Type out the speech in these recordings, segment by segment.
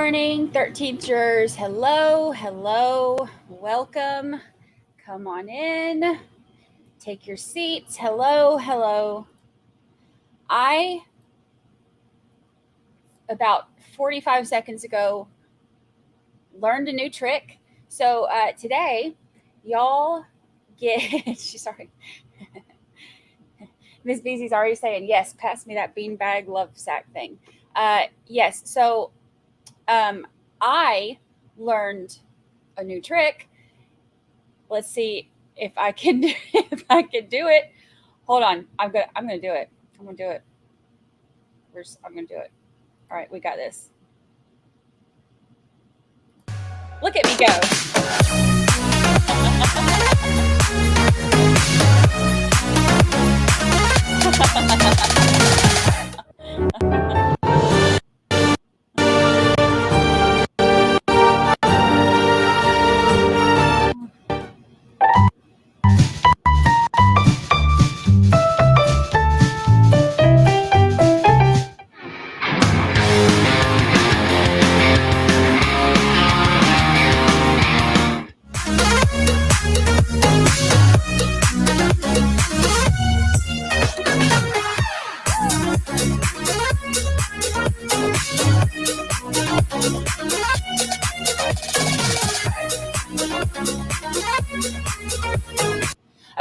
morning, 13th jurors. Hello. Welcome. Come on in. Take your seats. Hello. I, about 45 seconds ago, learned a new trick. So today, y'all get, sorry. Miss Beezy's already saying, yes, pass me that beanbag love sack thing. Yes, so I learned a new trick. Let's see if I can do it. Hold on. I'm gonna do it. I'm gonna do it. All right, we got this. Look at me go.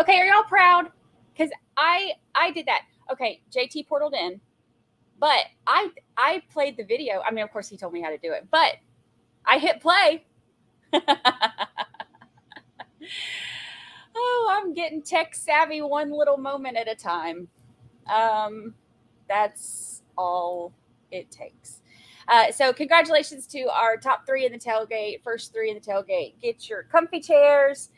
Okay, are y'all proud? Because I did that. Okay, JT portaled in, but I played the video. I mean, of course, he told me how to do it, but I hit play. Oh, I'm getting tech savvy one little moment at a time. That's all it takes. So congratulations to our top three in the tailgate, first three in the tailgate. Get your comfy chairs,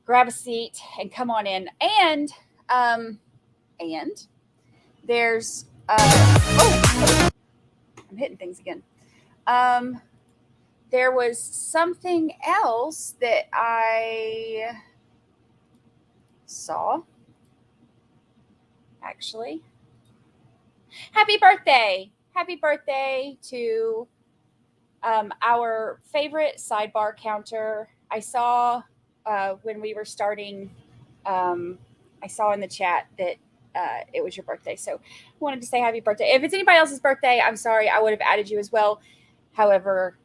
grab a seat, and come on in. And there's I'm hitting things again. There was something else that I saw. Actually, happy birthday to our favorite sidebar counter. I saw when we were starting, I saw in the chat that it was your birthday. So I wanted to say happy birthday. If it's anybody else's birthday, I'm sorry. I would have added you as well. However,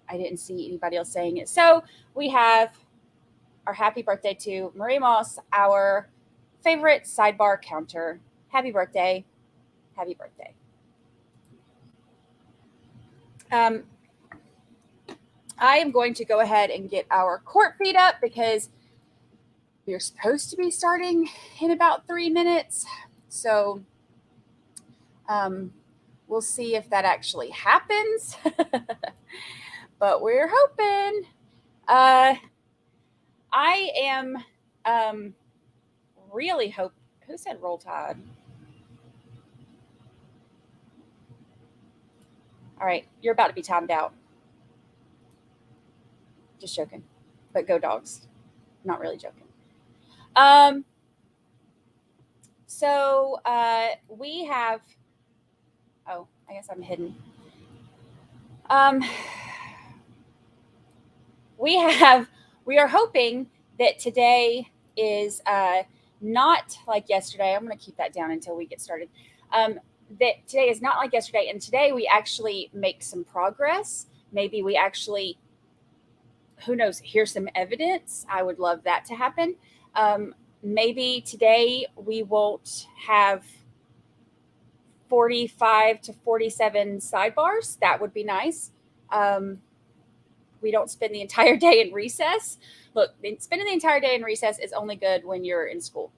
I didn't see anybody else saying it. So we have our happy birthday to Marie Moss, our favorite sidebar counter. Happy birthday. Happy birthday. I am going to go ahead and get our court feed up because we're supposed to be starting in about 3 minutes. So we'll see if that actually happens. But we're hoping. I am really hope. Who said roll tide? All right, you're about to be timed out. Just joking, but go dogs. Not really joking. So we have. Oh, I guess I'm hidden. We are hoping that today is not like yesterday. I'm going to keep that down until we get started. That today is not like yesterday, and today we actually make some progress. Maybe we actually, who knows, hear some evidence. I would love that to happen. Maybe today we won't have 45 to 47 sidebars. That would be nice. We don't spend the entire day in recess. Look, spending the entire day in recess is only good when you're in school.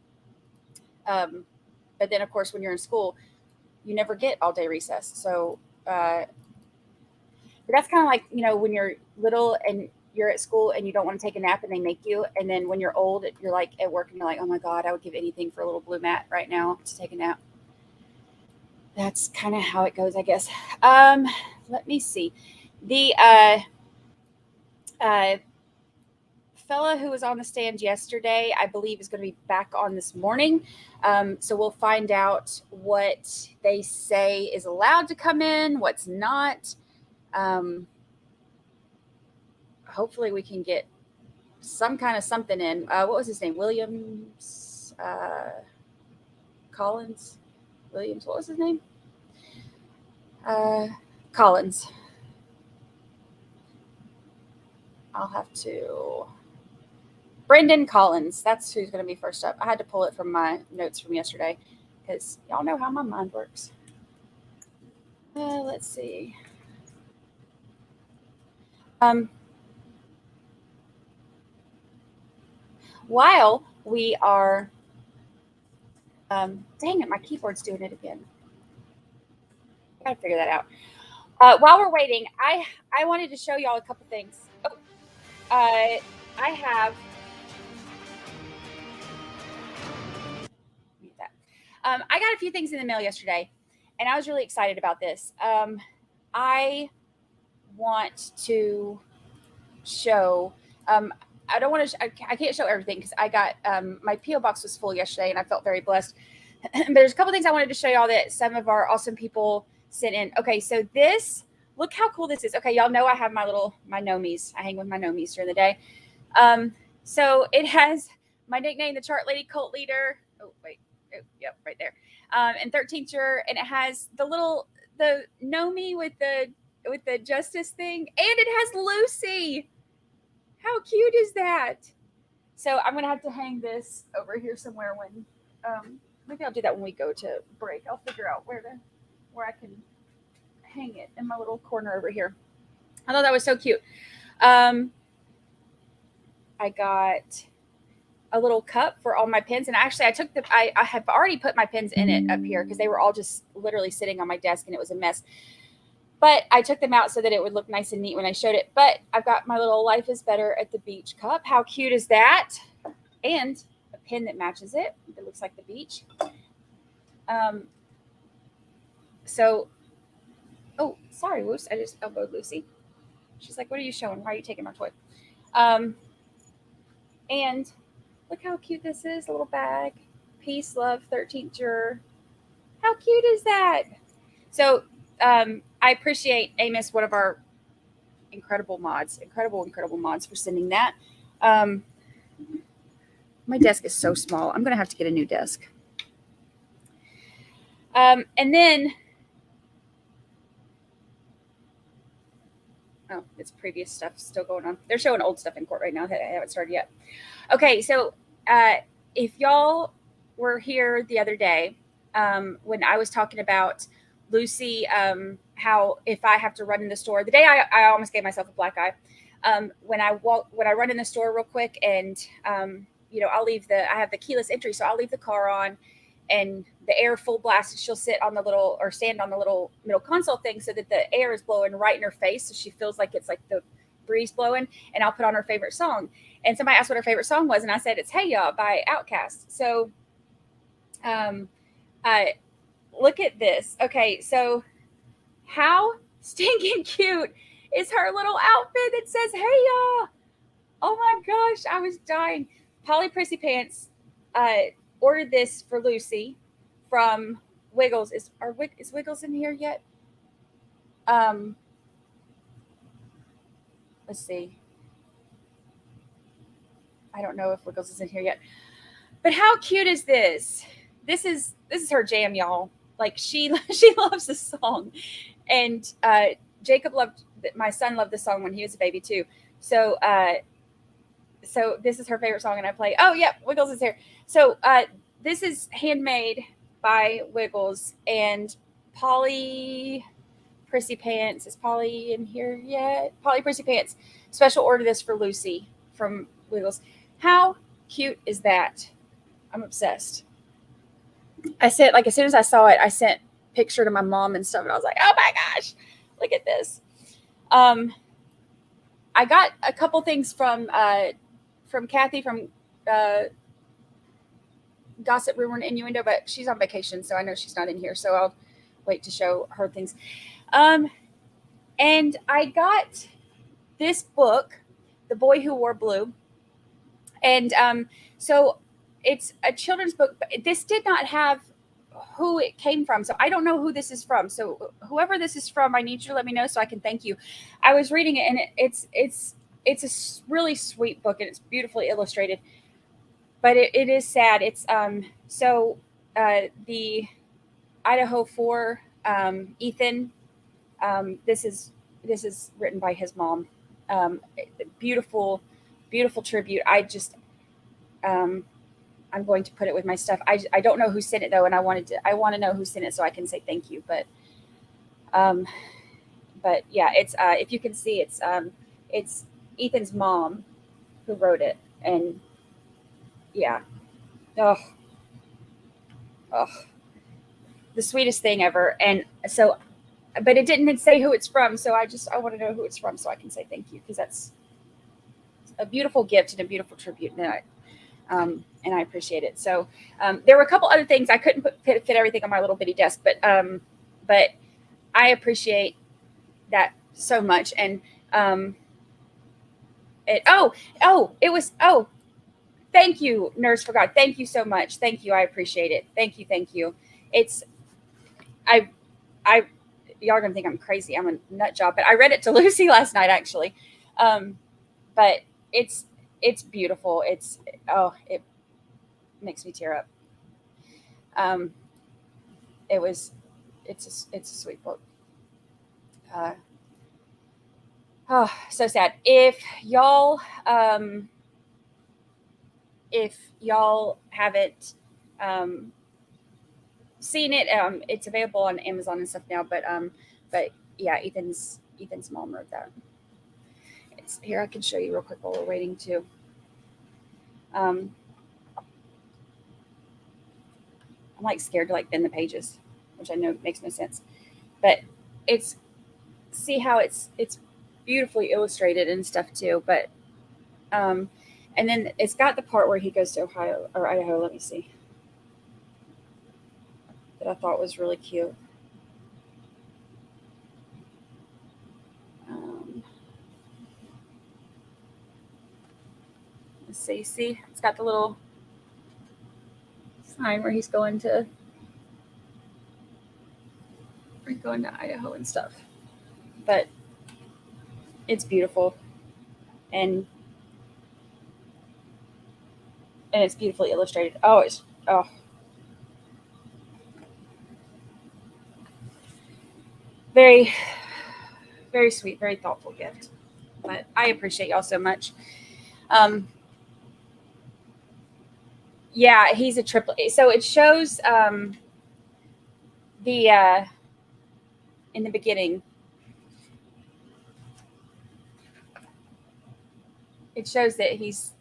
But then, of course, when you're in school, you never get all day recess. So but that's kind of like, when you're little and you're at school and you don't want to take a nap and they make you. And then when you're old, you're like at work and you're like, oh my God, I would give anything for a little blue mat right now to take a nap. That's kind of how it goes, I guess. Let me see. The fella who was on the stand yesterday, I believe, is going to be back on this morning. So we'll find out what they say is allowed to come in, what's not. Hopefully we can get some kind of something in. What was his name? Williams, Collins, Williams. What was his name? Collins. I'll have to. Brendan Collins. That's who's going to be first up. I had to pull it from my notes from yesterday because y'all know how my mind works. Let's see. While we are, dang it, my keyboard's doing it again. I gotta figure that out. While we're waiting, I wanted to show y'all a couple things. Oh, I have. I got a few things in the mail yesterday, and I was really excited about this. I want to show. I don't want to. I can't show everything because I got my PO box was full yesterday, and I felt very blessed. But there's a couple things I wanted to show y'all that some of our awesome people sent in. Okay, so this. Look how cool this is. Okay, y'all know I have my nomies. I hang with my nomies during the day. So it has my nickname, the Chart Lady Cult Leader. Oh wait. Oh, yep, right there. And 13th Juror, and it has the Nomi with the justice thing, and it has Lucy. How cute is that? So I'm gonna have to hang this over here somewhere when maybe I'll do that when we go to break. I'll figure out where I can hang it in my little corner over here. I thought that was so cute. I got a little cup for all my pens, and actually I have already put my pens in it up here because they were all just literally sitting on my desk and it was a mess, but I took them out so that it would look nice and neat when I showed it. But I've got my little Life is Better at the Beach cup. How cute is that? And a pen that matches it. It looks like the beach. So oh, sorry, Woos, I just elbowed Lucy. She's like, what are you showing? Why are you taking my toy? And look how cute this is, a little bag. Peace, love, 13th Juror. How cute is that? So I appreciate Amos, one of our incredible mods for sending that. My desk is so small. I'm going to have to get a new desk. And then, oh, it's previous stuff still going on. They're showing old stuff in court right now that I haven't started yet. Okay, so if y'all were here the other day when I was talking about Lucy, how if I have to run in the store, the day I almost gave myself a black eye. When I run in the store real quick, and I have the keyless entry, so I'll leave the car on, and the air full blast. She'll sit on stand on the little middle console thing so that the air is blowing right in her face, so she feels like it's like the breeze blowing. And I'll put on her favorite song. And somebody asked what her favorite song was, and I said it's "Hey Ya" by Outkast. So, look at this. Okay, so how stinking cute is her little outfit that says "Hey Ya"? Oh my gosh, I was dying. Polly Prissy Pants ordered this for Lucy from Wiggles. Is Wiggles in here yet? Let's see. I don't know if Wiggles is in here yet. But how cute is this? This is her jam, y'all. Like she loves this song. And my son loved this song when he was a baby too. So this is her favorite song, and I play. Oh, yeah, Wiggles is here. So this is handmade by Wiggles, and Polly Prissy Pants. Is Polly in here yet? Polly Prissy Pants special order this for Lucy from Wiggles. How cute is that? I'm obsessed. I sent, like, as soon as I saw it, I sent a picture to my mom and stuff, and I was like, oh my gosh, look at this. I got a couple things from Kathy from Gossip, Rumor, and Innuendo, but she's on vacation, so I know she's not in here, so I'll wait to show her things. And I got this book, The Boy Who Wore Blue. And so it's a children's book, but this did not have who it came from. So I don't know who this is from. So whoever this is from, I need you to let me know so I can thank you. I was reading it, and it's a really sweet book, and it's beautifully illustrated, but it is sad. It's the Idaho 4, Ethan. This is written by his mom. Beautiful, beautiful tribute. I'm going to put it with my stuff. I don't know who sent it though, and I want to know who sent it so I can say thank you. Um, but yeah, it's if you can see, it's Ethan's mom who wrote it, and yeah, oh, oh, the sweetest thing ever. And so, but it didn't say who it's from, so I want to know who it's from so I can say thank you, because that's a beautiful gift and a beautiful tribute, and I appreciate it. So there were a couple other things I couldn't fit everything on my little bitty desk, but I appreciate that so much. And thank you, Nurse for God. Thank you so much. Thank you. I appreciate it. Thank you. Thank you. It's I y'all are gonna think I'm crazy. I'm a nut job, but I read it to Lucy last night actually. But it's beautiful. It makes me tear up. It's a sweet book. So sad. If y'all haven't seen it, it's available on Amazon and stuff now. But yeah, Ethan's mom wrote that. It's here. I can show you real quick while we're waiting too. I'm like scared to like bend the pages, which I know makes no sense, but see how it's beautifully illustrated and stuff too. But and then it's got the part where he goes to Ohio or Idaho. Let me see. That I thought was really cute. Let's see. See, it's got the little sign where he's going to Idaho and stuff. But it's beautiful, and it's beautifully illustrated. Very, very sweet, very thoughtful gift. But I appreciate y'all so much. Yeah, he's a triplet. So it shows the in the beginning. It shows that he's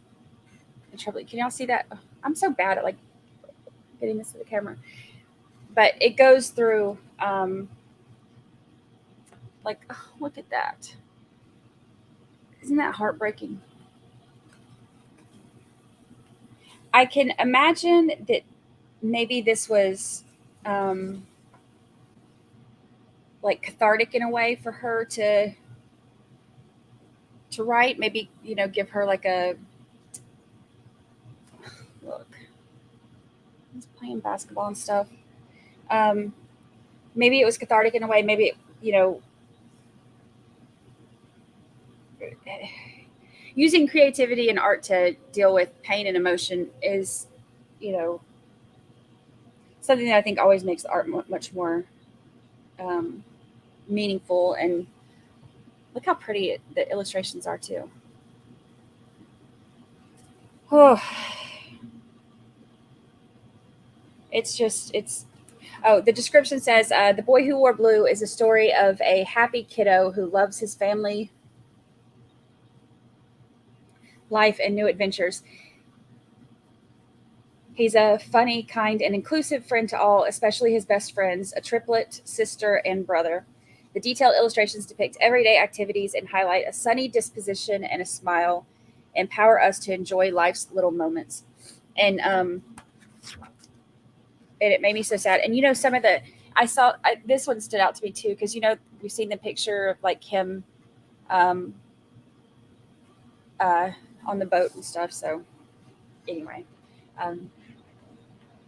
a triplet. Can y'all see that? I'm so bad at like getting this to the camera. But it goes through look at that. Isn't that heartbreaking? I can imagine that maybe this was like cathartic in a way for her to write. Maybe, give her like a look. He's playing basketball and stuff. Maybe it was cathartic in a way. Maybe using creativity and art to deal with pain and emotion is, something that I think always makes art much more meaningful. And look how pretty the illustrations are too. Oh, the description says, The Boy Who Wore Blue is a story of a happy kiddo who loves his family, life, and new adventures. He's a funny, kind, and inclusive friend to all, especially his best friends, a triplet, sister, and brother. The detailed illustrations depict everyday activities and highlight a sunny disposition and a smile, empower us to enjoy life's little moments. And it made me so sad. And some of the this one stood out to me too, because we've seen the picture of like him on the boat and stuff. So anyway,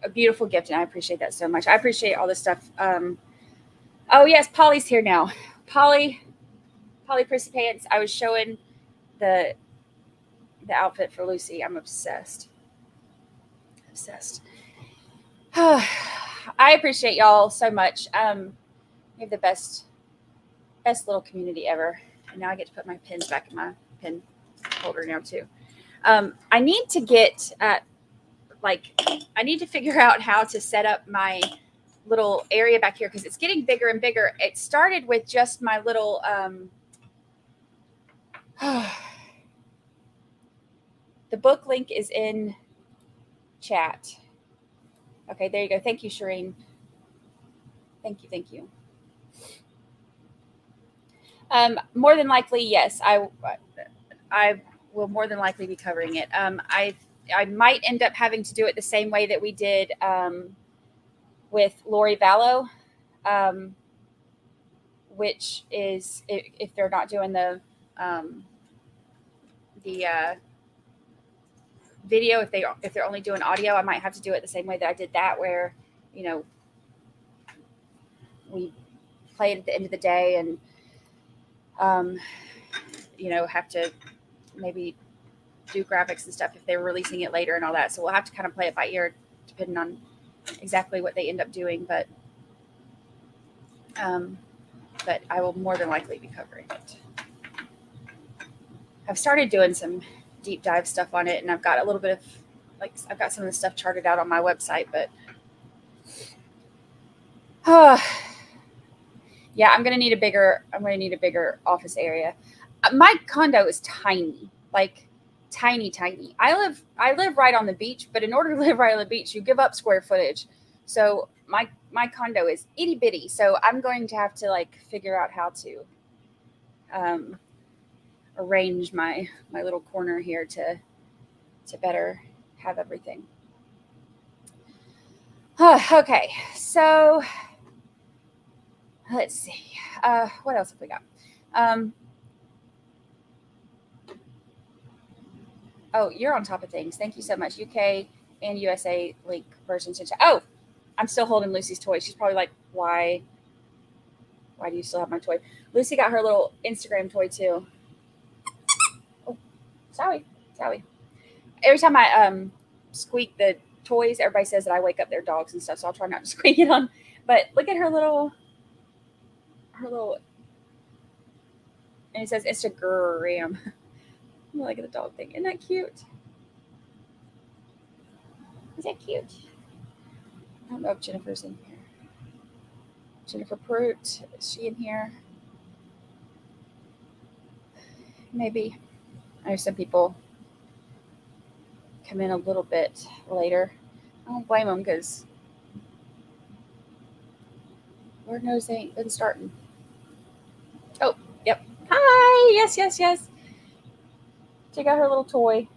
a beautiful gift, and I appreciate that so much. I appreciate all this stuff. Oh yes, Polly's here now. Polly Prissy Pants. I was showing the outfit for Lucy. I'm obsessed. I appreciate y'all so much. We have the best little community ever. And now I get to put my pins back in my pin holder now too. I need to get I need to figure out how to set up my little area back here because it's getting bigger and bigger. It started with just my little the book link is in chat. Okay, there you go. Thank you, Shireen. Thank you. More than likely, yes. I will more than likely be covering it. I might end up having to do it the same way that we did with Lori Vallow, which is if they're not doing the video, if they're only doing audio, I might have to do it the same way that I did that, where we play it at the end of the day and have to maybe do graphics and stuff if they're releasing it later and all that. So we'll have to kind of play it by ear depending on exactly what they end up doing. But I will more than likely be covering it. I've started doing some deep dive stuff on it, and I've got a little bit of I've got some of the stuff charted out on my website, but yeah, I'm gonna need a bigger office area. My condo is tiny, tiny. I live right on the beach, but in order to live right on the beach, you give up square footage. So my condo is itty bitty. So I'm going to have to figure out how to arrange my little corner here to better have everything. Okay, so let's see. What else have we got? Oh, you're on top of things. Thank you so much. UK and USA link versions. Oh, I'm still holding Lucy's toy. She's probably like, why do you still have my toy? Lucy got her little Instagram toy too. Oh, sorry. Every time I squeak the toys, everybody says that I wake up their dogs and stuff, so I'll try not to squeak it on. But look at her little, and it says Instagram. Look at the dog thing. Isn't that cute? Is that cute? I don't know if Jennifer's in here. Jennifer Pruitt, is she in here? Maybe. I know some people come in a little bit later. I don't blame them because Lord knows they ain't been starting. Oh, yep. Hi. Yes. Check out her little toy.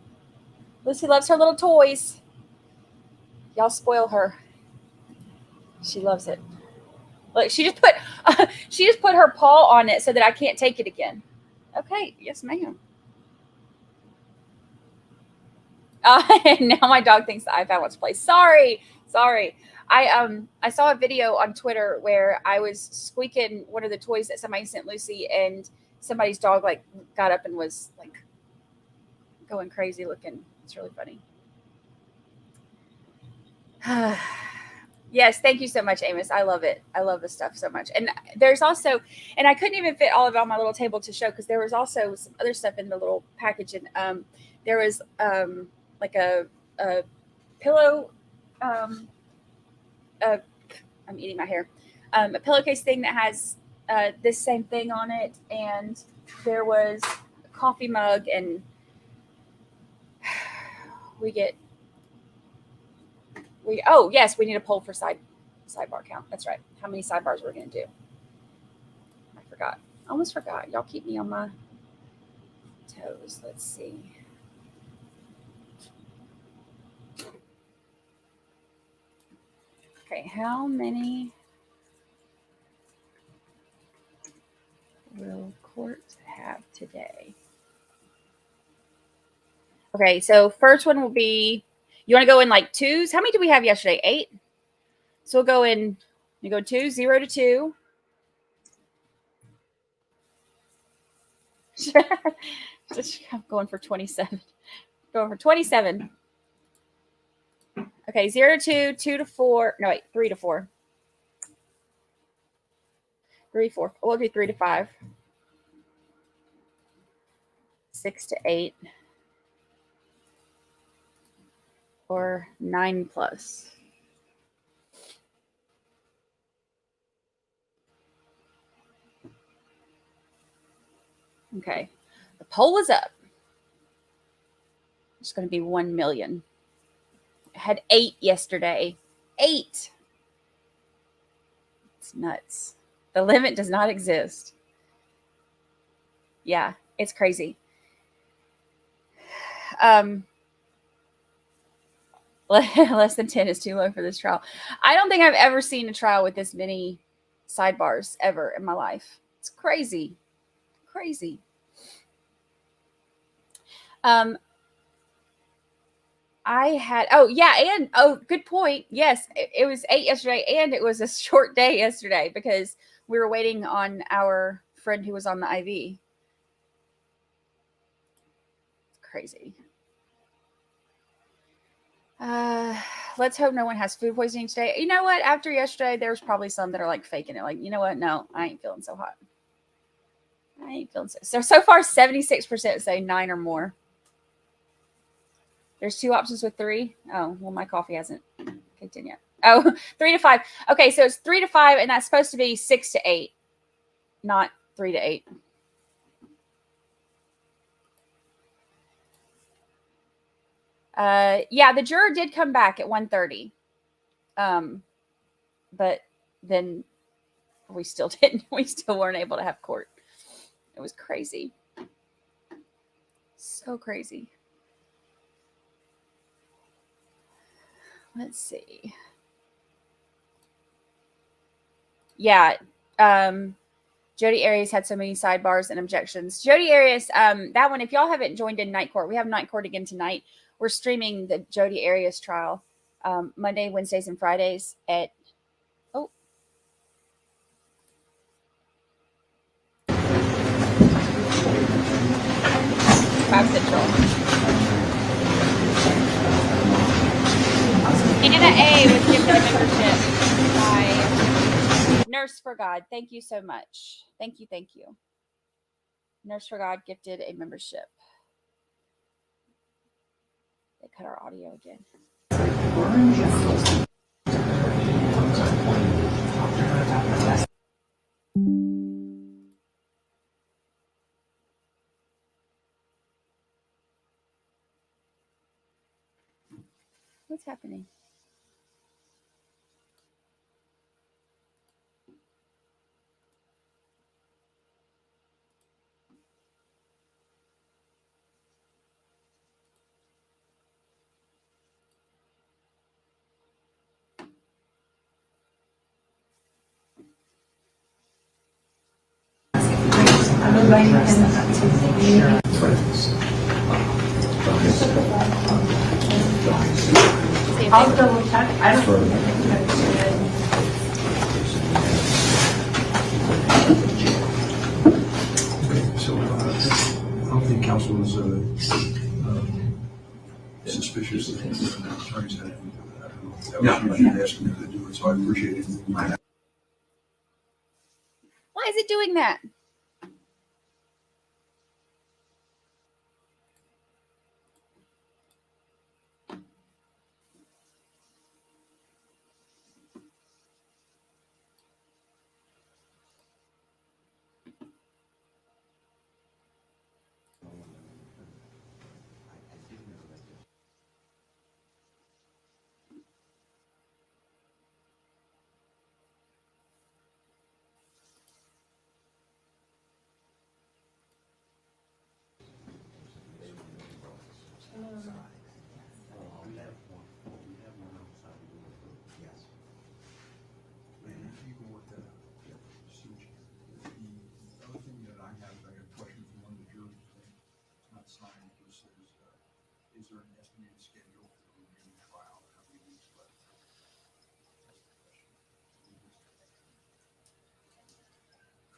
Lucy loves her little toys. Y'all spoil her. She loves it. Look, she just put her paw on it so that I can't take it again. Okay, yes, ma'am. Now my dog thinks the iPad wants to play. Sorry. I saw a video on Twitter where I was squeaking one of the toys that somebody sent Lucy, and somebody's dog got up and was going crazy looking. It's really funny. Yes, thank you so much, Amos. I love it. I love this stuff so much. And there's also, and I couldn't even fit all of it on my little table to show because there was also some other stuff in the little package. And there was a pillow. I'm eating my hair. A pillowcase thing that has this same thing on it, and there was a coffee mug, and we need a poll for sidebar count. That's right. How many sidebars we're going to do. I forgot. Almost forgot. Y'all keep me on my toes. Let's see. Okay, how many will court have today? Okay, so first one will be, You want to go in like twos? How many did we have yesterday? 8. So we'll go in. You go 2, 0 to 2. I'm going for 27. Going for 27. Okay, 0 to 2, 2 to 4. No, wait, 3 to 4. 3, 4. We'll do 3 to 5. 6 to 8. Or 9 plus. Okay. The poll is up. It's going to be 1 million. I had 8 yesterday. 8. It's nuts. The limit does not exist. Yeah, it's crazy. Less than 10 is too low for this trial. I don't think I've ever seen a trial with this many sidebars ever in my life. It's crazy. Crazy. I had, good point. Yes, it was 8 yesterday, and it was a short day yesterday because we were waiting on our friend who was on the IV. Crazy. Let's hope no one has food poisoning today. You know what? After yesterday, there's probably some that are like faking it. Like, you know what? No, I ain't feeling so hot. I ain't feeling so far 76% say 9 or more. There's 2 options with 3. Oh, well, my coffee hasn't kicked in yet. Oh, 3 to 5. Okay, so it's 3 to 5, and that's supposed to be 6 to 8, not 3 to 8. Yeah, the juror did come back at 1:30. But then we still weren't able to have court. It was crazy. So crazy. Let's see. Yeah. Jody Arias had so many sidebars and objections. Jody Arias, that one, if y'all haven't joined in night court, we have night court again tonight. We're streaming the Jody Arias trial Monday, Wednesdays, and Fridays at 5 Central. Anna A was gifted a membership by Nurse for God. Thank you so much. Thank you. Nurse for God gifted a membership. They cut our audio again. What's happening? I'll double check. I don't So I don't think council was suspicious of the attorneys had anything to do with that. That was usually asking them to do it, so I appreciate it. Why is it doing that?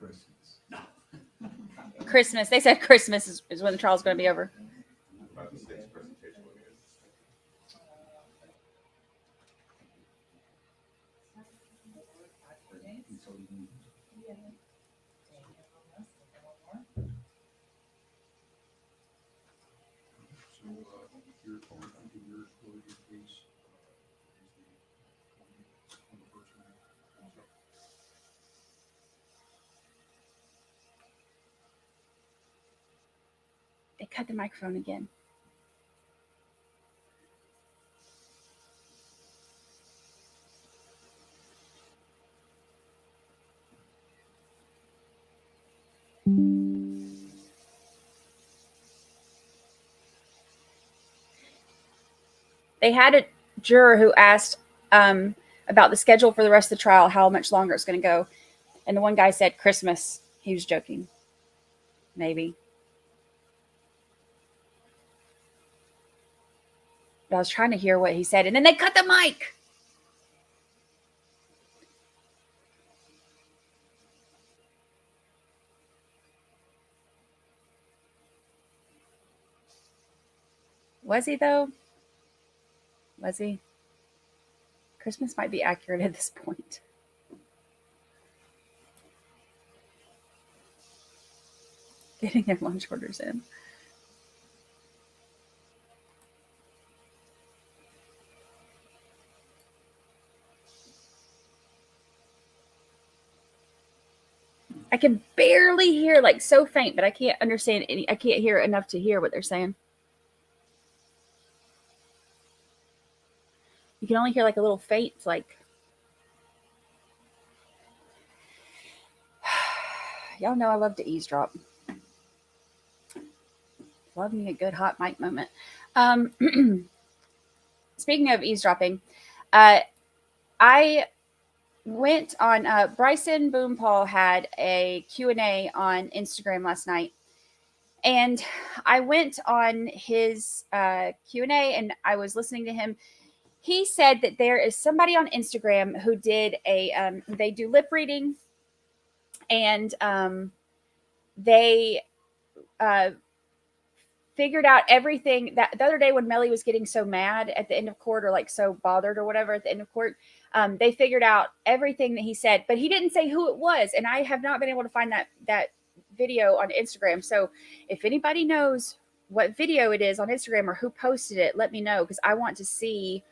Christmas. Christmas. They said Christmas is when the trial's going to be over. About the state's presentation. So, your phone, I think yours for your case, on the first one. They cut the microphone again. They had a juror who asked about the schedule for the rest of the trial, how much longer it's going to go. And the one guy said Christmas. He was joking. Maybe. But I was trying to hear what he said. And then they cut the mic. Was he, though? Was he? Christmas might be accurate at this point. Getting their lunch orders in. I can barely hear, like so faint, but I can't understand any. I can't hear enough to hear what they're saying. You can only hear like a little faint, like. Y'all know I love to eavesdrop. Love me a good hot mic moment. Speaking of eavesdropping, I went on Bryson Boompal had a Q&A on Instagram last night, and I went on his Q&A and I was listening to him. He said that there is somebody on Instagram who did they do lip reading, and they figured out everything that the other day when Melly was getting so mad at the end of court, or like so bothered or whatever at the end of court, they figured out everything that he said, but he didn't say who it was. And I have not been able to find that video on Instagram. So if anybody knows what video it is on Instagram or who posted it, let me know, because I want to see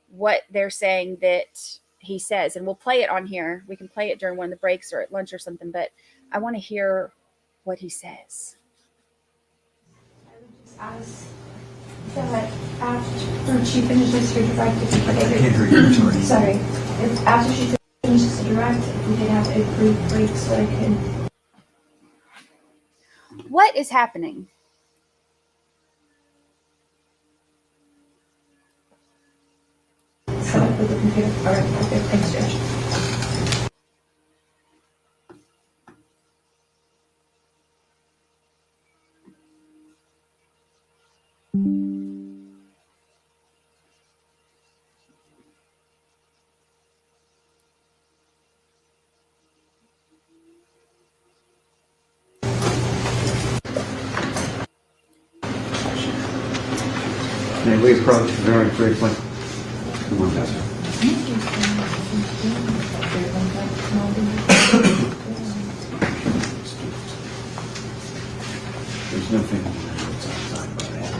what they're saying that he says. And we'll play it on here. We can play it during one of the breaks or at lunch or something, but I want to hear what he says. As that after she finishes her direct, I can't hear you, sorry. sorry, if after she finishes the direct, if we could have a brief break so I can. What is happening? Set up with the computer. All right, okay, thanks, Judge. May we approach very briefly? There's nothing that's outside,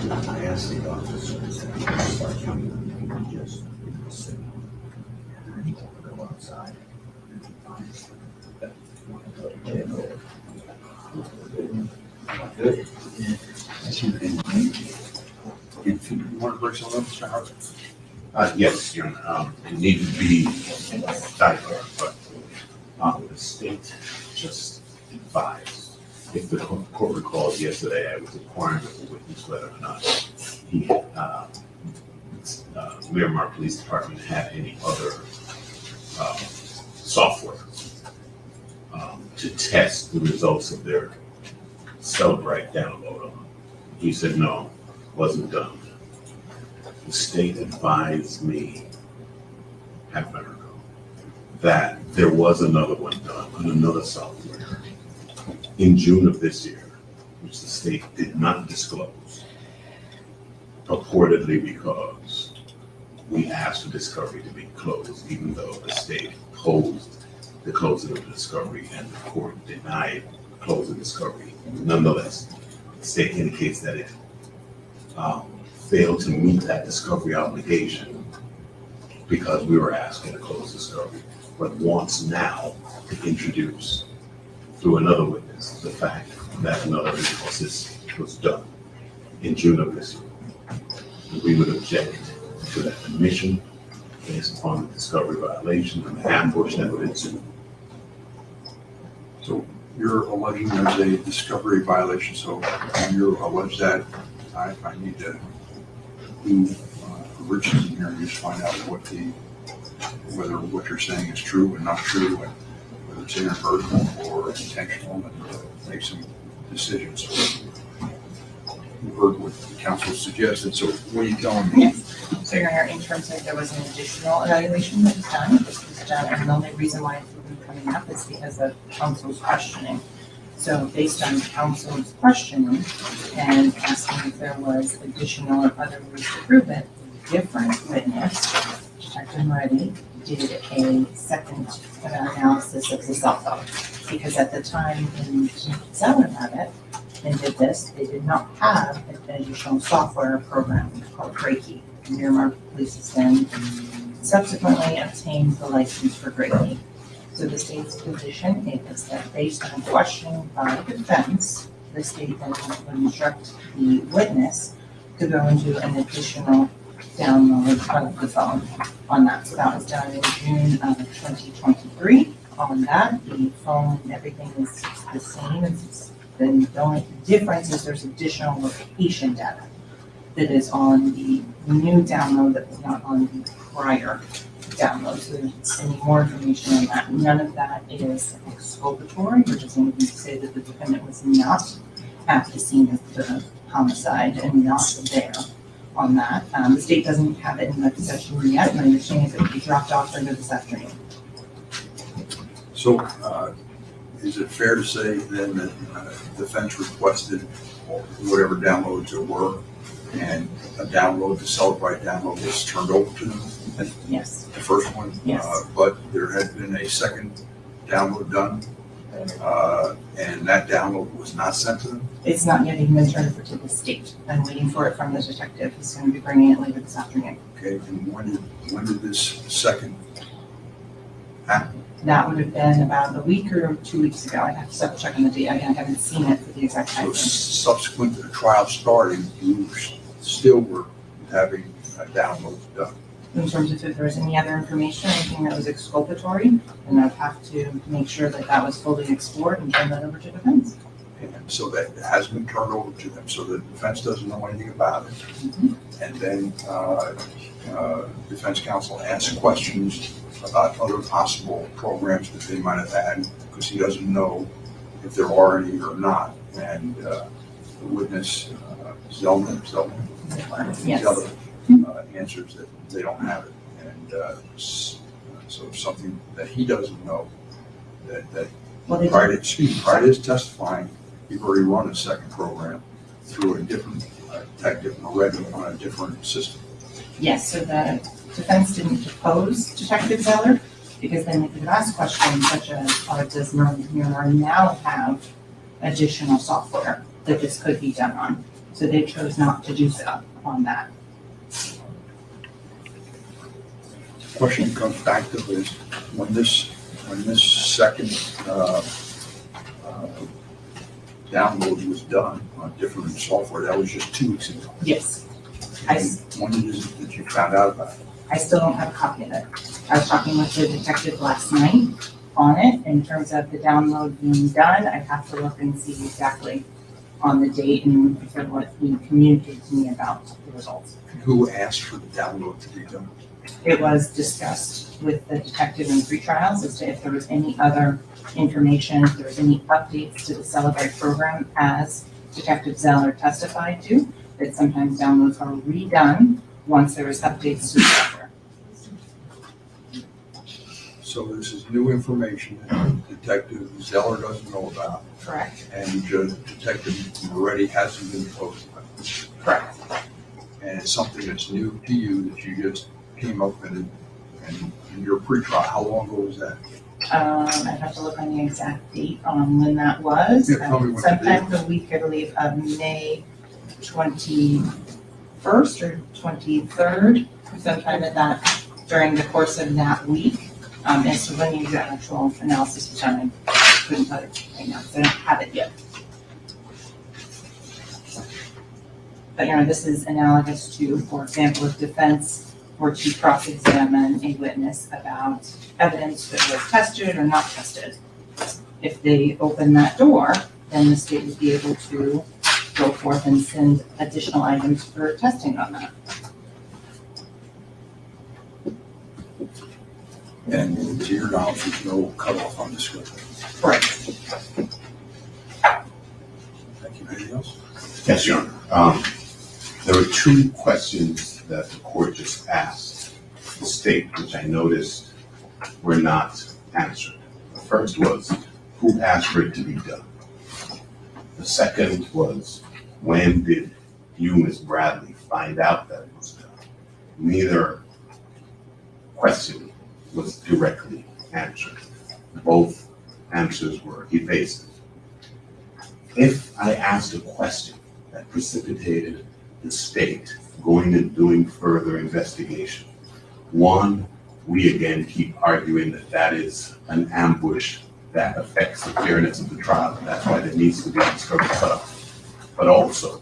but I asked the officers to start coming. You can just sit. I need to go outside. Good. If you want to bring some up, Mr. Howard? Yes, Your Honor. It needed to be sidebar, but the state just advised. If the court recalls yesterday, I was inquiring of the witness whether or not he, Miramar Police Department had any other software to test the results of their Celebrate download on. He said no, wasn't done. The state advised me half an hour ago that there was another one done on another software In June of this year, which the state did not disclose, purportedly because we asked for discovery to be closed, even though the state opposed the closing of the discovery and the court denied closing discovery. Nonetheless, the state indicates that it failed to meet that discovery obligation because we were asking to close discovery, but wants now to introduce through another witness the fact that another analysis was done in June of this year. We would object to that admission based upon the discovery violation and the ambush that would ensue. So you're alleging there's a discovery violation, so you allege that I need to do riches in here and just find out whether what you're saying is true and not true, and whether it's inadvertent or intentional, and make some decisions. You heard what the council suggested, so what are you telling me? Yes. So Your Honor, in terms of there was an additional evaluation that was done, this was done, and the only reason why it's been coming up is because of counsel's questioning. So based on counsel's questioning and asking if there was additional or other ways to prove it, different witness, Detective Moretti, did a second analysis of the cell phone. Because at the time when Zeller had it and did this, they did not have an additional software program called Reiki. Miramar Police then subsequently obtained the license for Reiki. So the state's position is that based on questioning by the defense, the state then would instruct the witness to go into an additional download of the phone on that. So that was done in June of 2023. On that, the phone, everything is the same. The only difference is there's additional location data that is on the new download that was not on the prior download. So there's any more information on that. None of that is exculpatory, which is going to say that the defendant was not at the scene of the homicide and not there on that. The state doesn't have it in their possession yet. My understanding is it will be dropped off later this afternoon. So, is it fair to say then that defense requested whatever downloads there were, and a download, the Celebrite download was turned over to them? Yes. The first one? Yes. But there had been a second download done, and that download was not sent to them? It's not yet even been turned over to the state. I'm waiting for it from the detective. He's going to be bringing it later this afternoon. Okay, and when did this second happen? That would have been about a week or 2 weeks ago. I'd have to double check on the date. Again, I haven't seen it for the exact time. So subsequent to the trial starting, you still were having a download done? In terms of if there was any other information, anything that was exculpatory, then I'd have to make sure that that was fully explored and turn that over to defense. And so that has been turned over to them, so the defense doesn't know anything about it. And then defense counsel asks questions about other possible programs that they might have had, because he doesn't know if there are any or not. And the witness, Zeller, Yes. answers that they don't have it. And so something that he doesn't know, that Well, they prior to his testifying, you've already run a second program through a different detective Moretti on a different system. Yes, so the defense didn't depose Detective Zeller because then they could have asked questions such as, does Miramar now have additional software that this could be done on? So they chose not to do so on that. Question comes back to is when this second download was done on different software, that was just 2 weeks ago. Yes. When is it that you found out about it? I still don't have a copy of it. I was talking with the detective last night on it. In terms of the download being done, I have to look and see exactly on the date and what he communicated to me about the results. Who asked for the download to be done? It was discussed with the detective in pre-trials as to if there was any other information, if there was any updates to the Celebrate program, as Detective Zeller testified to, that sometimes downloads are redone once there is updates to the software. So this is new information that Detective Zeller doesn't know about, Correct. and Detective Moretti hasn't been told about. Correct. And it's something that's new to you that you just came up with, and your pre-trial. How long ago was that? I'd have to look on the exact date on when that was. Yeah, tell me what the Sometime the week, I believe, of May 21st or 23rd, sometime at that, during the course of that week. As to when the actual analysis was done, I couldn't tell you right now, because I don't have it yet. But, this is analogous to, for example, if defense were to cross-examine a witness about evidence that was tested or not tested. If they open that door, then the state would be able to go forth and send additional items for testing on that. And to your knowledge, there's no cutoff on this one. Correct. Thank you. Anything else? Yes, Your Honor. There were two questions that the court just asked the state, which I noticed were not answered. The first was, who asked for it to be done? The second was, when did you, Ms. Bradley, find out that it was done? Neither question was directly answered. Both answers were evasive. If I asked a question that precipitated the state going and doing further investigation, one, we again keep arguing that that is an ambush that affects the fairness of the trial, and that's why there needs to be a discovery cutoff. But also,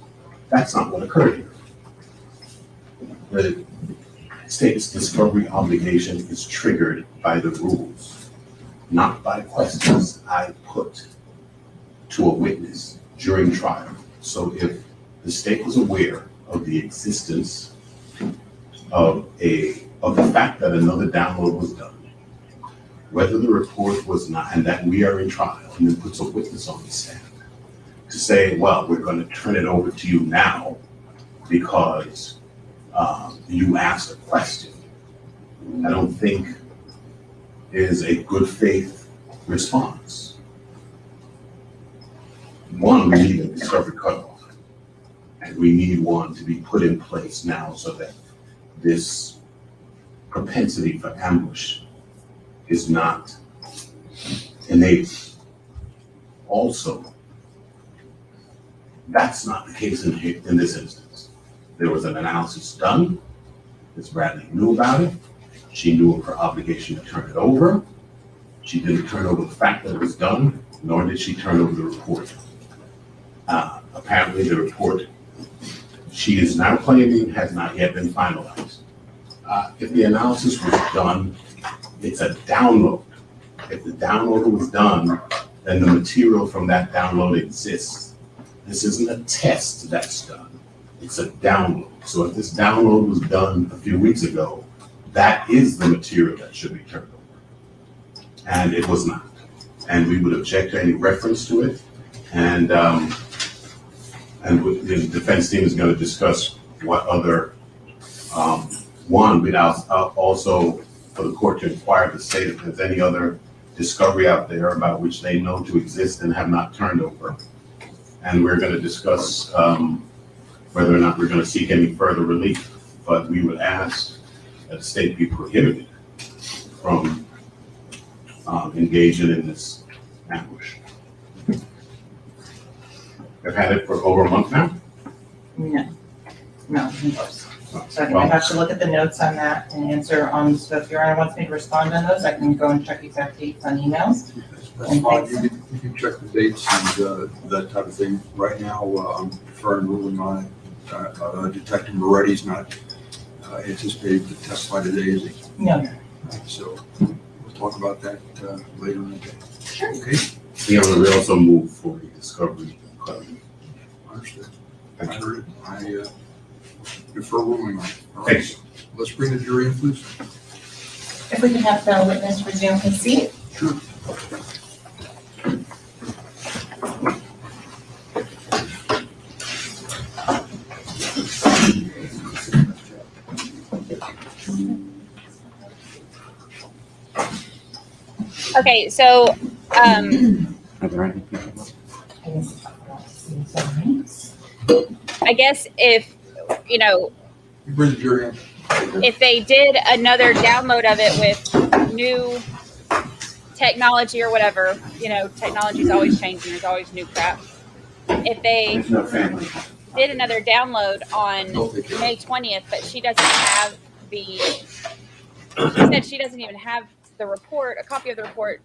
that's not what occurred here. The state's discovery obligation is triggered by the rules, not by questions I put to a witness during trial. So if the state was aware of the existence of the fact that another download was done, whether the report was not, and that we are in trial, and then puts a witness on the stand to say, well, we're going to turn it over to you now because you asked a question, I don't think is a good faith response. One, we need a discovery cutoff, and we need one to be put in place now so that this propensity for ambush is not enabled. Also, that's not the case in this instance. There was an analysis done. Ms. Bradley knew about it. She knew of her obligation to turn it over. She didn't turn over the fact that it was done, nor did she turn over the report. Apparently the report she is now claiming has not yet been finalized. If the analysis was done, it's a download. If the download was done, then the material from that download exists. This isn't a test that's done. It's a download. So if this download was done a few weeks ago, that is the material that should be turned over. And it was not. And we would object to any reference to it. And the defense team is going to discuss what other, also for the court to inquire the state if there's any other discovery out there about which they know to exist and have not turned over. And we're going to discuss whether or not we're going to seek any further relief. But we would ask that the state be prohibited from engaging in this ambush. I've had it for over a month now. No, of course. So I think I have to look at the notes on that and answer on, so if Your Honor wants me to respond on those, I can go and check exact dates on emails. That's fine. You can check the dates and that type of thing. Right now, I'm deferring ruling on it. Detective Moretti's not anticipated to testify today, is he? No. So we'll talk about that later in the day. Sure. Okay, Your Honor, we also move for a discovery. understood. I heard it. I defer ruling on it. All Thank right. you. Let's bring the jury in, please. If we can have the witness resume his seat. Sure. Okay, so Are there any people? I guess if you know You bring the jury in. if they did another download of it with new technology or whatever, technology is always changing. There's always new crap. If they There's no family. did another download on May 20th, but she doesn't have she said she doesn't even have the report, a copy of the report.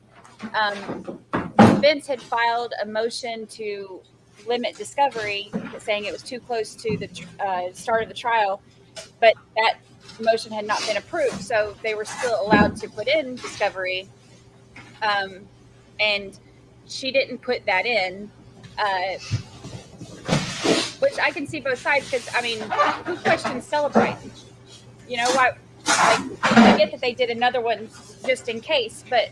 Vince had filed a motion to limit discovery, saying it was too close to the start of the trial, but that motion had not been approved, so they were still allowed to put in discovery, and she didn't put that in, which I can see both sides, because who questions Celebrate? Why? I get that they did another one just in case, but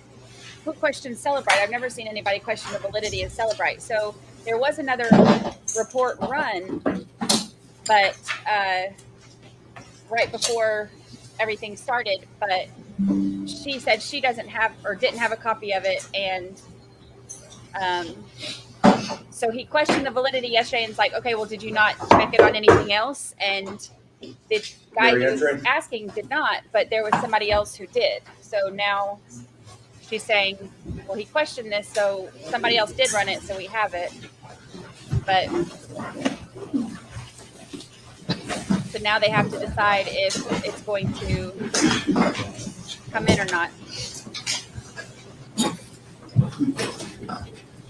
who questions Celebrate? I've never seen anybody question the validity of Celebrate. So there was another report run, but right before everything started. But she said she doesn't have or didn't have a copy of it, and so he questioned the validity yesterday, and it's like, okay, well, did you not check it on anything else? And the guy who was asking did not, but there was somebody else who did. So now she's saying, well, he questioned this, so somebody else did run it, so we have it. But so now they have to decide if it's going to come in or not.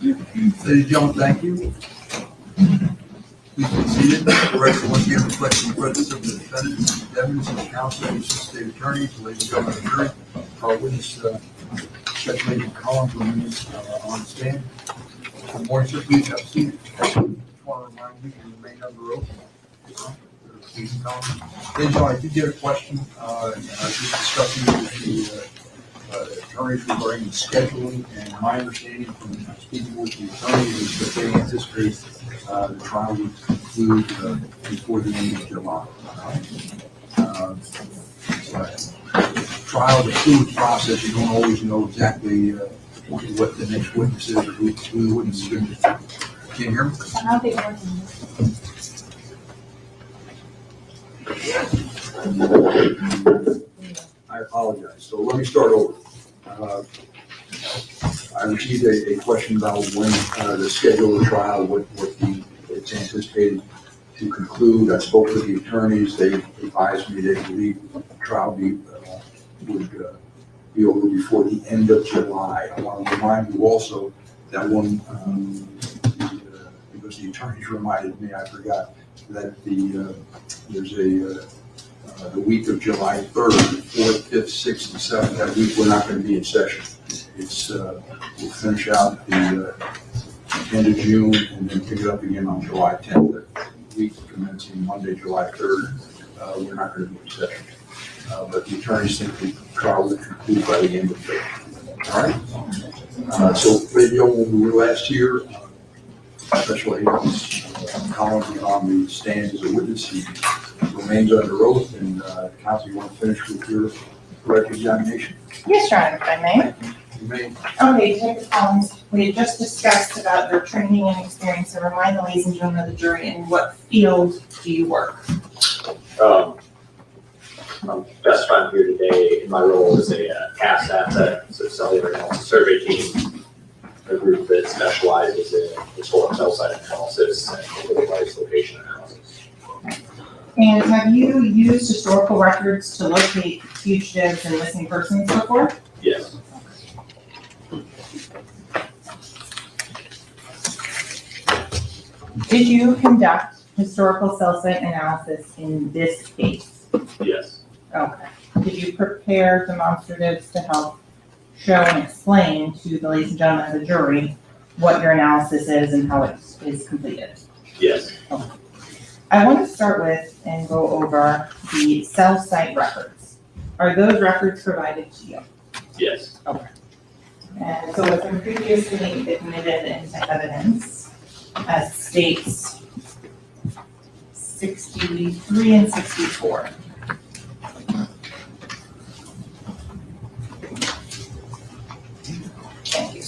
Ladies and gentlemen, thank you. Please be seated. The record once again reflects the presence of the defendants, evidence, and counsel, and assistant state attorneys, ladies and gentlemen, the jury. Our witness, Judge Major Collins, remains on the stand. Good morning, sir. Please have a seat. I just want to remind you to remain under oath. Ladies and gentlemen, I did get a question, and I was just discussing with the attorneys regarding the scheduling, and my understanding from speaking with the attorneys is that they anticipate the trial would conclude before the end of July. Trial, the fluid process, you don't always know exactly what the next witness is or who the witness is going to be. Can you hear me? I'll be working. I apologize. So let me start over. I received a question about when the schedule of the trial, what it's anticipated to conclude. I spoke with the attorneys. They advised me they believe the trial would be over before the end of July. I want to remind you also that one, because the attorneys reminded me, I forgot that there's the week of July 3rd, 4th, 5th, 6th, and 7th. That week we're not going to be in session. It's we'll finish out the end of June and then pick it up again on July 10th. The week commencing Monday, July 3rd, we're not going to be in session. But the attorneys think the trial will conclude by the end of February. All right. So, radio, when we were last here, Special Agent Collins was on the stand as a witness. He remains under oath, and counsel, you want to finish with your correct examination? Yes, Your Honor, if I may. You may. Okay, Detective Collins, we had just discussed about your training and experience, so remind the ladies and gentlemen of the jury, in what field do you work? I'm testifying here today in my role as a CAS asset, so cellular analysis survey team, a group that specializes in historic cell site analysis and device location analysis. And have you used historical records to locate fugitives and missing persons before? Yes. Did you conduct historical cell site analysis in this case? Yes. Okay. Did you prepare demonstratives to help show and explain to the ladies and gentlemen of the jury what your analysis is and how it is completed? Yes. Okay. I want to start with and go over the cell site records. Are those records provided to you? Yes. Okay. And so it's been previously admitted into evidence as states 63 and 64.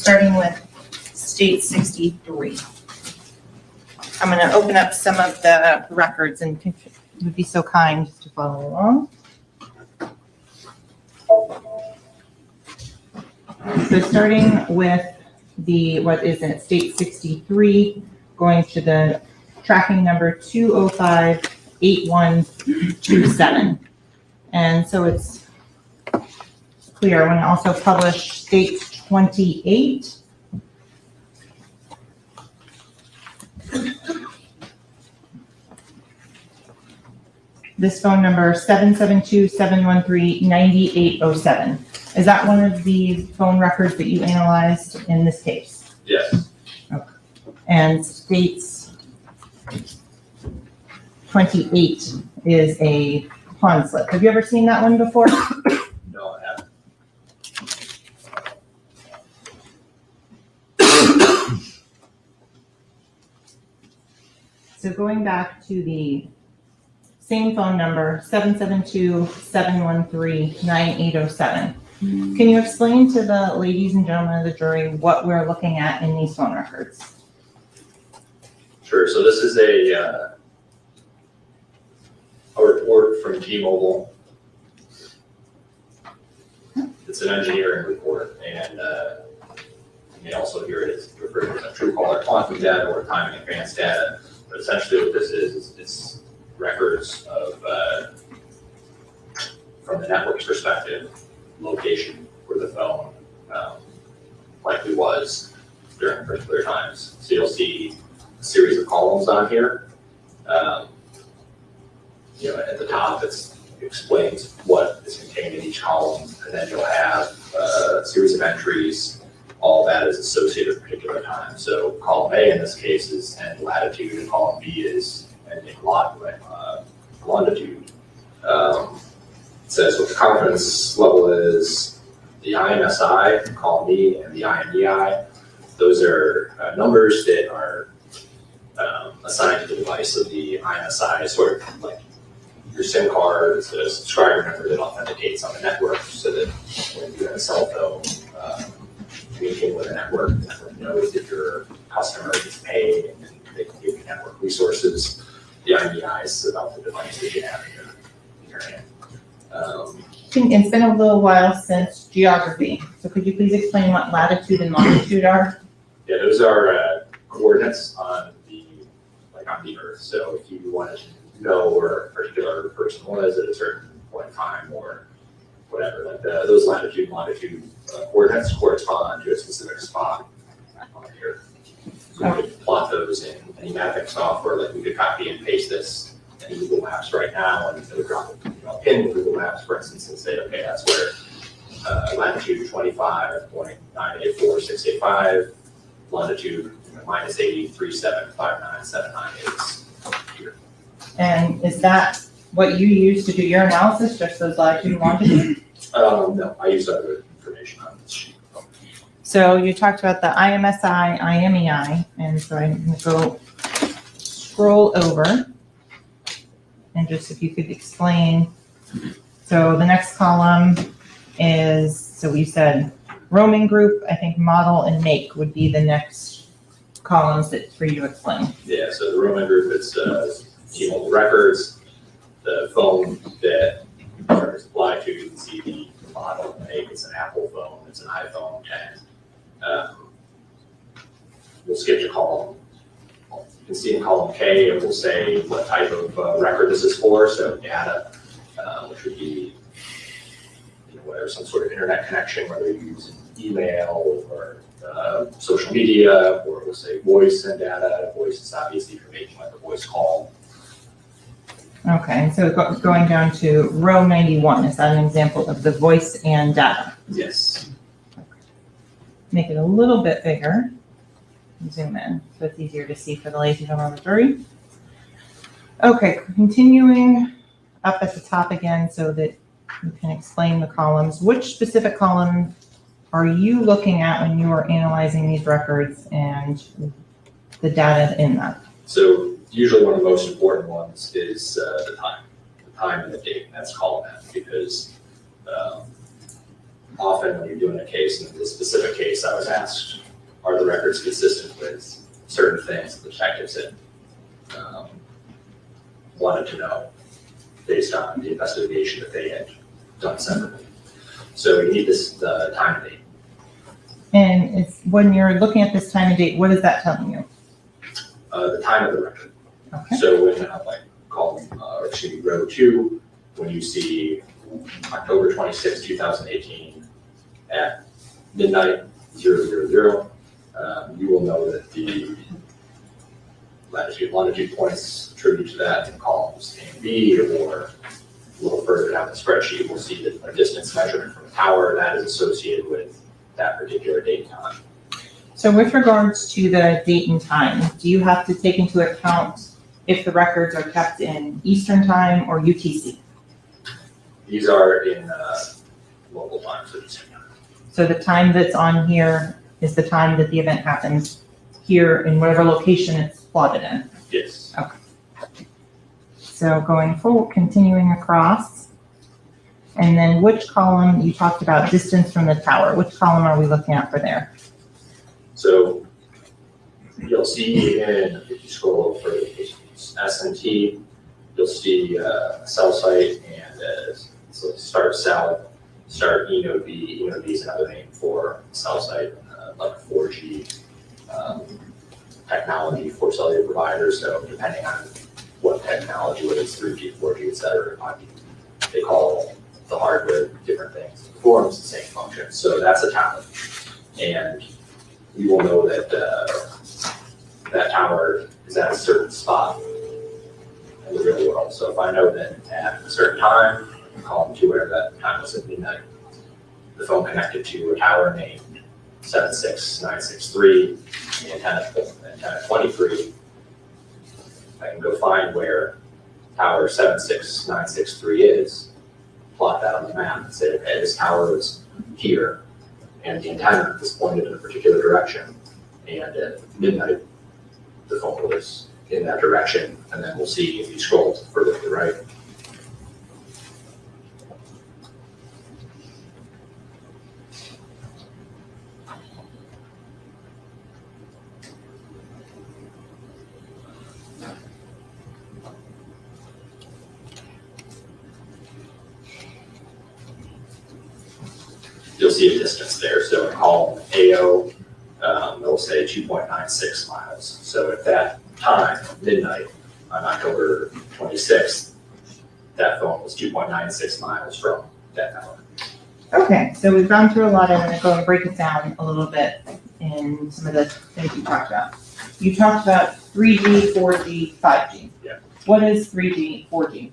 starting with state 63. I'm going to open up some of the records and if you would be so kind to follow along. So starting with what is in state 63, going to the tracking number 2058127. And so it's clear. I want to also publish state 28. This phone number 772-713-9807. Is that one of the phone records that you analyzed in this case? Yes. Okay. And states 28 is a pawn slip. Have you ever seen that one before? No, I haven't. So going back to the same phone number, 772-713-9807. Can you explain to the ladies and gentlemen of the jury what we're looking at in these phone records? Sure, so this is a report from T-Mobile. It's an engineering report, and you may also hear it as referred to as a true caller quantum data or time in advance data. But essentially what this is it's records of, from the network's perspective, location where the phone likely was during particular times. So you'll see a series of columns on here. At the top, it explains what is contained in each column, and then you'll have a series of entries. All that is associated with a particular time. So column A in this case is end latitude, and column B is ending longitude. It says what the confidence level is, the IMSI, column E, and the IMEI. Those are numbers that are assigned to the device. So the IMSI is sort of like your SIM card. It's a subscriber number that authenticates on the network, so that when you're in a cell phone, communicating with the network knows that your customer is paid and they can give you network resources. The IMEI is about the device that you have in your hand. It's been a little while since geography, so could you please explain what latitude and longitude are? Yeah, those are coordinates on the Earth. So if you wanted to know where a particular person was at a certain point in time or whatever, like those latitude and longitude coordinates correspond to a specific spot on the Earth. So we could plot those in any mapping software, like we could copy and paste this in Google Maps right now, and it would drop a pin in Google Maps, for instance, and say, okay, that's where latitude 25.984685, longitude minus 80.375979 is here. And is that what you use to do your analysis, just those latitude and longitude? No, I use other information on this sheet. So you talked about the IMSI, IMEI, and so I'm going to go scroll over. And just if you could explain. So the next column is, so we said roaming group, I think model and make would be the next columns that for you to explain. Yeah, so the roaming group, it's T-Mobile records, the phone that is applied to, you can see the model and make. It's an Apple phone, it's an iPhone 10. We'll skip to column. You can see in column K, it will say what type of record this is for. So data, which would be whatever, some sort of internet connection, whether you're using email or social media, or it will say voice and data. Voice is obviously for making like a voice call. Okay, so going down to row 91, is that an example of the voice and data? Yes. Make it a little bit bigger. Zoom in, so it's easier to see for the ladies and the jury. Okay, continuing up at the top again so that you can explain the columns. Which specific column are you looking at when you are analyzing these records and the data in that? So usually one of the most important ones is the time and the date. That's column F, because often when you're doing a case, in this specific case, I was asked are the records consistent with certain things the detectives had wanted to know based on the investigation that they had done separately. So we need the time and date. And it's, when you're looking at this time and date, what is that telling you? The time of the record. Okay. So when, like, column, or excuse me, row 2, when you see October 26, 2018 at midnight 000, you will know that the latitude, longitude points attributed to that in columns A and B, or a little further down the spreadsheet, we'll see that a distance measurement from a tower that is associated with that particular date and time. So with regards to the date and time, do you have to take into account if the records are kept in Eastern Time or UTC? These are in local time, so Eastern time. So the time that's on here is the time that the event happens here in whatever location it's plotted in. Yes. So going forward, continuing across, and then which column, you talked about distance from the tower, which column are we looking at for there? So you'll see if you scroll over further, S&T, you'll see cell site and so start cell, start eNode B. eNode B is another name for cell site, like 4G technology for cellular providers. So depending on what technology, whether it's 3G, 4G, et cetera, it might be, they call the hardware different things. It performs the same function. So that's a tower. And you will know that that tower is at a certain spot in the real world. So if I know that at a certain time, I call them to where that time was at midnight, the phone connected to a tower named 76963, the antenna 23, I can go find where tower 76963 is, plot that on the map and say, okay, this tower is here, and the antenna is pointed in a particular direction, and at midnight, the phone was in that direction, and then we'll see if you scroll further to the right. You'll see a distance there. So in column AO, it'll say 2.96 miles. So at that time, midnight on October 26th, that phone was 2.96 miles from that tower. Okay, so we've gone through a lot. I'm gonna go and break it down a little bit in some of the things you talked about. You talked about 3G, 4G, 5G. Yeah. What is 3G, 4G?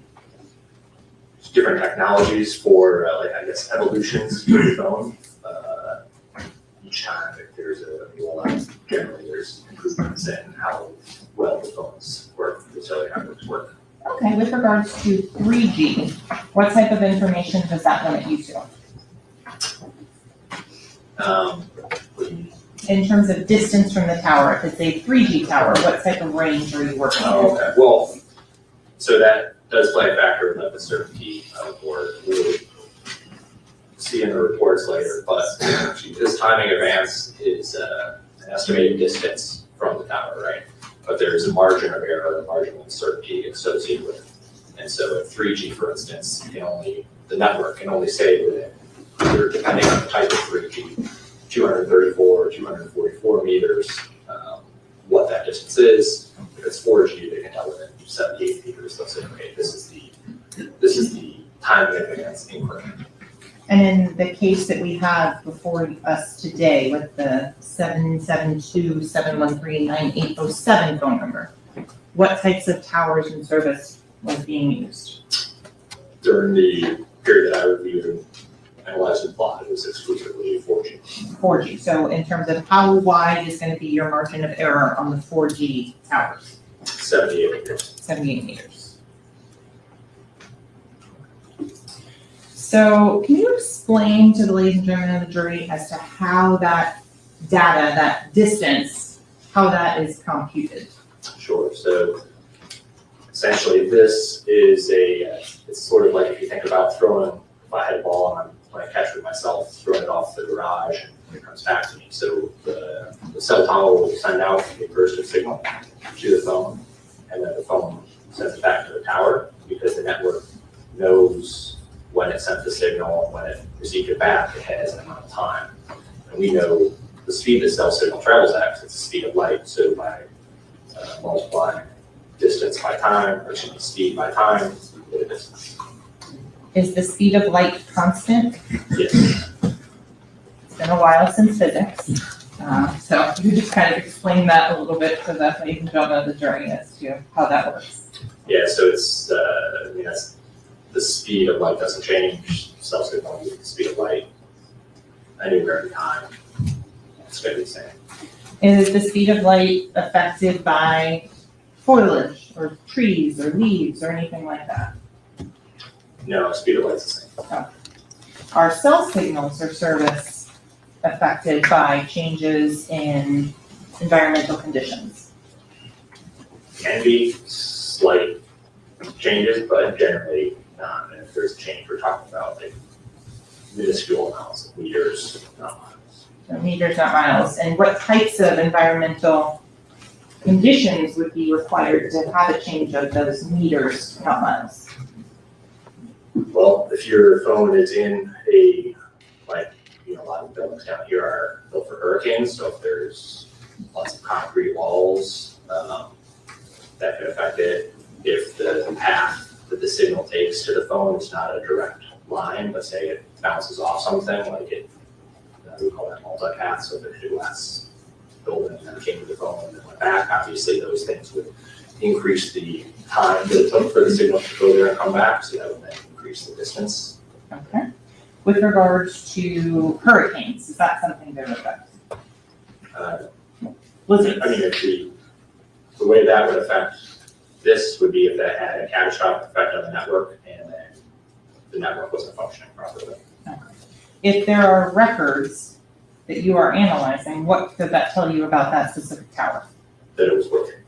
Different technologies for, like, I guess, evolutions for the phone. Each time if there's a rollout, generally there's improvements in how well the phones work, the cellular networks work. Okay, with regards to 3G, what type of information does that limit you to? In terms of distance from the tower, if it's a 3G tower, what type of range are you working with? Oh, okay. Well, so that does play a factor in the certainty of or we'll see in the reports later, but this timing advance is an estimated distance from the tower, right? But there's a margin of error, a margin of uncertainty associated with it. And so at 3G, for instance, the network can only say within, depending on the type of 3G, 234 or 244 meters, what that distance is. If it's 4G, they can tell within 78 meters. They'll say, okay, this is the timing advance increment. And in the case that we have before us today with the 772-713-9807 phone number, what types of towers and service was being used? During the period that I reviewed, analyzed and plotted, it was exclusively 4G. 4G. So in terms of how wide is going to be your margin of error on the 4G towers? 78 meters. 78 meters. So can you explain to the ladies and gentlemen of the jury as to how that data, that distance, how that is computed? Sure. So essentially this is it's sort of like if you think about throwing, if I had a ball and I'm playing catch with myself, throwing it off the garage and it comes back to me. So the the cell tower will send out a burst of signal to the phone, and then the phone sends it back to the tower, because the network knows when it sent the signal, when it received it back, it has an amount of time. And we know the speed that cell signal travels at, 'cause it's the speed of light, so by multiplying distance by time, or speed by time, you get a distance. Is the speed of light constant? Yes. It's been a while since physics. So you just kind of explain that a little bit so that ladies and gentlemen of the jury as to how that works. Yeah, so it's, that's, the speed of light doesn't change, cell signal, the speed of light, anywhere in time, it's gonna be the same. Is the speed of light affected by foliage or trees or leaves or anything like that? No, speed of light's the same. Are cell signals or service affected by changes in environmental conditions? Can be slight changes, but generally not. And if there's a change, we're talking about like minuscule amounts of meters, not miles. So meters, not miles. And what types of environmental conditions would be required to have a change of those meters, not miles? Well, if your phone is in a, like, a lot of buildings down here are built for hurricanes, so if there's lots of concrete walls, that could affect it. If the path that the signal takes to the phone is not a direct line, but say it bounces off something, like it, we call that multipath, so if it hit a glass building and then came to the phone and then went back, obviously those things would increase the time that it took for the signal to go there and come back, so that would then increase the distance. Okay. With regards to hurricanes, is that something that would affect? Blizzards? I mean, if the way that would affect this would be if that had a catastrophic effect on the network and then the network wasn't functioning properly. If there are records that you are analyzing, what does that tell you about that specific tower? That it was working.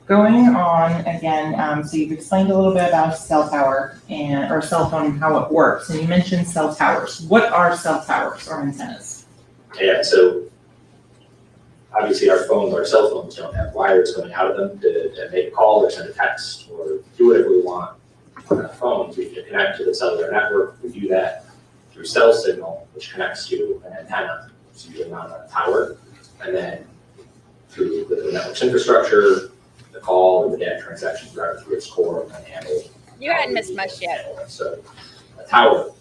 Going on again, so you've explained a little bit about cell tower or cell phone and how it works, and you mentioned cell towers. What are cell towers or antennas? Yeah, so obviously our phones, our cell phones don't have wires going out of them to make a call or send a text or do whatever we want on our phones. We can connect to the cellular network. We do that through cell signal, which connects to an antenna, so usually on a tower, and then through the network's infrastructure, the call or the data transactions routed through its core and handle. You hadn't missed much yet. So a tower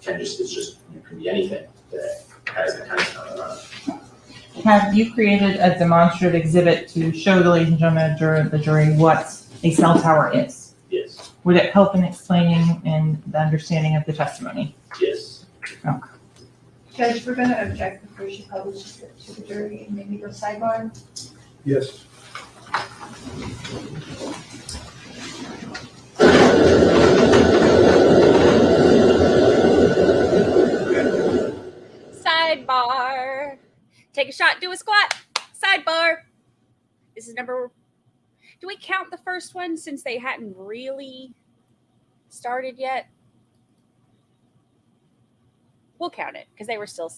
can be anything that has an antenna on it. Have you created a demonstrative exhibit to show the ladies and gentlemen of the jury what a cell tower is? Yes, Would it help in explaining and the understanding of the testimony? yes. Judge, we're gonna object before she publishes it to the jury and maybe go sidebar. Yes. Sidebar. Take a shot, do a squat. Sidebar. This is number. Do we count the first one since they hadn't really started yet? We'll count it because they were still.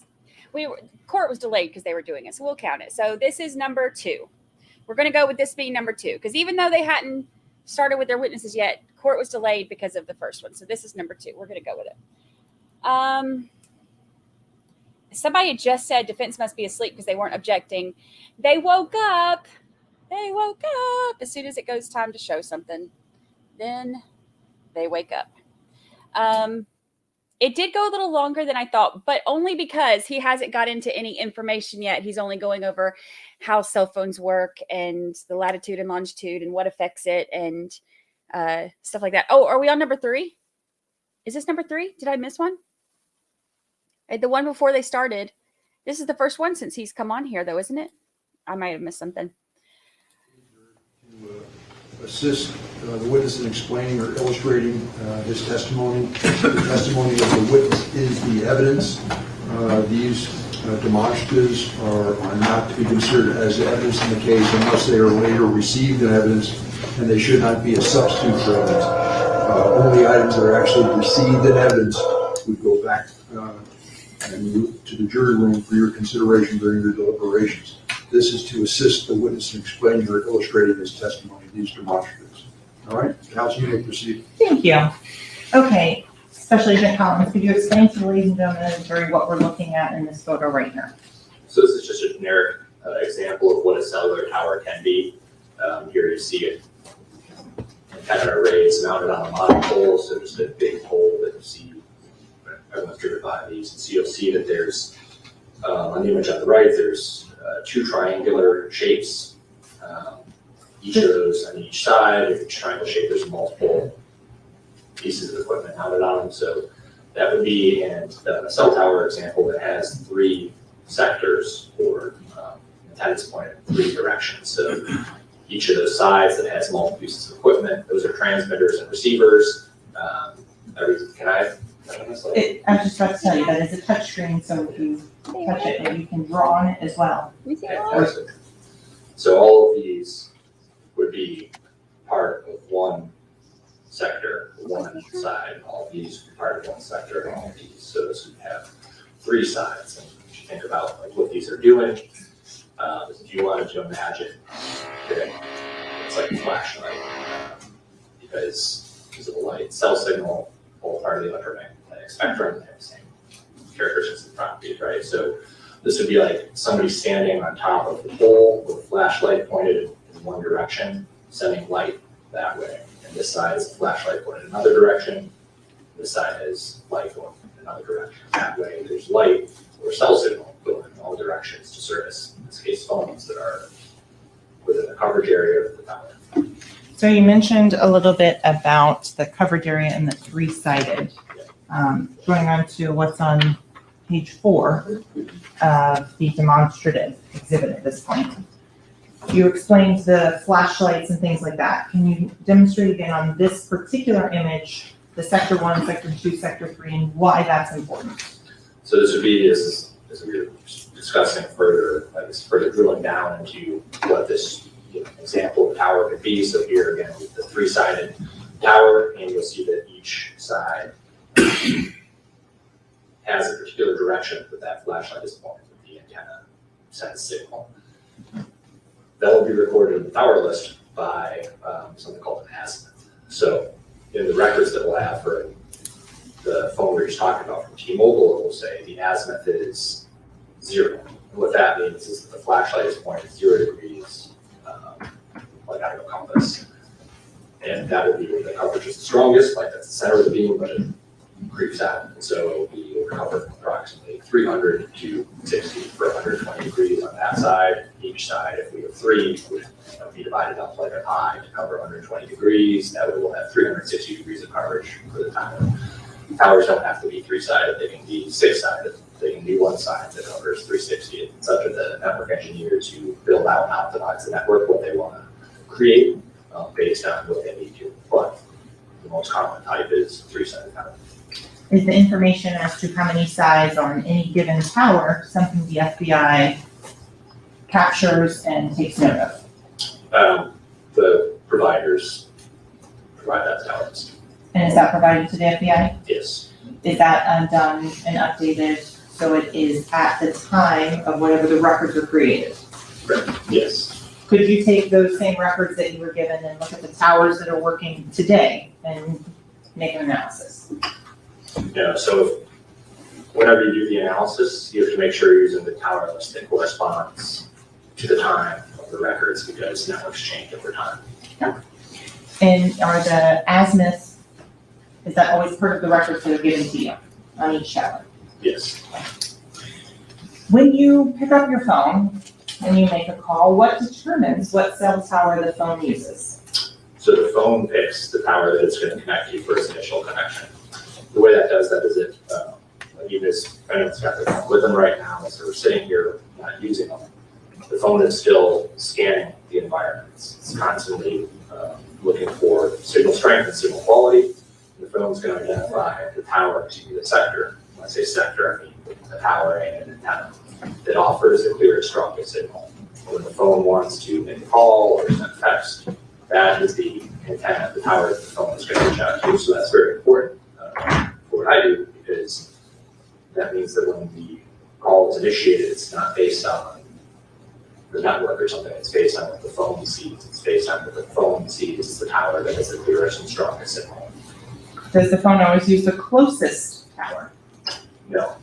Court was delayed because they were doing it, so we'll count it. So this is number 2. We're going to go with this being number 2 because even though they hadn't started with their witnesses yet, court was delayed because of the first one. So this is number 2. We're going to go with it. Somebody had just said defense must be asleep because they weren't objecting. They woke up. They woke up as soon as it goes time to show something. Then they wake up. It did go a little longer than I thought, but only because he hasn't got into any information yet. He's only going over how cell phones work and the latitude and longitude and what affects it and stuff like that. Oh, are we on number 3? Is this number 3? Did I miss one? The one before they started. This is the first one since he's come on here, though, isn't it? I might have missed something. To assist the witness in explaining or illustrating his testimony. The testimony of the witness is the evidence. These demonstratives are not to be considered as evidence in the case unless they are later received in evidence, and they should not be a substitute for evidence. Only items that are actually received in evidence would go back and move to the jury room for your consideration during your deliberations. This is to assist the witness in explaining or illustrating his testimony, these demonstratives. All right, counsel, you may proceed. Thank you. Okay, Special Agent Collins, could you explain to the ladies and gentlemen of the jury what we're looking at in this photo right here? So this is just a generic example of what a cellular tower can be. Here you see it kind of arrays mounted on a monopole, so just a big pole that you see everyone's driven by these. And so you'll see that there's, on the image on the right, there's two triangular shapes. Each of those on each side, of each triangle shape, there's multiple pieces of equipment mounted on them. So that would be in a cell tower example that has 3 sectors or antennas pointed in 3 directions. So each of those sides that has multiple pieces of equipment, those are transmitters and receivers. Can I? I was just about to tell you, that is a touch screen, so if you touch it, you can draw on it as well. Fantastic. So all of these would be part of one sector, one side. All of these would be part of one sector, and all of these. So this would have 3 sides. And if you think about like what these are doing, if you wanted to imagine that it's like a flashlight, because of the light, cell signal, all part of the electromagnetic spectrum, they have the same characteristics and properties, right? So this would be like somebody standing on top of the pole with a flashlight pointed in one direction, sending light that way. And this side is a flashlight pointed in another direction. This side is light going in another direction. That way, there's light or cell signal going in all directions to service, in this case, phones that are within the coverage area of the tower. So you mentioned a little bit about the coverage area and the 3-sided. Going on to what's on page 4 of the demonstrative exhibit at this point. You explained the flashlights and things like that. Can you demonstrate again on this particular image, the sector 1, sector 2, sector 3, and why that's important? So this would be, as we were discussing further, further drilling down into what this example of tower could be. So here again, with the 3-sided tower, and you'll see that each side has a particular direction that that flashlight is pointed with the antenna sends signal. That will be recorded in the tower list by something called an azimuth. So in the records that we'll have for the phone we were just talking about from T-Mobile, it will say the azimuth is 0. And what that means is that the flashlight is pointed 0 degrees, like out of a compass. And that will be where the coverage is the strongest, like that's the center of the beam, but it creeps out. And so it will be covered approximately 300 to 60 for 120 degrees on that side. Each side, if we have 3, would be divided up like an eye to cover 120 degrees. That way we'll have 360 degrees of coverage for the tower. Towers don't have to be 3-sided, they can be 6-sided. They can be one side that covers 360. It's up to the network engineer to build out and optimize the network, what they want to create based on what they need to. But the most common type is 3-sided tower. Is the information as to how many sides on any given tower something the FBI captures and takes note of? The providers provide that to towers. And is that provided to the FBI? Yes. Is that done and updated so it is at the time of whatever the records were created? Right. Yes. Could you take those same records that you were given and look at the towers that are working today and make an analysis? Yeah, so whenever you do the analysis, you have to make sure you're using the tower list that corresponds to the time of the records because networks change over time. And are the azimuths, is that always part of the records that are given to you on each tower? Yes. When you pick up your phone and you make a call, what determines what cell tower the phone uses? So the phone picks the tower that it's going to connect you for its initial connection. The way that does that is it, even as anyone's got their phone with them right now, as we're sitting here not using them, the phone is still scanning the environment. It's constantly looking for signal strength and signal quality. And the phone's going to identify the tower, the sector. When I say sector, I mean a tower and an antenna that offers the clearest, strongest signal. When the phone wants to make a call or send text, that is the antenna, the tower that the phone is going to reach out to. So that's very important for what I do because That means that when the call is initiated, it's not based on the network or something. It's based on what the phone sees. It's based on what the phone sees as the tower that has the clearest and strongest signal. Does the phone always use the closest tower? No.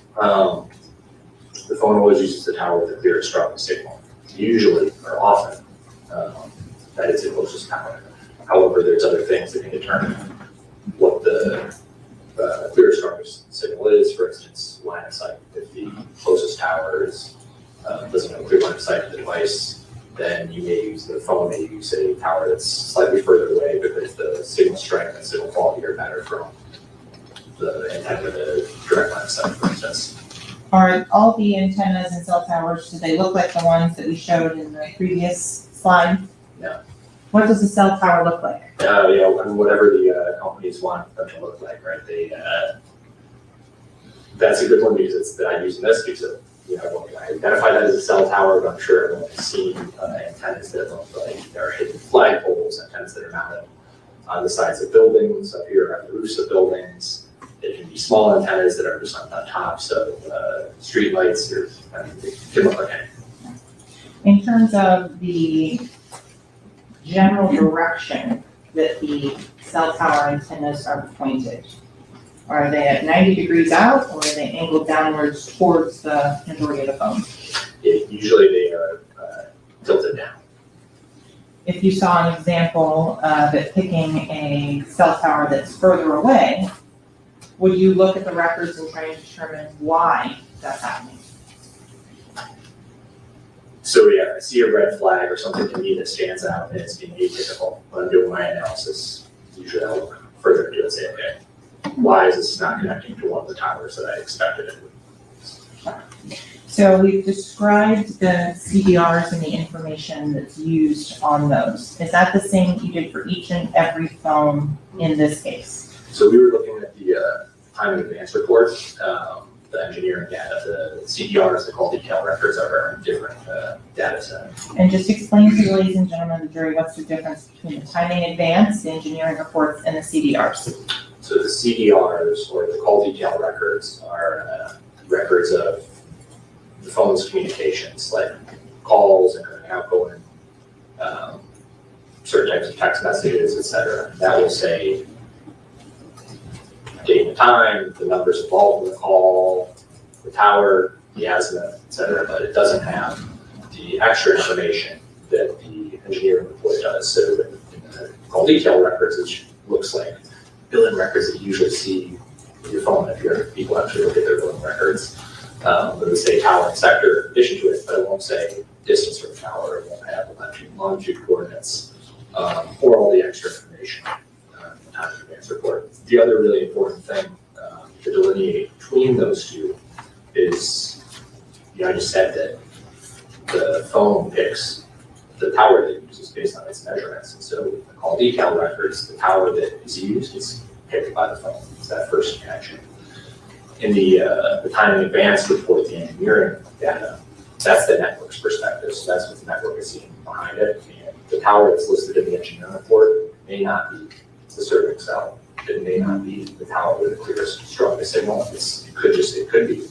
The phone always uses the tower with the clearest, strongest signal. Usually, or often, that is the closest tower. However, there's other things that can determine what the clearest, strongest signal is. For instance, line of sight. If the closest tower is doesn't have a clear line of sight to the device, then you may use the phone may use a tower that's slightly further away because the signal strength and signal quality are better from the antenna with a direct line of sight, for instance. Are all the antennas and cell towers, do they look like the ones that we showed in the previous slide? No. What does a cell tower look like? Yeah, and whatever the companies want them to look like, right? They that's a good one because it's that I use in this because I identify that as a cell tower, but I'm sure everyone has seen antennas that look like they're hidden flagpoles, antennas that are mounted on the sides of buildings, up here on the roofs of buildings. They can be small antennas that are just on the tops of street lights, or they can look like anything. In terms of the general direction that the cell tower antennas are pointed, are they at 90 degrees out, or are they angled downwards towards the majority of the phone? Usually they are tilted down. If you saw an example of it picking a cell tower that's further away, would you look at the records and try to determine why that's happening? So yeah, I see a red flag or something to me that stands out and it's being atypical. When I'm doing my analysis, usually I'll look further into it and say, okay, why is this not connecting to one of the towers that I expected it would? So we've described the CDRs and the information that's used on those. Is that the same that you did for each and every phone in this case? So we were looking at the time in advance report, the engineering data, the CDRs, the call detail records are in different data sets. And just explain to the ladies and gentlemen of the jury what's the difference between the timing advance, the engineering reports, and the CDRs. So the CDRs, or the call detail records, are records of the phone's communications, like calls and outgoing, certain types of text messages, etc. That will say date and time, the numbers involved in the call, the tower, the azimuth, etc. But it doesn't have the extra information that the engineering report does. So in the call detail records, which looks like billing records that you usually see with your phone if people actually look at their billing records. It would say tower and sector in addition to it, but it won't say distance from the tower. It won't have the latitude and longitude coordinates or all the extra information in the time in advance report. The other really important thing to delineate between those two is, I just said that the phone picks the tower that it uses based on its measurements. And so the call detail records, the tower that is used is picked by the phone. It's that first connection. In the time in advance report, the engineering data, that's the network's perspective. So that's what the network is seeing behind it. And the tower that's listed in the engineering report may not be the serving cell. It may not be the tower with the clearest, strongest signal. It could be,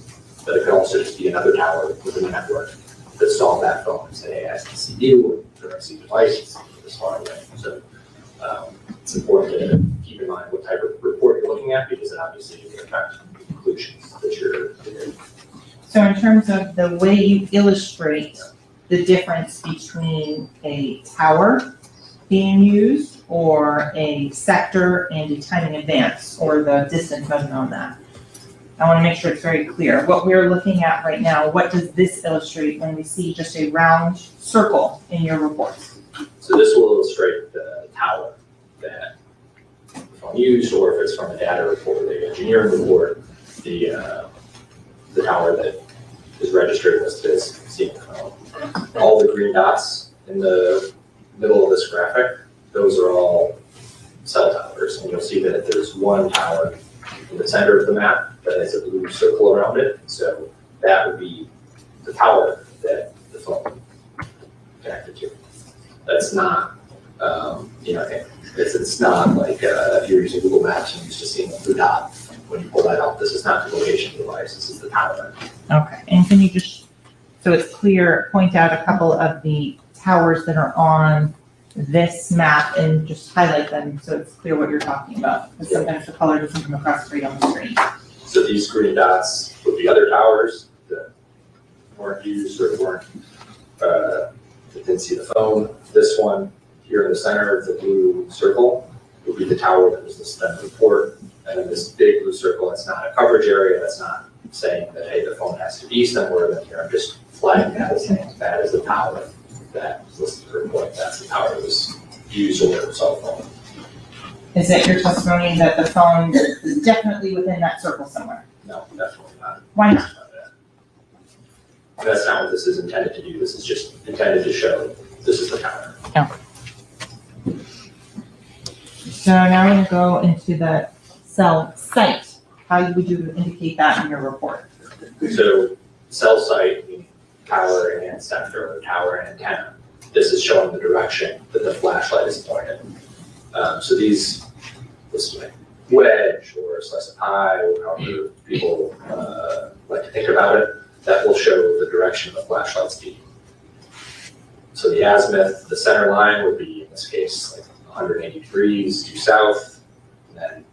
but it could also just be another tower within the network that saw that phone and say, hey, I see you, or I see the device, it's this far away. So it's important to keep in mind what type of report you're looking at, because it obviously can affect the conclusions that you're doing. So in terms of the way you illustrate the difference between a tower being used or a sector and a timing advance, or the distance measurement on that, I want to make sure it's very clear. What we're looking at right now, what does this illustrate when we see just a round circle in your reports? So this will illustrate the tower that the phone used, or if it's from a data report or the engineering report, the tower that is registered listed as seeing the phone. All the green dots in the middle of this graphic, those are all cell towers. And you'll see that there's one tower in the center of the map that has a blue circle around it. So that would be the tower that the phone connected to. That's not, it's not like if you're using Google Maps and you're used to seeing a blue dot. when you pull that out, this is not the location device, this is the tower. Okay, and can you just, so it's clear, point out a couple of the towers that are on this map and just highlight them so it's clear what you're talking about? Because sometimes the color doesn't come across great on the screen. So these green dots would be other towers that weren't used or weren't, that didn't see the phone. This one here in the center of the blue circle would be the tower that was the STEM report. And then this big blue circle, that's not a coverage area, that's not saying that, hey, the phone has to be somewhere in here. I'm just flagging that as saying that is the tower that was listed for report. That's the tower that was used over a cell phone. Is it your testimony that the phone is definitely within that circle somewhere? No, definitely not. Why not? That's not what this is intended to do. This is just intended to show this is the tower. So now I'm gonna go into the cell site. How would you indicate that in your report? So cell site, meaning tower and sector, or tower and antenna. This is showing the direction that the flashlight is pointed. So this is like wedge or slice of pie, or however people like to think about it, that will show the direction of the flashlight's beam. So the azimuth, the center line would be, in this case, like 180 degrees due south, and then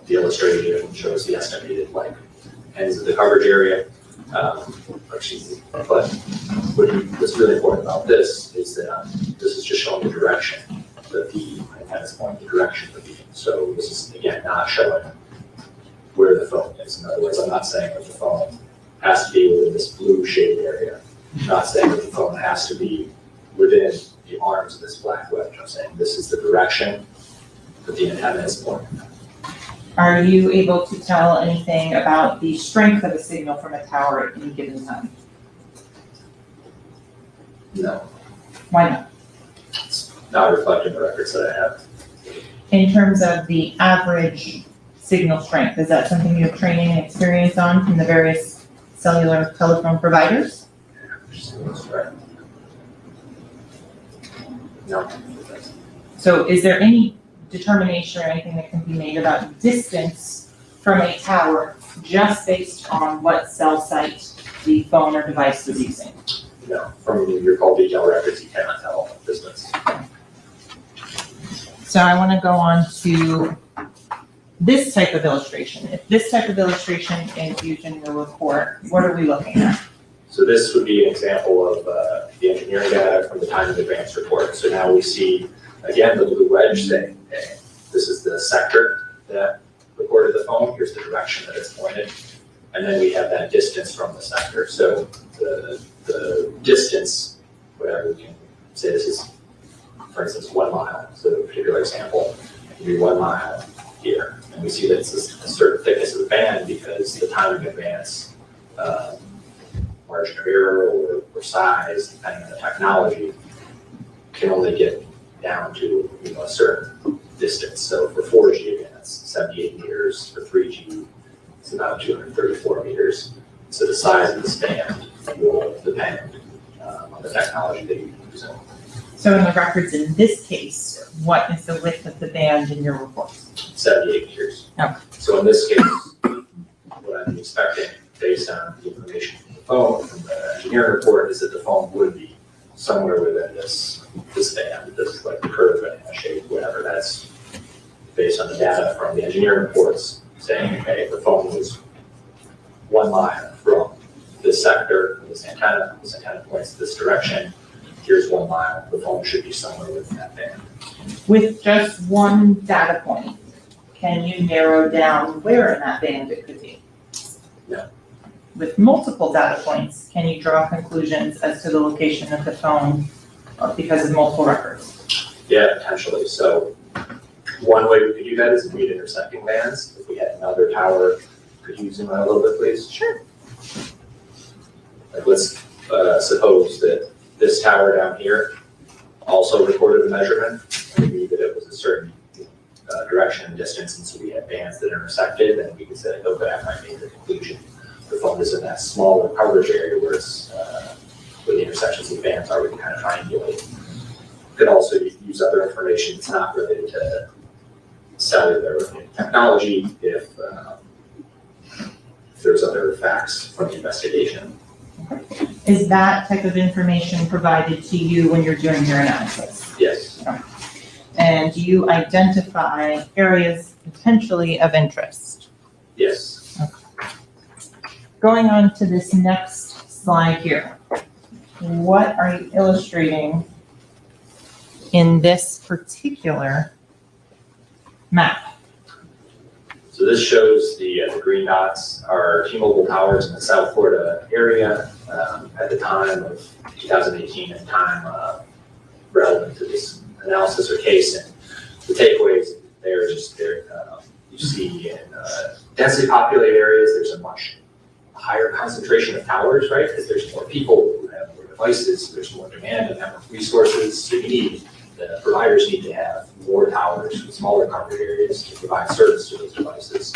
the illustration shows the estimated like ends of the coverage area. But what's really important about this is that this is just showing the direction that the antenna is pointing, the direction of the beam. So this is again not showing where the phone is. In other words, I'm not saying that the phone has to be within this blue shaded area. I'm not saying that the phone has to be within the arms of this black wedge. I'm saying this is the direction that the antenna is pointing. Are you able to tell anything about the strength of a signal from a tower at any given time? No, Why not? it's not reflecting the records that I have. In terms of the average signal strength, is that something you have training and experience on from the various cellular telephone providers? That's right. No. So is there any determination or anything that can be made about distance from a tower just based on what cell site the phone or device is using? No, from your call detail records, you cannot tell distance. So I want to go on to this type of illustration. If this type of illustration is used in your report, what are we looking at? So this would be an example of the engineering data from the time of advance report. So now we see, again, the blue wedge saying, hey, this is the sector that recorded the phone, here's the direction that it's pointed. And then we have that distance from the sector. So the distance, whatever we can say this is, for instance, 1 mile. So a particular example, it could be 1 mile here. And we see that it's a certain thickness of the band because the time of advance, margin of error or size, depending on the technology, can only get down to a certain distance. So for 4G, again, that's 78 meters. For 3G, it's about 234 meters. So the size of this band will depend on the technology that you use. So in the records in this case, what is the width of the band in your report? 78 meters. Okay. So in this case, what I'm expecting, based on the information from the phone, from the engineering report, is that the phone would be somewhere within this band, this like the curve and shape, whatever. That's based on the data from the engineering reports saying, okay, the phone was 1 mile from this sector, this antenna points this direction. Here's 1 mile. The phone should be somewhere within that band. With just one data point, can you narrow down where in that band it could be? No. With multiple data points, can you draw conclusions as to the location of the phone because of multiple records? Yeah, potentially. So one way we could do that is if we had intersecting bands. If we had another tower, could you zoom out a little bit, please? Sure. Like let's suppose that this tower down here also recorded a measurement. And we knew that it was a certain direction and distance, and so we had bands that intersected, and we could say, okay, I might make the conclusion the phone is in that smaller coverage area where it's where the intersections of bands are, we can kind of triangulate. Could also use other information that's not related to cellular technology if there's other facts from the investigation. Is that type of information provided to you when you're doing your analysis? Yes, And do you identify areas potentially of interest? yes. Going on to this next slide here, what are you illustrating in this particular map? So this shows the green dots are T-Mobile towers in the South Florida area at the time of 2018, at the time relevant to this analysis or case. And the takeaways there are just there. You see in densely populated areas, there's a much higher concentration of towers, right? Because there's more people who have more devices, there's more demand and have more resources. So the providers need to have more towers with smaller coverage areas to provide service to those devices.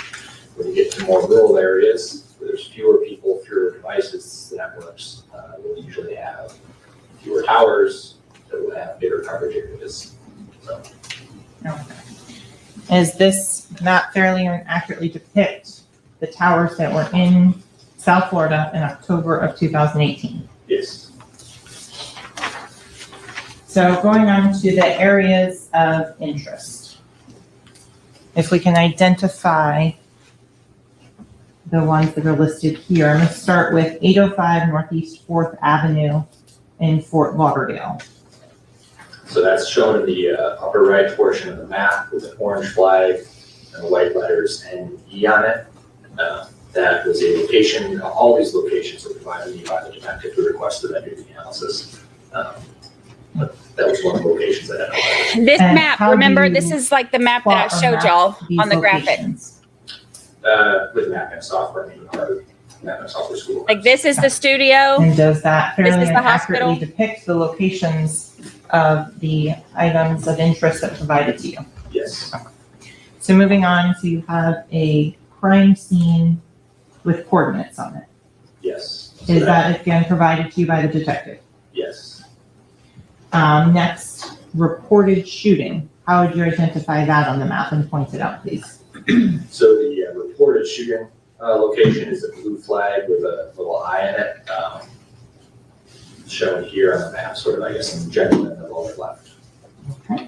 When you get to more rural areas, where there's fewer people, fewer devices, the networks will usually have fewer towers that will have bigger coverage areas. So, Okay. Is this map fairly and accurately depict the towers that were in South Florida in October of 2018? yes. So going on to the areas of interest. If we can identify the ones that are listed here, I'm going to start with 805 Northeast 4th Avenue in Fort Lauderdale. So that's shown in the upper right portion of the map with an orange flag and the white letters NE on it. That was a location, all these locations were provided to me by the detective who requested that I do the analysis. But that was one of the locations that I had. This And map, how do remember, you this is like the map that I plot or showed map y'all these on the graphic. locations? With mapping software, maybe part of mapping software school. Like this is the studio. And does that This fairly is and the hospital. accurately depict the locations of the items of interest that are provided to you? Yes, So moving on, so you have a crime scene with coordinates on it. yes. So Is that again provided to you by the detective? Yes. Next, reported shooting. How would you identify that on the map and point it out, please? So the reported shooting location is a blue flag with a little eye in it. Shown here on the map, sort of, I guess, in general in the lower left. Okay.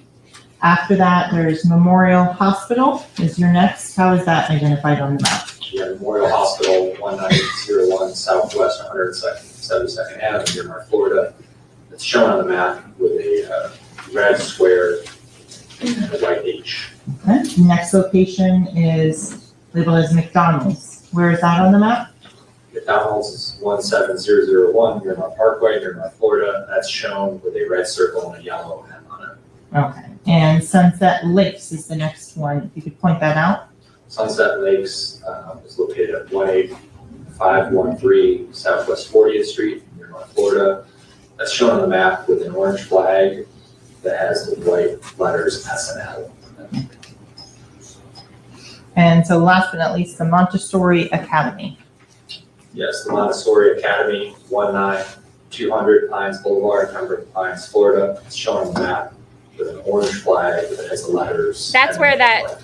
After that, there's Memorial Hospital is your next. How is that identified on the map? You have Memorial Hospital, 1901 Southwest 172nd Avenue, Juror, Florida. It's shown on the map with a red square and a white H. Okay. Next location is labeled as McDonald's. Where is that on the map? McDonald's is 17001 Juror Parkway, Juror, Florida. That's shown with a red circle and a yellow M on it. Okay. And Sunset Lakes is the next one. If you could point that out. Sunset Lakes is located at 18513 Southwest 40th Street, Juror, Florida. That's shown on the map with an orange flag that has the white letters SNL. And so last but not least, the Montessori Academy. Yes, the Montessori Academy, 19200 Pines Boulevard, Pembroke Pines, Florida. It's shown on the map with an orange flag that has the letters. That's where that-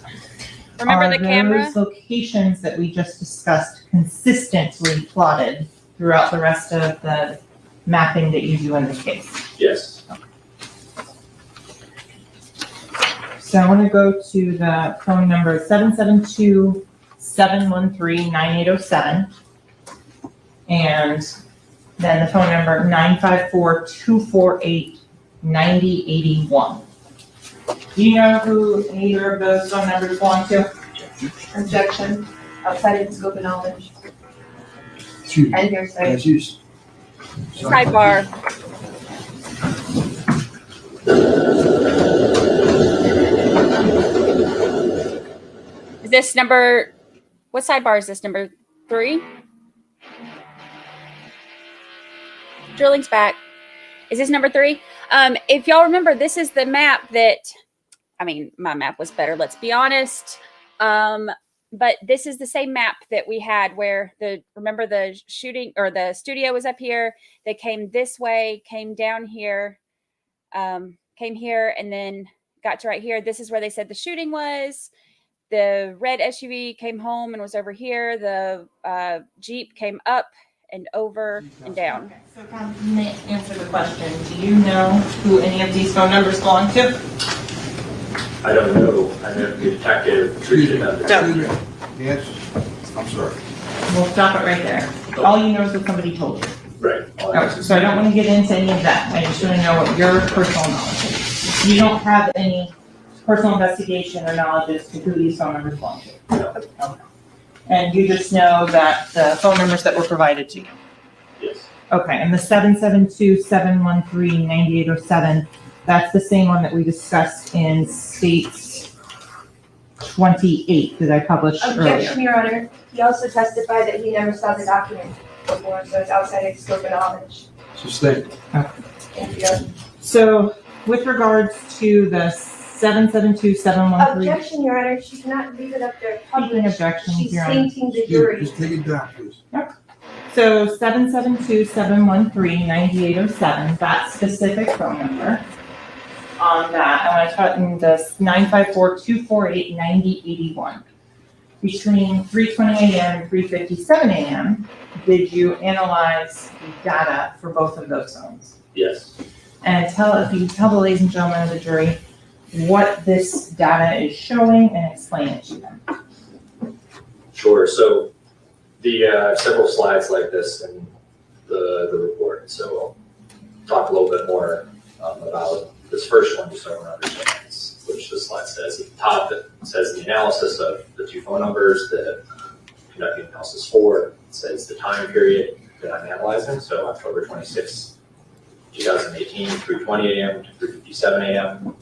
Remember the camera? Are those locations that we just discussed consistently plotted throughout the rest of the mapping that you do in the case? Yes, So I want to go to the phone number 772-713-9807. And then the phone number 954-248-9081. Do you know who either of those phone numbers belong to? Objection, outside of the scope of knowledge, Two, and hearsay. as used. Sidebar. Is this number, what sidebar is this, number 3? Drilling's back. Is this number 3? If y'all remember, this is the map that, I mean, my map was better, let's be honest. But this is the same map that we had where remember the shooting or the studio was up here. They came this way, came down here, came here, and then got to right here. This is where they said the shooting was. The red SUV came home and was over here. The Jeep came up and over and down. Okay, so Tom, you may answer the question. Do you know who any of these phone numbers belong to? I don't know. I know the detective treated them. Yes. I'm sorry. We'll stop it right there. All you know is what somebody told you. Right. Okay, so I don't want to get into any of that. I just want to know what your personal knowledge is. You don't have any personal investigation or knowledge as to who these phone numbers belong to. No. Okay. And you just know that the phone numbers that were provided to you. Yes. Okay, and the 772-713-9807, that's the same one that we discussed in States 28 that I published earlier. Objection, Your Honor. He also testified that he never saw the document before, so it's outside his scope of knowledge. Sustained. Thank you. So with regards to the 772-713. Objection, Your Honor. She cannot leave it up there Speaking published. objections, She's Your Honor. tainting the jury. Just take it back, please. So 772-713-9807, that specific phone number. On that, I want to talk in the 954-248-9081. Between 3:20 a.m. and 3:57 a.m., did you analyze the data for both of those phones? Yes. And if you can tell the ladies and gentlemen of the jury what this data is showing and explain it to them. Sure. So the several slides like this in the report. So I'll talk a little bit more about this first one, just so everyone understands, which the slide says. At the top, it says the analysis of the two phone numbers that conducting analysis for. It says the time period that I'm analyzing, so October 26, 2018, 3:20 a.m. to 3:57 a.m.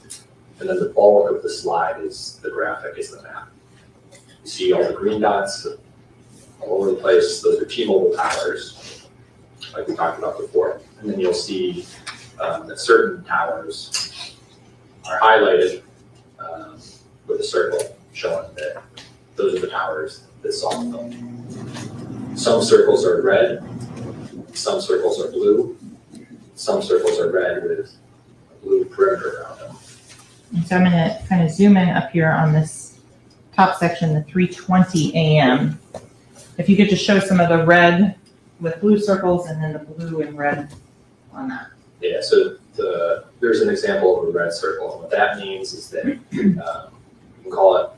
And then the bulk of the slide is the graphic, is the map. You see all the green dots all over the place. Those are T-Mobile towers, like we talked about before. And then you'll see that certain towers are highlighted with a circle showing that those are the towers that saw the film. Some circles are red, some circles are blue, some circles are red with a blue perimeter around them. And so I'm going to kind of zoom in up here on this top section, the 3:20 a.m. If you could just show some of the red with blue circles and then the blue and red on that. Yeah, so there's an example of a red circle. And what that means is that you can call it,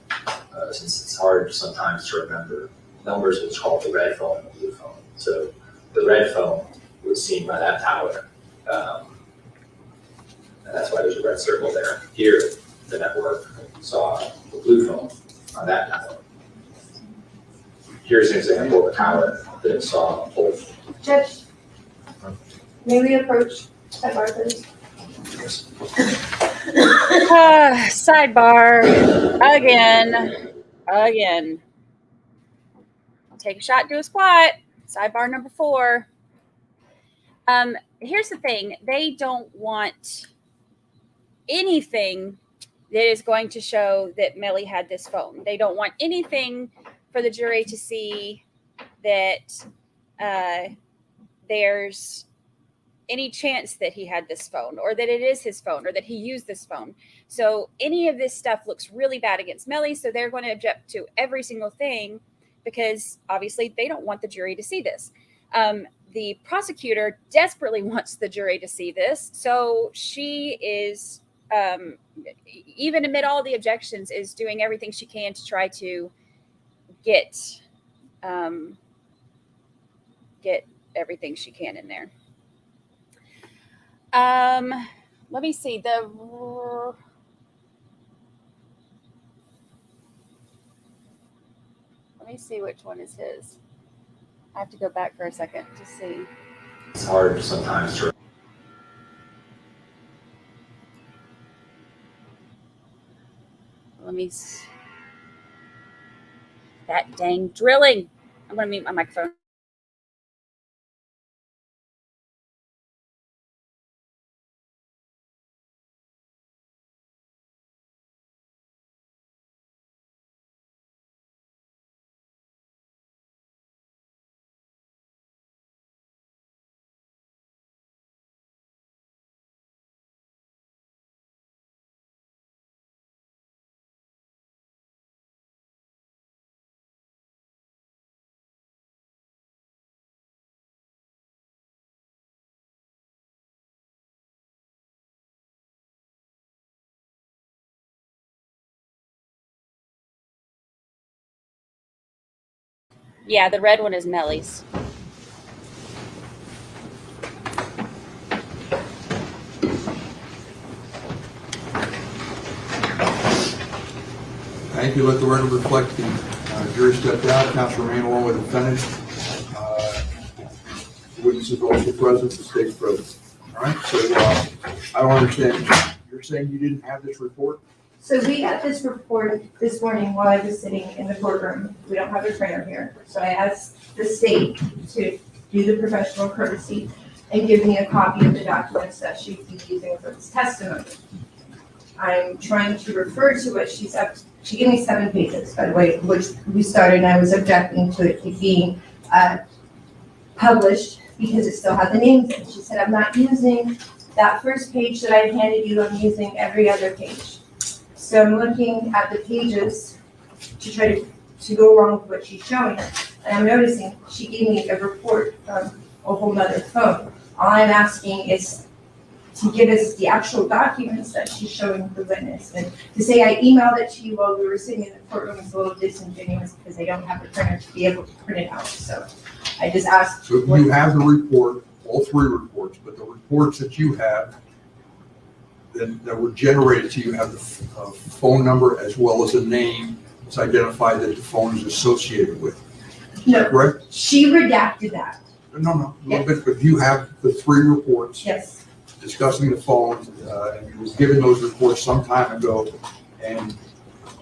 since it's hard sometimes to remember numbers, it's called the red phone and the blue phone. So the red phone was seen by that tower. And that's why there's a red circle there. Here, the network saw the blue phone on that tower. Here's an example of a tower that saw both. Judge, may we approach Sidebar, please? Sidebar again. I'll take a shot, do a squat. Sidebar number 4. Here's the thing. They don't want anything that is going to show that Melly had this phone. They don't want anything for the jury to see that there's any chance that he had this phone or that it is his phone or that he used this phone. So any of this stuff looks really bad against Melly. So they're going to object to every single thing because obviously they don't want the jury to see this. The prosecutor desperately wants the jury to see this. So she is, even amid all the objections, is doing everything she can to try to get everything she can in there. Let me see let me see which one is his. I have to go back for a second to see. It's hard sometimes to. Let me see. That dang drilling. I'm going to mute my microphone. Yeah, the red one is Melly's. Thank you. Let the record reflect the jury stepped out. Counsel remain along with the defendant. Witnesses also present, the state's present. All right, so I don't understand. You're saying you didn't have this report? So we got this report this morning while I was sitting in the courtroom. We don't have a printer here. So I asked the state to do the professional courtesy and give me a copy of the documents that she'd be using for this testimony. I'm trying to refer to it. She gave me 7 pages, by the way, which we started, and I was objecting to it being published because it still had the names in. She said, I'm not using that first page that I handed you, I'm using every other page. So I'm looking at the pages to try to go along with what she's showing. And I'm noticing she gave me a report from a whole nother phone. All I'm asking is to give us the actual documents that she's showing the witness. And to say I emailed it to you while we were sitting in the courtroom is a little disingenuous because I don't have a printer to be able to print it out. So I just asked. So you have the report, all 3 reports, but the reports that you have that were generated to you have the phone number as well as a name. It's identified that the phone is associated with. No, Correct? she redacted that. No. Yes. But you have the 3 reports Yes. discussing the phones, and you were given those reports some time ago. And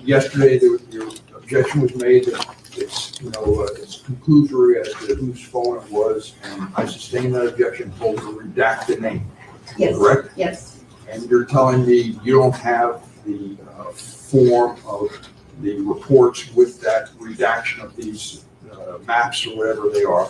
yesterday, your objection was made that it's conclusory as to whose phone it was, and I sustained that objection, told her to redact the name. Yes. Correct? Yes. And you're telling me you don't have the form of the reports with that redaction of these maps or whatever they are,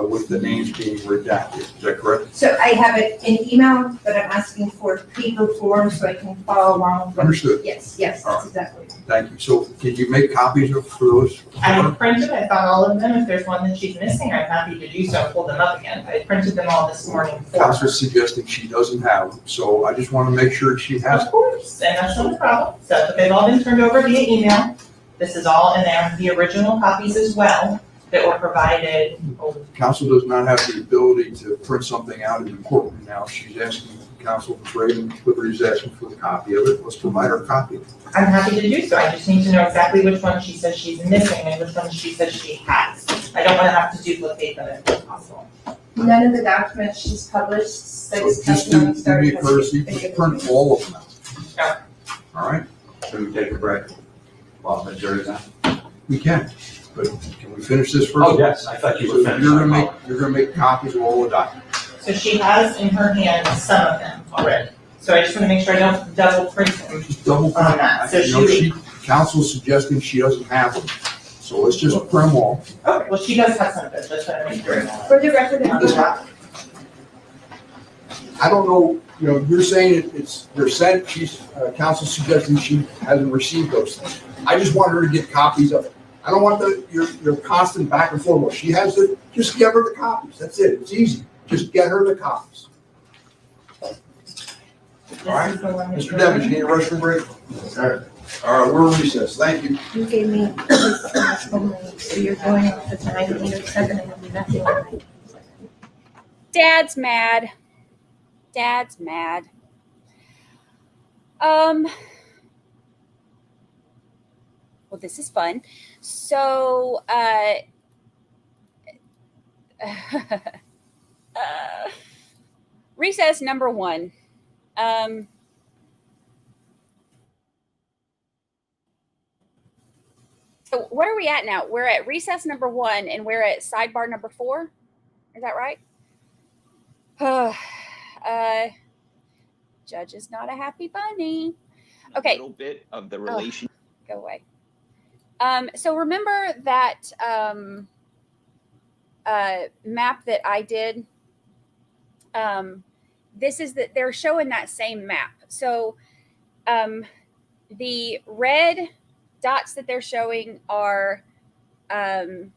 with the names being redacted. Is that correct? So I have it in email, but I'm asking for paper form so I can follow along. Understood. Yes, All that's right. exactly. Thank you. So can you make copies for those? I printed, I found all of them. If there's one that she's missing, I'm happy to do so and pull them up again. I printed them all this morning for her. Counsel's suggesting she doesn't have them, so I just want to make sure she has Of them. course, and that's not a problem. So they've all been turned over via email. This is all in there, the original copies as well that were provided. Counsel does not have the ability to print something out in the courtroom now. She's asking Counsel Raven, Liberty's asking for the copy of it. Let's provide her a copy. I'm happy to do so. I just need to know exactly which one she says she's missing and which one she says she has. I don't want to have to duplicate them if possible. None of the documents she's published So since just testimony do started. me a courtesy, print all of them out. Sure. All right? Should we take a break while the jury's out? We can, but can we finish this first? Oh, yes, I thought you So were finished. you're gonna make copies of all the documents. So she has in her hand some of them already. So I just want to make sure I don't double print them. Just double print. On that. So You know, she- Counsel's suggesting she doesn't have them. So let's just print them all. Okay, well, she does have some of it, just want to make sure. For the record, I don't know, you're saying they're sent, Counsel's suggesting she hasn't received those things. I just want her to get copies of it. I don't want your constant back and forth. Well, she has it, just give her the copies. That's it. It's easy. Just get her the copies. All right. This is the one that Mr. you're- Devens, you need a restroom break? Sir. All right, we're in recess. Thank you. you gave me this only, so you're going off the time, and you're second, and you're nothing like. Dad's mad. Dad's mad. Well, this is fun. So, recess number 1. So what are we at now? We're at recess number 1 and we're at sidebar number 4. Is that right? Judge is not a happy bunny. Okay. A little bit of the relation. Go away. So remember that map that I did? This is that they're showing that same map. So the red dots that they're showing are, they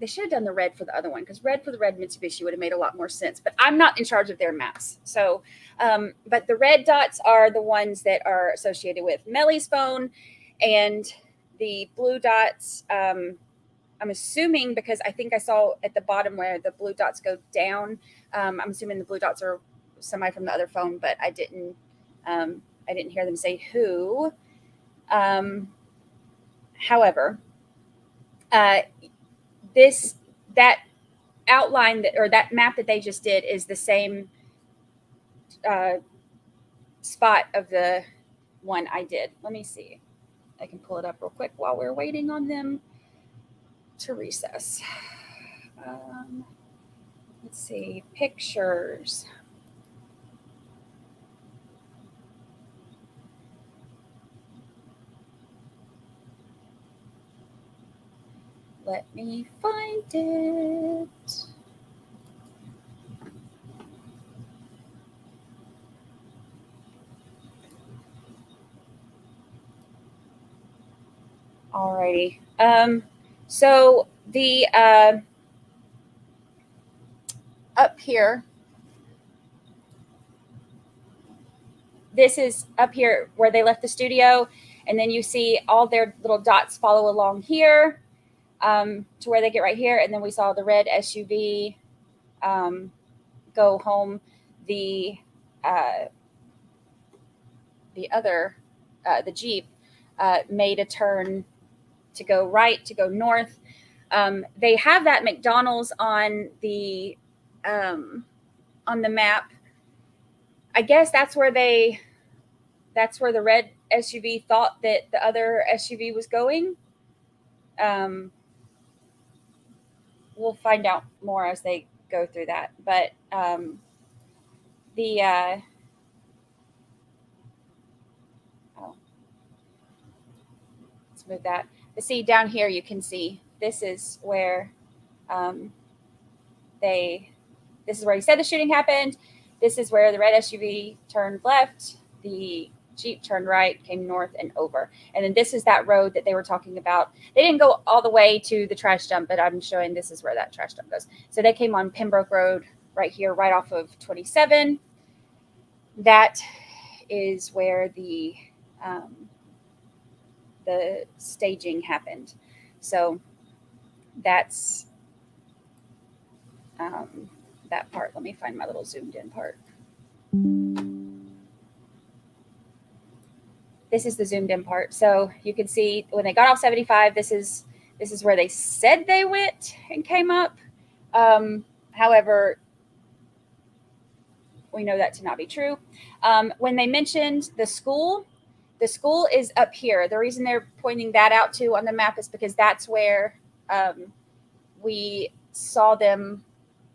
should have done the red for the other one, because red for the red Mitsubishi would have made a lot more sense, but I'm not in charge of their maps. So, but the red dots are the ones that are associated with Melly's phone, and the blue dots I'm assuming, because I think I saw at the bottom where the blue dots go down. I'm assuming the blue dots are somebody from the other phone, but I didn't hear them say who. However, that outline or that map that they just did is the same spot of the one I did. Let me see. I can pull it up real quick while we're waiting on them to recess. Let's see, pictures. Let me find it. Alrighty. So the up here, this is up here where they left the studio, and then you see all their little dots follow along here to where they get right here, and then we saw the red SUV go home. The Jeep made a turn to go right, to go north. They have that McDonald's on the map. I guess that's where the red SUV thought that the other SUV was going. We'll find out more as they go through that. But let's move that. But see, down here you can see this is where this is where he said the shooting happened. This is where the red SUV turned left, the Jeep turned right, came north and over. And then this is that road that they were talking about. They didn't go all the way to the trash dump, but I'm showing this is where that trash dump goes. So they came on Pembroke Road right here, right off of 27. That is where the staging happened. So that's that part. Let me find my little zoomed in part. This is the zoomed in part. So you can see when they got off 75, this is where they said they went and came up. However, we know that to not be true. When they mentioned the school is up here. The reason they're pointing that out too on the map is because that's where we saw them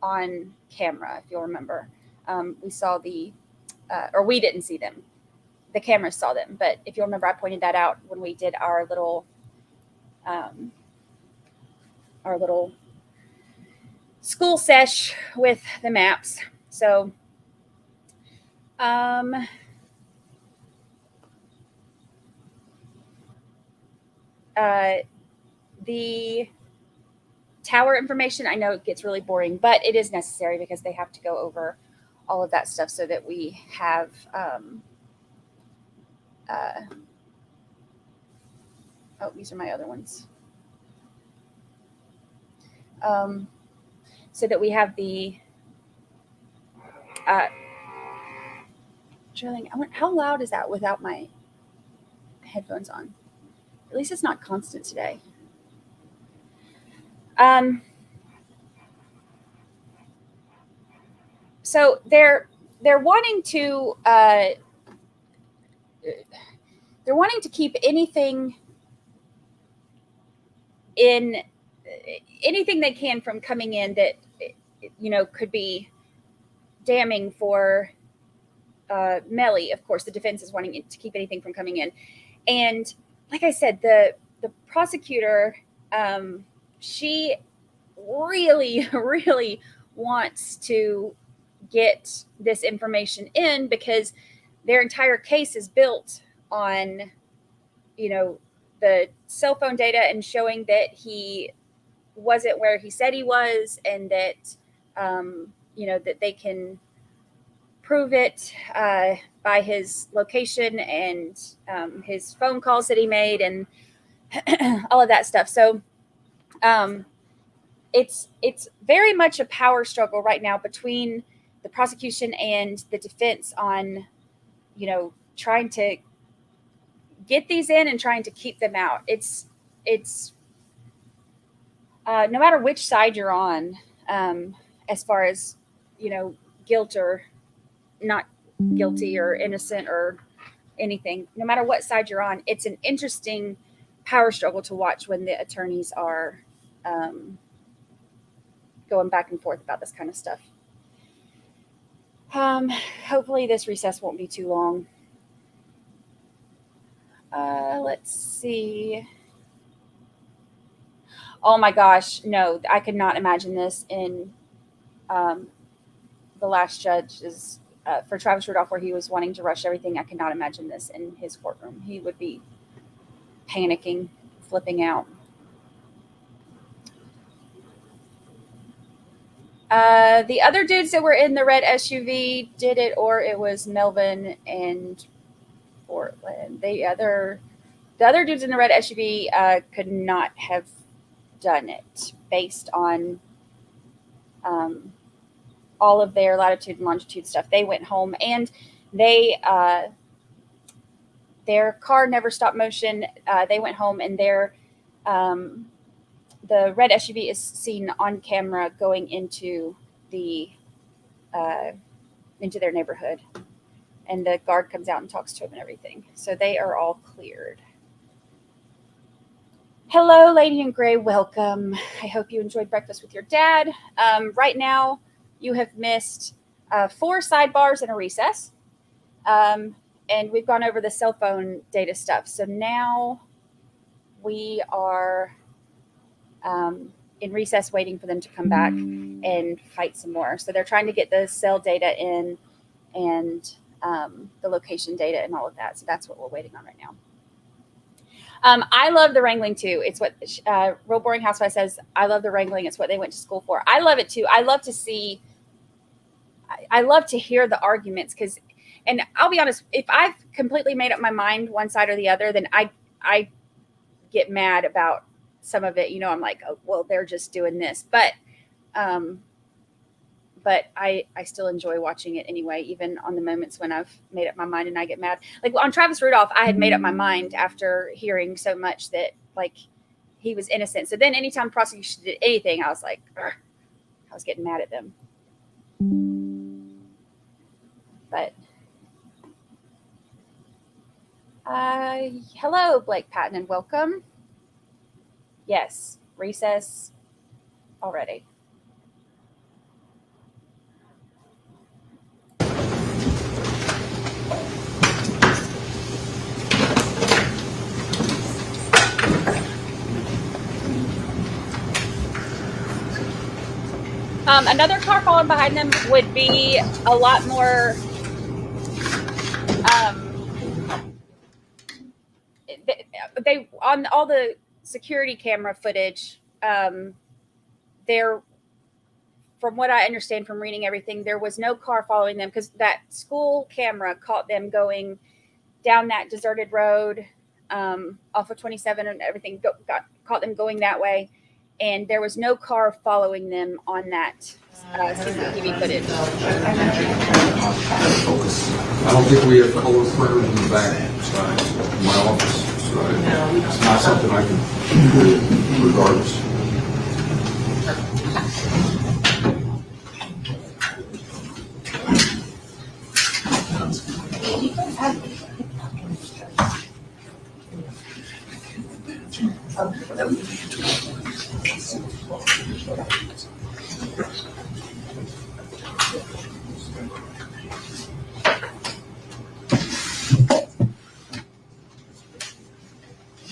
on camera, if you'll remember. We saw or we didn't see them. The cameras saw them. But if you'll remember, I pointed that out when we did our little school sesh with the maps. So the tower information, I know it gets really boring, but it is necessary because they have to go over all of that stuff so that we have these are my other ones. So that we have the drilling. How loud is that without my headphones on? At least it's not constant today. So they're wanting to keep anything they can from coming in that could be damning for Melly. Of course, the defense is wanting to keep anything from coming in, and like I said, the prosecutor, she really, really wants to get this information in because their entire case is built on, the cell phone data and showing that he wasn't where he said he was, and that, that they can prove it by his location and his phone calls that he made and all of that stuff. So It's very much a power struggle right now between the prosecution and the defense on, trying to get these in and trying to keep them out. It's no matter which side you're on, as far as, guilt or not guilty or innocent or anything, no matter what side you're on, it's an interesting power struggle to watch when the attorneys are going back and forth about this kind of stuff. Hopefully this recess won't be too long. Let's see. Oh my gosh, no, I could not imagine this in the last judge's for Travis Rudolph, where he was wanting to rush everything. I could not imagine this in his courtroom. He would be panicking, flipping out. The other dudes that were in the red SUV did it, or it was Melvin and Portland. The other dudes in the red SUV could not have done it based on all of their latitude and longitude stuff. They went home and their car never stopped motion. They went home and the red SUV is seen on camera going into their neighborhood, and the guard comes out and talks to him and everything. So they are all cleared. Hello, Lady in Gray. Welcome. I hope you enjoyed breakfast with your dad. Right now, you have missed 4 sidebars and a recess. And we've gone over the cell phone data stuff. So now we are in recess waiting for them to come back and fight some more. So they're trying to get the cell data in and the location data and all of that. So that's what we're waiting on right now. I love the wrangling too. It's what Real Boring Housewife says. I love the wrangling. It's what they went to school for. I love it too. I love to hear the arguments and I'll be honest, if I've completely made up my mind one side or the other, then I get mad about some of it. I'm like, oh, well, they're just doing this. But I still enjoy watching it anyway, even on the moments when I've made up my mind and I get mad. Like on Travis Rudolph, I had made up my mind after hearing so much that like he was innocent. So then anytime the prosecution did anything, I was like, I was getting mad at them. But hello, Blake Patton, and welcome. Yes, recess already. Another car following behind them would be a lot more. They on all the security camera footage. There, from what I understand from reading everything, there was no car following them because that school camera caught them going down that deserted road off of 27 and everything. Caught them going that way. And there was no car following them on that CCTV footage. I don't think we have color printers in the back side of my office, so it's not something I can do regardless.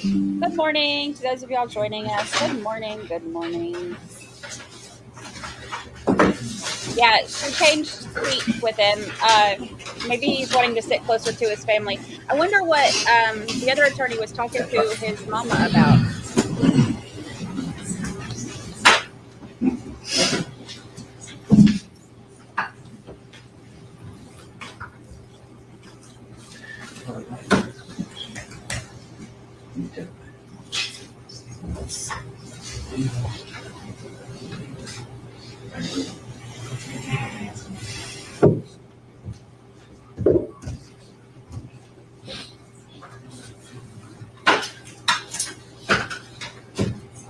Good morning to those of y'all joining us. Good morning. Good morning. Yeah, she changed seats with him. Maybe he's wanting to sit closer to his family. I wonder what the other attorney was talking to his mama about. All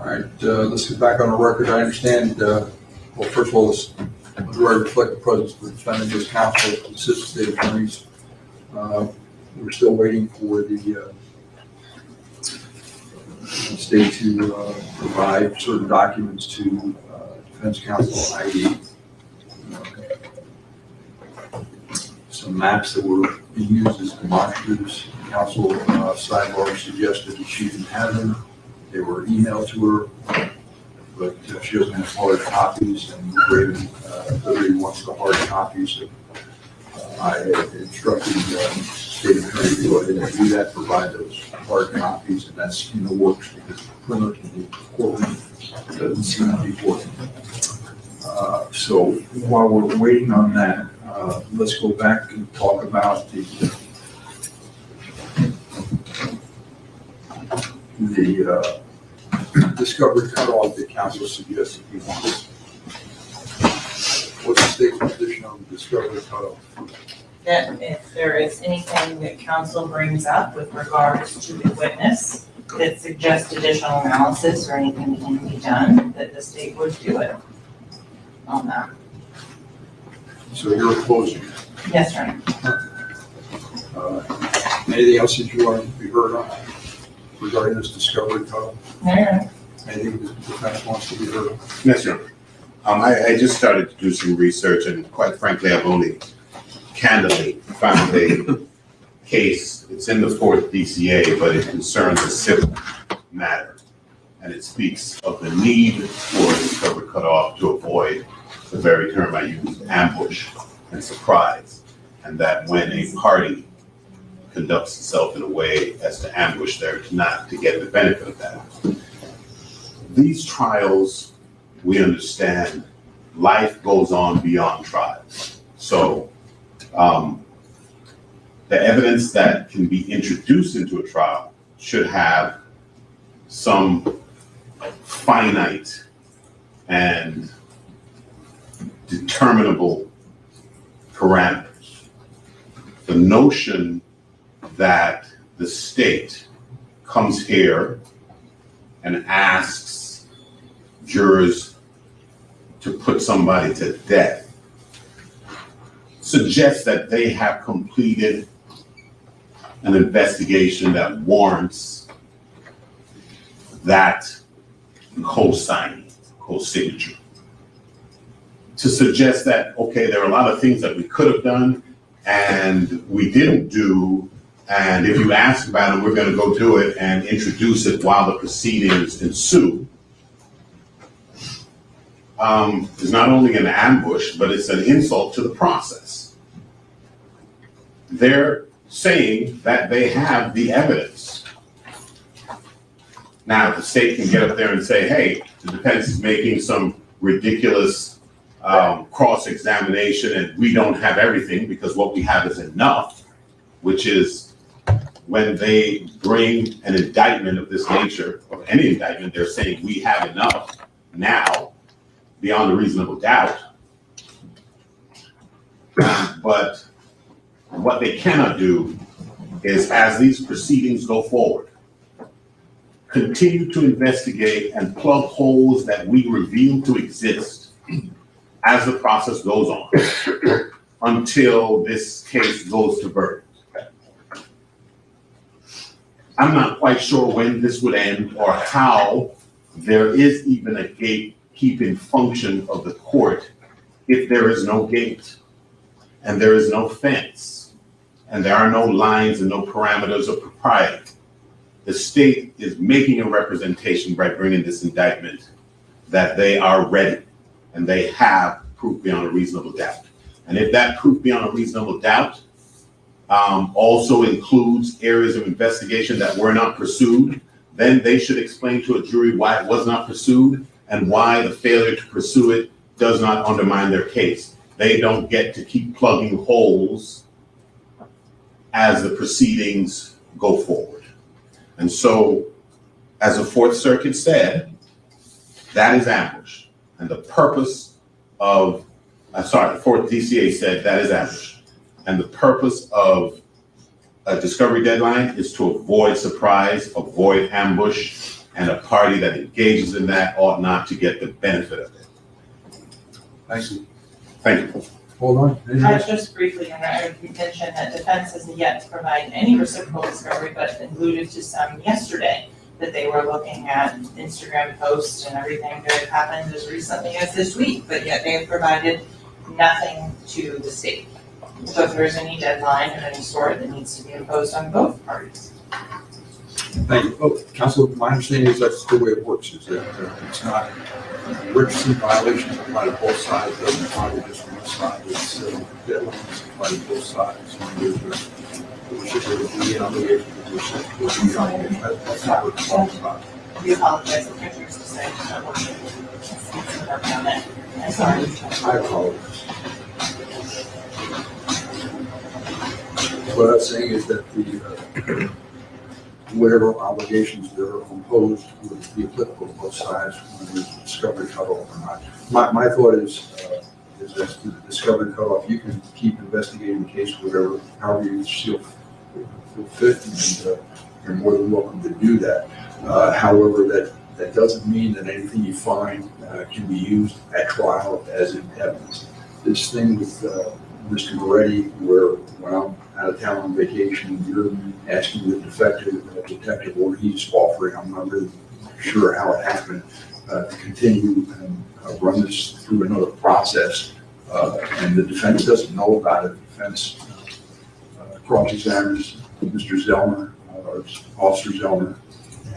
right, let's get back on the record. I understand, well, first of all, do I reflect the presence of the defendant as counsel to assist state attorneys? We're still waiting for the state to provide certain documents to defense counsel ID. Some maps that were being used as demonstratives. Counsel Sidebar suggested that she didn't have them. They were emailed to her, but she doesn't have hard copies, and Raven literally wants the hard copies. So I instructed the state attorney to go ahead and do that, provide those hard copies, and that's in the works because the printer in the courtroom doesn't seem to be working. So while we're waiting on that, let's go back and talk about the discovery cutoff that counsel suggested he wants. What's the state's position on the discovery cutoff? That if there is anything that council brings up with regards to the witness that suggests additional analysis or anything that can be done, that the state would do it on that. So you're opposing it. Yes, right. Anything else that you want to be heard on regarding this discovery cutoff? Yeah. Anything the defense wants to be heard on? Yes, sir. I just started to do some research, and quite frankly, I've only candidly found a case. It's in the 4th DCA, but it concerns a civil matter. And it speaks of the need for a discovery cutoff to avoid the very term I use, ambush and surprise. And that when a party conducts itself in a way as to ambush, they're not to get the benefit of that. These trials, we understand, life goes on beyond trials. So the evidence that can be introduced into a trial should have some finite and determinable parameters. The notion that the state comes here and asks jurors to put somebody to death suggests that they have completed an investigation that warrants that co-signing, co-signature. To suggest that, okay, there are a lot of things that we could have done and we didn't do, and if you ask about it, we're going to go do it and introduce it while the proceedings ensue, is not only an ambush, but it's an insult to the process. They're saying that they have the evidence. Now, the state can get up there and say, hey, the defense is making some ridiculous cross-examination and we don't have everything because what we have is enough, which is when they bring an indictment of this nature, or any indictment, they're saying we have enough now, beyond a reasonable doubt. But what they cannot do is, as these proceedings go forward, continue to investigate and plug holes that we reveal to exist as the process goes on until this case goes to verdict. I'm not quite sure when this would end or how there is even a gatekeeping function of the court if there is no gate and there is no fence and there are no lines and no parameters of propriety. The state is making a representation by bringing this indictment that they are ready and they have proof beyond a reasonable doubt. And if that proof beyond a reasonable doubt also includes areas of investigation that were not pursued, then they should explain to a jury why it was not pursued and why the failure to pursue it does not undermine their case. They don't get to keep plugging holes as the proceedings go forward. And so, as the Fourth Circuit said, that is ambush. And the purpose of, the fourth DCA said that is ambush. And the purpose of a discovery deadline is to avoid surprise, avoid ambush, and a party that engages in that ought not to get the benefit of it. Thank you. Thank you. Hold on. Just briefly, and I would mention that defense hasn't yet to provide any reciprocal discovery, but alluded to some yesterday that they were looking at Instagram posts and everything that had happened as recently as this week, but yet they have provided nothing to the state. So if there's any deadline of any sort that needs to be imposed on both parties. Thank you. Oh, Council, my understanding is that's the way it works, is that it's not, Richardson violations apply to both sides, doesn't apply to just one side. It's deadlines apply to both sides. And there's an obligation to do that's not what it's talking about. We apologize, the pictures decided to not work on it. I'm sorry. I apologize. What I'm saying is that the whatever obligations that are imposed would be applicable to both sides, whether there's discovery cutoff or not. My thought is that the discovery cutoff, you can keep investigating the case, however you feel fit, and you're more than welcome to do that. However, that doesn't mean that anything you find can be used at trial as in evidence. This thing with Mr. Moretti, where when I'm out of town on vacation, you're asking the detective what he's offering, I'm not really sure how it happened, to continue and run this through another process, and the defense doesn't know about it. The defense cross-examines Mr. Zellner, or Officer Zellner,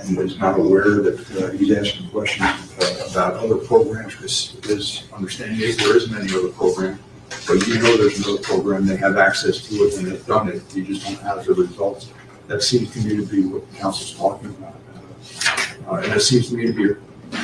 and is not aware that he's asking questions about other programs, because his understanding is there isn't any other program. But you know there's another program, they have access to it and they've done it, you just don't have the results. That seems to me to be what the council's talking about. And it seems to me to be a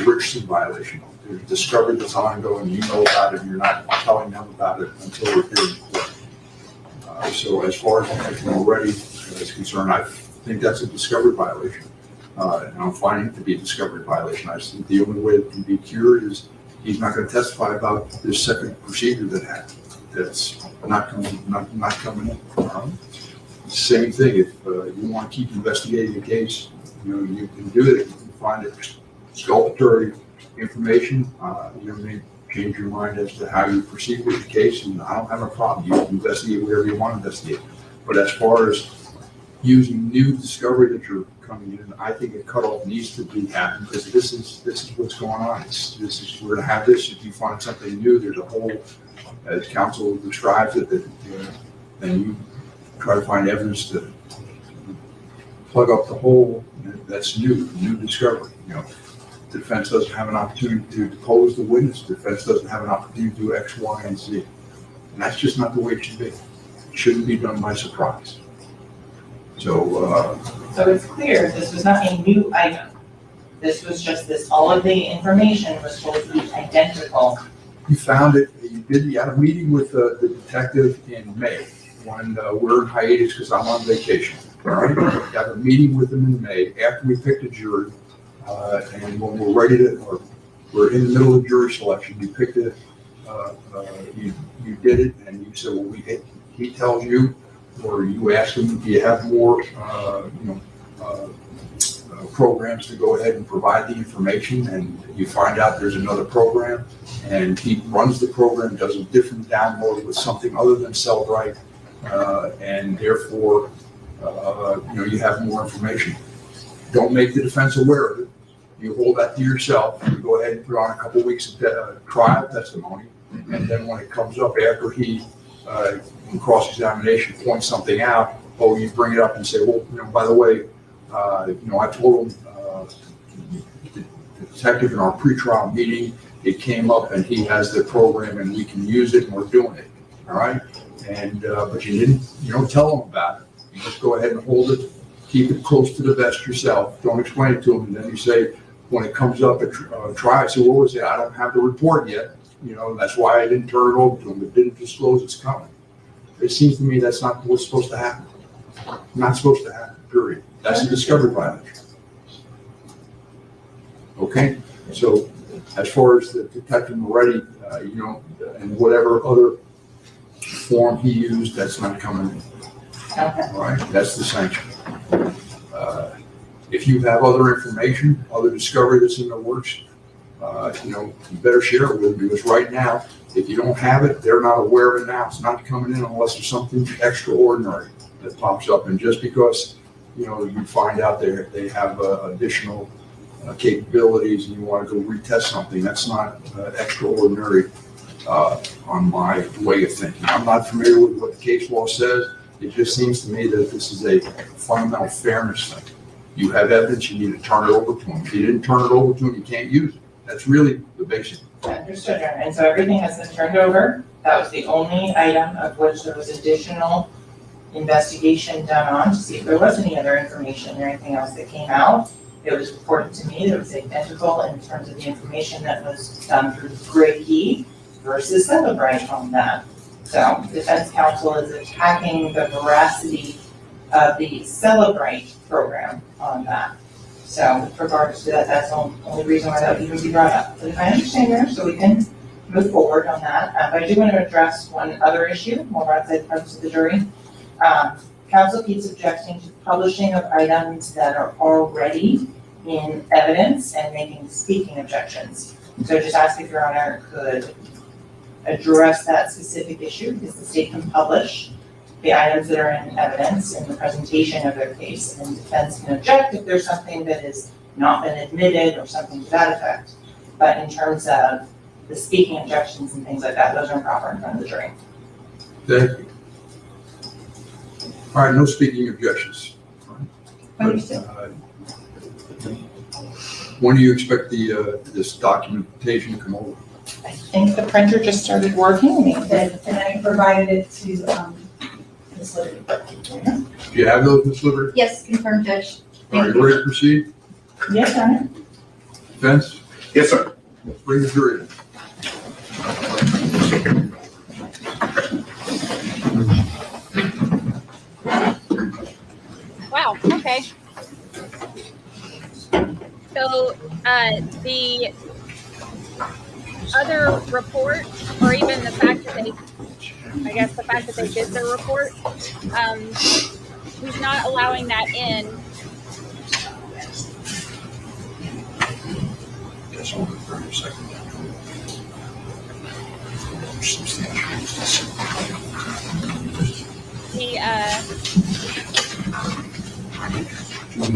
Richardson violation. There's discovery that's ongoing, you know about it, you're not telling them about it until we're here in court. So as far as I'm already is concerned, I think that's a discovery violation. And I'm finding it to be a discovery violation. I think the only way it can be cured is he's not going to testify about this second procedure that happened. That's not coming in. Same thing. If you want to keep investigating the case, you can do it. You can find exculpatory information. You may change your mind as to how you proceed with the case, and I don't have a problem. You can investigate whatever you want to investigate. But as far as using new discovery that you're coming in, I think a cutoff needs to be happened, because this is what's going on. We're going to have this. If you find something new, there's a whole, as counsel describes it, that then you try to find evidence to plug up the hole. That's new discovery. The defense doesn't have an opportunity to depose the witness. The defense doesn't have an opportunity to do X, Y, and Z. And that's just not the way it should be. It shouldn't be done by surprise. So it's clear, this was not a new item. This was just this, all of the information was supposed to be identical. you found it, you had a meeting with the detective in May when we're in hiatus because I'm on vacation. All right? You had a meeting with him in May after we picked a jury, and when we're ready to, or we're in the middle of jury selection, you picked it, you did it, and you said, well, he tells you, or you ask him, do you have more, programs to go ahead and provide the information, and you find out there's another program, and he runs the program, does a different download with something other than Cellbrite, and therefore, you have more information. Don't make the defense aware of it. You hold that to yourself. You go ahead and put on a couple weeks of trial testimony, and then when it comes up after he, in cross-examination, points something out, you bring it up and say, well, by the way, I told him, the detective in our pretrial meeting, it came up and he has the program and we can use it and we're doing it. All right. And, but you don't tell him about it. You just go ahead and hold it, keep it close to the vest yourself. Don't explain it to him. And then you say, when it comes up at trial, I say, what was it? I don't have the report yet. That's why I didn't turn it over to him. It didn't disclose it's coming. It seems to me that's not what's supposed to happen. Not supposed to happen, period. That's a discovery violation. Okay, so as far as the detective already and whatever other form he used, that's not coming in. Okay. All right, that's the sanction. If you have other information, other discovery that's in the works, you better share it with me, because right now, if you don't have it, they're not aware of it now. It's not coming in unless there's something extraordinary that pops up. And just because, you find out they have additional capabilities and you want to go retest something, that's not extraordinary on my way of thinking. I'm not familiar with what the case law says. It just seems to me that this is a fundamental fairness thing. You have evidence, you need to turn it over to them. If you didn't turn it over to them, you can't use it. That's really the basic. Understood, Your Honor. And so everything has been turned over. That was the only item of which there was additional investigation done on to see if there was any other information or anything else that came out. It was reported to me that it was identical in terms of the information that was done through Gray Key versus Celebrate on that. So defense counsel is attacking the veracity of the Celebrate program on that. So with regards to that, that's the only reason why that would even be brought up. But if I understand there, so we can move forward on that. But I do want to address one other issue, more outside the presence of the jury. Counsel keeps objecting to publishing of items that are already in evidence and making speaking objections. So just ask if Your Honor could address that specific issue, because the state can publish the items that are in evidence in the presentation of their case, and defense can object if there's something that has not been admitted or something to that effect. But in terms of the speaking objections and things like that, those are improper in front of the jury. Thank you. All right, no speaking objections. Understood. When do you expect this documentation to come over? I think the printer just started working. And I provided it to, Ms. Liberty. Do you have those, Ms. Liberty? Yes, confirmed, Judge. All right, you ready to proceed? Yes, Your Honor. Defense? Yes, sir. Let's bring the jury in. Wow, okay. So, the other report, or even the fact that they did the report, he's not allowing that in. Just hold it for a second.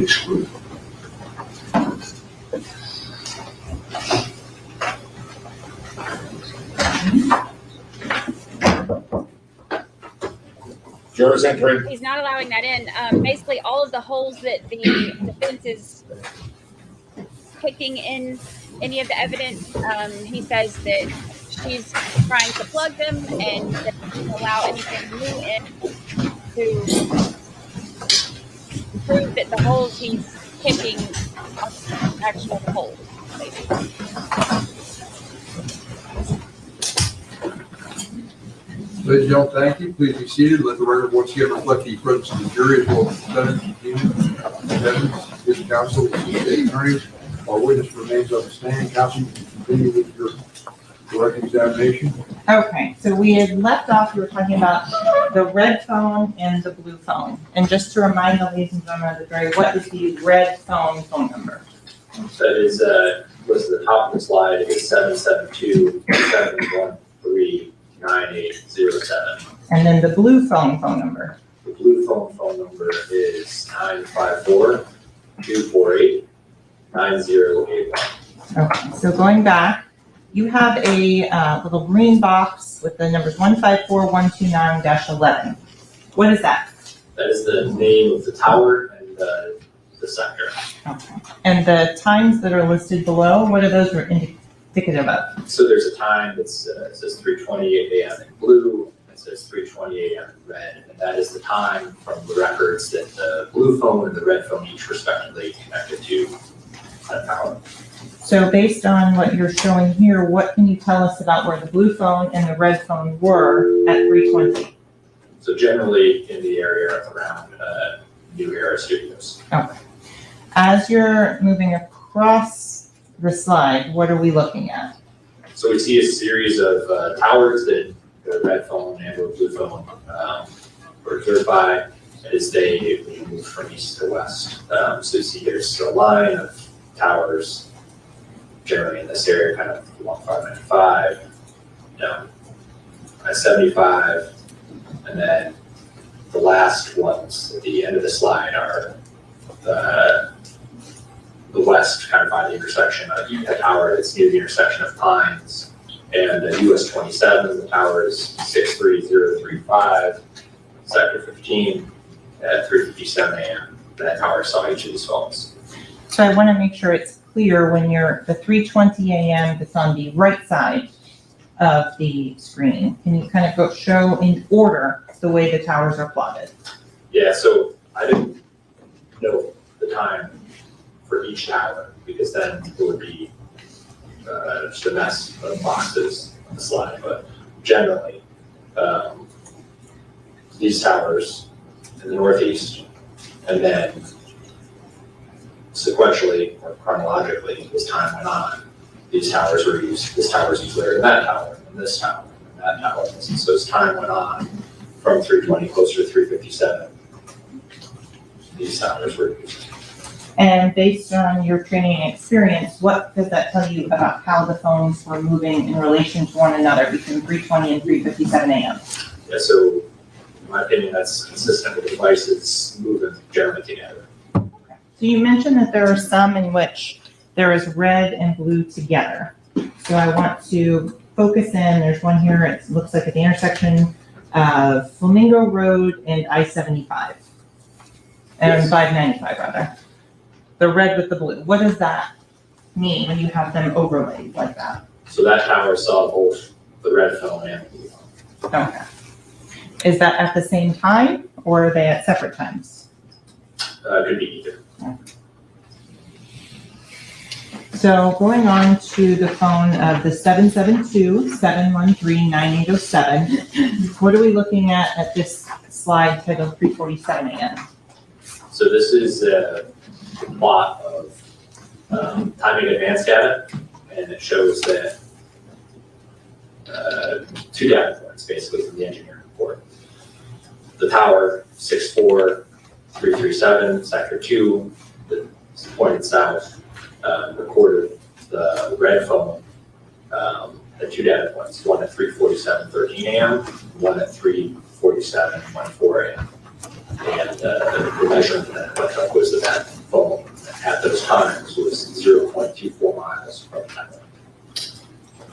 Exclude. Jurors entering. He's not allowing that in. Basically, all of the holes that the defense is picking in any of the evidence, he says that she's trying to plug them and doesn't allow anything new in to prove that the holes he's picking are actual holes, basically. Ladies and gentlemen, thank you. Please be seated. Let the record once again reflect the presence of the jury as well as the defendants, his counsel, the state attorneys. Our witness remains on the stand. Counsel, you can continue with your direct examination. Okay, so we had left off, we were talking about the red phone and the blue phone. And just to remind the ladies and gentlemen of the jury, what is the red phone number? That is, listed at the top of the slide, it's 772-713-9807. And then the blue phone number? The blue phone number is 954-248-9081. Okay, so going back, you have a little green box with the numbers 154129-11. What is that? That is the name of the tower and the sector. Okay. And the times that are listed below, what are those indicative of? So there's a time that's it says 3:28 a.m. in blue, it says 3:28 a.m. in red, and that is the time from the records that the blue phone and the red phone each respectively connected to that tower. So based on what you're showing here, what can you tell us about where the blue phone and the red phone were at 3:20? So generally in the area around New Era Studios. Okay. As you're moving across the slide, what are we looking at? So we see a series of towers that the red phone and or blue phone were observed by as they move from east to west. So you see there's a line of towers generally in this area, kind of along 595, down I-75, and then the last ones at the end of the slide are the west, kind of by the intersection of a tower that's near the intersection of Pines and US 27. The tower is 63035, sector 15 at 3:57 a.m. That tower saw each of these phones. So I want to make sure it's clear when you're the 3:20 a.m. that's on the right side of the screen. Can you kind of go show in order the way the towers are plotted? Yeah, so I didn't know the time for each tower because then it would be just a mess of boxes on the slide. But generally, these towers in the northeast, and then sequentially or chronologically, as time went on, these towers were used. This tower was used later than that tower, and this tower, and that tower. And so as time went on, from 320 closer to 357, these towers were used. And based on your training and experience, what does that tell you about how the phones were moving in relation to one another between 3:20 and 3:57 a.m.? Yeah, so in my opinion, that's consistent with devices moving generally together. So you mentioned that there are some in which there is red and blue together. So I want to focus in, there's one here, it looks like at the intersection of Flamingo Road and I-75. And Yes. 595 rather. The red with the blue. What does that mean when you have them overlaid like that? So that tower saw both the red phone and the blue phone. Okay. Is that at the same time or are they at separate times? Could be either. So going on to the phone of the 772-713-9807, what are we looking at this slide titled 3:47 a.m.? So this is a plot of timing advanced data, and it shows that two data points basically from the engineering report. The tower 64337, sector 2, that's pointed south, recorded the red phone at two data points, one at 3:47:13 a.m., one at 3:47:14 a.m. And the measurement that was that phone at those times was 0.24 miles from the tower.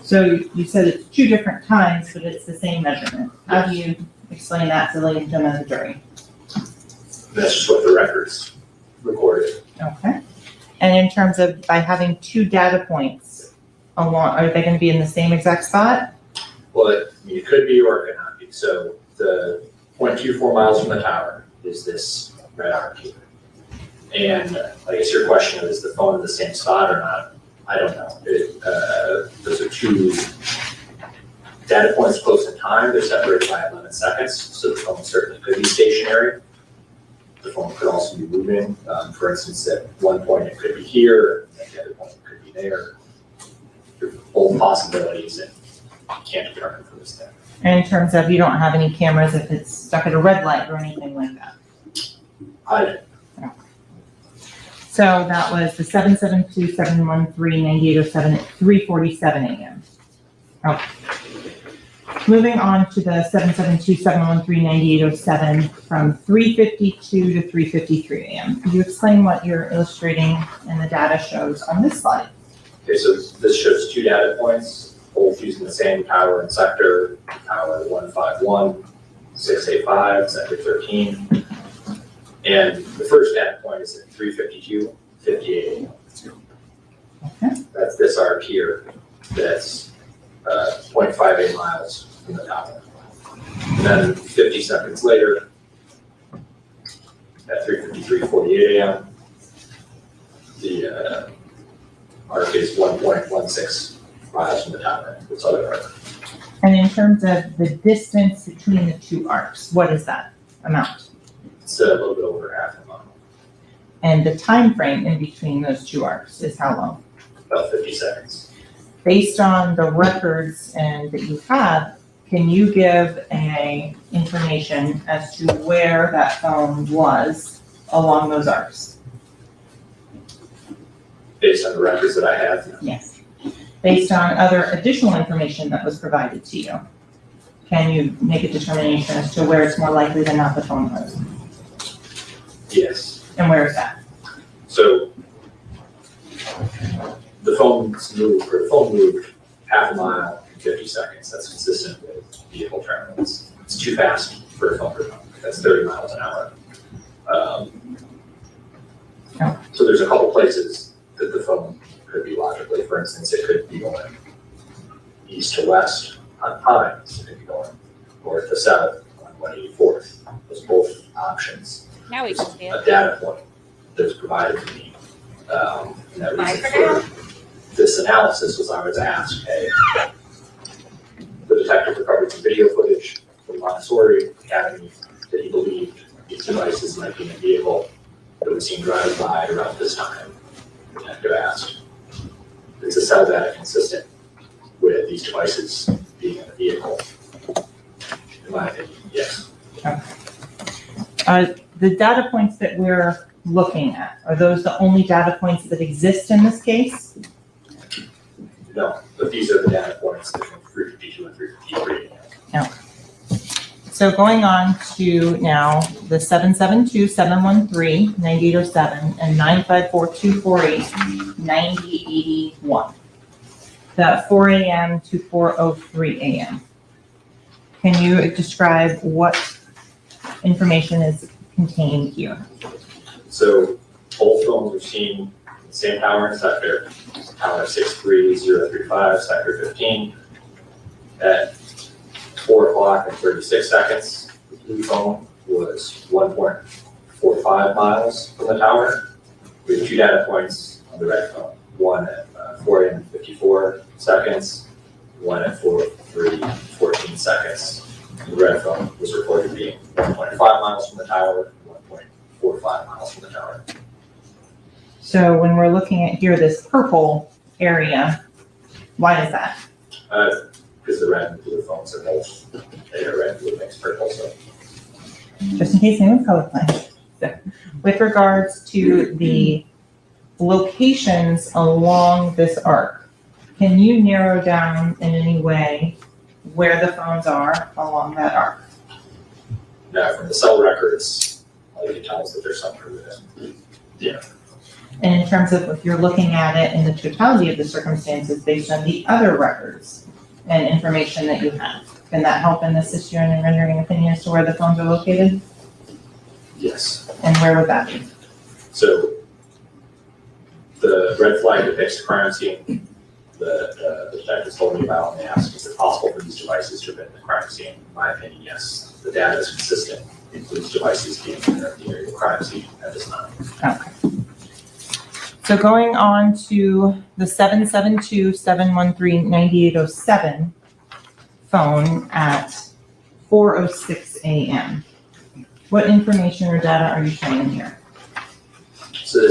So you said it's two different times, but it's the same measurement. How do you explain that to ladies and gentlemen of the jury? That's just what the records recorded. Okay. And in terms of by having two data points along, are they going to be in the same exact spot? Well, it could be or it could not be. So the 0.24 miles from the tower is this red arc here. And I guess your question is the phone in the same spot or not? I don't know. Those are two data points close in time. They're separated by 11 seconds. So the phone certainly could be stationary. The phone could also be moving. For instance, at one point it could be here, and the other point it could be there. There are both possibilities, and you can't determine for this thing. In terms of you don't have any cameras if it's stuck at a red light or anything like that. So that was the 772-713-9807 at 3:47 a.m. Okay. Moving on to the 772-713-9807 from 3:52 to 3:53 a.m. Could you explain what you're illustrating and the data shows on this slide? Okay, so this shows two data points, both using the same tower and sector, tower 151, 685, sector 13. And the first data point is at 3:52:58 a.m. Okay. That's this arc here, that's 0.58 miles from the tower. And then 50 seconds later, at 3:53:48 a.m., the arc is 1.16 miles from the tower, the southern arc. And in terms of the distance between the two arcs, what is that amount? It's a little bit over half a mile, And the time frame in between those two arcs is how long? about 50 seconds. based on the records and that you have, can you give a information as to where that phone was along those arcs? Based on the records that I have, Yes. Based on other additional information that was provided to you, can you make a determination as to where it's more likely than not the phone was? yes. And where is that? So the phone moved half a mile in 50 seconds. That's consistent with vehicle travel. It's too fast for a phone to move. That's 30 miles an hour. So there's a couple places that the phone could be logically. For instance, it could be going east to west on Pines. It could be going north to south on 184th. Those are both options. Now we can see A it. data point that was provided to me. And that reason for this analysis was I was asked, hey, the detective recovered some video footage from Montessori Academy that he believed these devices might be in a vehicle that was seen driving by around this time. The detective asked, is the cell data consistent with these devices being in a vehicle? In my opinion, yes. The data points that we're looking at, are those the only data points that exist in this case? No, but these are the data points that from 352 and 353. So going on to now the 772-713-9807 and 954-248-9081. The 4 a.m. to 4:03 a.m. Can you describe what information is contained here? So both phones were seen in the same tower and sector, tower 63035, sector 15, at 4 o'clock and 36 seconds. The blue phone was 1.45 miles from the tower. We have two data points on the red phone, one at 4 a.m. 54 seconds, one at 4:14 seconds. The red phone was reported being 1.5 miles from the tower, 1.45 miles from the tower. So when we're looking at here, this purple area, why is that? Because the red and blue phones are both, they are red and blue mixed purple, so. Just in case anyone's colorblind. So, with regards to the locations along this arc, can you narrow down in any way where the phones are along that arc? Now, from the cell records, all you can tell is that there's some proof of it. Yeah. And in terms of if you're looking at it in the totality of the circumstances based on the other records and information that you have, can that help and assist you in rendering an opinion as to where the phones are located? Yes. And where would that be? So the red flag depicts the crime scene that the detectives told me about, and they asked, is it possible for these devices to have been in the crime scene? In my opinion, yes. The data is consistent. It includes devices being in the area of the crime scene at this time. Okay. So going on to the 772-713-9807 phone at 4:06 a.m. What information or data are you showing here? So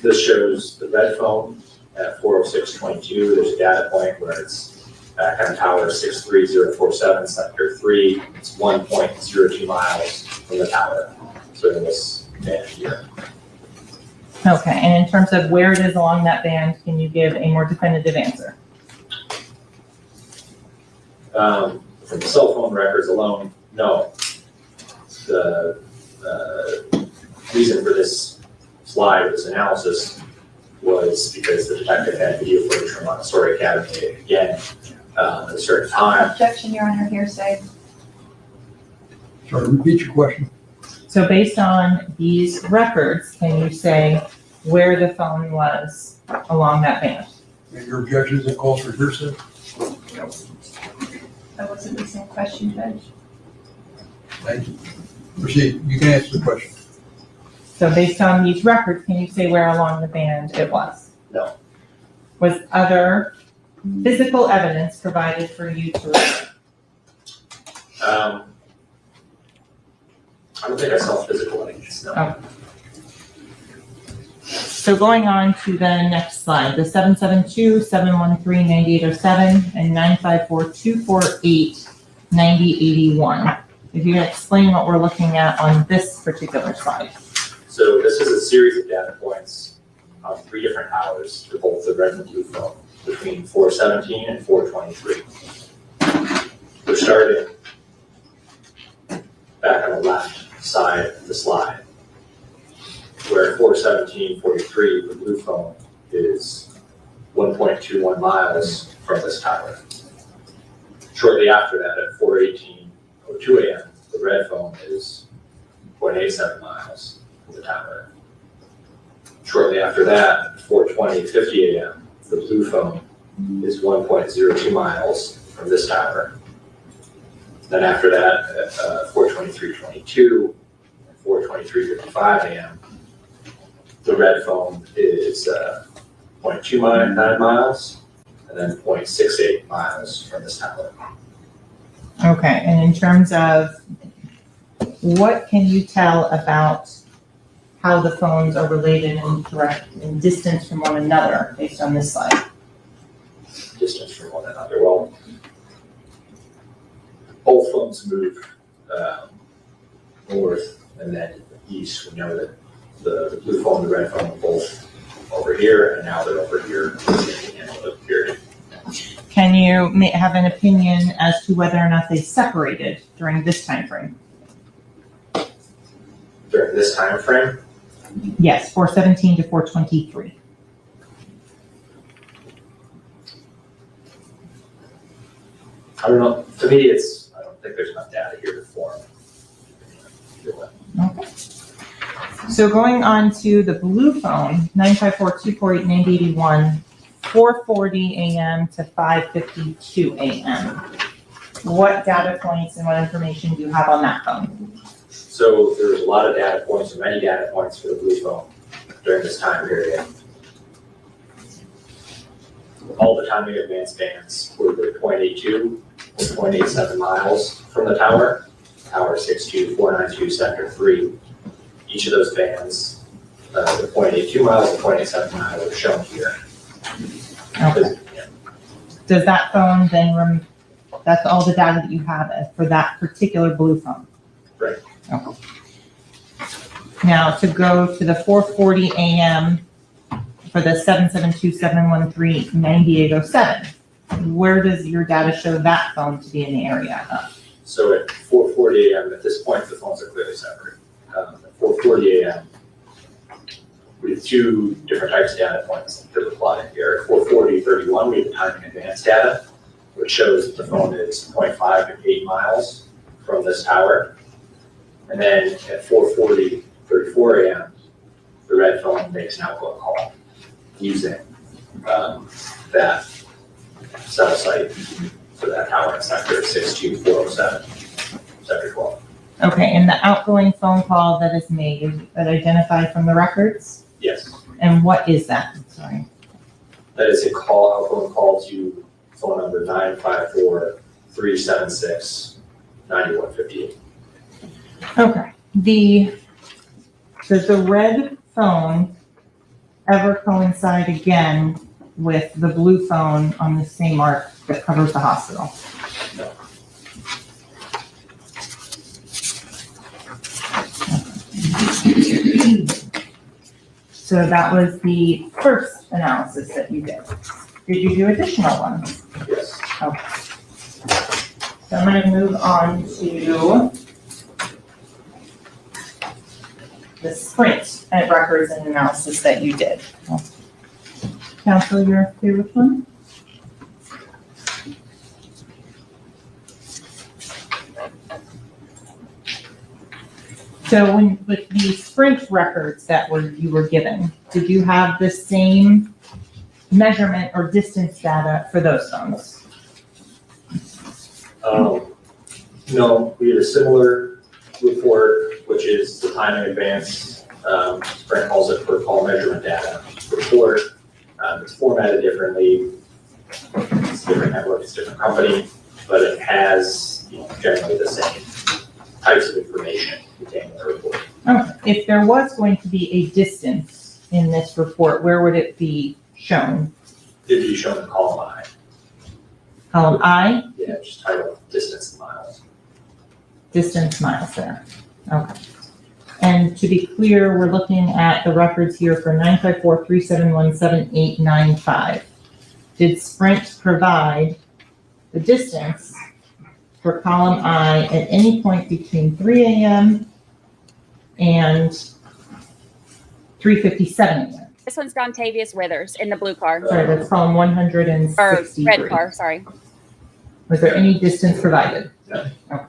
this shows the red phone at 4:06:22. There's a data point where it's back on tower 63047, sector 3. It's 1.02 miles from the tower. So in this band here. Okay, and in terms of where it is along that band, can you give a more definitive answer? From the cell phone records alone, no. The reason for this slide, this analysis, was because the detective had video footage from Montessori Academy again at a certain time. Objection, Your Honor, hearsay. Sorry, repeat your question. So based on these records, can you say where the phone was along that band? And your objection is it calls for hearsay? That wasn't the same question, Judge. Thank you. Proceed. You can answer the question. So based on these records, can you say where along the band it was? No. Was other physical evidence provided for you to review? I don't think I saw physical evidence, no. Oh. So going on to the next slide, the 772-713-9807 and 954-248-9081. If you can explain what we're looking at on this particular slide. So this is a series of data points on 3 different hours for both the red and blue phone between 4:17 and 4:23. We're starting back on the left side of the slide, where 4:17:43, the blue phone is 1.21 miles from this tower. Shortly after that, at 4:18:02 a.m., the red phone is 0.87 miles from the tower. Shortly after that, at 4:20:50 a.m., the blue phone is 1.02 miles from this tower. Then after that, at 4:23:22 and 4:23:55 a.m., the red phone is 0.29 miles and then 0.68 miles from this tower. Okay, and in terms of what can you tell about how the phones are related and correct in distance from one another based on this slide? Distance from one another. Well, both phones move north and then east. We know that the blue phone and the red phone are both over here, and now they're over here at the end of the period. Can you have an opinion as to whether or not they separated during this time frame? During this time frame, Yes, 4:17 to 4:23. I don't know. To me, I don't think there's enough data here to form. Okay. So going on to the blue phone, 954-248-9081, 4:40 a.m. to 5:52 a.m. What data points and what information do you have on that phone? So there's a lot of data points, or many data points for the blue phone during this time period. All the timing advance bands were 0.82 or 0.87 miles from the tower, tower 62492 sector 3. Each of those bands, the 0.82 miles and 0.87 miles are shown here. Okay. Does that phone then, that's all the data that you have for that particular blue phone? Right. Okay. Now to go to the 4:40 a.m. for the 772-713-9807, where does your data show that phone to be in the area of? So at 4:40 a.m., at this point, the phones are clearly separate. At 4:40 a.m., we have 2 different types of data points that are plotted here. At 4:40:31, we have the timing advance data, which shows that the phone is 0.5 to 8 miles from this tower. And then at 4:40:34 a.m., the red phone makes an outgoing call using that cell site for that tower in sector 62407, sector 12. Okay, and the outgoing phone call that is made, is that identified from the records? Yes, And what is that? I'm sorry. that is a outgoing call to phone number 954-376-9158. Okay, does the red phone ever coincide again with the blue phone on the same arc that covers the hospital? No. So that was the first analysis that you did. Did you do additional ones? Yes. Okay. So I'm going to move on to the sprint at records and analysis that you did. Counselor, you're okay with one? So with the sprint records that you were given, did you have the same measurement or distance data for those phones? No, we had a similar report, which is the time in advance. Brent calls it per call measurement data report. It's formatted differently. It's a different network, it's a different company, but it has generally the same types of information contained in the report. Okay. If there was going to be a distance in this report, where would it be shown? It'd be shown in column I. Column I, Yeah, just title distance in miles. distance miles there. Okay. And to be clear, we're looking at the records here for 954-371-7895. Did Sprint provide the distance for column I at any point between 3 a.m. and 3:57 a.m.? This one's Dontavius Withers in the blue car, Sorry, that's column or 163. red car, sorry. Was there any distance provided? No. Okay.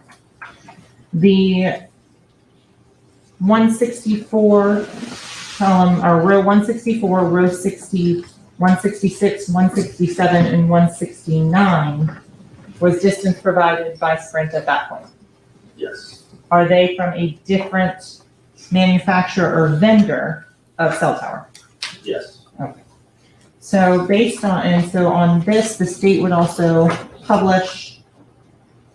The 164 column, or row 164, row 60, 166, 167, and 169 was distance provided by Sprint at that point. Yes. Are they from a different manufacturer or vendor of cell tower? Yes. So based on, and so on this, the state would also publish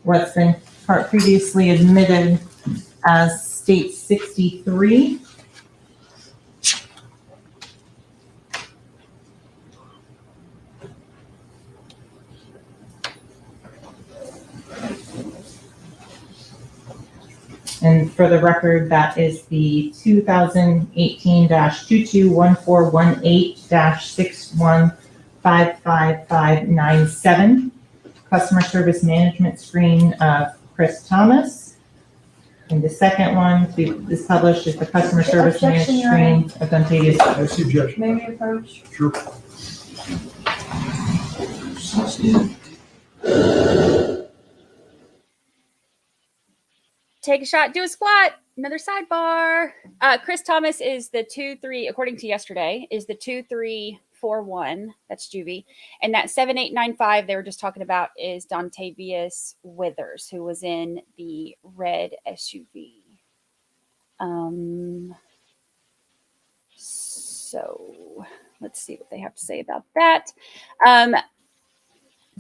what's been previously admitted as state 63. And for the record, that is the 2018-221418-6155597 customer service management screen of Chris Thomas. And the second one is published is the customer service Objection, management screen of Dontavius. That's the objection. May we approach? Sure. Take a shot, do a squat, another sidebar. Chris Thomas is the 2-3, according to yesterday, is the 2341. That's Juvie. And that 7895 they were just talking about is Dontavius Withers, who was in the red SUV. So let's see what they have to say about that.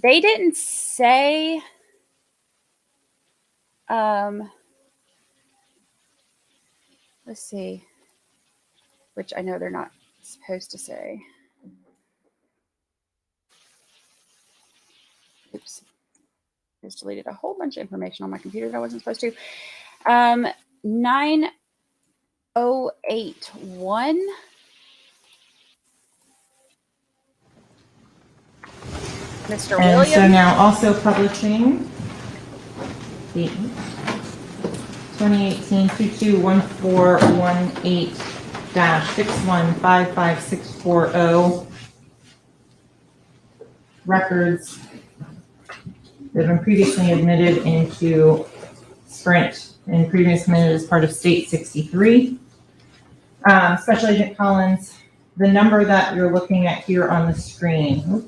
They didn't say. Let's see, which I know they're not supposed to say. Oops. Just deleted a whole bunch of information on my computer that I wasn't supposed to. 9081. Mr. And Williams. so now also publishing the 2018-221418-6155640 records that have been previously admitted into Sprint and previously admitted as part of State 63. Special Agent Collins, the number that you're looking at here on the screen,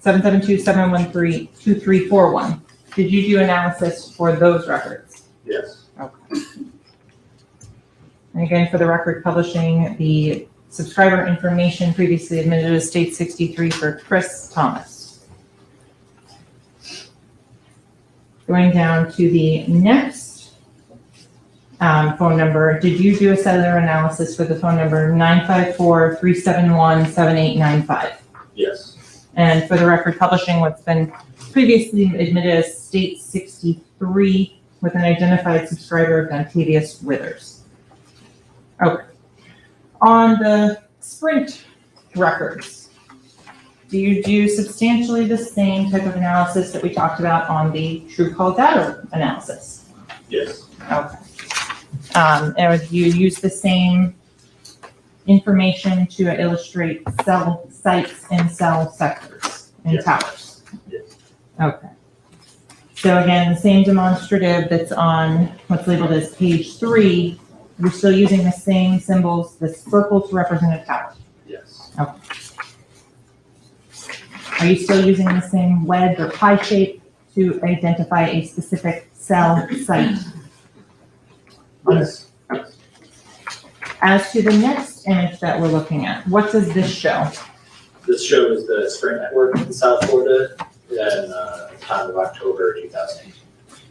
772-713-2341. Did you do analysis for those records? Yes. Okay. And again, for the record, publishing the subscriber information previously admitted as State 63 for Chris Thomas. Going down to the next phone number, did you do a cellular analysis for the phone number 954-371-7895? Yes. And for the record, publishing what's been previously admitted as State 63 with an identified subscriber of Dontavius Withers. Okay. On the Sprint records, do you do substantially the same type of analysis that we talked about on the true call data analysis? Yes. Okay. And you use the same information to illustrate cell sites and cell sectors and Yes. towers? Yes. Okay. So again, the same demonstrative that's on what's labeled as page 3, you're still using the same symbols, the circle to represent a tower. Yes. Are you still using the same wedge or pie shape to identify a specific cell site? Yes. As to the next image that we're looking at, what does this show? This shows the Sprint network in South Florida in time of October 2008.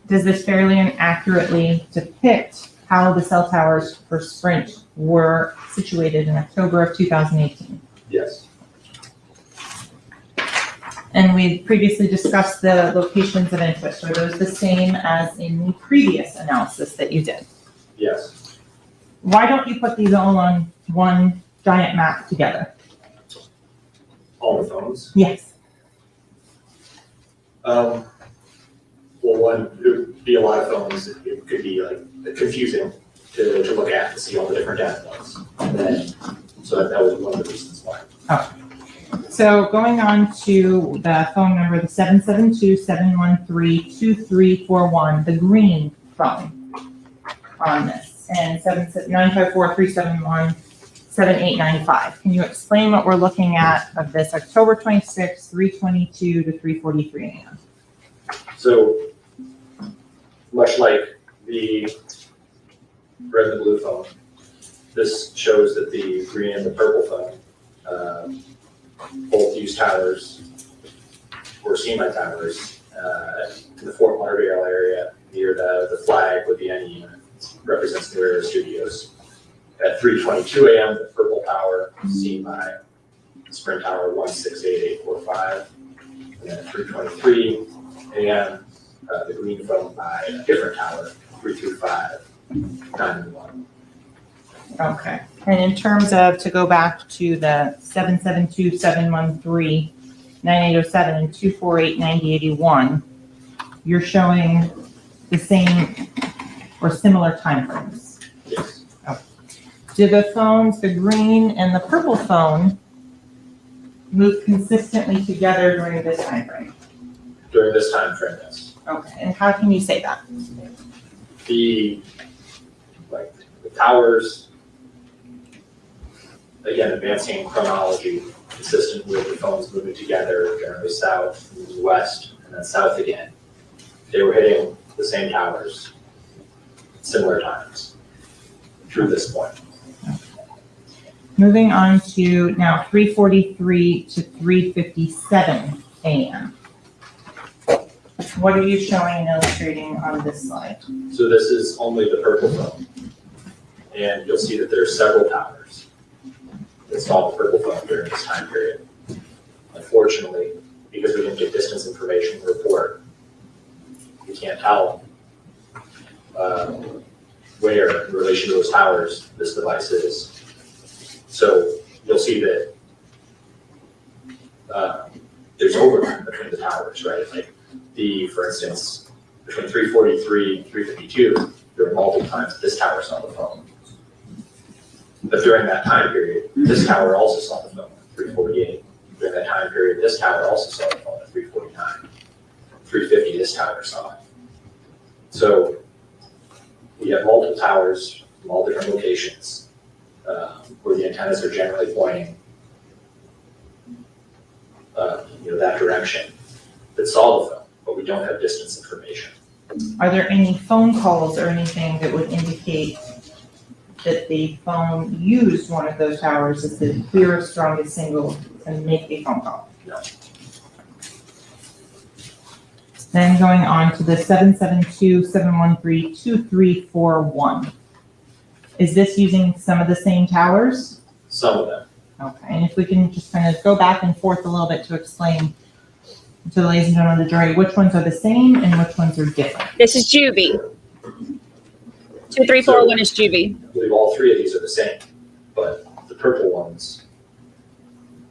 Does this fairly and accurately depict how the cell towers for Sprint were situated in October of 2018. Yes, And we previously discussed the locations of interest. Are those the same as in the previous analysis that you did? yes. Why don't you put these all on one giant map together? All the phones. Yes. Well, one, it would be a lot of phones. It could be like confusing to look at and see all the different data points. And then, so that was one of the reasons why. So going on to the phone number, the 772-713-2341, the green phone on this, and 954-371-7895. Can you explain what we're looking at of this October 26th, 3:22 to 3:43 a.m.? So, much like the red and the blue phone, this shows that the green and the purple phone both use towers or semi-towers in the Fort Lauderdale area near the flag with the NE represents the Rare Studios. At 3:22 a.m., the purple tower seen by Sprint Tower 168845, and then at 3:23 a.m., the green phone by a different tower, 32591. Okay. And in terms of, to go back to the 772-713-9807 and 248-9081, you're showing the same or similar timeframes. Yes. Do the phones, the green and the purple phone, move consistently together during this timeframe? During this time frame, yes. Okay. And how can you say that? The towers, again, advancing chronology, consistent with the phones moving together, generally south, west, and then south again. They were hitting the same towers, similar times through this point. Moving on to now 3:43 to 3:57 a.m. What are you showing and illustrating on this slide? So this is only the purple phone. And you'll see that there are several towers installed the purple phone during this time period. Unfortunately, because we didn't get distance information report, we can't tell where in relation to those towers this device is. So you'll see that there's overlap between the towers, right? Like for instance, between 343 and 352, there were multiple times this tower saw the phone. But during that time period, this tower also saw the phone at 348. During that time period, this tower also saw the phone at 349. 350, this tower saw it. So we have multiple towers from all different locations where the antennas are generally pointing that direction that saw the phone, but we don't have distance information. Are there any phone calls or anything that would indicate that the phone used one of those towers as the clearest, strongest signal and make a phone call? No. Then going on to the 772-713-2341. Is this using some of the same towers? Some of them. Okay, and if we can just kind of go back and forth a little bit to explain to the ladies and gentlemen of the jury, which ones are the same and which ones are different? This is Juvie. 2341 is Juvie. I believe all three of these are the same, but the purple ones,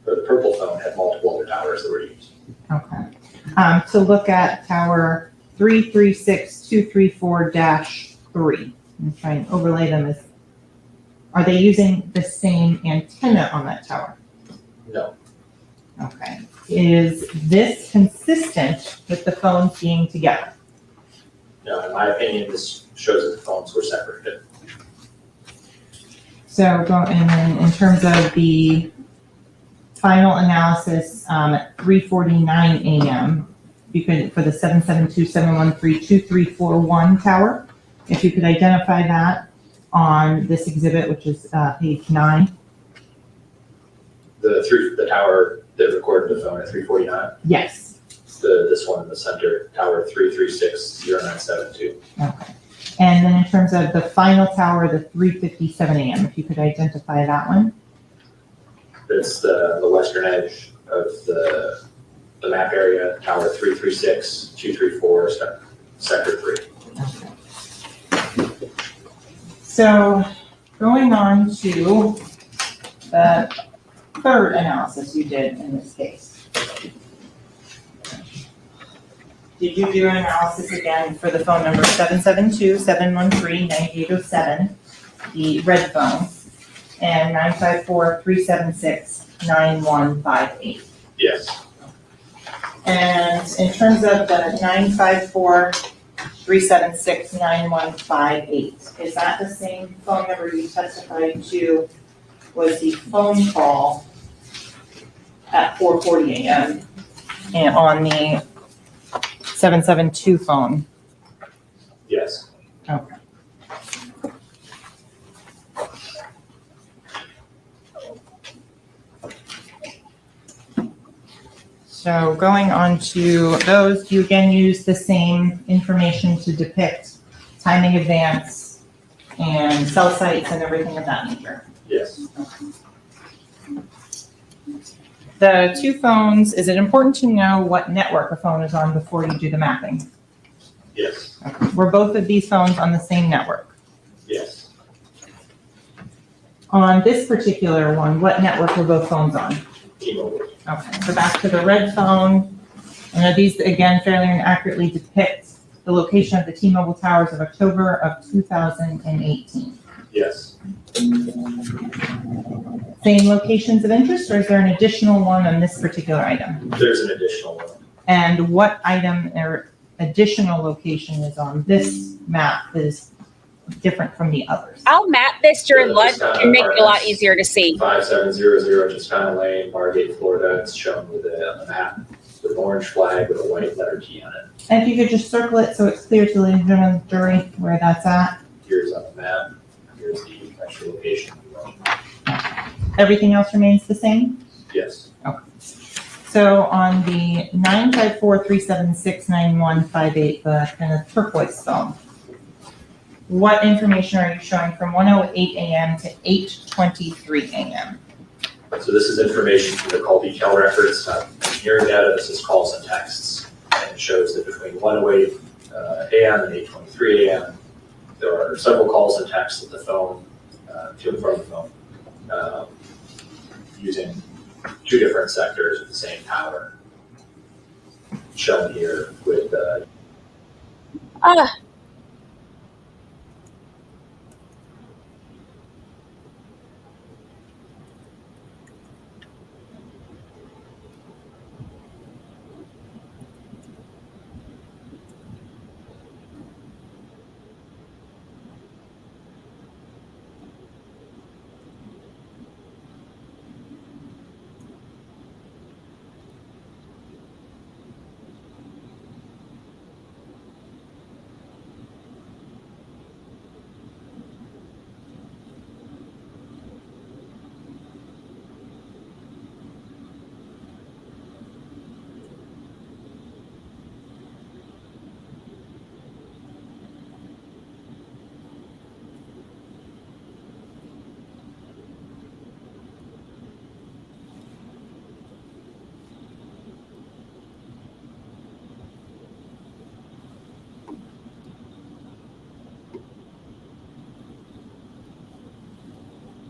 or the purple phone had multiple other towers that were used. Okay. To look at tower 336234-3. I'm trying to overlay them as, are they using the same antenna on that tower? No. Okay. Is this consistent with the phones being together? No, in my opinion, this shows that the phones were separated. So and then in terms of the final analysis at 3:49 a.m., you could, for the 772-713-2341 tower, if you could identify that on this exhibit, which is page 9. The tower that recorded the phone at 349, Yes. this one in the center, tower 3360972. Okay. And then in terms of the final tower, the 3:57 a.m., if you could identify that one. It's the western edge of the map area, tower 336, 234, sector 3. So going on to the third analysis you did in this case. Did you do an analysis again for the phone number 772-713-9807, the red phone, and 954-376-9158? Yes. And in terms of the 954-376-9158, is that the same phone number you testified to was the phone call at 4:40 a.m. and on the 772 phone? Yes. Okay. So going on to those, you again use the same information to depict timing advance and cell sites and everything of that nature. Yes. The two phones, is it important to know what network a phone is on before you do the mapping? Yes. Okay. Were both of these phones on the same network? Yes. On this particular one, what network were both phones on? T-Mobile. Okay, so back to the red phone. And are these, again, fairly and accurately depict the location of the T-Mobile towers of October of 2018? Yes. Same locations of interest, or is there an additional one on this particular item? There's an additional one. And what item or additional location is on this map that is different from the others? I'll map this during lunch and make it a lot easier to see. 5700 Toscana Lane, Margate, Florida. It's shown with on the map with an orange flag with a white letter T on it. And if you could just circle it so it's clear to the ladies and gentlemen of the jury where that's at. Here's on the map. Here's the actual location. Everything else remains the same? Yes. So on the 954-376-9158, the kind of turquoise phone, what information are you showing from 1:08 a.m. to 8:23 a.m.? So this is information from the call detail records. Engineering data, this is calls and texts. And it shows that between 1:08 a.m. and 8:23 a.m., there are several calls and texts of the phone, to and from the phone, using two different sectors of the same tower. Shown here with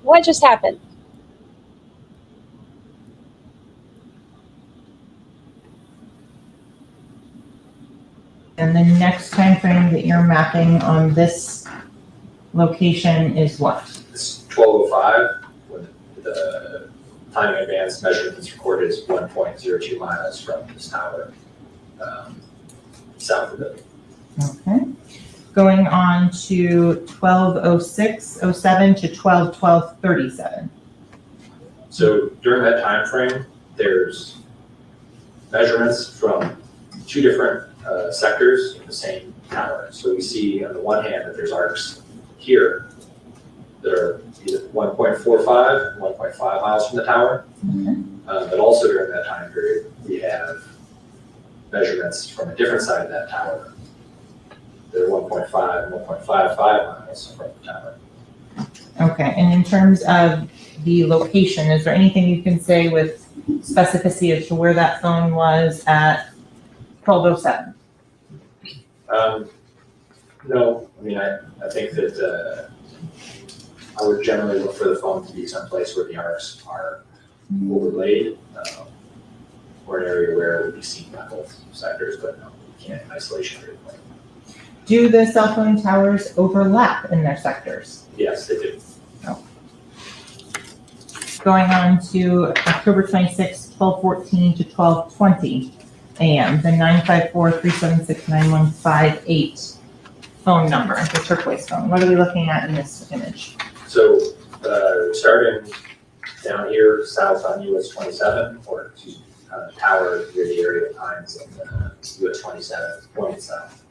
What just happened? And the next time frame that you're mapping on this location is what? it's 12:05 when the time in advance measurement that's recorded is 1.02 miles from this tower, south of it. Okay. Going on to 12:06:07 to 12:12:37. So during that time frame, there's measurements from two different sectors in the same tower. So we see on the one hand that there's arcs here that are either 1.45, 1.5 miles from the tower. Okay. But also during that time period, we have measurements from a different side of that tower. They're 1.5 and 1.55 miles from the tower. Okay, and in terms of the location, is there anything you can say with specificity as to where that phone was at 12:07? No, I mean, I think that I would generally look for the phone to be someplace where the arcs are overlaid, or an area where it would be seen by both sectors, but no, you can't in isolation or anything. Do the cell phone towers overlap in their sectors? Yes, they do. Going on to October 26, 12:14 to 12:20 a.m., the 954-376-9158 phone number, the turquoise phone. What are we looking at in this image? So, starting down here, south on US 27, or tower near the area of Pines of US 27, pointed south.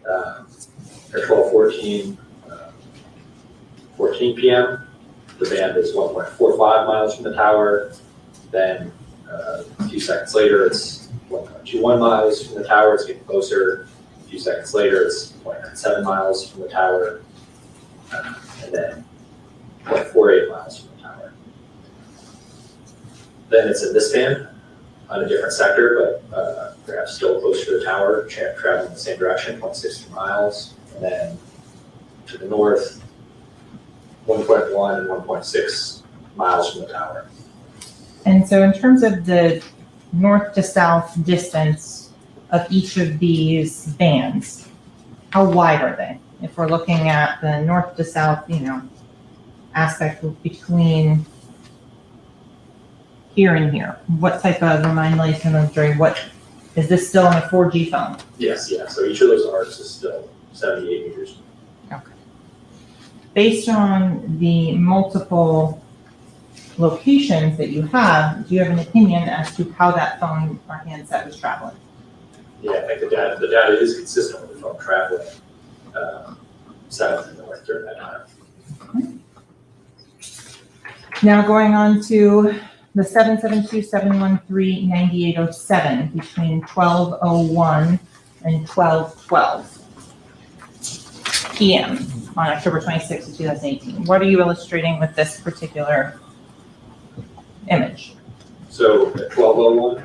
At 12:14, 14 p.m., the band is 1.45 miles from the tower. Then a few seconds later, it's 1.21 miles from the tower. It's getting closer. A few seconds later, it's 0.97 miles from the tower. And then 0.48 miles from the tower. Then it's in this band on a different sector, but perhaps still close to the tower, traveling in the same direction, 0.63 miles. And then to the north, 1.1 and 1.6 miles from the tower. And so in terms of the north to south distance of each of these bands, how wide are they? If we're looking at the north to south, aspect between here and here, what type of, remind ladies and gentlemen, what, is this still on a 4G phone? Yes, yeah, so each of those arcs is still 78 meters. Based on the multiple locations that you have, do you have an opinion as to how that phone or handset was traveling? Yeah, I think the data is consistent with the phone traveling south and north during that time. Now going on to the 772-713-9807 between 12:01 and 12:12 p.m. on October 26, 2018. What are you illustrating with this particular image? So at 12:01,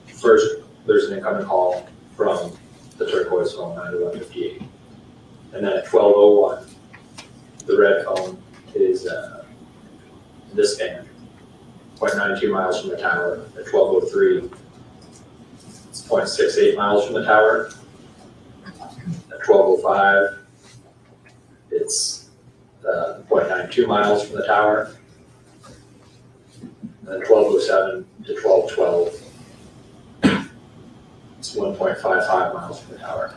first there's an incoming call from the turquoise phone 91158. And then at 12:01, the red phone is this band, 0.92 miles from the tower. At 12:03, it's 0.68 miles from the tower. At 12:05, it's 0.92 miles from the tower. And then 12:07 to 12:12, it's 1.55 miles from the tower.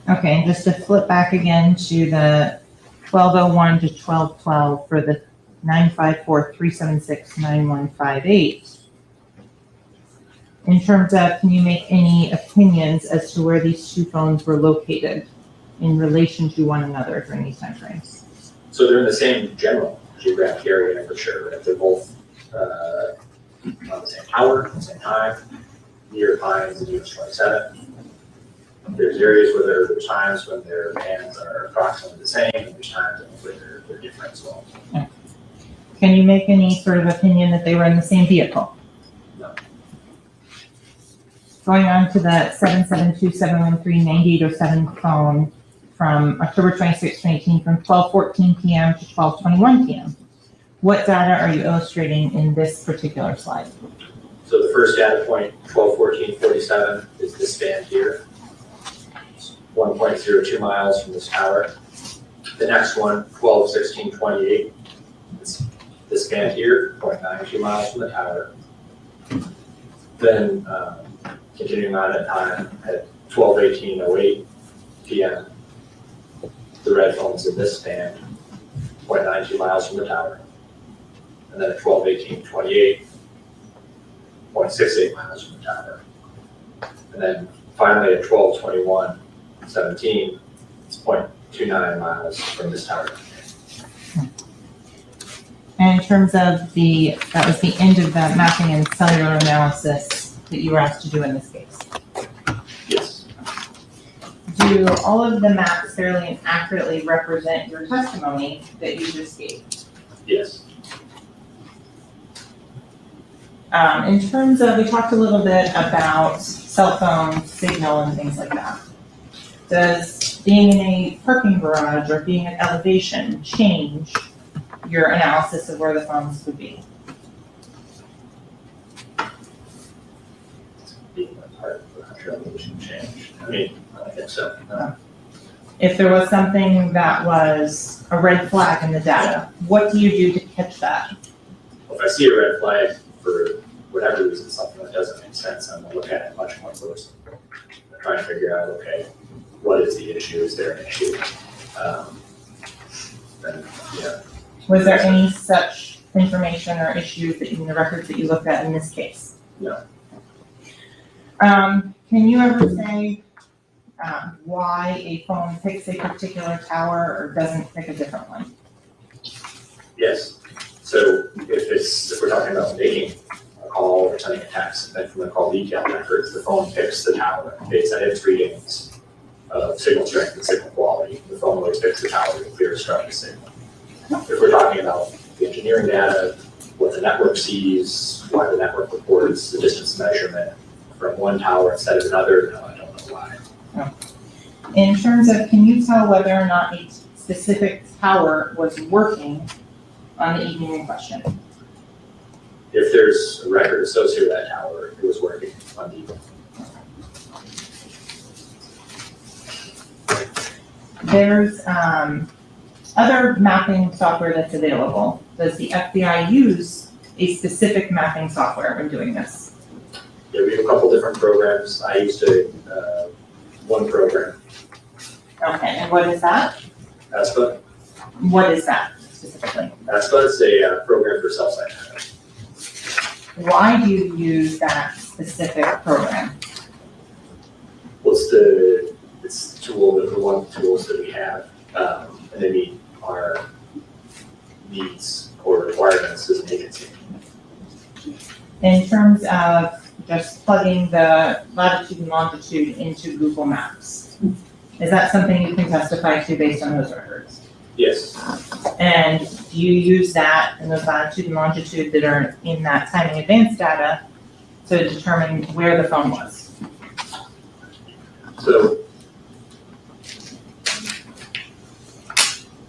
Okay, and just to flip back again to the 12:01 to 12:12 for the 954-376-9158. In terms of, can you make any opinions as to where these two phones were located in relation to one another during these time frames? So they're in the same general geographic area for sure. If they're both on the same tower at the same time, near Pines and US 27. There's areas where there's times when their bands are approximately the same, and there's times where they're different as well. Can you make any sort of opinion that they were in the same vehicle? No. Going on to the 772-713-9807 phone from October 26, 2018, from 12:14 p.m. to 12:21 p.m. What data are you illustrating in this particular slide? So the first data point, 12:14:47, is this band here. It's 1.02 miles from this tower. The next one, 12:16:28, is this band here, 0.92 miles from the tower. Then continuing on at time, at 12:18:08 p.m., the red phone's in this band, 0.92 miles from the tower. And then at 12:18:28, 0.68 miles from the tower. And then finally at 12:21:17, it's 0.29 miles from this tower. And in terms of that was the end of the mapping and cellular analysis that you were asked to do in this case. Yes. do all of the maps fairly and accurately represent your testimony that you just gave? Yes. In terms of, we talked a little bit about cell phone signal and things like that. Does being in a parking garage or being at elevation change your analysis of where the phones would be? Being a part of the country elevation change. I mean, I think so. If there was something that was a red flag in the data, what do you do to catch that? If I see a red flag for whatever reason, something that doesn't make sense, I'm gonna look at it much more closely. I'm trying to figure out, okay, what is the issue? Is there an issue? Then, yeah, Was there any such information or issues that in the records that you looked at in this case? No. Can you ever say why a phone picks a particular tower or doesn't pick a different one? Yes. So if we're talking about making a call or sending a text, then from the call detail records, the phone picks the tower based on its readings of signal strength and signal quality. The phone always picks the tower with clear structured signal. If we're talking about the engineering data, what the network sees, why the network reports the distance measurement from one tower instead of another, no, I don't know why. In terms of, can you tell whether or not a specific tower was working on the evening in question? If there's a record associated with that tower, it was working on the evening. There's other mapping software that's available. Does the FBI use a specific mapping software when doing this? Yeah, we have a couple different programs. I used one program. Okay, and what is that? ASPA. What is that specifically? ASPA is a program for cell site data. Why do you use that specific program? It's the tool, the one of the tools that we have, and they meet our needs or requirements as an agency. In terms of just plugging the latitude and longitude into Google Maps, is that something you can testify to based on those records? Yes, And do you use that and those latitude and longitude that are in that timing advance data to determine where the phone was? so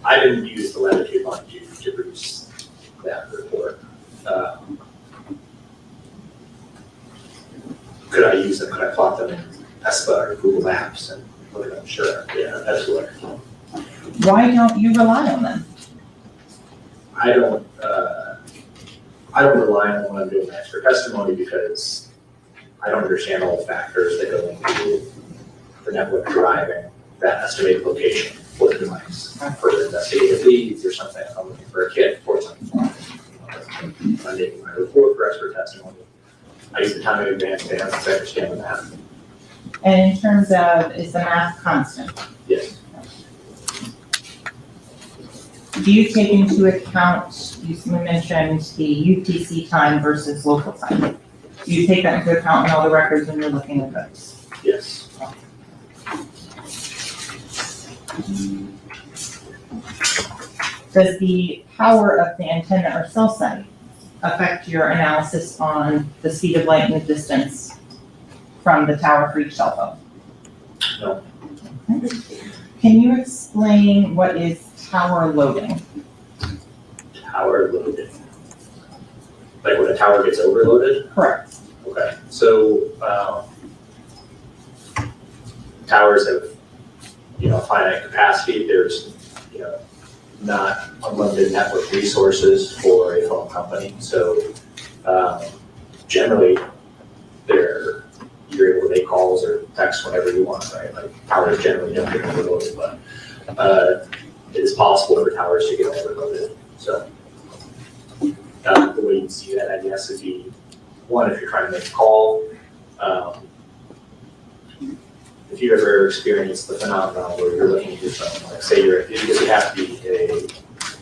I didn't use the latitude longitude to produce that report. Could I use them? Could I plot them in ESPA or Google Maps and look at them? Sure, yeah, that's what. Why don't you rely on them? I don't rely on when I'm doing expert testimony because I don't understand all the factors that go into the network driving that estimated location for the device. For investigative leads or something, if I'm looking for a kit for something. I'm making my report for expert testimony. I use the time in advance to understand the math. And in terms of, is the math constant? Yes, Do you take into account, you mentioned the UTC time versus local time? Do you take that into account in all the records when you're looking at those? yes. Does the power of the antenna or cell site affect your analysis on the speed of light and the distance from the tower for each cell phone? No. Can you explain what is tower loading? Tower loading. Like when a tower gets overloaded? Correct. Okay, so, towers have, finite capacity. There's, not unlimited network resources for a phone company. So, generally, you're able to make calls or text whenever you want, right? Like towers generally don't get overloaded, but, it is possible for towers to get overloaded. So, the way you see that, I guess, is if you're trying to make a call, if you ever experienced the phenomenon where you're looking at your phone, like say because it has to be an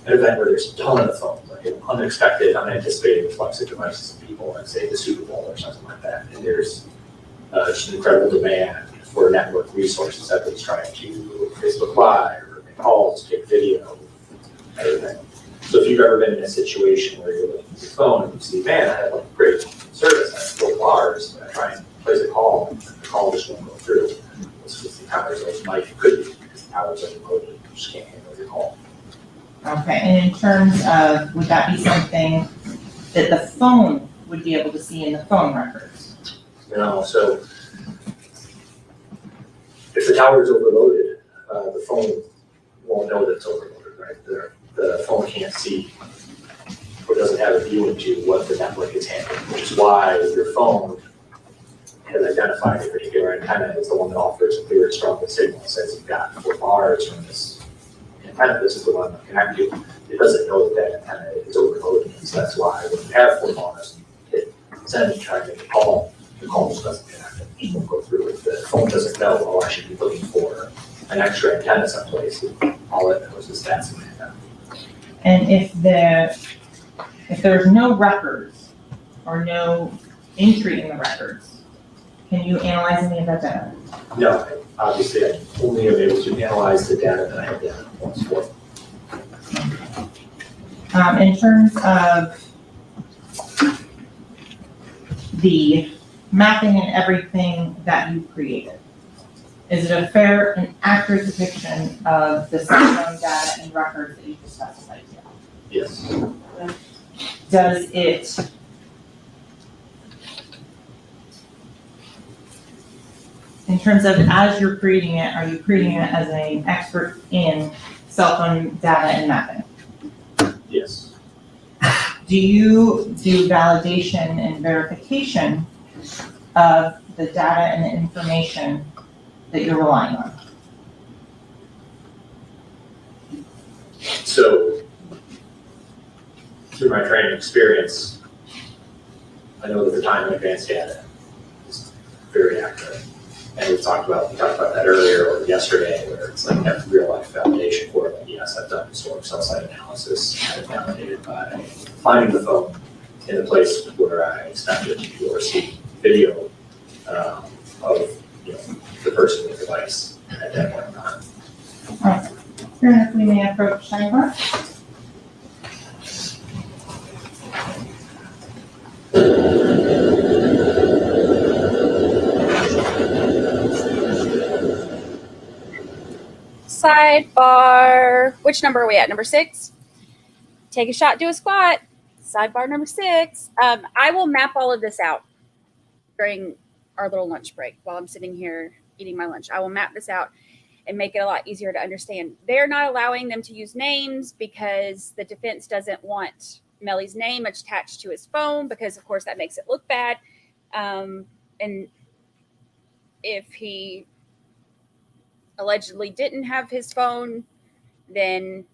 event where there's a ton of phones, like an unexpected, unanticipated influx of devices and people, like say the Super Bowl or something like that, and there's just an incredible demand for network resources, that was trying to Facebook Live or make calls, take video, everything. So if you've ever been in a situation where you're looking at your phone and you see, man, I have like great service, I have 4 bars, and I try and place a call, and the call just won't go through. It's just the towers, those might, could be, because the towers are loaded, you just can't handle your call. Okay, and in terms of, would that be something that the phone would be able to see in the phone records? No, so if the tower is overloaded, the phone won't know that it's overloaded, right? The phone can't see or doesn't have a view into what the network is handling, which is why your phone has identified a particular antenna as the one that offers a clear, strong signal. It says you've got 4 bars from this antenna, this is the one that connect you. It doesn't know that that antenna is overloaded, so that's why when you have 4 bars, it sends you try to make a call, the call just doesn't connect, it just won't go through. If the phone doesn't know, oh, I should be looking for an extra antenna someplace, all it knows is that's an antenna. And if there's no records or no entry in the records, can you analyze any of that data? No, obviously, I only am able to analyze the data that I have data points for. In terms of the mapping and everything that you created, is it a fair and accurate depiction of the cell phone data and records that you just specified here? Yes. Does it in terms of as you're creating it, are you creating it as an expert in cell phone data and mapping? Yes. Do you do validation and verification of the data and the information that you're relying on? So, through my training experience, I know that the time and advance data is very accurate. And we talked about that earlier or yesterday, where it's like that real life validation for it. Like, yes, I've done historic cell site analysis, had it validated by finding the phone in a place where I snapped it to or see video of the person with the device at that point in time. All right. Fair enough, we may approach Sidebar. Sidebar. Which number are we at? Number 6? Take a shot, do a squat. Sidebar number 6. I will map all of this out during our little lunch break while I'm sitting here eating my lunch. I will map this out and make it a lot easier to understand. They're not allowing them to use names because the defense doesn't want Melly's name attached to his phone because, of course, that makes it look bad. And if he allegedly didn't have his phone, then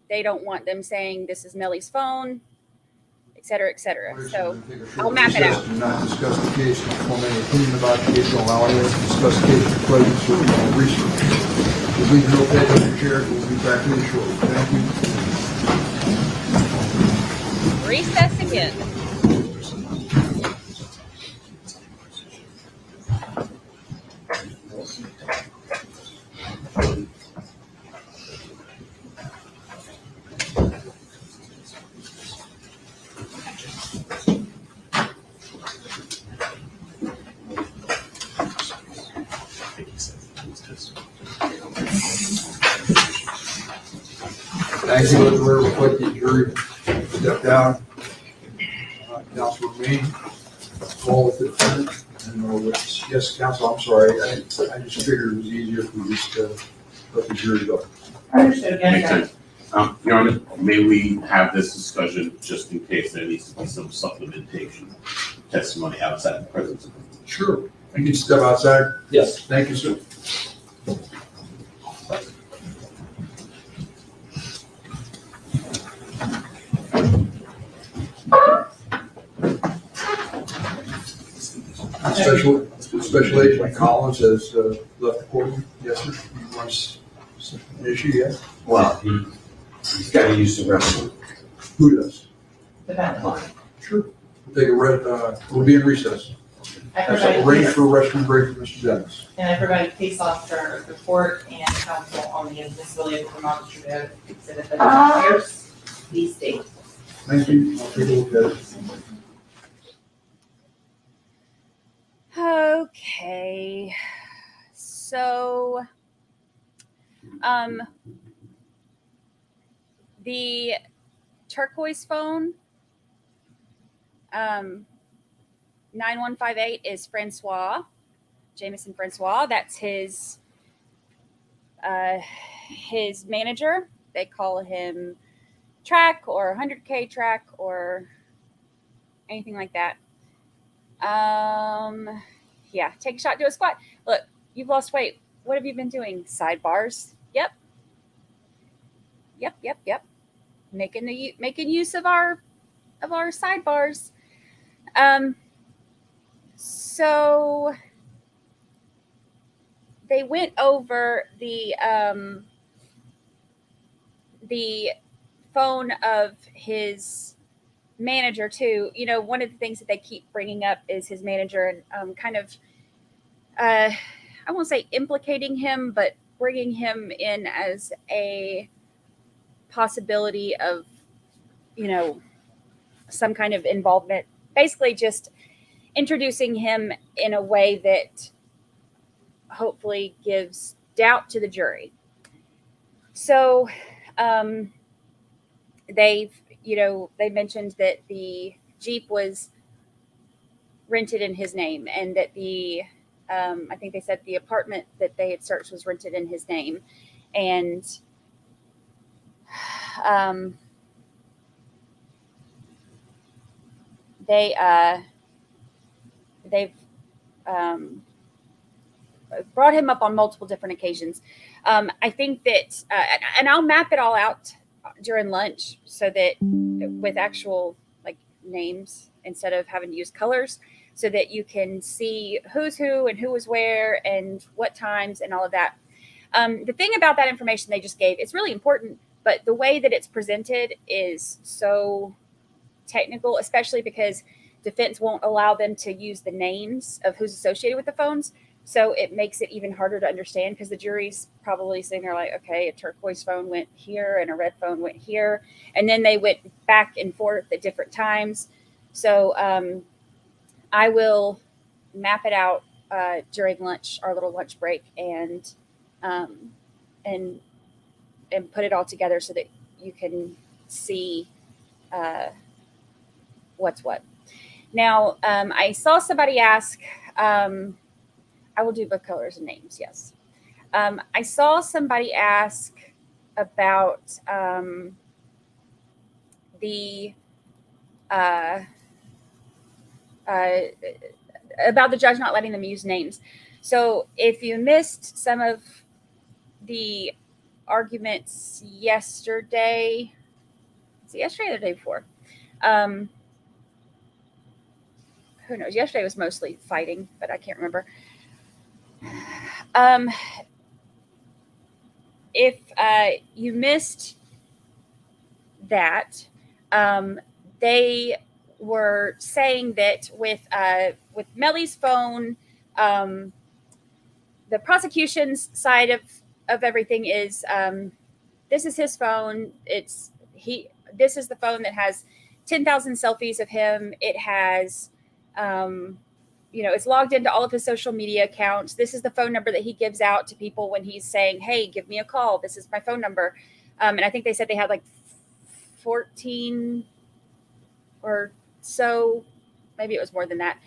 they don't want them saying this is Melly's phone, et cetera, et cetera. So I'll map it out. Do not discuss the case, not form any opinion about the case, or allow anyone to discuss the case with presence or research. Please no page on your chair, we'll be back to you shortly. Thank you. Recess again. Thank you, Lord, request the jury step down. Counsel remain. Call with the defendant and no witness. Yes, counsel, I'm sorry. I just figured it was easier if we just let the jury go. Understood, Makes sense. Your Honor, may we have this discussion just in case there needs to be some supplementation testimony outside the presence of the Sure. You can step outside. Yes. Thank you, sir. Special Agent Collins has left the courtroom. Yes, sir. He wants an issue yet? Well, he's got to use the restroom. Who does? Defendant. Sure. We'll take a we'll be in recess. I That's provided arranged case, for a rescue break for Mr. Dennis. and I provided case officer report and counsel on the admissibility of demonstrative exhibit that appears these dates. Thank you. I'll take a look at it. Okay. So, the turquoise phone, 9158 is Francois, Jameson Francois. That's his manager. They call him Track or 100K Track or anything like that. Yeah, take a shot, do a squat. Look, you've lost weight. What have you been doing? Sidebars. Yep. Making use of our sidebars. So they went over the phone of his manager too. You know, one of the things that they keep bringing up is his manager and kind of, I won't say implicating him, but bringing him in as a possibility of, you know, some kind of involvement. Basically, just introducing him in a way that hopefully gives doubt to the jury. So, they mentioned that the Jeep was rented in his name, and that I think they said the apartment that they had searched was rented in his name, and they've brought him up on multiple different occasions. I think that, and I'll map it all out during lunch so that with actual like names instead of having to use colors, so that you can see who's who and who was where and what times and all of that. The thing about that information they just gave, it's really important, but the way that it's presented is so technical, especially because defense won't allow them to use the names of who's associated with the phones. So it makes it even harder to understand, because the jury's probably sitting there like, okay, a turquoise phone went here and a red phone went here. And then they went back and forth at different times. So I will map it out during lunch, our little lunch break, and put it all together so that you can see what's what. Now, I saw somebody ask, I will do book colors and names, yes. I saw somebody ask about about the judge not letting them use names. So if you missed some of the arguments yesterday, was it yesterday or the day before? Who knows? Yesterday was mostly fighting, but I can't remember. If you missed that, they were saying that with Melly's phone, the prosecution's side of everything is this is his phone. This is the phone that has 10,000 selfies of him. It has it's logged into all of his social media accounts. This is the phone number that he gives out to people when he's saying, hey, give me a call. This is my phone number. And I think they said they had like 14 or so, maybe it was more than that,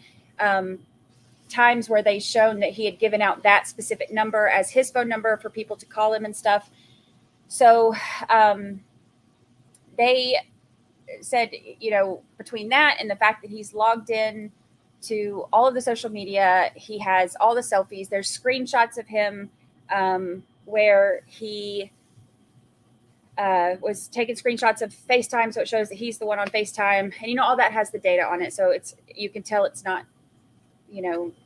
times where they shown that he had given out that specific number as his phone number for people to call him and stuff. So they said, between that and the fact that he's logged in to all of the social media, he has all the selfies. There's screenshots of him where he was taking screenshots of FaceTime, so it shows that he's the one on FaceTime, and all that has the data on it. So you can tell it's not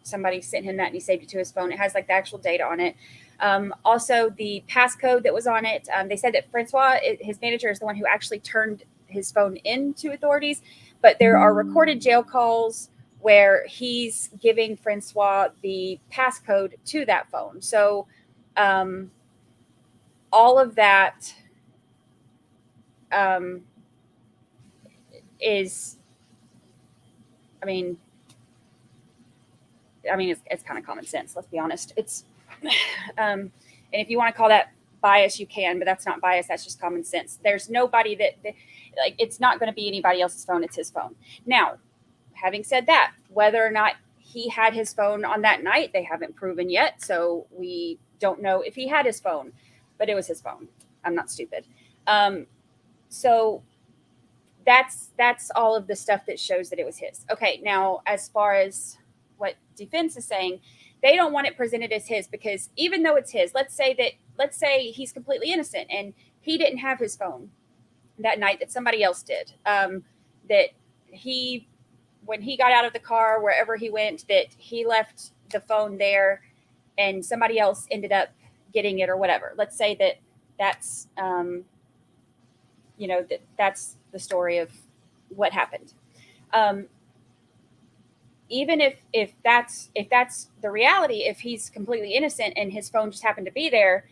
somebody sent him that and he saved it to his phone. It has like the actual data on it. Also, the passcode that was on it. They said that Francois, his manager, is the one who actually turned his phone into authorities, but there are recorded jail calls where he's giving Francois the passcode to that phone. So all of that is, I mean, it's kind of common sense. Let's be honest. It's, and if you want to call that bias, you can, but that's not bias. That's just common sense. There's nobody that like, it's not going to be anybody else's phone. It's his phone. Now, having said that, whether or not he had his phone on that night, they haven't proven yet. So we don't know if he had his phone, but it was his phone. I'm not stupid. So that's all of the stuff that shows that it was his. Okay. Now, as far as what defense is saying, they don't want it presented as his, because even though it's his, let's say he's completely innocent and he didn't have his phone that night, that somebody else did, that when he got out of the car, wherever he went, that he left the phone there and somebody else ended up getting it or whatever. Let's say that's that's the story of what happened. Even if that's the reality, if he's completely innocent and his phone just happened to be there,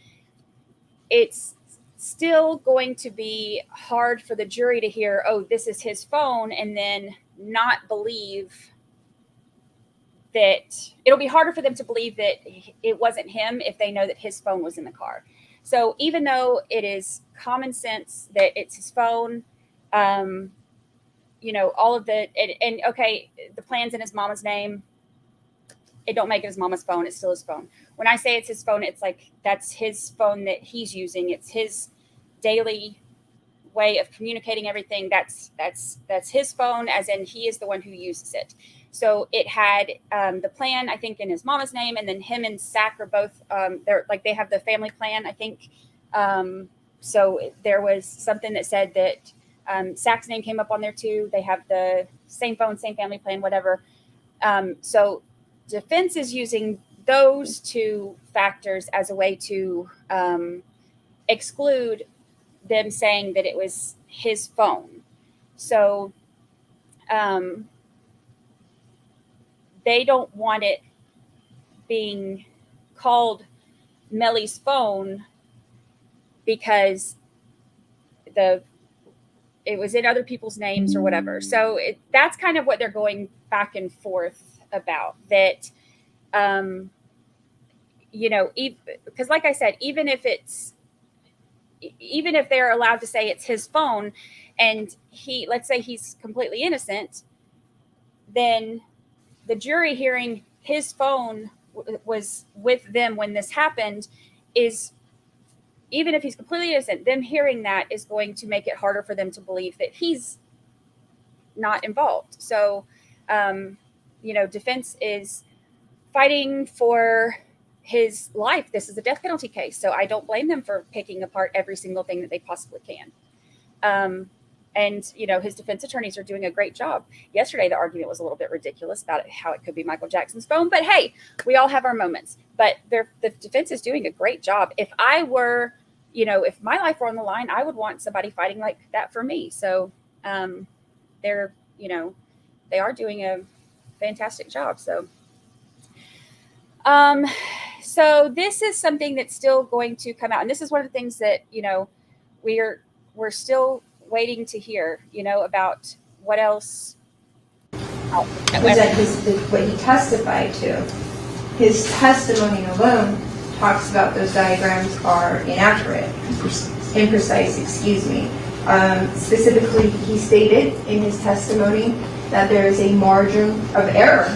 it's still going to be hard for the jury to hear, oh, this is his phone, and then not believe that. It'll be harder for them to believe that it wasn't him if they know that his phone was in the car. So even though it is common sense that it's his phone, all of the, and okay, the plan's in his mama's name, it don't make it his mama's phone. It's still his phone. When I say it's his phone, it's like, that's his phone that he's using. It's his daily way of communicating everything. That's his phone, as in he is the one who uses it. So it had the plan, I think, in his mama's name, and then him and Sack are both, they have the family plan, I think. So there was something that said that Sack's name came up on there too. They have the same phone, same family plan, whatever. So defense is using those two factors as a way to exclude them saying that it was his phone. So they don't want it being called Melly's phone because it was in other people's names or whatever. So that's kind of what they're going back and forth about, that, because like I said, even if they're allowed to say it's his phone and let's say he's completely innocent, then the jury hearing his phone was with them when this happened is, even if he's completely innocent, them hearing that is going to make it harder for them to believe that he's not involved. So, defense is fighting for his life. This is a death penalty case, so I don't blame them for picking apart every single thing that they possibly can. And his defense attorneys are doing a great job. Yesterday, the argument was a little bit ridiculous about how it could be Michael Jackson's phone, but hey, we all have our moments. But the defense is doing a great job. If I were, if my life were on the line, I would want somebody fighting like that for me. So they are doing a fantastic job. So, so this is something that's still going to come out, and this is one of the things that we're still waiting to hear, about what else. Was that what he testified to? His testimony alone talks about those diagrams are inaccurate, imprecise, excuse me. Specifically, he stated in his testimony that there is a margin of error.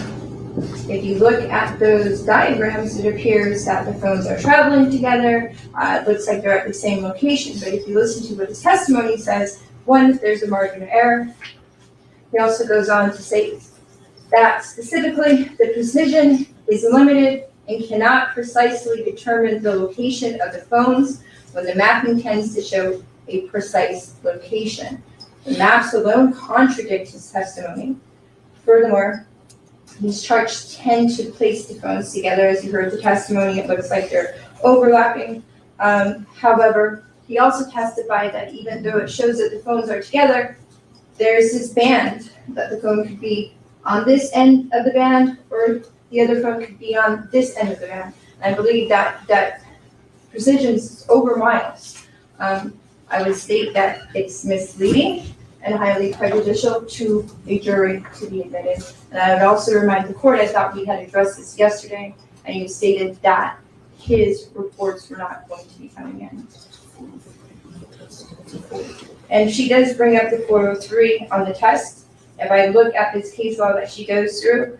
If you look at those diagrams, it appears that the phones are traveling together. It looks like they're at the same location. But if you listen to what his testimony says, one, there's a margin of error. He also goes on to say that specifically the precision is limited and cannot precisely determine the location of the phones when the mapping tends to show a precise location. The maps alone contradict his testimony. Furthermore, these charts tend to place the phones together. As you heard the testimony, it looks like they're overlapping. However, he also testified that even though it shows that the phones are together, there's this band that the phone could be on this end of the band, or the other phone could be on this end of the band. I believe that precision is over miles. I would state that it's misleading and highly prejudicial to a jury to be admitted. And I would also remind the court, I thought we had addressed this yesterday, and you stated that his reports were not going to be coming in. And she does bring up the 403 on the test. If I look at this case law that she goes through,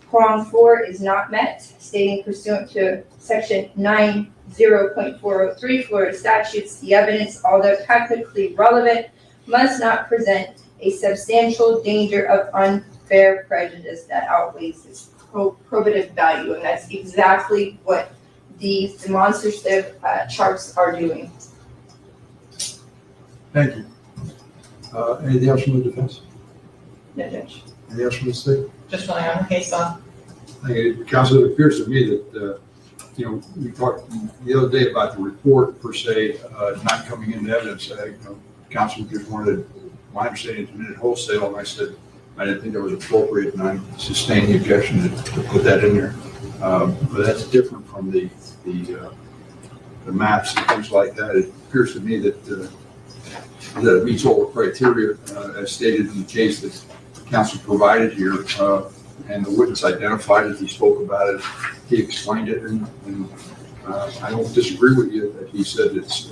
prong 4 is not met, stating pursuant to section 90.403 Florida statutes, the evidence, although technically relevant, must not present a substantial danger of unfair prejudice that outweighs its probative value. And that's exactly what these demonstrative charts are doing. Thank you. Anything else from the defense? No, Judge. Anything else from the state? Just relying on the case law. Counsel, it appears to me that, we talked the other day about the report per se, not coming into evidence. Counsel just wanted, my understanding, to admit it wholesale, and I said, I didn't think that was appropriate, and I sustained the objection to put that in there. But that's different from the maps and things like that. It appears to me that it meets all the criteria as stated in the case that counsel provided here, and the witness identified it, he spoke about it, he explained it, and I don't disagree with you that he said it's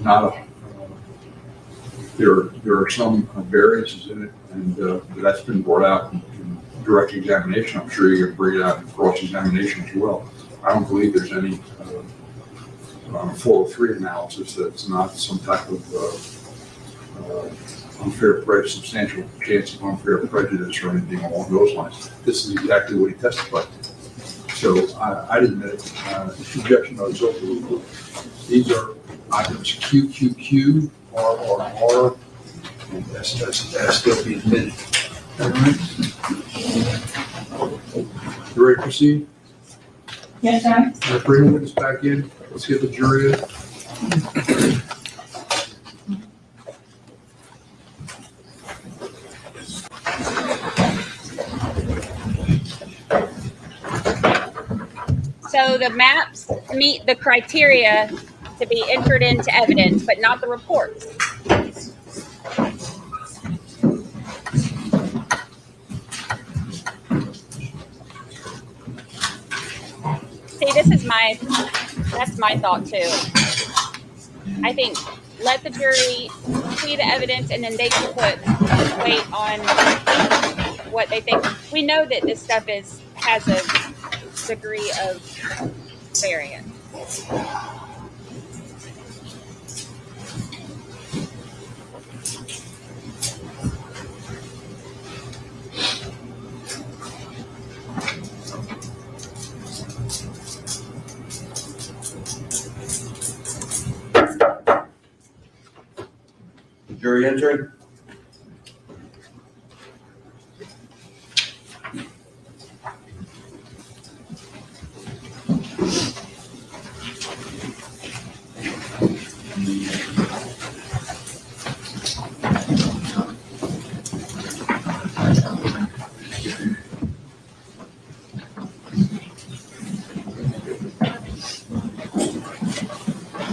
not a, there are some variances in it, and that's been brought out in direct examination. I'm sure you're going to bring it out in cross-examination as well. I don't believe there's any 403 analysis that's not some type of unfair prejudice, substantial chance of unfair prejudice or anything along those lines. This is exactly what he testified to. So I'd admit it. The objection is over. These are items QQQ, RRR, and SSS. They'll be admitted. All right. You ready to proceed? Yes, sir. Let's bring the witness back in. Let's get the jury in. So the maps meet the criteria to be entered into evidence, but not the reports. See, that's my thought too. I think let the jury see the evidence and then they can put weight on what they think. We know that this stuff has a degree of variance. Jury entering.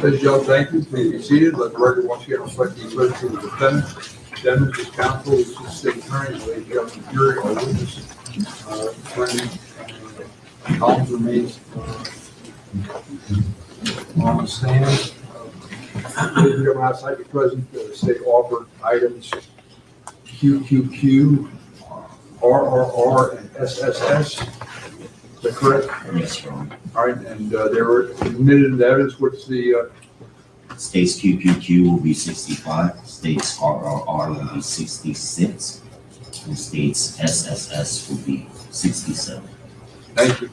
Ladies and gentlemen, thank you. Please be seated. Let the record once again reflect the assertion of the defendant. Defendant, his counsel, his state attorney, ladies and gentlemen, jury, all witnesses, Collins remains on the stand. Ladies and gentlemen, outside the present, the state offered items QQQ, RRR, and SSS. Is that correct? Yes, Your Honor. All right, and they were admitted into evidence. What's the States QQQ will be 65, states RRR will be 66, and states SSS will be 67. thank you.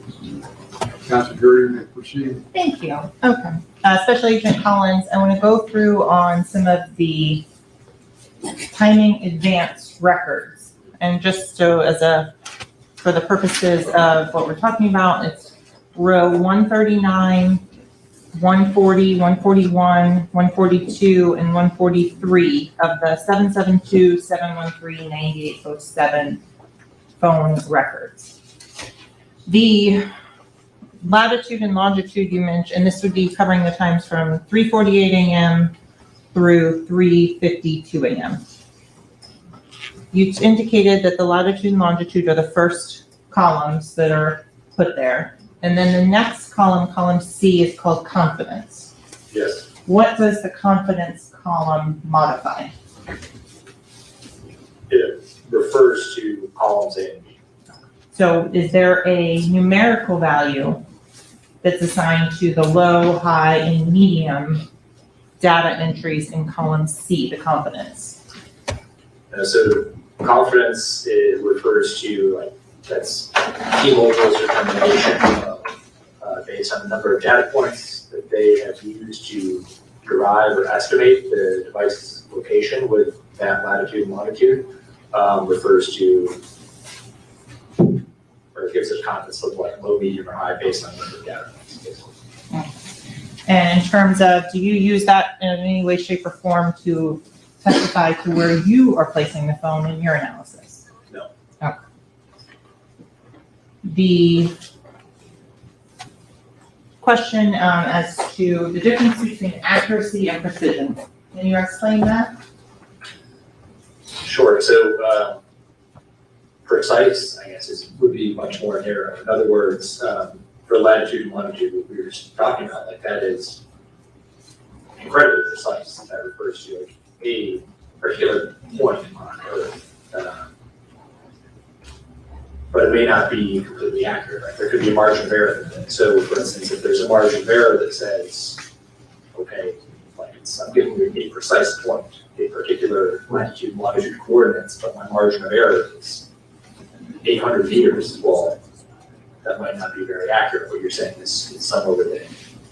Counsel, jury, may proceed. Thank you. Okay. Special Agent Collins, I want to go through on some of the timing advance records. And just so for the purposes of what we're talking about, it's row 139, 140, 141, 142, and 143 of the 772-713-9807 phone records. The latitude and longitude you mentioned, and this would be covering the times from 3:48 a.m. through 3:52 a.m. You indicated that the latitude and longitude are the first columns that are put there. And then the next column, column C, is called confidence. Yes. What does the confidence column modify? It refers to columns A and B. So is there a numerical value that's assigned to the low, high, and medium data entries in column C, the confidence? So confidence, it refers to, like, that's T-Mobile's determination of, based on the number of data points that they have used to derive or estimate the device's location with that latitude and longitude, refers to, or it gives us confidence of like low, medium, or high based on the number of data points, basically. And in terms of, do you use that in any way, shape, or form to testify to where you are placing the phone in your analysis? No. Okay. The question as to the difference between accuracy and precision. Can you explain that? Sure. So precise, I guess, would be much more narrow. In other words, for latitude and longitude, what we were just talking about, like that is incredibly precise. That refers to like a particular point on Earth. But it may not be completely accurate. Right? There could be a margin of error. So, for instance, if there's a margin of error that says, okay, like I'm giving you a precise point, a particular latitude and longitude coordinates, but my margin of error is 800 meters, well, that might not be very accurate. What you're saying is somewhere within an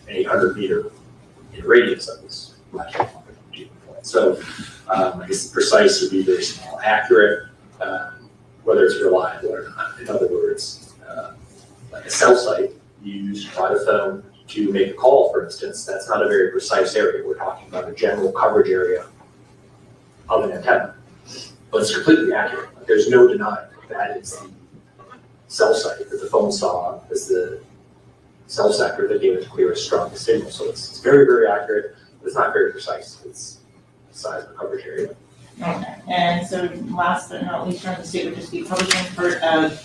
800 meter in radius of this latitude and longitude point. So, I guess precise would be very small. Accurate, whether it's reliable or not. In other words, like a cell site used by the phone to make a call, for instance, that's not a very precise area. We're talking about a general coverage area of an antenna, but it's completely accurate. Like, there's no denying that is the cell site that the phone saw as the cell sector that gave it the clearest, strongest signal. So it's very, very accurate, but it's not very precise. It's the size of the coverage area. Okay, and so last but not least, from the state would just be publishing part of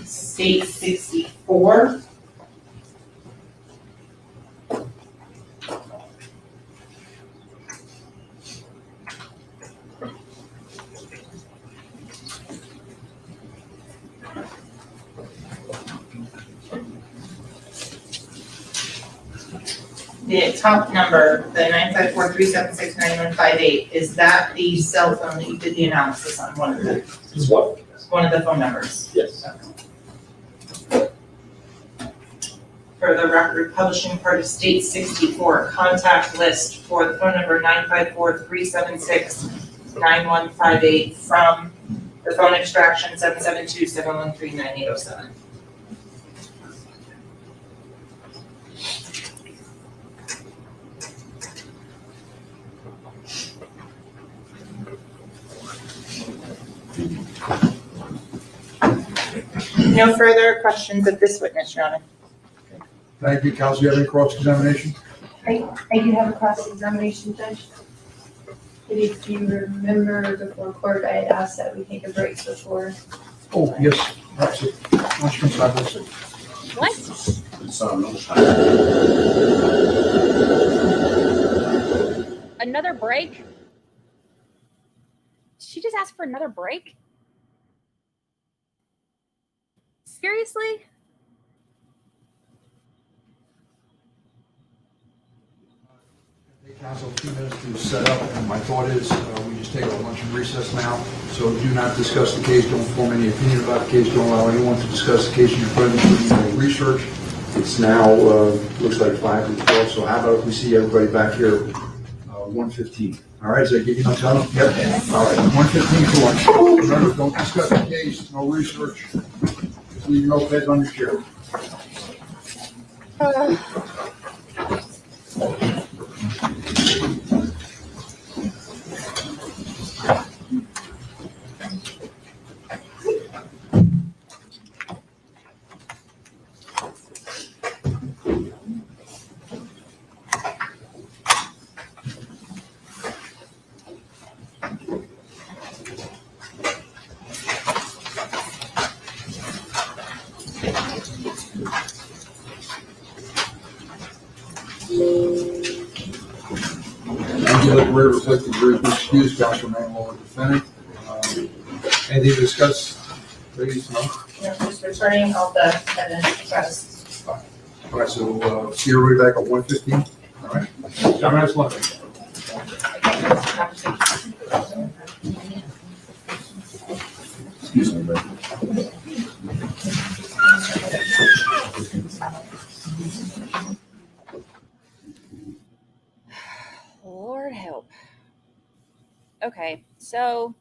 state 64. The top number, the 954-376-9158, is that the cell phone that you did the analysis on, one of the It's one. phone numbers? Yes. For the record, publishing part of state 64, contact list for the phone number 954-376-9158 from the phone extraction 772-713-9807. No further questions of this witness, Your Honor. Thank you, counsel. You have any cross-examination? I do have a cross-examination, Judge. If you remember before court, I had asked that we take a break before. Oh, yes. That's it. Why don't you come side by side? What? It's on no side. Another break? Did she just ask for another break? Seriously? Take counsel a few minutes to set up, and my thought is we just take our lunch and recess now. So do not discuss the case, don't form any opinion about the case, don't allow anyone to discuss the case in your presence or any research. It's now, looks like 5 to 12, so how about if we see everybody back here 1:15? All right, does that give you enough time? Yep. All right, 1:15 for lunch. Remember, don't discuss the case, no research. Just leave your notepads on your chair. Thank you, let the record reflect the jury's excuse, Counsel Manuel, the defendant. Anything to discuss, ladies? No? Just returning all the evidence requests. All right, so see everybody back at 1:15. All right. Have a nice lunch. Excuse me, but Lord help. Okay, so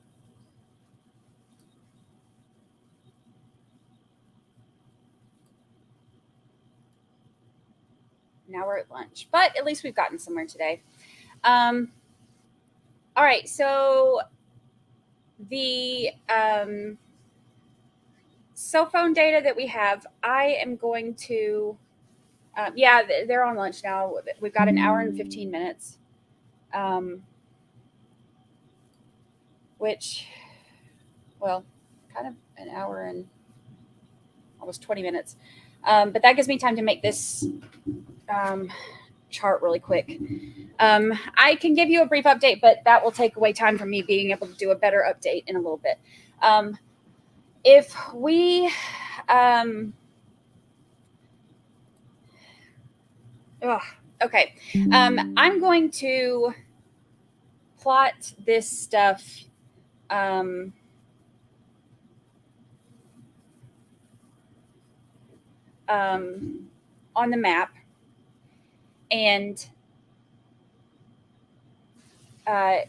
now we're at lunch, but at least we've gotten somewhere today. All right, so the cell phone data that we have, I am going to, yeah, they're on lunch now. We've got an hour and 15 minutes, which, well, kind of an hour and almost 20 minutes. But that gives me time to make this chart really quick. I can give you a brief update, but that will take away time from me being able to do a better update in a little bit. If we, okay, I'm going to plot this stuff on the map, and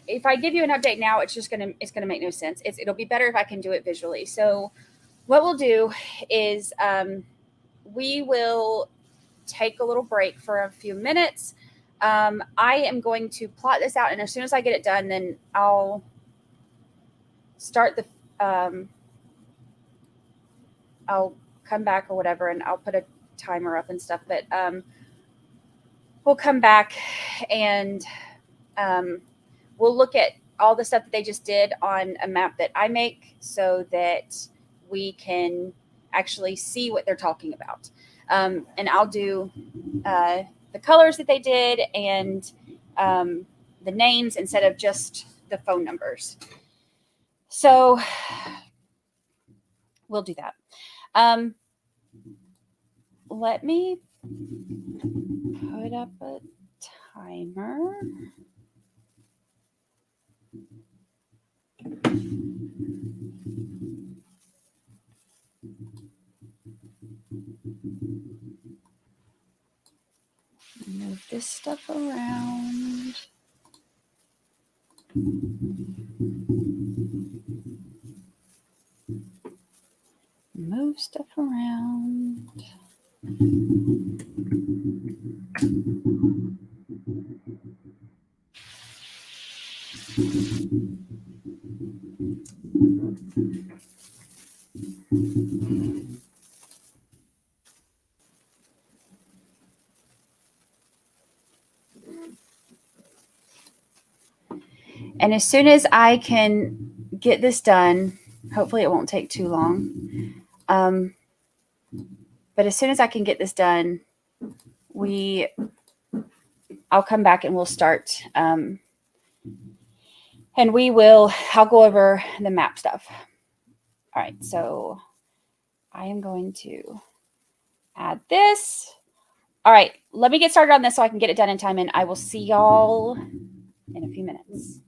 if I give you an update now, it's gonna make no sense. It'll be better if I can do it visually. So what we'll do is we will take a little break for a few minutes. I am going to plot this out, and as soon as I get it done, then I'll start the I'll come back or whatever, and I'll put a timer up and stuff. But we'll come back and we'll look at all the stuff that they just did on a map that I make, so that we can actually see what they're talking about. And I'll do the colors that they did and the names instead of just the phone numbers. So we'll do that. Let me put up a timer. Move this stuff around. Move stuff around. And as soon as I can get this done, hopefully it won't take too long. But as soon as I can get this done, I'll come back and we'll start. And I'll go over the map stuff. All right, so I am going to add this. All right, let me get started on this so I can get it done in time, and I will see y'all in a few minutes.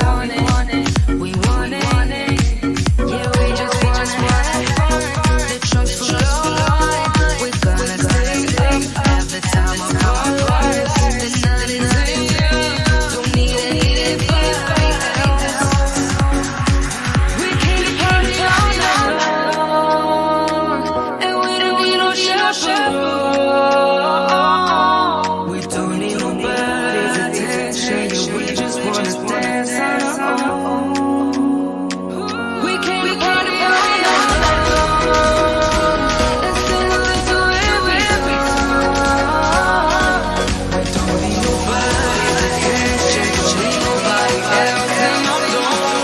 want it, we want it. Yeah, we just want it. The trunk's full of wine. We're gonna stay, have the time of our lives. The night is young, don't need any advice. We can party all night long, and we don't need no chaperone. We don't need nobody's attention, yeah, we just wanna dance on our own. We can party all night long, and sing a little every song. We don't need nobody's attention, just need nobody else in our zone.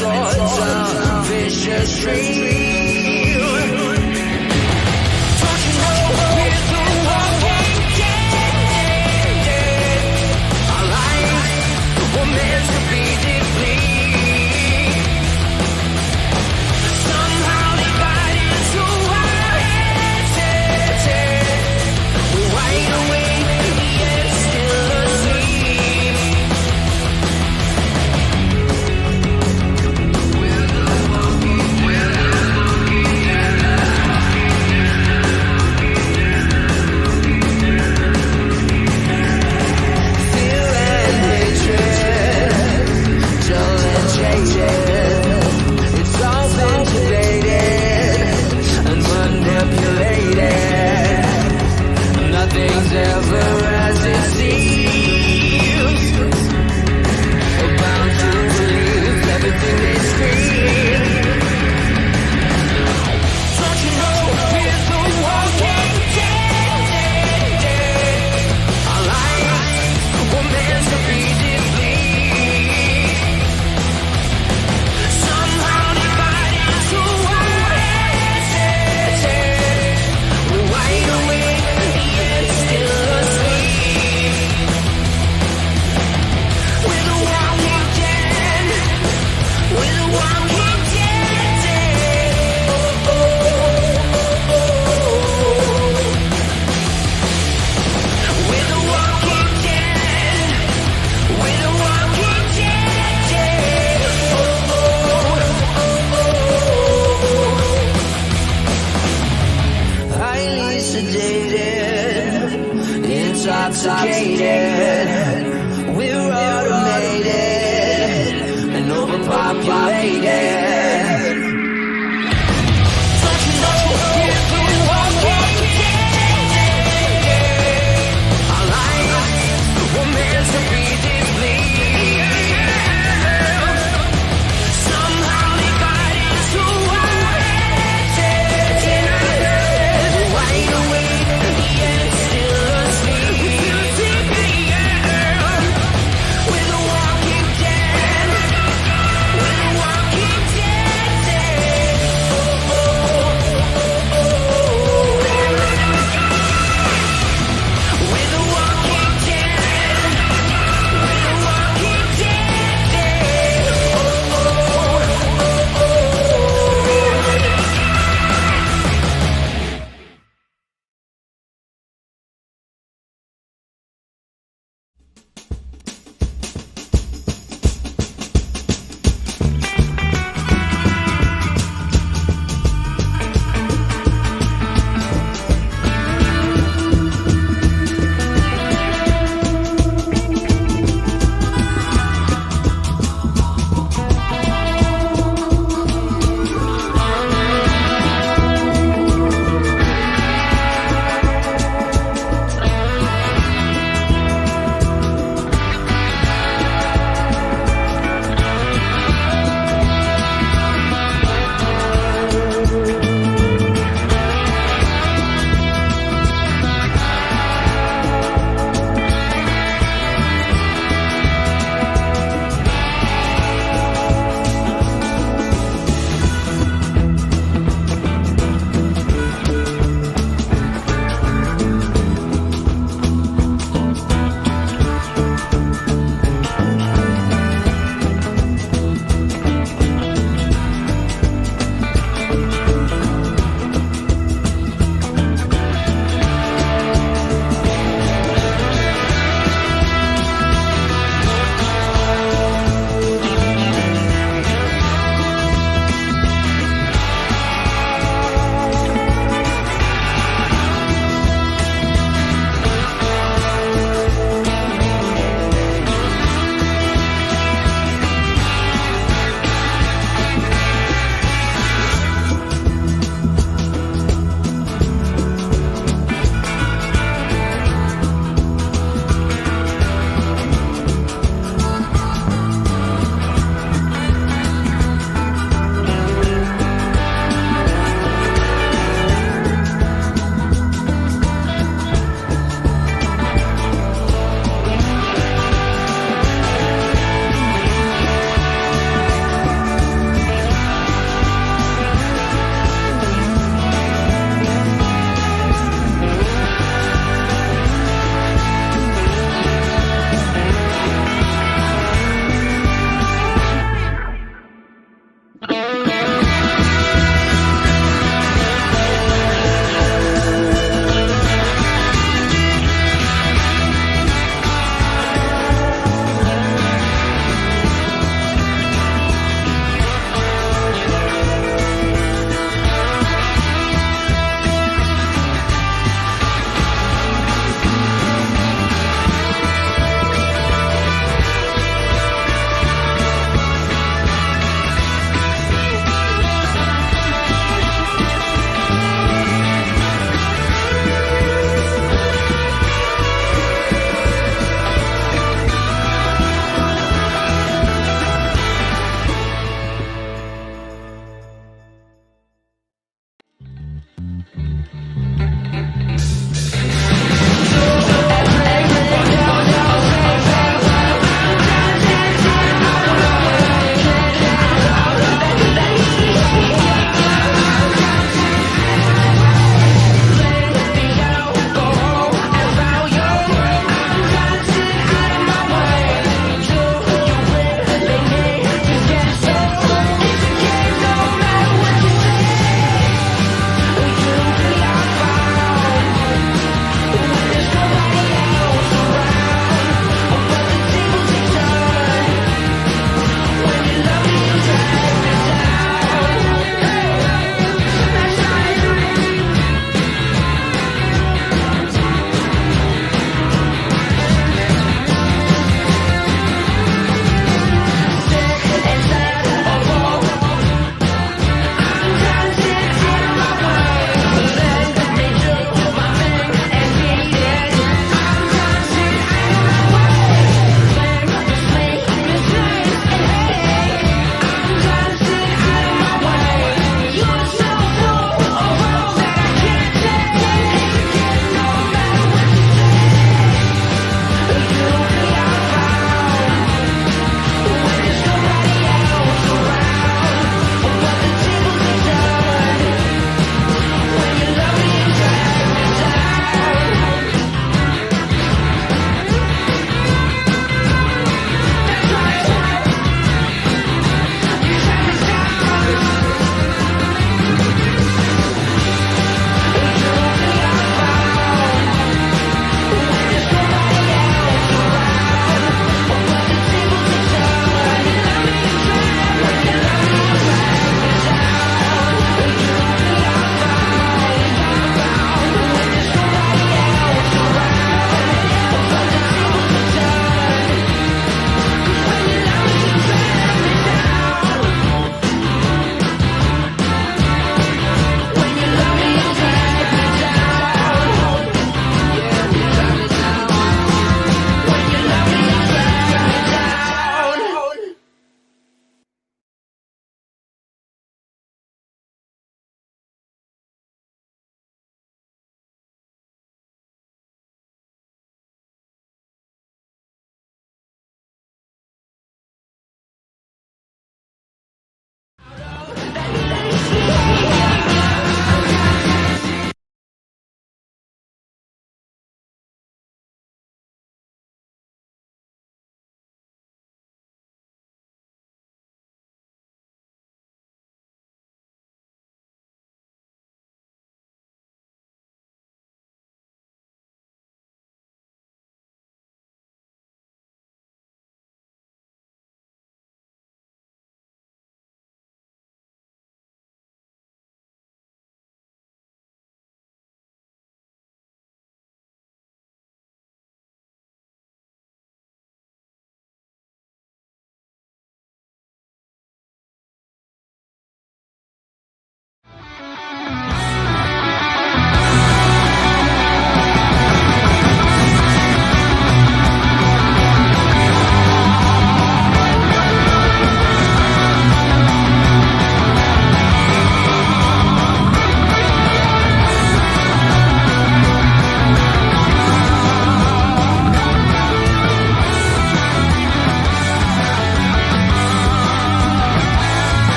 towards a vicious stream. Don't you know we're the walking dead? Our lives were meant to be deeply somehow divided into our heads. We're wide awake, yet still asleep. We're the walking fear and hatred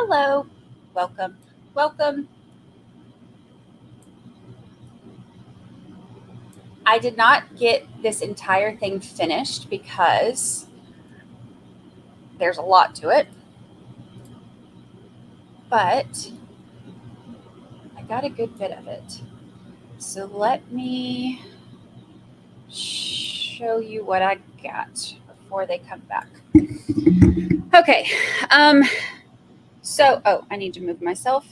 Hello. Welcome. Welcome. I did not get this entire thing finished because there's a lot to it. But I got a good bit of it. So let me show you what I got before they come back. Okay. So, I need to move myself.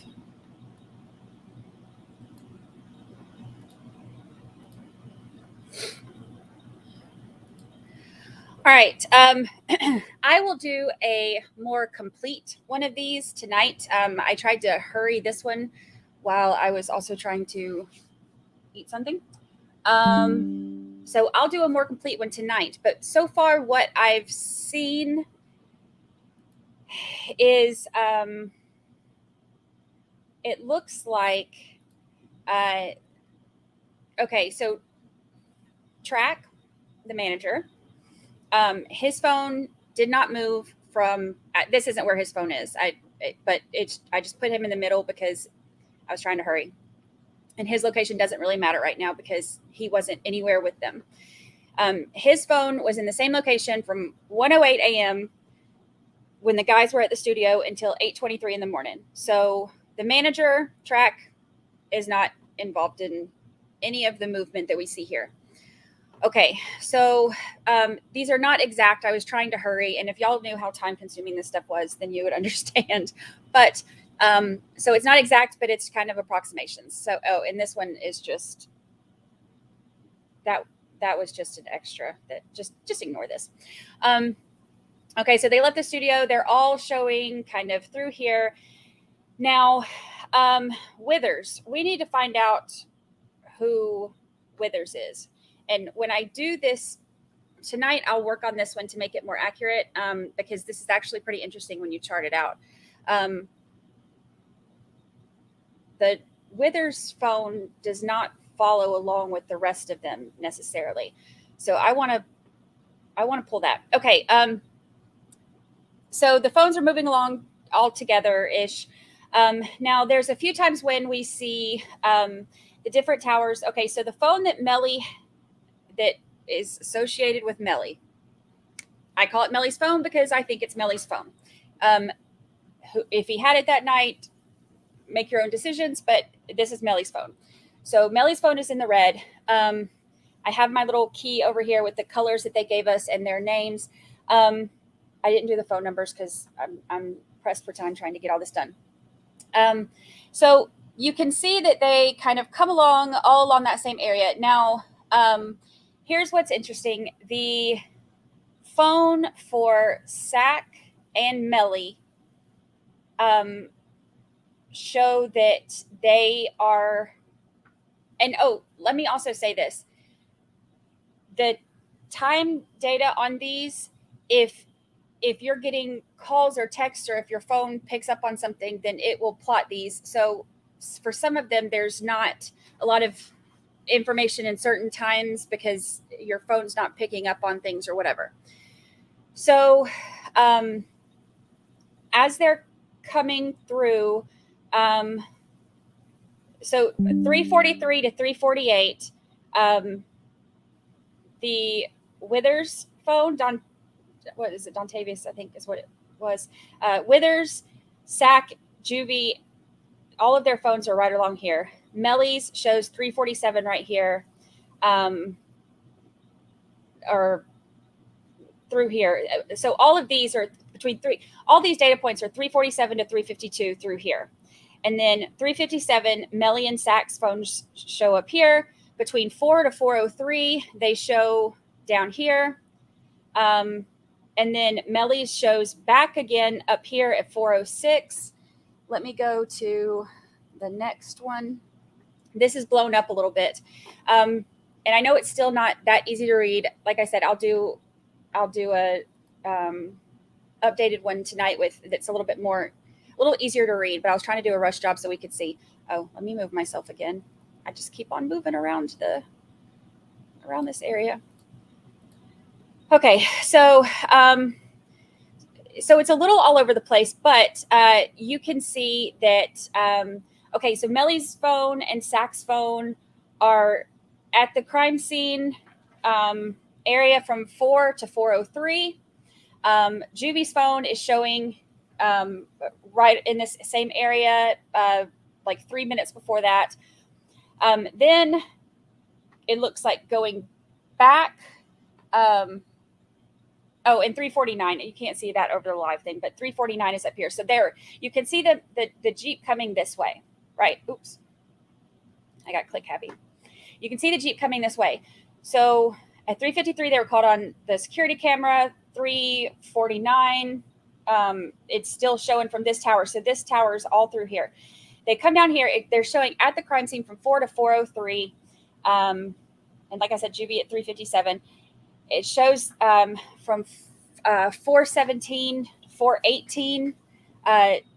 All right. I will do a more complete one of these tonight. I tried to hurry this one while I was also trying to eat something. So I'll do a more complete one tonight. But so far, what I've seen is it looks like, okay, so Track, the manager, his phone did not move from, this isn't where his phone is. I just put him in the middle because I was trying to hurry. And his location doesn't really matter right now because he wasn't anywhere with them. His phone was in the same location from 1:08 a.m. when the guys were at the studio until 8:23 in the morning. So the manager, Track, is not involved in any of the movement that we see here. Okay, so these are not exact. I was trying to hurry, and if y'all knew how time-consuming this stuff was, then you would understand. But so it's not exact, but it's kind of approximations. So, and this one is just that was just an extra. That just ignore this. Okay, so they left the studio. They're all showing kind of through here. Now, Withers, we need to find out who Withers is. And when I do this tonight, I'll work on this one to make it more accurate because this is actually pretty interesting when you chart it out. The Withers phone does not follow along with the rest of them necessarily. So I want to pull that. Okay. So the phones are moving along all together-ish. Now there's a few times when we see the different towers. Okay. So the phone that is associated with Melly. I call it Melly's phone because I think it's Melly's phone. If he had it that night, make your own decisions, but this is Melly's phone. So Melly's phone is in the red. I have my little key over here with the colors that they gave us and their names. I didn't do the phone numbers because I'm pressed for time trying to get all this done. So you can see that they kind of come along all along that same area. Now, here's what's interesting. The phone for Sack and Melly show that they are, and let me also say this. The time data on these, if you're getting calls or texts or if your phone picks up on something, then it will plot these. So for some of them, there's not a lot of information in certain times because your phone's not picking up on things or whatever. So as they're coming through, so 3:43 to 3:48, the Withers phone, what is it? Dontavius, I think is what it was. Withers, Sack, Juvie, all of their phones are right along here. Melly's shows 3:47 right here, or through here. So all of these are all these data points are 3:47 to 3:52 through here. And then 3:57, Melly and Sack's phones show up here. Between 4 to 4:03, they show down here. And then Melly's shows back again up here at 4:06. Let me go to the next one. This is blown up a little bit. And I know it's still not that easy to read. Like I said, I'll do a updated one tonight that's a little easier to read, but I was trying to do a rush job so we could see. Oh, let me move myself again. I just keep on moving around this area. Okay, so so it's a little all over the place, but you can see that, okay, so Melly's phone and Zach's phone are at the crime scene area from 4 to 4:03. Juvie's phone is showing right in this same area, like 3 minutes before that. Then it looks like going back. Oh, and 349. You can't see that over the live thing, but 349 is up here. So there, you can see the Jeep coming this way, right? Oops. I got click happy. You can see the Jeep coming this way. So at 3:53, they were called on the security camera. 3:49, it's still showing from this tower. So this tower is all through here. They come down here. They're showing at the crime scene from 4 to 4:03. And like I said, Juvie at 3:57. It shows from 4:17, 4:18.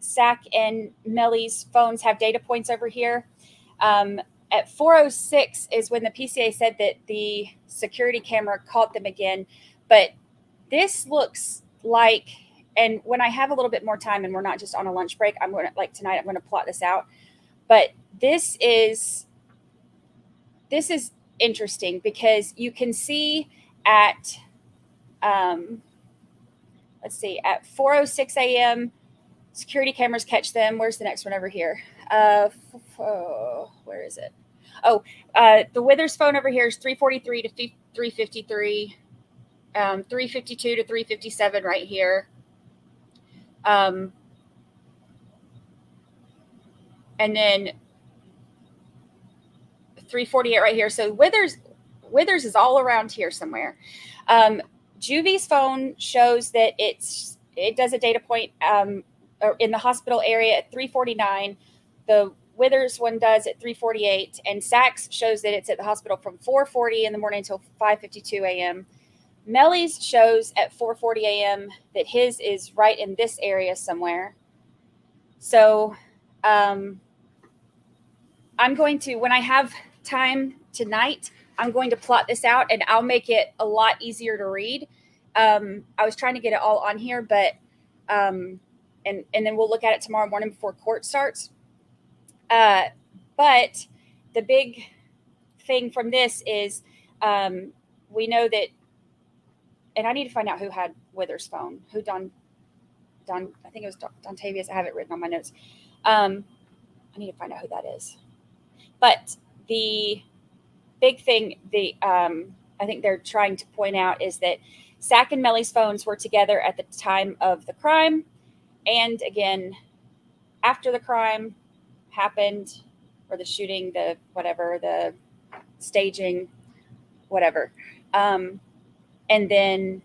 Zach and Melly's phones have data points over here. At 4:06 is when the PCA said that the security camera caught them again. But this looks like, and when I have a little bit more time and we're not just on a lunch break, I'm going to, like tonight, I'm going to plot this out. But this is interesting because you can see at, let's see, at 4:06 a.m., security cameras catch them. Where's the next one over here? Where is it? Oh, the Withers phone over here is 3:43 to 3:53, 3:52 to 3:57 right here. And then 3:48 right here. So Withers is all around here somewhere. Juvie's phone shows that it does a data point in the hospital area at 3:49. The Withers one does at 3:48, and Zach's shows that it's at the hospital from 4:40 in the morning until 5:52 a.m. Melly's shows at 4:40 a.m. that his is right in this area somewhere. So I'm going to, when I have time tonight, I'm going to plot this out and I'll make it a lot easier to read. I was trying to get it all on here, but and then we'll look at it tomorrow morning before court starts. But the big thing from this is we know that, and I need to find out who had Withers' phone, who Don, I think it was Dontavius. I have it written on my notes. I need to find out who that is. But the big thing, I think they're trying to point out is that Zach and Melly's phones were together at the time of the crime, and again after the crime happened, or the shooting, the whatever, the staging, whatever. And then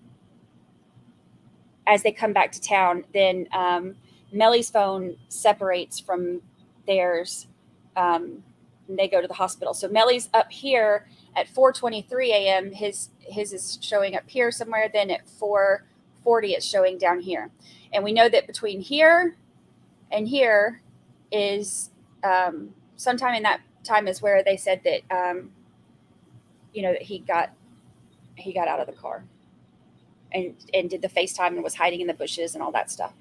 as they come back to town, then Melly's phone separates from theirs. And they go to the hospital. So Melly's up here at 4:23 a.m. His is showing up here somewhere. Then at 4:40, it's showing down here. And we know that between here and here is sometime in that time is where they said that that he got out of the car and did the FaceTime and was hiding in the bushes and all that stuff.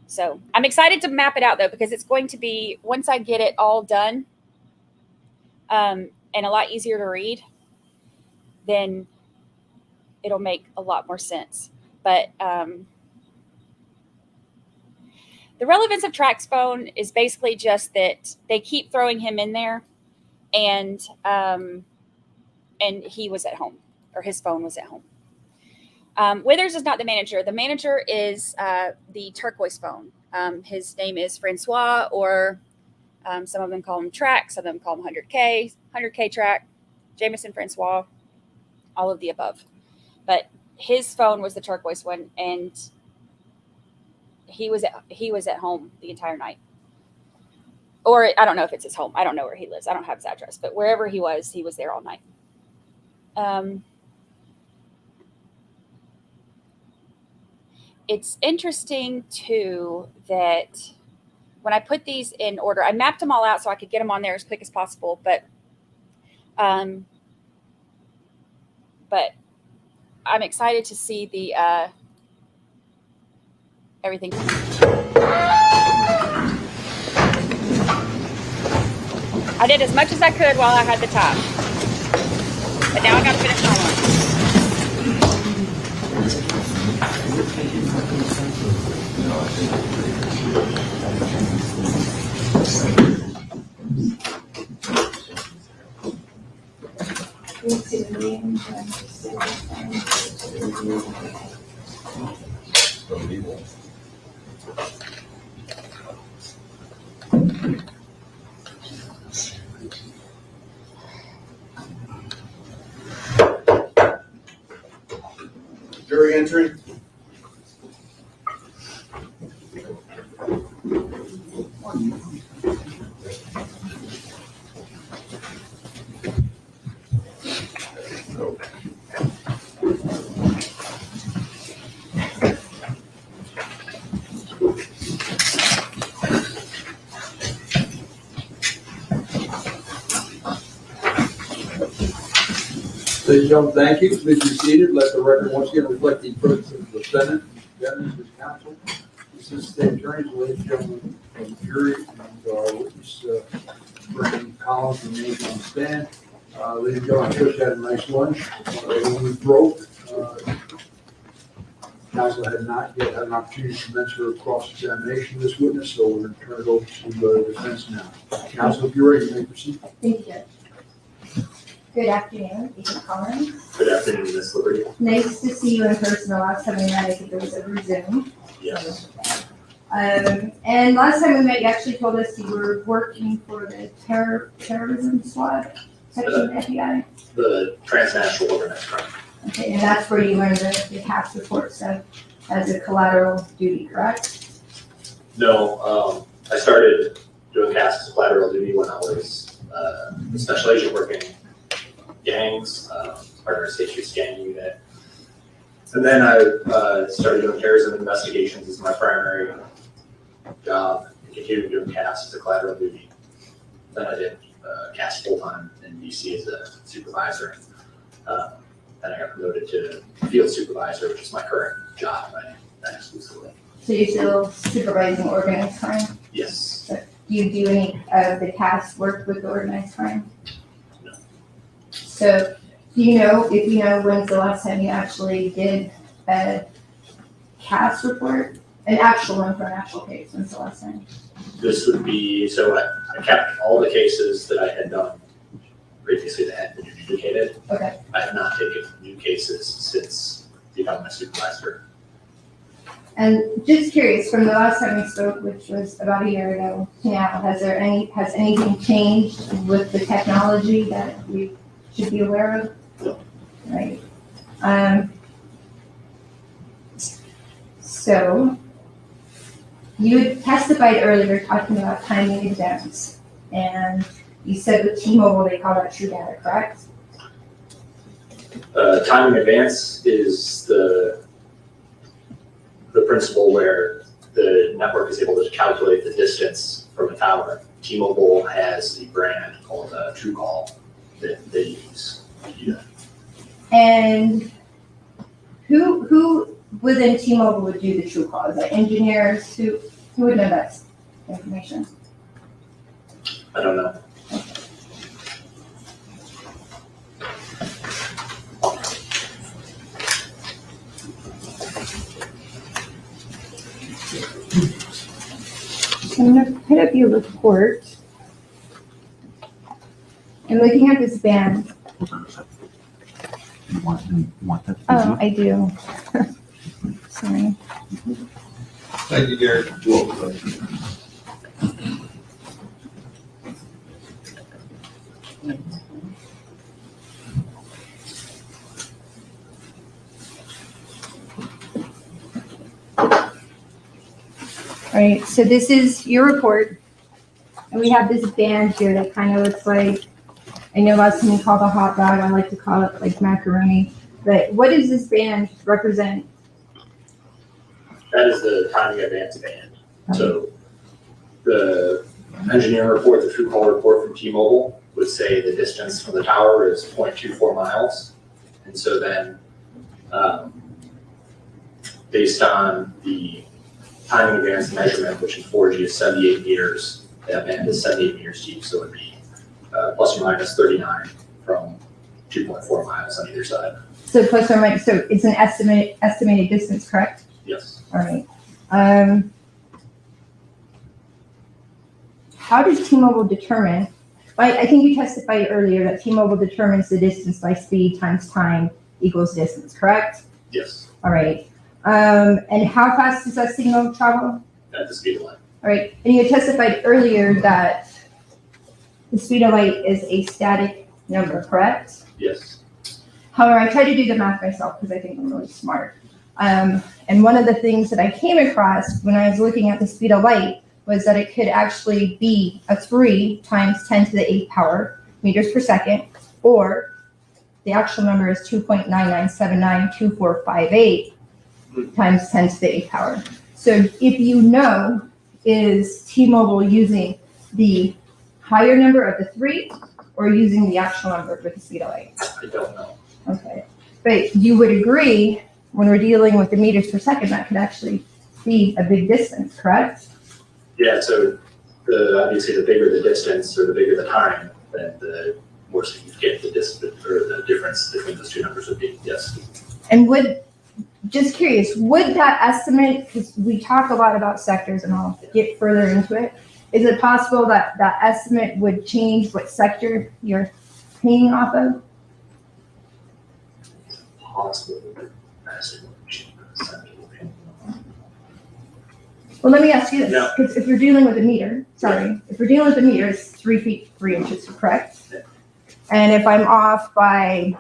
So I'm excited to map it out though, because it's going to be, once I get it all done, and a lot easier to read, then it'll make a lot more sense. But the relevance of Track's phone is basically just that they keep throwing him in there, and he was at home, or his phone was at home. Withers is not the manager. The manager is the turquoise phone. His name is Francois, or some of them call him Track, some of them call him 100K Track, Jameson Francois, all of the above. But his phone was the turquoise one, and he was at home the entire night. Or I don't know if it's his home. I don't know where he lives. I don't have his address, but wherever he was there all night. It's interesting too that when I put these in order, I mapped them all out so I could get them on there as quick as possible. But I'm excited to see everything. I did as much as I could while I had the time. But now I gotta finish my one. Jury entry. Ladies and gentlemen, thank you. Please be seated. Let the record once again reflect the approach of the defendant, judges, his counsel, assistant state attorneys, ladies and gentlemen of the jury, and our witness, Brandi Collins, remains on the stand. Ladies and gentlemen, I just had a nice lunch. When we broke, counsel had not yet had an opportunity to commence her cross-examination of this witness, so we're going to turn it over to the defense now. Counsel, if you're ready, you may proceed. Thank you, Judge. Good afternoon, Agent Collins. Good afternoon, Ms. Liberty. Nice to see you in person. The last time we met, I think it was over Zoom. Yes. And last time we met, you actually told us you were working for the terrorism squad section of the FBI. The transnational organized crime. Okay, and that's where you learned the tax report stuff as a collateral duty, correct? No, I started doing tasks as collateral duty when I was a special agent working gangs, part of our state street gang unit. And then I started doing terrorism investigations as my primary job and continued doing tasks as a collateral duty. Then I did CAS full-time in DC as a supervisor. Then I got promoted to field supervisor, which is my current job, exclusively. So you're still supervising organized crime? Yes. Do you do any of the task work with the organized crime? No. So do you know, if you know, when's the last time you actually did a CAS report? An actual one for an actual case, when's the last time? This would be, so I kept all the cases that I had done previously that had been adjudicated. Okay. I have not taken new cases since becoming a supervisor. And just curious, from the last time we spoke, which was about a year ago to now, has anything changed with the technology that we should be aware of? No. Right. So you had testified earlier talking about timing exams, and you said with T-Mobile they call that true data, correct? Timing advance is the principle where the network is able to calculate the distance from a tower. T-Mobile has a brand called TrueCall that they use to do that. And who within T-Mobile would do the true call? Is that engineers? Who would know that information? I don't know. So I'm gonna put up your report. I'm looking at this band. You want that? Oh, I do. Sorry. Thank you, Gary. All right, so this is your report. And we have this band here that kind of looks like, I know last time you called a hot dog, I like to call it like macaroni. But what does this band represent? That is the timing advance band. So the engineering report, the TrueCall report from T-Mobile would say the distance from the tower is 0.24 miles. And so then based on the timing advance measurement, which in 4G is 78 meters. That band is 78 meters deep, so it'd be plus or minus 39 from 2.4 miles on either side. So plus or minus, so it's an estimated distance, correct? Yes. All right. How does T-Mobile determine, I think you testified earlier that T-Mobile determines the distance by speed times time equals distance, correct? Yes. All right. And how fast does that signal travel? At the speed of light. All right. And you testified earlier that the speed of light is a static number, correct? Yes. However, I tried to do the math myself because I think I'm really smart. And one of the things that I came across when I was looking at the speed of light was that it could actually be a 3 times 10 to the 8th power meters per second, or the actual number is 2.99792458 times 10 to the 8th power. So if you know, is T-Mobile using the higher number of the 3 or using the actual number with the speed of light? I don't know. Okay. But you would agree when we're dealing with the meters per second, that could actually be a big distance, correct? Yeah, so obviously the bigger the distance or the bigger the time, then the more significant the distance or the difference between those two numbers would be, yes. And just curious, would that estimate, because we talk a lot about sectors and I'll get further into it, is it possible that that estimate would change what sector you're paying off of? Possible. Well, let me ask you this, No. because if you're dealing with a meter, if we're dealing with a meter, it's 3 feet, 3 inches, correct? Yeah. And if I'm off by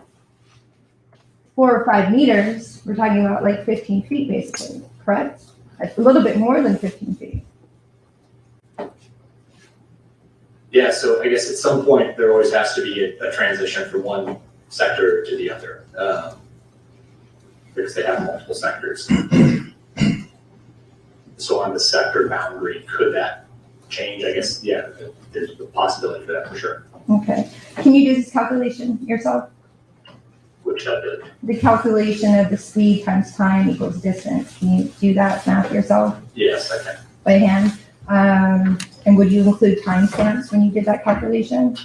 4 or 5 meters, we're talking about like 15 feet basically, correct? That's a little bit more than 15 feet. Yeah, so I guess at some point there always has to be a transition from one sector to the other, because they have multiple sectors. So on the sector boundary, could that change? I guess, yeah, there's a possibility for that for sure. Okay. Can you do this calculation yourself? Which The calculation of the speed times time equals distance. Can you do that math yourself yes, I can. by hand? And would you include timestamps when you did that calculation?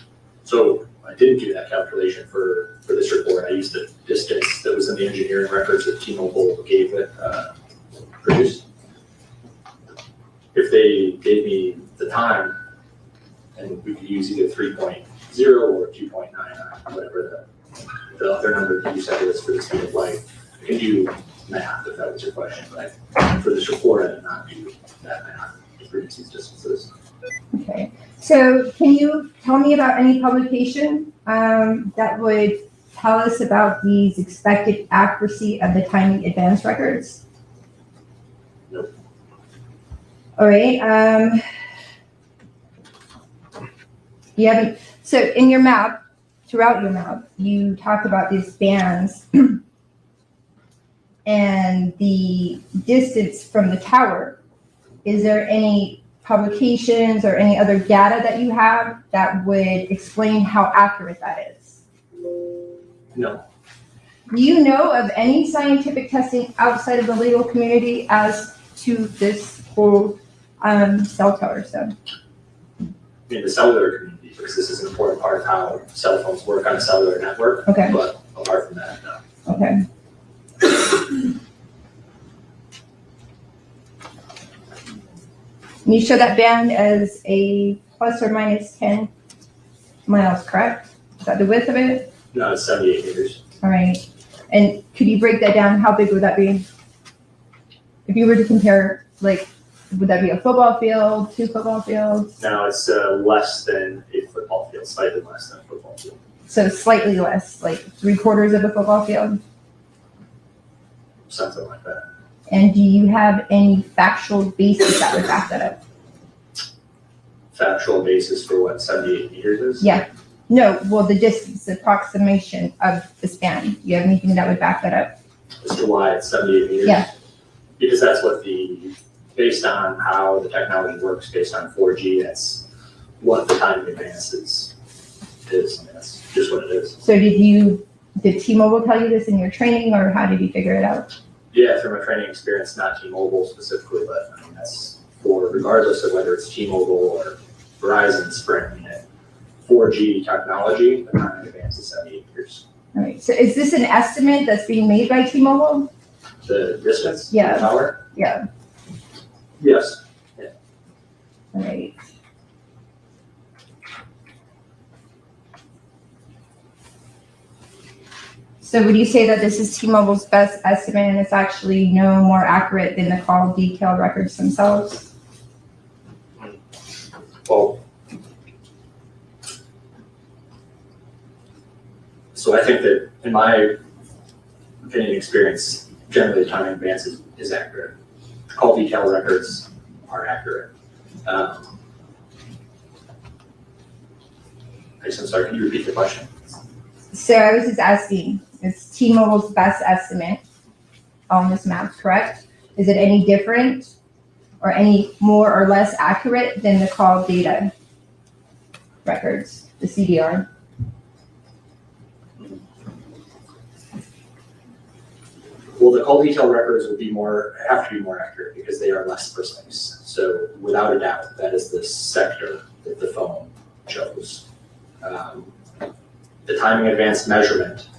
So I didn't do that calculation for this report. I used the distance that was in the engineering records that T-Mobile gave it, produced. If they gave me the time, and we could use either 3.0 or 2.99, whatever the other number that you said was for the speed of light, I can do math if that was your question, but for this report, I did not do that math to produce these distances. Okay. So can you tell me about any publication that would tell us about these expected accuracy of the timing advance records? Nope. All right. You haven't, so in your map, throughout your map, you talk about these bands and the distance from the tower. Is there any publications or any other data that you have that would explain how accurate that is? No. Do you know of any scientific testing outside of the legal community as to this whole cell tower stuff? In the cellular community, because this is an important part of how cell phones work on a cellular network. Okay. But apart from that, no. Okay. And you show that band as a plus or minus 10 miles, correct? Is that the width of it? No, it's 78 meters. All right. And could you break that down? How big would that be? If you were to compare, like, would that be a football field, 2 football fields? No, it's less than a football field, slightly less than a football field. So slightly less, like 3/4 of a football field? Something like that. And do you have any factual basis that would back that up? Factual basis for what 78 meters is? Yeah. No, well, the distance, the approximation of the span. Do you have anything that would back that up? As to why it's 78 meters? Yeah. Because that's what based on how the technology works, based on 4G, that's what the timing advance is. I mean, that's just what it is. So did T-Mobile tell you this in your training, or how did you figure it out? Yeah, through my training experience, not T-Mobile specifically, but I mean, that's for regardless of whether it's T-Mobile or Verizon, Sprint, and 4G technology, the time in advance is 78 years. All right, so is this an estimate that's being made by T-Mobile? The distance? Yeah. The tower? Yeah, Yes. all right. So would you say that this is T-Mobile's best estimate and it's actually no more accurate than the call detail records themselves? Well, so I think that in my opinion and experience, generally the time in advance is accurate. Call detail records are accurate. I guess I'm sorry, can you repeat the question? So I was just asking, is T-Mobile's best estimate on this map correct? Is it any different or any more or less accurate than the call data records, the CDR? Well, the call detail records would have to be more accurate because they are less precise. So without a doubt, that is the sector that the phone chose. The timing advanced measurement,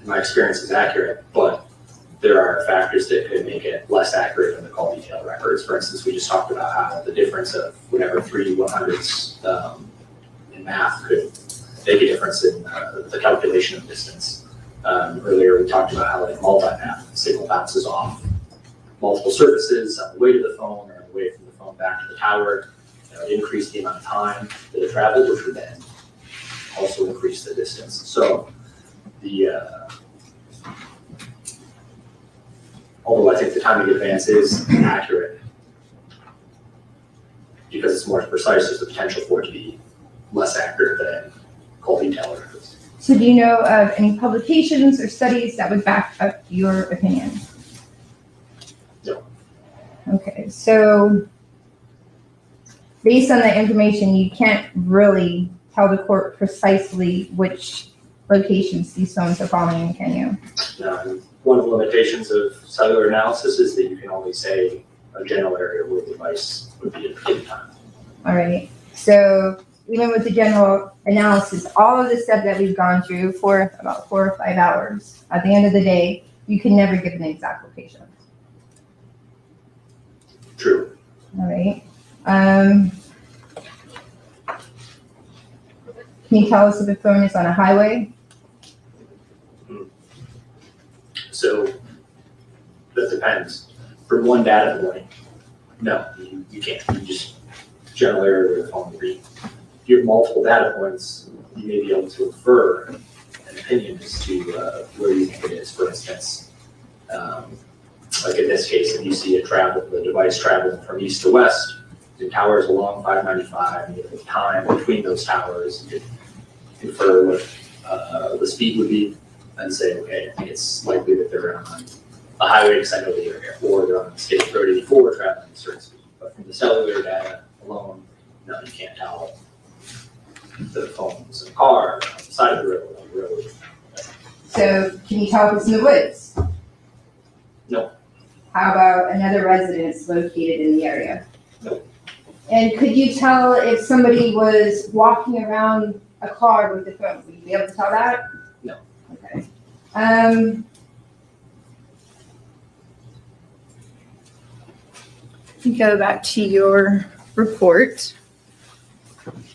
in my experience, is accurate, but there are factors that could make it less accurate than the call detail records. For instance, we just talked about how the difference of whatever 3 100ths in math could make a difference in the calculation of distance. Earlier, we talked about how like multi-path signal bounces off multiple surfaces on the way to the phone or on the way from the phone back to the tower. It increased the amount of time that it traveled, which would then also increase the distance. So although I think the timing advance is accurate because it's more precise, there's the potential for it to be less accurate than call detail records. So do you know of any publications or studies that would back up your opinion? No. Okay, so based on that information, you can't really tell the court precisely which locations these phones are following, can you? One of the limitations of cellular analysis is that you can only say a general area where the device would be at any time. All right, so even with the general analysis, all of the stuff that we've gone through for about 4 or 5 hours, at the end of the day, you can never give an exact location. True. All right. Can you tell us if the phone is on a highway? So that depends. From one data point, no, you can't. You just general area where the phone would be. If you have multiple data points, you may be able to infer an opinion as to where you think it is. For instance, like in this case, if you see the device traveling from east to west, the towers along 595, and you have the time between those towers, you could infer what the speed would be and say, okay, I think it's likely that they're on a highway because I know the area, or they're on State Road 84 traveling a certain speed. But from the cellular data alone, no, you can't tell the phone's in a car, on the side of the road, on the road. So can you tell if it's in the woods? No. How about another residence located in the area? No. And could you tell if somebody was walking around a car with the phone? Would you be able to tell that? No. Okay. Go back to your report.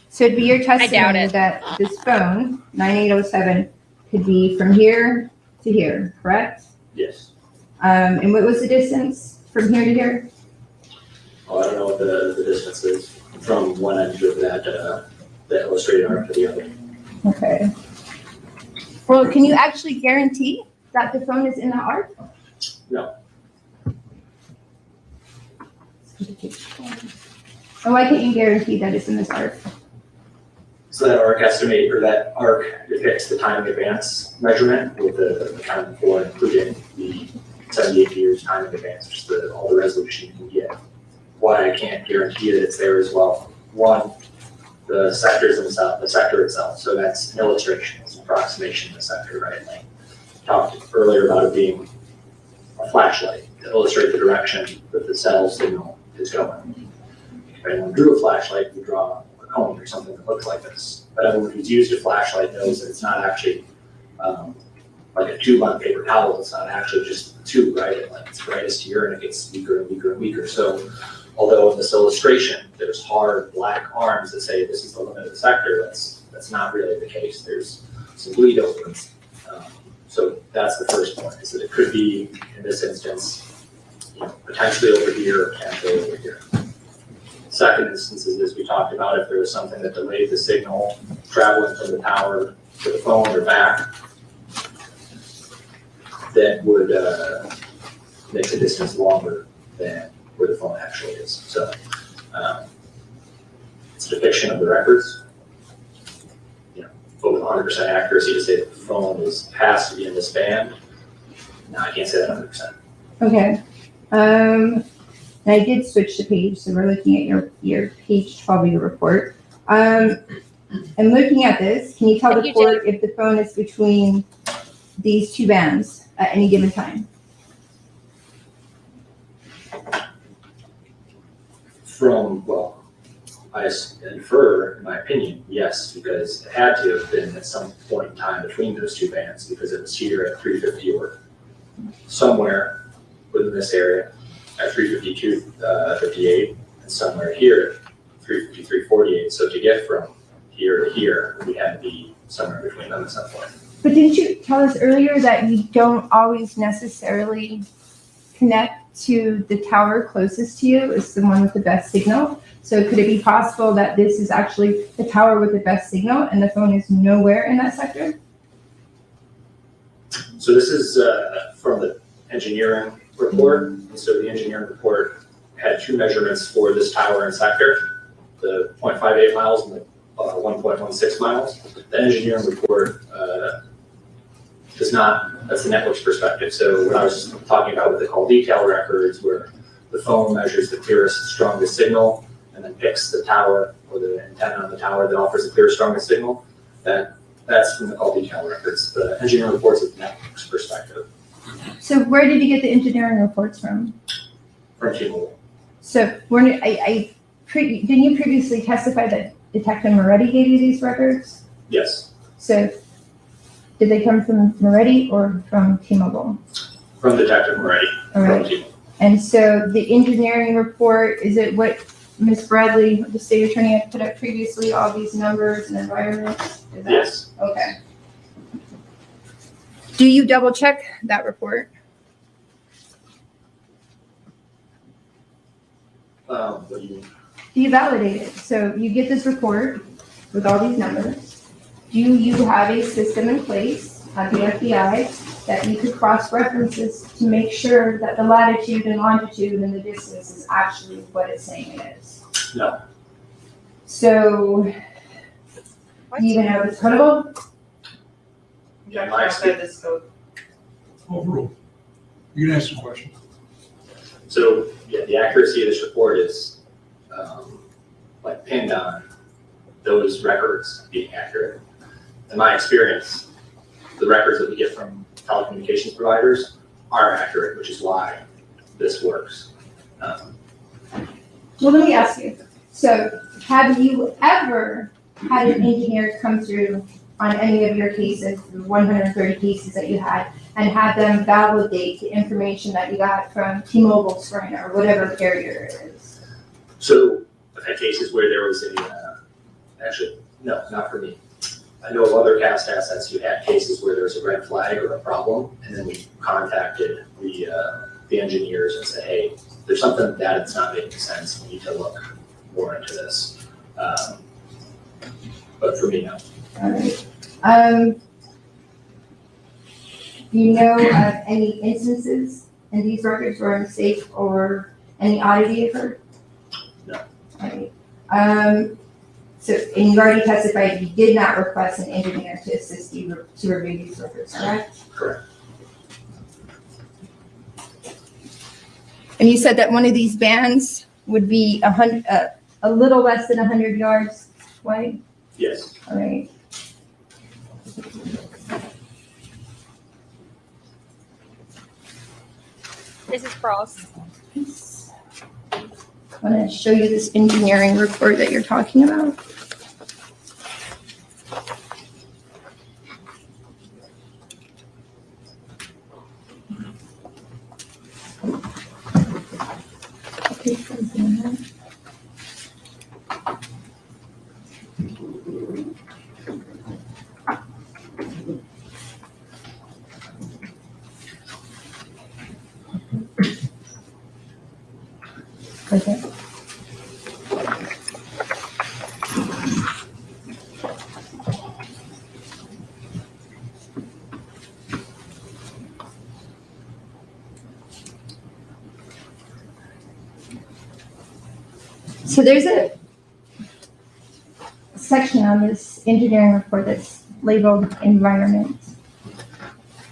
So it'd be your doubt testimony it. that this phone, 9807, could be from here to here, correct? Yes. And what was the distance from here to here? Well, I don't know what the distance is from one end of that illustrated arc to the other. Okay. Well, can you actually guarantee that the phone is in the arc? No. And why can't you guarantee that it's in this arc? So that arc depicts the time in advance measurement with the time before, including the 78 years time in advance, just all the resolution you can get. Why I can't guarantee that it's there as well. One, the sector itself. So that's an illustration, it's an approximation of the sector, right? Like talked earlier about it being a flashlight to illustrate the direction that the cell signal is going. If anyone drew a flashlight, you draw a cone or something that looks like this. But everyone who's used a flashlight knows that it's not actually like a tube on a paper towel. It's not actually just a tube, right? It's brightest here and it gets weaker and weaker and weaker. So although in this illustration, there's hard black arms that say this is the limit of the sector, that's not really the case. There's some bleed opens. So that's the first point, is that it could be, in this instance, potentially over here or potentially over here. Second instance is, as we talked about, if there was something that delayed the signal traveling from the tower to the phone or back, that would make the distance longer than where the phone actually is. So it's a depiction of the records. But with 100% accuracy to say that the phone has to be in this band, no, I can't say that 100%. Okay. I did switch the page, so we're looking at your page 12 of your report. I'm looking at this. Can you tell the court if the phone is between these two bands at any given time? I infer, in my opinion, yes, because it had to have been at some point in time between those two bands, because it was here at 350 or somewhere within this area at 352, 58, and somewhere here at 353, 48. So to get from here to here, we had to be somewhere between them at some point. But didn't you tell us earlier that you don't always necessarily connect to the tower closest to you as the one with the best signal? So could it be possible that this is actually the tower with the best signal and the phone is nowhere in that sector? So this is from the engineering report. And so the engineering report had two measurements for this tower and sector, the 0.58 miles and the 1.16 miles. The engineering report does not, that's the network's perspective. So what I was talking about what they call detail records, where the phone measures the clearest, strongest signal, and then picks the tower or the antenna on the tower that offers the clearest, strongest signal. That's from the call detail records. The engineering reports is the network's perspective. So where did you get the engineering reports from? From T-Mobile. So didn't you previously testify that Detective Moretti gave you these records? Yes. So did they come from Moretti or from T-Mobile? From Detective Moretti. All right. From T-Mobile. And so the engineering report, is it what Ms. Bradley, the state attorney, had put up previously, all these numbers and environments? Is that- Yes. Okay. Do you double check that report? What do you mean? Do you validate it? So you get this report with all these numbers. Do you have a system in place at the FBI that you could cross-reference this to make sure that the latitude and longitude and the distance is actually what it's saying it is? No. So, do you even know if it's credible? Yeah, my experience. Overruled. You can ask the question. So, yeah, the accuracy of this report is like pinned on those records being accurate. In my experience, the records that we get from telecommunications providers are accurate, which is why this works. Well, let me ask you. So, have you ever had an engineer come through on any of your cases, the 130 cases that you had, and have them validate the information that you got from T-Mobile, Sprint, or whatever carrier it is? So I've had cases where there was actually, no, not for me. I know of other cast assets who had cases where there was a red flag or a problem, and then we contacted the engineers and said, hey, there's something that's not making sense. We need to look more into this. But for me, no. All right. Do you know of any instances in these records where a mistake or any oddity occurred? No. All right. So, and you've already testified you did not request an engineer to assist you to review these records, correct? Correct. And you said that one of these bands would be a little less than 100 yards wide? Yes. All right. This is Cross. I want to show you this engineering report that you're talking about. Okay. So there's a section on this engineering report that's labeled environment.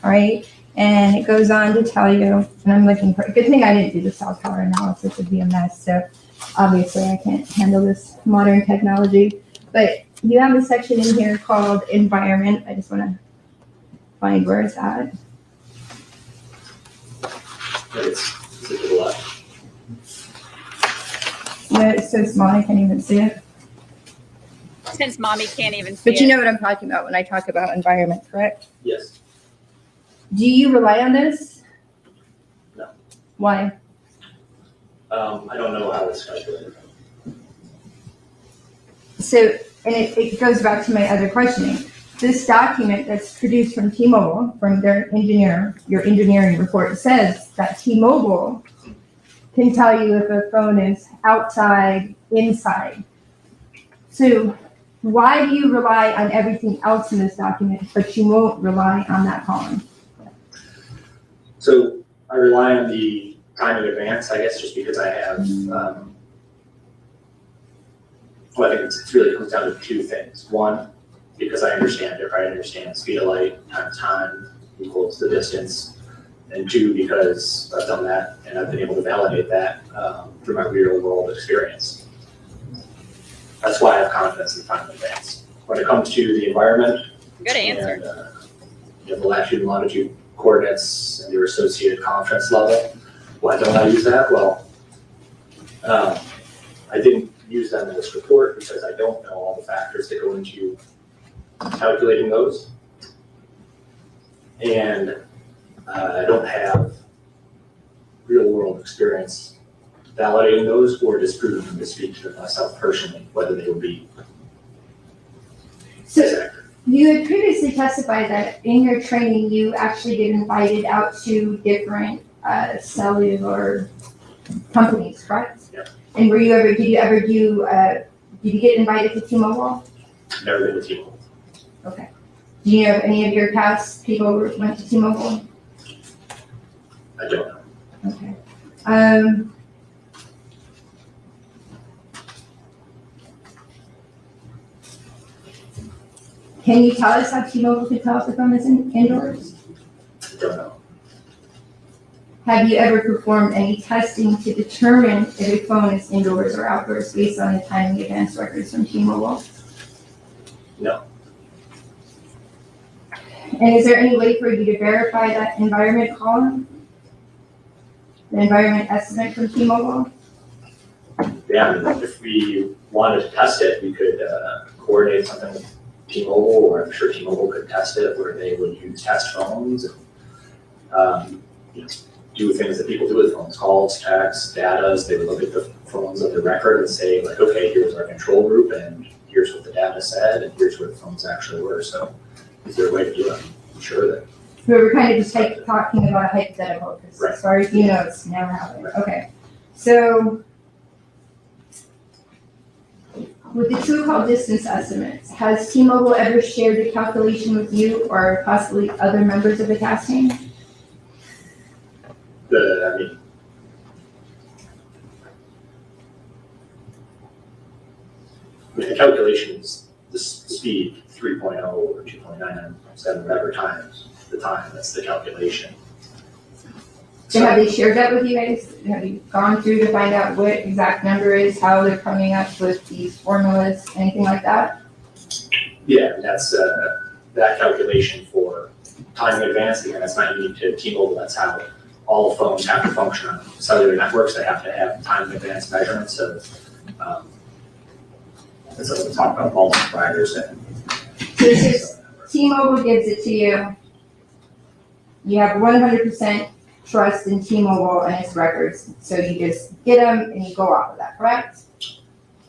All right. And it goes on to tell you, and I'm looking for, good thing I didn't do the cell tower analysis, it'd be a mess. So obviously I can't handle this modern technology, but you have a section in here called environment. I just want to find where it's at. It's to the left. Yeah, it's so small I can't even see it. Since mommy can't even see But you it. know what I'm talking about when I talk about environment, correct? Yes. Do you rely on this? No. Why? I don't know how it's calculated. So, and it goes back to my other questioning. This document that's produced from T-Mobile, from their engineer, your engineering report says that T-Mobile can tell you if a phone is outside, inside. So why do you rely on everything else in this document, but you won't rely on that column? So I rely on the time in advance, I guess, just because I have, well, I think it's really comes down to two things. One, because I understand it, right? I understand speed of light times time equals the distance. And two, because I've done that and I've been able to validate that through my real world experience. That's why I have confidence in time in advance. When it comes to the environment, Good answer. and you know, the latitude and longitude coordinates and your associated confidence level, why don't I use that? Well, I didn't use them in this report because I don't know all the factors that go into calculating those. And I don't have real world experience validating those or disproving them to speak to myself personally, whether they would be So accurate. you had previously testified that in your training, you actually get invited out to different cellular companies, correct? Yeah. And did you get invited to T-Mobile? Never been to T-Mobile. Okay. Do you know if any of your past people went to T-Mobile? I don't know. Okay. Can you tell us how T-Mobile could tell if the phone is indoors? I don't know. Have you ever performed any testing to determine if a phone is indoors or outdoors based on the timing advance records from T-Mobile? No. And is there any way for you to verify that environment column? The environment estimate from T-Mobile? Yeah, I mean, if we wanted to test it, we could coordinate something with T-Mobile, or I'm sure T-Mobile could test it, where they would use test phones and you know, do things that people do with phones, calls, texts, data. They would look at the phones of the record and say, like, okay, here's our control group, and here's what the data said, and here's where the phones actually were. So is there a way to do it? I'm sure that. We were kind of just talking about a hypothetical, because Right. as far as you know, it's never happened. Okay. So with the tool called distance estimates, has T-Mobile ever shared the calculation with you or possibly other members of the task team? The calculation is the speed 3.0 or 2.997, whatever times the time, that's the calculation. So have they shared that with you guys? Have you gone through to find out what exact number is, how they're coming up with these formulas, anything like that? Yeah, and that's that calculation for time in advance. Again, that's not unique to T-Mobile. That's how all phones have to function on cellular networks. They have to have time advanced measurements of, as we talk about multiple providers and. So it's just T-Mobile gives it to you. You have 100% trust in T-Mobile and its records. So you just get them and you go off of that, correct?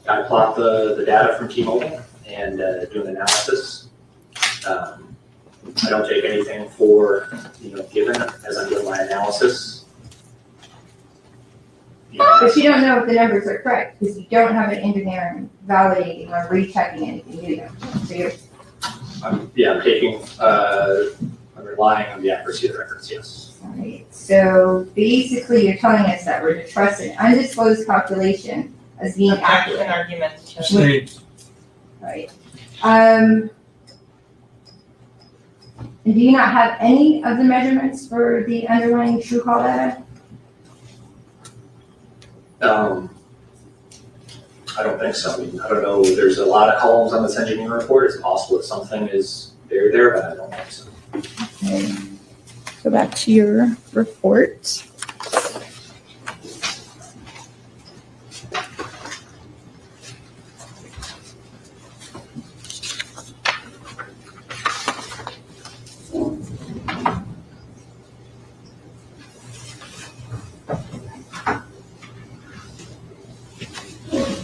I plot the data from T-Mobile and do an analysis. I don't take anything for, given as I'm doing my analysis. But you don't know if the numbers are correct because you don't have an engineer validating or rechecking anything, do you? So you're, I'm taking, I'm relying on the accuracy of the records, yes. all right. So basically you're telling us that we're to trust an undisclosed calculation as being Objection, accurate, argument. right? And do you not have any of the measurements for the underlying true call data? I don't think so. I mean, I don't know. There's a lot of columns on this engineering report. It's possible that something is buried there, but I don't think so. Okay. Go back to your report.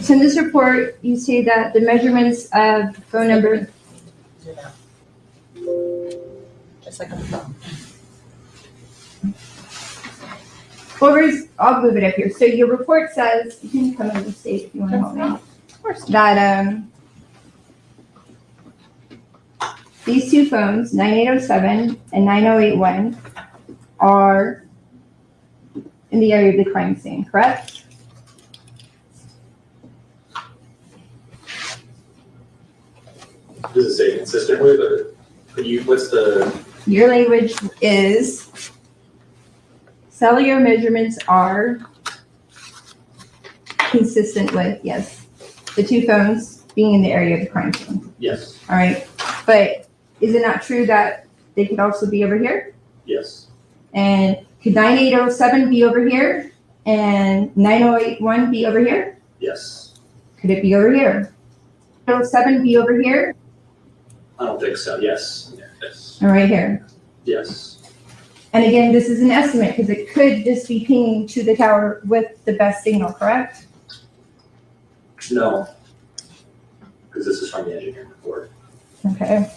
So in this report, you say that the measurements of phone number, Just like on the phone. I'll move it up here. So your report says, you can come over the stage if you want to help me. Of course. That these two phones, 9807 and 9081, are in the area of the crime scene, correct? Does it say consistent with, or what's the? Your language is cellular measurements are consistent with, yes, the two phones being in the area of the crime scene. Yes, All right. But is it not true that they could also be over here? yes, And could 9807 be over here and 9081 be over here? yes. Could it be over here? 07 be over here I don't think so. Yes, yes, and right here? yes. And again, this is an estimate because it could just be pinging to the tower with the best signal, correct? No, because this is from the engineering report. Okay.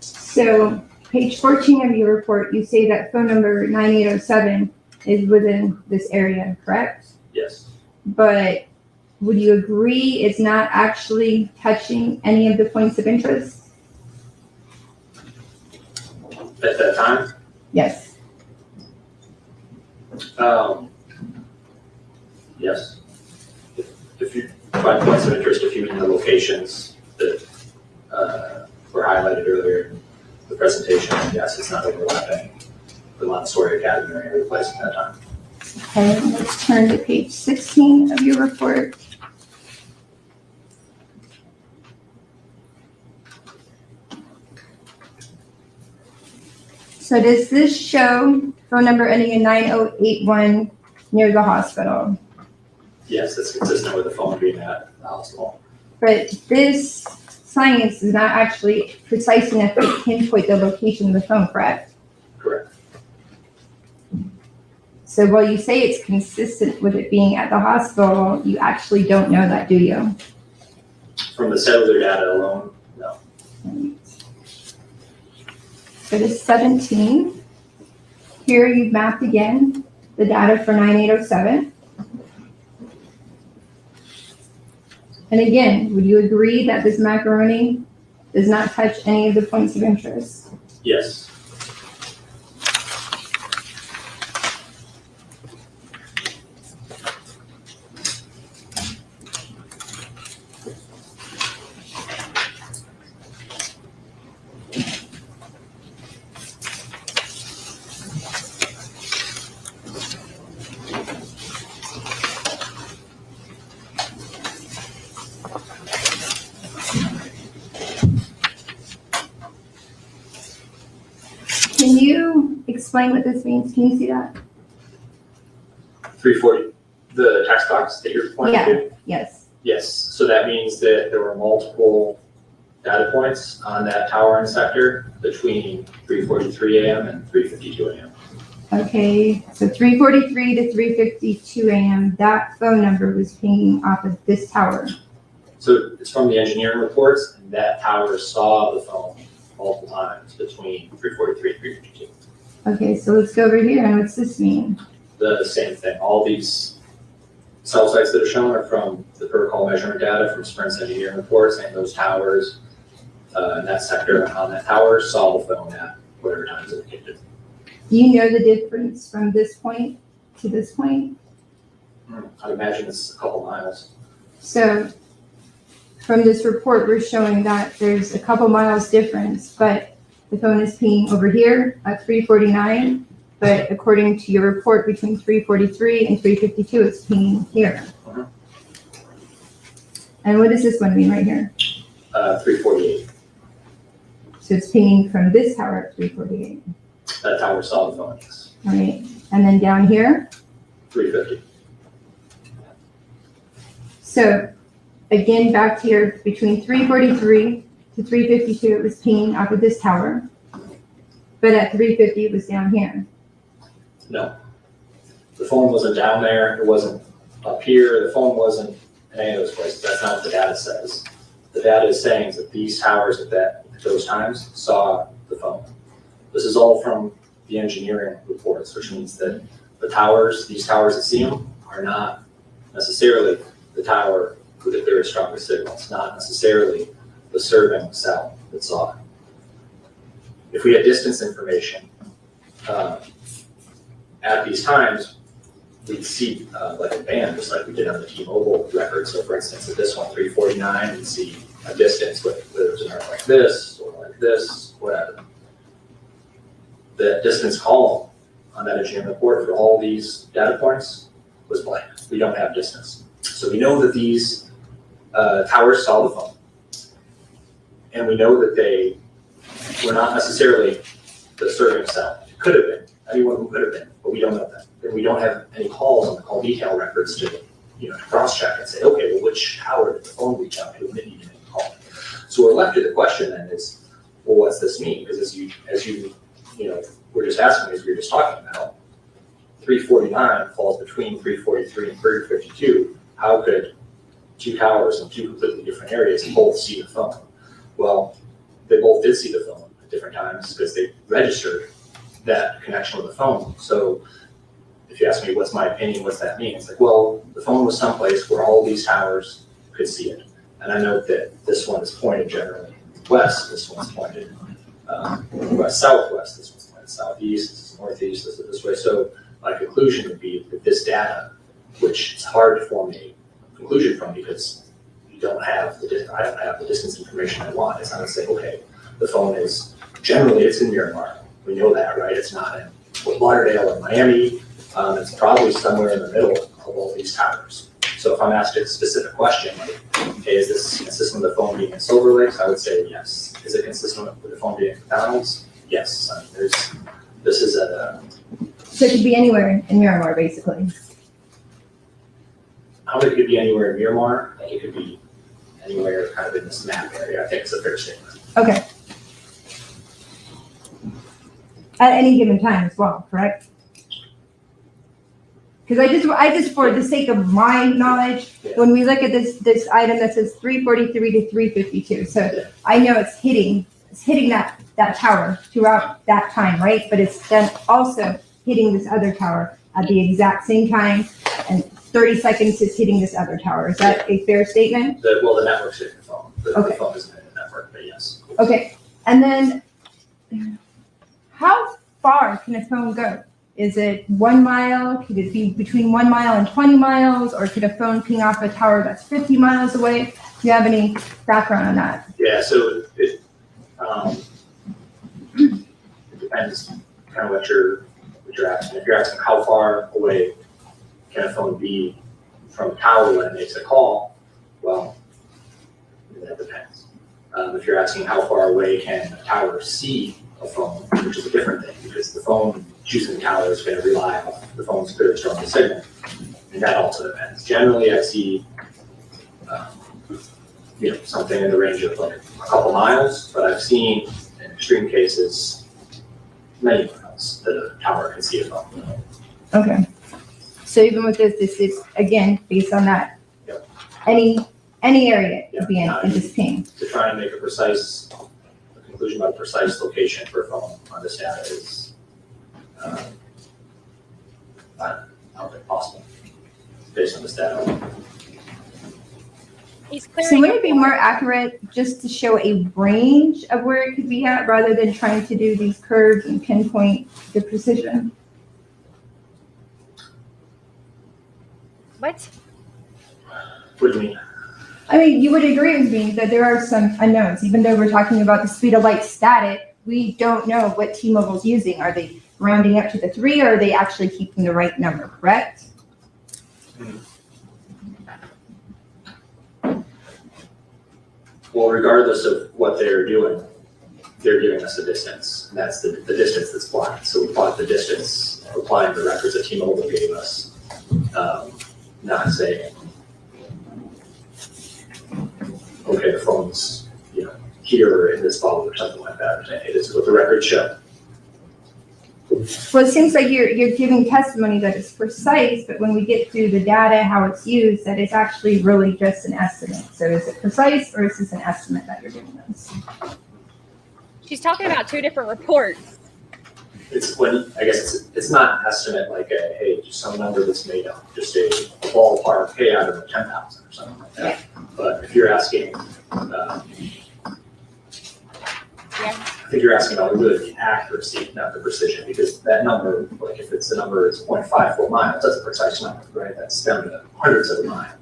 So page 14 of your report, you say that phone number 9807 is within this area, correct? Yes, But would you agree it's not actually touching any of the points of interest? at that time. Yes. Yes. If you find points of interest, if you mean the locations that were highlighted earlier in the presentation, yes, it's not overlapping the Montessori Academy or any other place at that time. Okay, let's turn to page 16 of your report. So does this show phone number ending in 9081 near the hospital? Yes, that's consistent with the phone being at the hospital. But this science is not actually precise enough to pinpoint the location of the phone, correct? Correct. So while you say it's consistent with it being at the hospital, you actually don't know that, do you? From the cellular data alone, no. So this 17, here you've mapped again the data for 9807. And again, would you agree that this macaroni does not touch any of the points of interest? Yes. explain what this means? Can you see that? 340, the text box that you're pointing to? Yes. Yes, so that means that there were multiple data points on that tower and sector between 3:43 a.m. and 3:52 a.m. Okay, so 3:43 to 3:52 a.m., that phone number was pinging off of this tower. So it's from the engineering reports, and that tower saw the phone multiple times between 3:43 and 3:52. Okay, so let's go over here, and what's this mean? The same thing, all these cell sites that are shown are from the protocol measurement data from Sprint's engineering reports, and those towers, in that sector on that tower saw the phone at whatever times indicated. Do you know the difference from this point to this point? I'd imagine it's a couple miles. So from this report, we're showing that there's a couple miles difference, but the phone is pinging over here at 3:49. But according to your report, between 3:43 and 3:52, it's pinging here. And what does this one mean right here? 3:48. So it's pinging from this tower at 3:48. That tower saw the phone, yes. All right, and then down here. 3:50. So again, back here, between 3:43 to 3:52, it was pinging off of this tower. But at 3:50, it was down here. No. The phone wasn't down there, it wasn't up here, the phone wasn't in any of those places. That's not what the data says. The data is saying that these towers at those times saw the phone. This is all from the engineering reports, which means that the towers, these towers that see them, are not necessarily the tower with the strongest signal. It's not necessarily the serving cell that saw it. If we had distance information at these times, we'd see like a band, just like we did on the T-Mobile record. So for instance, at this one, 3:49, we'd see a distance whether it was an arc like this or like this, whatever. The distance column on that engineering report for all these data points was blank. We don't have distance. So we know that these towers saw the phone. And we know that they were not necessarily the serving cell. It could have been, anyone who could have been, but we don't know that. And we don't have any calls on the call detail records to, to cross-check and say, okay, well, which tower did the phone reach out to when it needed a call? So we're left with the question then is, well, what's this mean? Because as you we're just asking, as we were just talking about, 3:49 falls between 3:43 and 3:52. How could two towers in two completely different areas both see the phone? Well, they both did see the phone at different times because they registered that connection with the phone. So if you ask me what's my opinion, what's that mean? It's like, well, the phone was someplace where all these towers could see it. And I note that this one is pointed generally west, this one's pointed west-southwest, this one's pointed southeast, this is northeast, this is this way. So my conclusion would be that this data, which it's hard to form a conclusion from because you don't have I don't have the distance information I want. It's not to say, okay, the phone is, generally it's in Miramar. We know that, right? It's not in Fort Lauderdale or Miami. It's probably somewhere in the middle of all these towers. So if I'm asked a specific question, like, hey, is this consistent with the phone being in Silver Lakes? I would say yes. Is it consistent with the phone being in McDonald's? Yes. I mean, this is a... So it could be anywhere in Miramar, basically. How it could be anywhere in Miramar? I think it could be anywhere kind of in this map area. I think it's a fair statement. Okay. At any given time as well, correct? Because I just, for the sake of my knowledge, when we look at this item that says 3:43 to 3:52, so I know it's hitting that tower throughout that time, right? But it's then also hitting this other tower at the exact same time, and 30 seconds is hitting this other tower. Is that a fair statement? The network's hitting the phone. The phone isn't in the network, but yes. Okay, and then how far can a phone go? Is it 1 mile? Could it be between 1 mile and 20 miles? Or could a phone ping off a tower that's 50 miles away? Do you have any background on that? Yeah, so it depends kind of what you're asking. If you're asking how far away can a phone be from a tower when it makes a call, well, that depends. If you're asking how far away can a tower see a phone, which is a different thing, because the phone choosing the tower is gonna rely on the phone's clear and strong signal. And that also depends. Generally, I see, something in the range of like a couple miles, but I've seen in extreme cases, many miles that a tower can see a phone. Okay. So even with this is, again, based on that, Yep. any area Yeah, could be in this ping. To try and make a conclusion about a precise location for a phone on this data is, I don't think possible, based on this data. He's clearing. So wouldn't it be more accurate just to show a range of where it could be at rather than trying to do these curves and pinpoint the precision? What? What do you mean? I mean, you would agree with me that there are some unknowns, even though we're talking about the speed of light static, we don't know what T-Mobile's using. Are they rounding up to the 3 or are they actually keeping the right number, correct? Well, regardless of what they're doing, they're giving us a distance, and that's the distance that's plotted. So we plot the distance, applying the records that T-Mobile gave us, not saying, okay, the phone's, here in this bubble or something like that. It is what the records show. Well, it seems like you're giving testimony that it's precise, but when we get to the data, how it's used, that it's actually really just an estimate. So is it precise or is this an estimate that you're giving us? She's talking about two different reports. It's it's not an estimate like just some number that's made up, just a ballpark, hey, out of 10,000 or something like that. But if you're asking, I think you're asking about really the accuracy, not the precision, because that number, like if it's the number is 0.54 miles, that's a precise number, right? That's down to hundreds of a mile.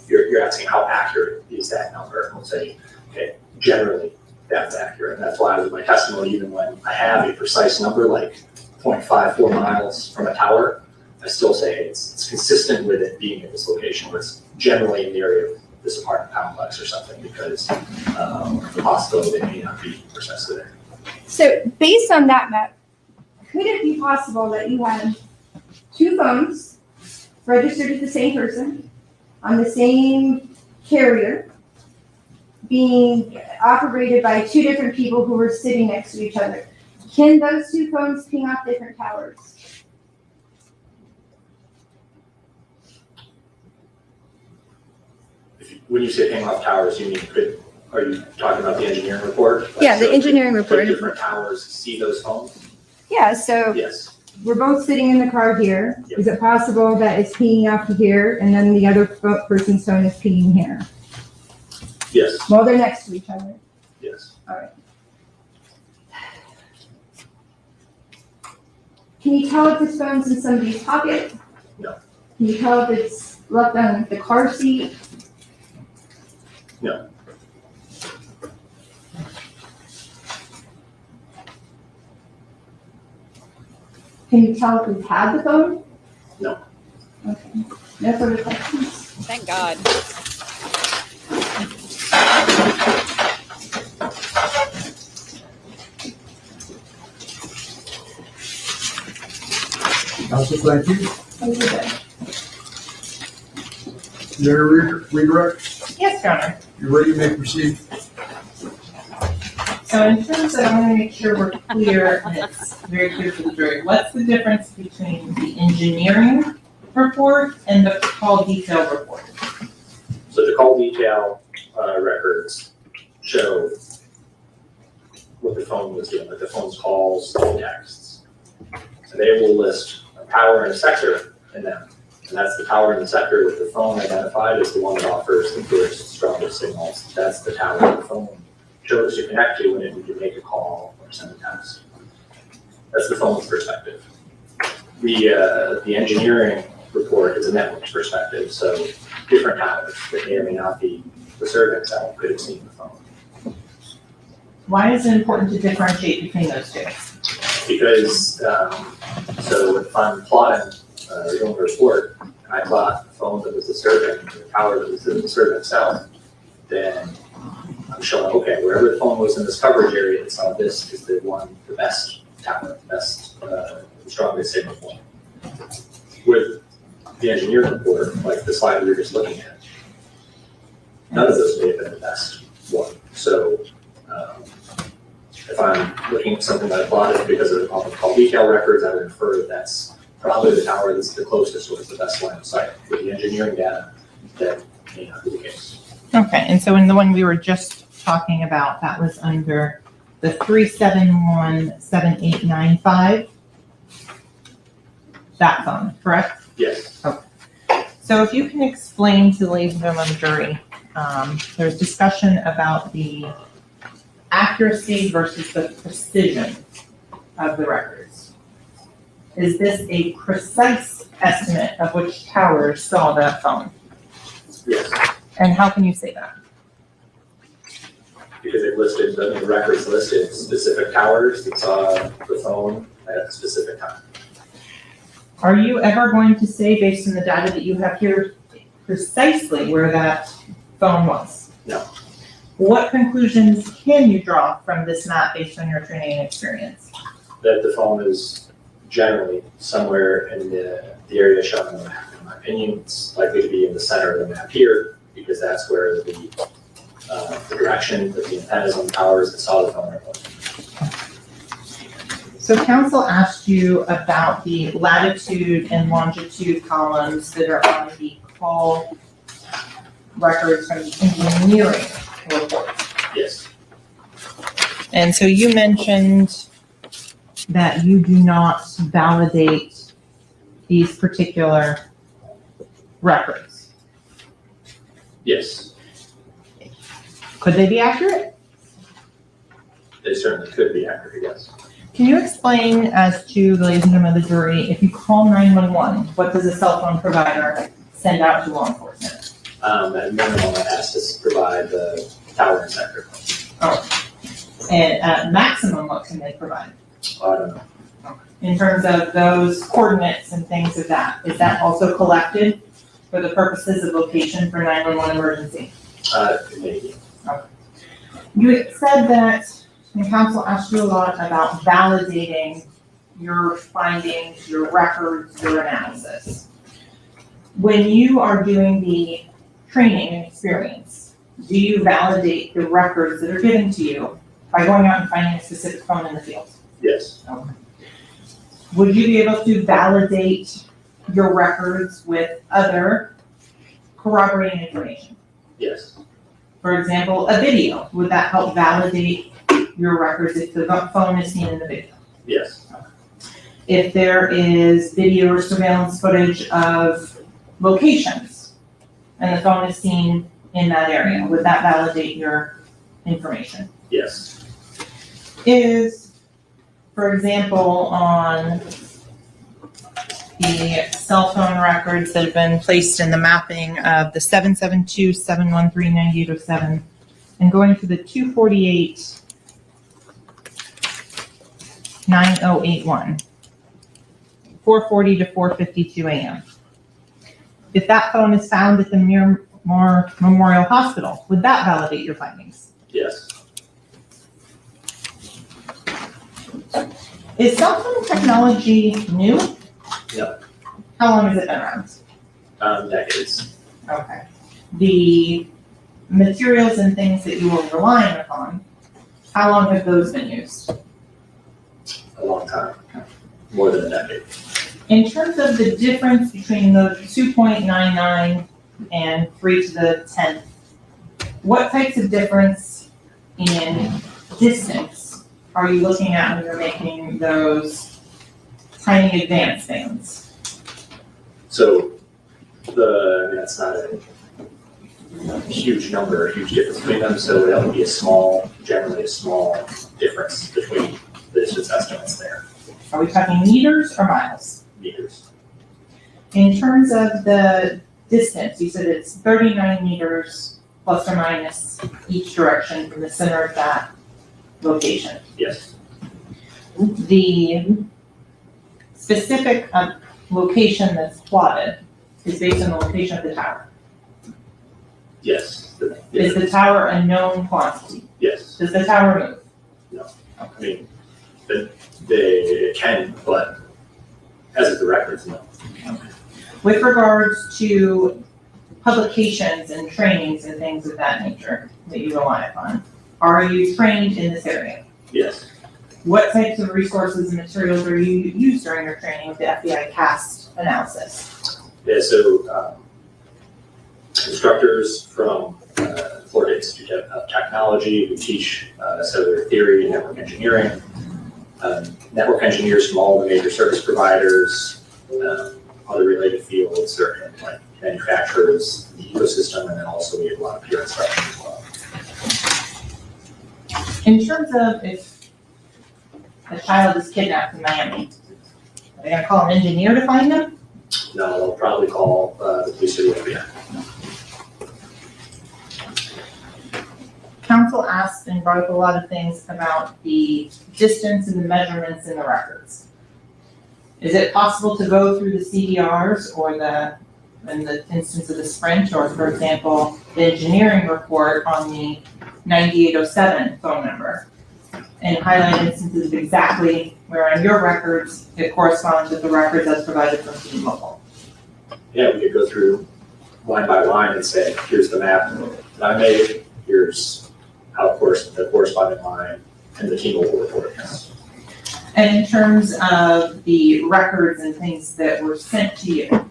You're asking how accurate is that number? We'll say, okay, generally that's accurate. And that's why with my testimony, even when I have a precise number like 0.54 miles from a tower, I still say hey, it's consistent with it being at this location, or it's generally in the area of this apartment complex or something, because the possibility they may not be precisely there. So based on that map, could it be possible that you have two phones registered to the same person on the same carrier being operated by two different people who were sitting next to each other? Can those two phones ping off different towers? When you say ping off towers, you mean are you talking about the engineering report? Yeah, the engineering report. Could different towers see those phones? Yeah, so Yes. we're both sitting in the car here. Yep. Is it possible that it's pinging off to here and then the other person's phone is pinging here? Yes. Well, they're next to each other. Yes. All right. Can you tell if this phone's in somebody's pocket? No. Can you tell if it's left on the car seat? No. Can you tell if we've had the phone? No. Okay. No further questions? Thank God. Council, thank you. Thank you, Judge. Redirect, Yes, Your Honor. you're ready, you may proceed. So in terms of, I want to make sure we're clear, and it's very clear for the jury, what's the difference between the engineering report and the call detail report? So the call detail records show what the phone was doing, like the phone's calls and texts. And they will list a tower and a sector in them. And that's the tower and the sector with the phone identified as the one that offers the clearest, strongest signals. That's the tower the phone chose to connect to when it needed to make a call or send a text. That's the phone's perspective. The engineering report is a network's perspective, so different towers that may or may not be the survey itself could have seen the phone. Why is it important to differentiate between those two? Because, so if I'm plotting doing a report, and I plot the phone that was the survey and the tower that was the survey itself, then I'm showing, okay, wherever the phone was in this coverage area, it's on this is the one, the best tower, the best strongly say before. With the engineering report, like the slide we were just looking at, none of those may have been the best one. So if I'm looking at something that I plotted because of called detail records, I would infer that that's probably the tower that's the closest or the best line of sight. With the engineering data, that may not be the case. Okay, and so in the one we were just talking about, that was under the 3717895. That phone, correct? Yes. So if you can explain to the ladies and gentlemen of the jury, there's discussion about the accuracy versus the precision of the records. Is this a precise estimate of which tower saw that phone? Yes. And how can you say that? Because it listed, the records listed specific towers that saw the phone at a specific time. Are you ever going to say, based on the data that you have here, precisely where that phone was? No. What conclusions can you draw from this map based on your training and experience? That the phone is generally somewhere in the area shown on the map. In my opinion, it's likely to be in the center of the map here, because that's where the direction that the antennas on the towers that saw the phone are located. So council asked you about the latitude and longitude columns that are on the call records from the engineering report. Yes. And so you mentioned that you do not validate these particular records. Yes, Could they be accurate? they certainly could be accurate, yes. Can you explain as to the ladies and gentlemen of the jury, if you call 911, what does a cell phone provider send out to law enforcement? At minimum, it has to provide the tower and sector. And at maximum, what can they provide? I don't know. In terms of those coordinates and things of that, is that also collected for the purposes of location for 911 emergency? Maybe. You had said that, and council asked you a lot about validating your findings, your records, your analysis. When you are doing the training and experience, do you validate the records that are given to you by going out and finding a specific phone in the field? Yes. Okay. Would you be able to validate your records with other corroborating information? Yes. For example, a video, would that help validate your records if the phone is seen in the video? Yes. If there is video or surveillance footage of locations and the phone is seen in that area, would that validate your information? Yes. Is, for example, on the cell phone records that have been placed in the mapping of the 772-713-9807 and going to the 248-9081, 4:40 to 4:52 a.m. If that phone is found at the Miramar Memorial Hospital, would that validate your findings? Yes. Is cell phone technology new? No. How long has it been around? Decades. Okay. The materials and things that you were relying upon, how long have those been used? A long time. More than a decade. In terms of the difference between the 2.99 and 3 to the 10th, what types of difference in distance are you looking at when you're making those tiny advance bands? So that's not a huge number, a huge difference between them. So that would be generally a small difference between the distance estimates there. Are we talking meters or miles? Meters. In terms of the distance, you said it's 39 meters plus or minus each direction from the center of that location. Yes. The specific location that's plotted is based on the location of the tower. Yes. Is the tower a known quantity? Yes. Does the tower move? I mean, they can, but As of the records, no. With regards to publications and trainings and things of that nature that you rely upon, are you trained in this area? Yes. What types of resources and materials are you used during your training with the FBI CAST analysis? Yeah, so instructors from Florida Institute of Technology who teach cellular theory and network engineering, network engineers from all the major service providers, other related fields, certain like manufacturers, the ecosystem, and then also we have a lot of peer instruction as well. In terms of if a child is kidnapped in Miami, are they gonna call an engineer to find them? No, they'll probably call the police or the FBI. Council asked and brought up a lot of things about the distance and the measurements in the records. Is it possible to go through the CDRs or in the instance of the Sprint, or for example, the engineering report on the 9807 phone number, and highlight instances of exactly where on your records it corresponds with the records as provided from T-Mobile? Yeah, we could go through line by line and say, here's the map that I made, here's how the corresponding line and the T-Mobile report is. And in terms of the records and things that were sent to you,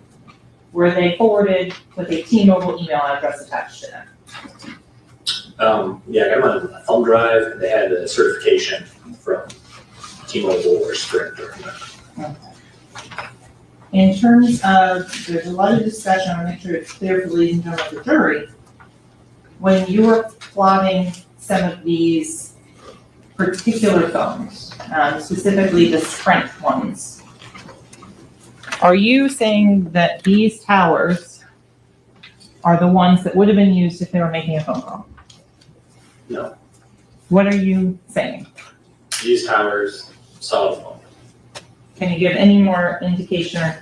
were they forwarded with a T-Mobile email address attached to them? Yeah, I got them on a thumb drive, and they had a certification from T-Mobile or Sprint or whatever. In terms of, there's a lot of discussion, I want to make sure it's clear for the ladies and gentlemen of the jury. When you were plotting some of these particular phones, specifically the Sprint ones, are you saying that these towers are the ones that would have been used if they were making a phone call? No, What are you saying? these towers saw the phone. Can you give any more indication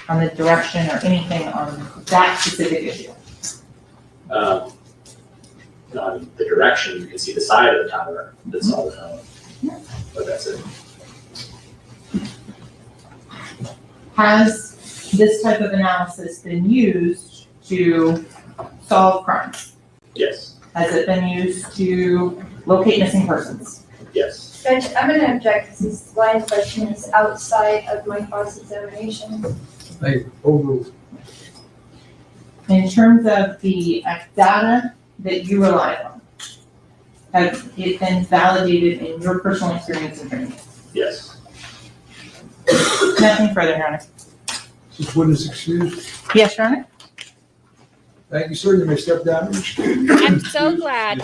on the direction or anything on that specific issue? On the direction, you can see the side of the tower that saw the phone, but that's it. Has this type of analysis been used to solve crimes? Yes, Has it been used to locate missing persons? yes. Judge, I'm gonna object because this line of question is outside of my cross-examination. Hey, overruled. In terms of the data that you rely on, has it been validated in your personal experience and training? Yes. Nothing further, Your Honor. This witness excused. Yes, Your Honor? Thank you, sir. You may step down. I'm so glad.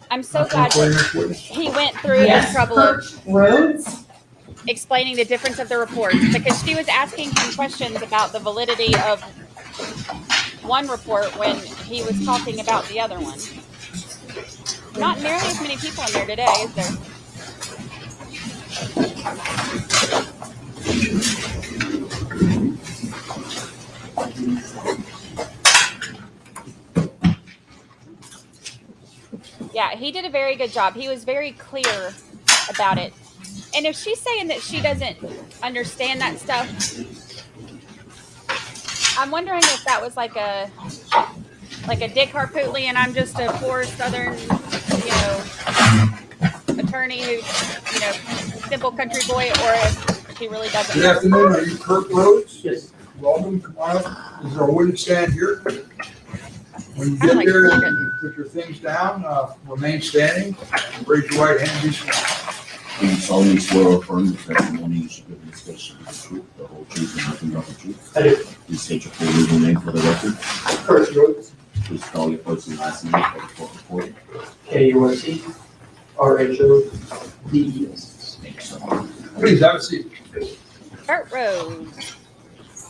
I'm so glad that he went through the Yes, trouble of Roads? explaining the difference of the reports, because she was asking him questions about the validity of one report when he was talking about the other one. Not nearly as many people in there today, is there? Yeah, he did a very good job. He was very clear about it. And if she's saying that she doesn't understand that stuff, I'm wondering if that was like a Dick Harpootli and I'm just a poor Southern, attorney who, simple country boy, or if he really doesn't. Good afternoon. Are you Kirk Rhodes? Yes. Welcome. Come on up. This is our witness stand here. When you I get like there, it. you put your things down, remain standing, raise your right hand, be sworn. Do you solemnly swear or affirm the testimony you should give in this case should be the truth, the whole truth, and nothing but the truth? I do. Please state your full legal name for the record. Kurt Rhodes, Please spell your first and last name for the court report. KURT, RHODES. Thank you so much. Please have a seat. Kurt Rhodes.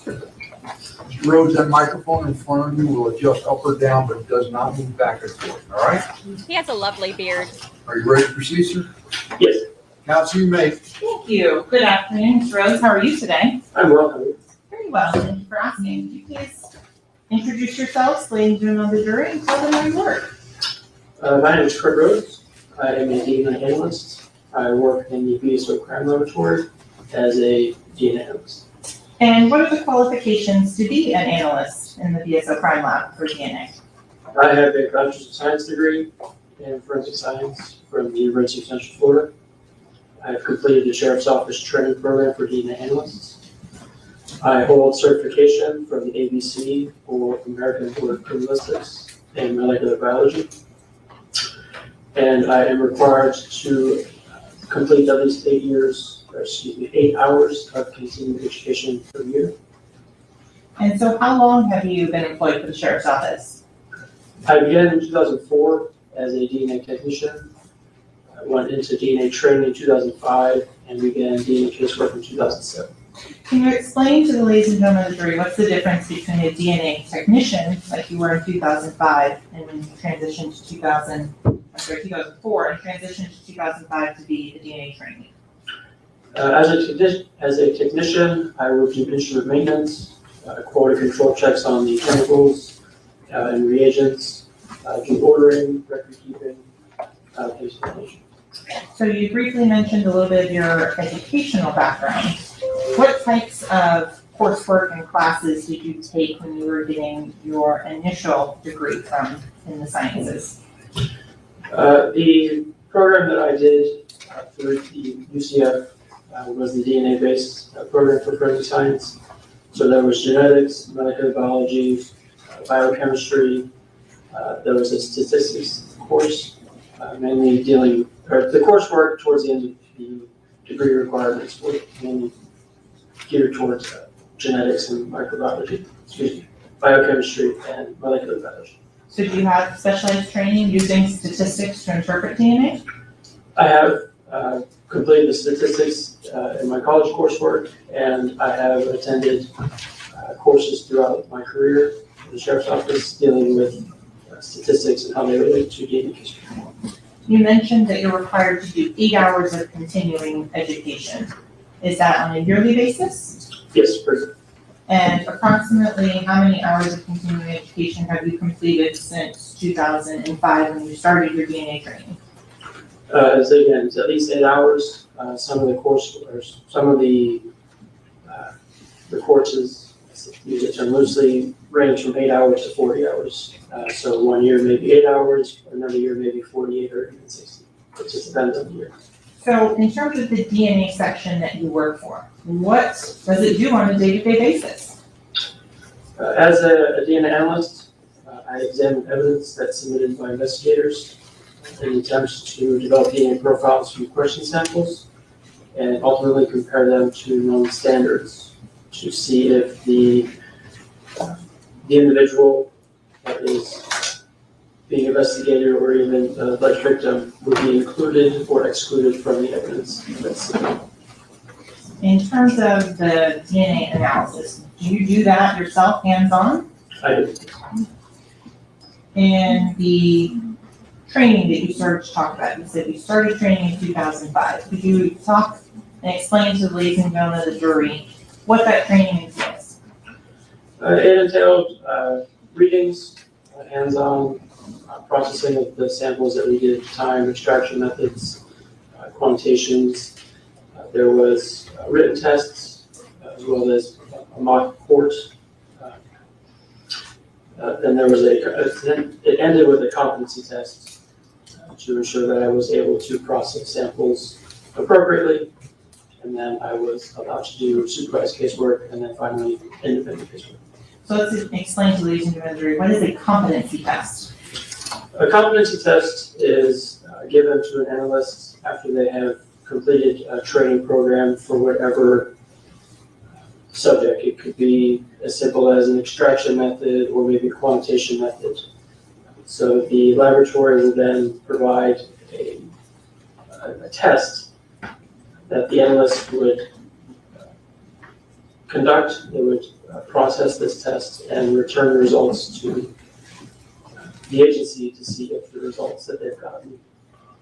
Mr. Rhodes, that microphone in front of you will adjust up or down, but it does not move back and forth, all right? He has a lovely beard. Are you ready to proceed, sir? Yes, Counsel, you may. Thank you. Good afternoon, Mr. Rhodes. How are you today? I'm welcome. Very well. Thank you for asking. Could you please introduce yourselves, ladies and gentlemen of the jury, and tell them where you work? My name is Kurt Rhodes. I am a DNA analyst. I work in the prehistoric crime laboratory as a DNA analyst. And what are the qualifications to be an analyst in the BSO Crime Lab for DNA? I have a Bachelor's of Science degree in Forensic Science from the University of Central Florida. I have completed the Sheriff's Office training program for DNA analysts. I hold certification from the ABC for American Board of Criminalistics and Molecular Biology. And I am required to complete at least 8 hours of continuing education per year. And so how long have you been employed for the Sheriff's Office? I began in 2004 as a DNA technician. I went into DNA training in 2005 and began DNA casework in 2007. Can you explain to the ladies and gentlemen of the jury what's the difference between a DNA technician, like you were in 2005, and when you transitioned to 2004, and transitioned to 2005 to be the DNA trainee? As a technician, I will do instrument maintenance, quality control checks on the chemicals and reagents, do ordering, record keeping, case management. So you briefly mentioned a little bit of your educational background. What types of coursework and classes did you take when you were getting your initial degree from in the sciences? The program that I did through the UCF was the DNA-based program for forensic science. So there was genetics, molecular biology, biochemistry. There was a statistics course, mainly the coursework towards the end of the degree requirements were mainly geared towards genetics and biochemistry and molecular biology. So do you have specialized training using statistics to interpret DNA? I have completed the statistics in my college coursework, and I have attended courses throughout my career in the Sheriff's Office dealing with statistics and how they relate to DNA case reform. You mentioned that you're required to do 8 hours of continuing education. Is that on a yearly basis? Yes, perfect. And approximately how many hours of continuing education have you completed since 2005 when you started your DNA training? Again, it's at least 8 hours. Some of the courses, use the term loosely, range from 8 hours to 40 hours. So 1 year maybe 8 hours, another year maybe 48 or even 60. It just depends on the year. So in terms of the DNA section that you work for, what does it do on a day-to-day basis? As a DNA analyst, I examine evidence that's submitted by investigators in attempts to develop DNA profiles from question samples and ultimately compare them to known standards to see if the individual that is being investigated or even the alleged victim would be included or excluded from the evidence that's submitted. In terms of the DNA analysis, do you do that yourself, hands-on? I do. And the training that you started to talk about, you said you started training in 2005. Could you talk and explain to the ladies and gentlemen of the jury what that training entails? It entailed readings, hands-on processing of the samples that we did at the time, extraction methods, quantitations. There was written tests as well as a mock court. Then there was it ended with a competency test to ensure that I was able to process samples appropriately. And then I was allowed to do supervised casework and then finally independent casework. So let's explain to the ladies and gentlemen of the jury, what is a competency test? A competency test is given to an analyst after they have completed a training program for whatever subject. It could be as simple as an extraction method or maybe a quantitation method. So the laboratory will then provide a test that the analyst would conduct. They would process this test and return the results to the agency to see if the results that they've gotten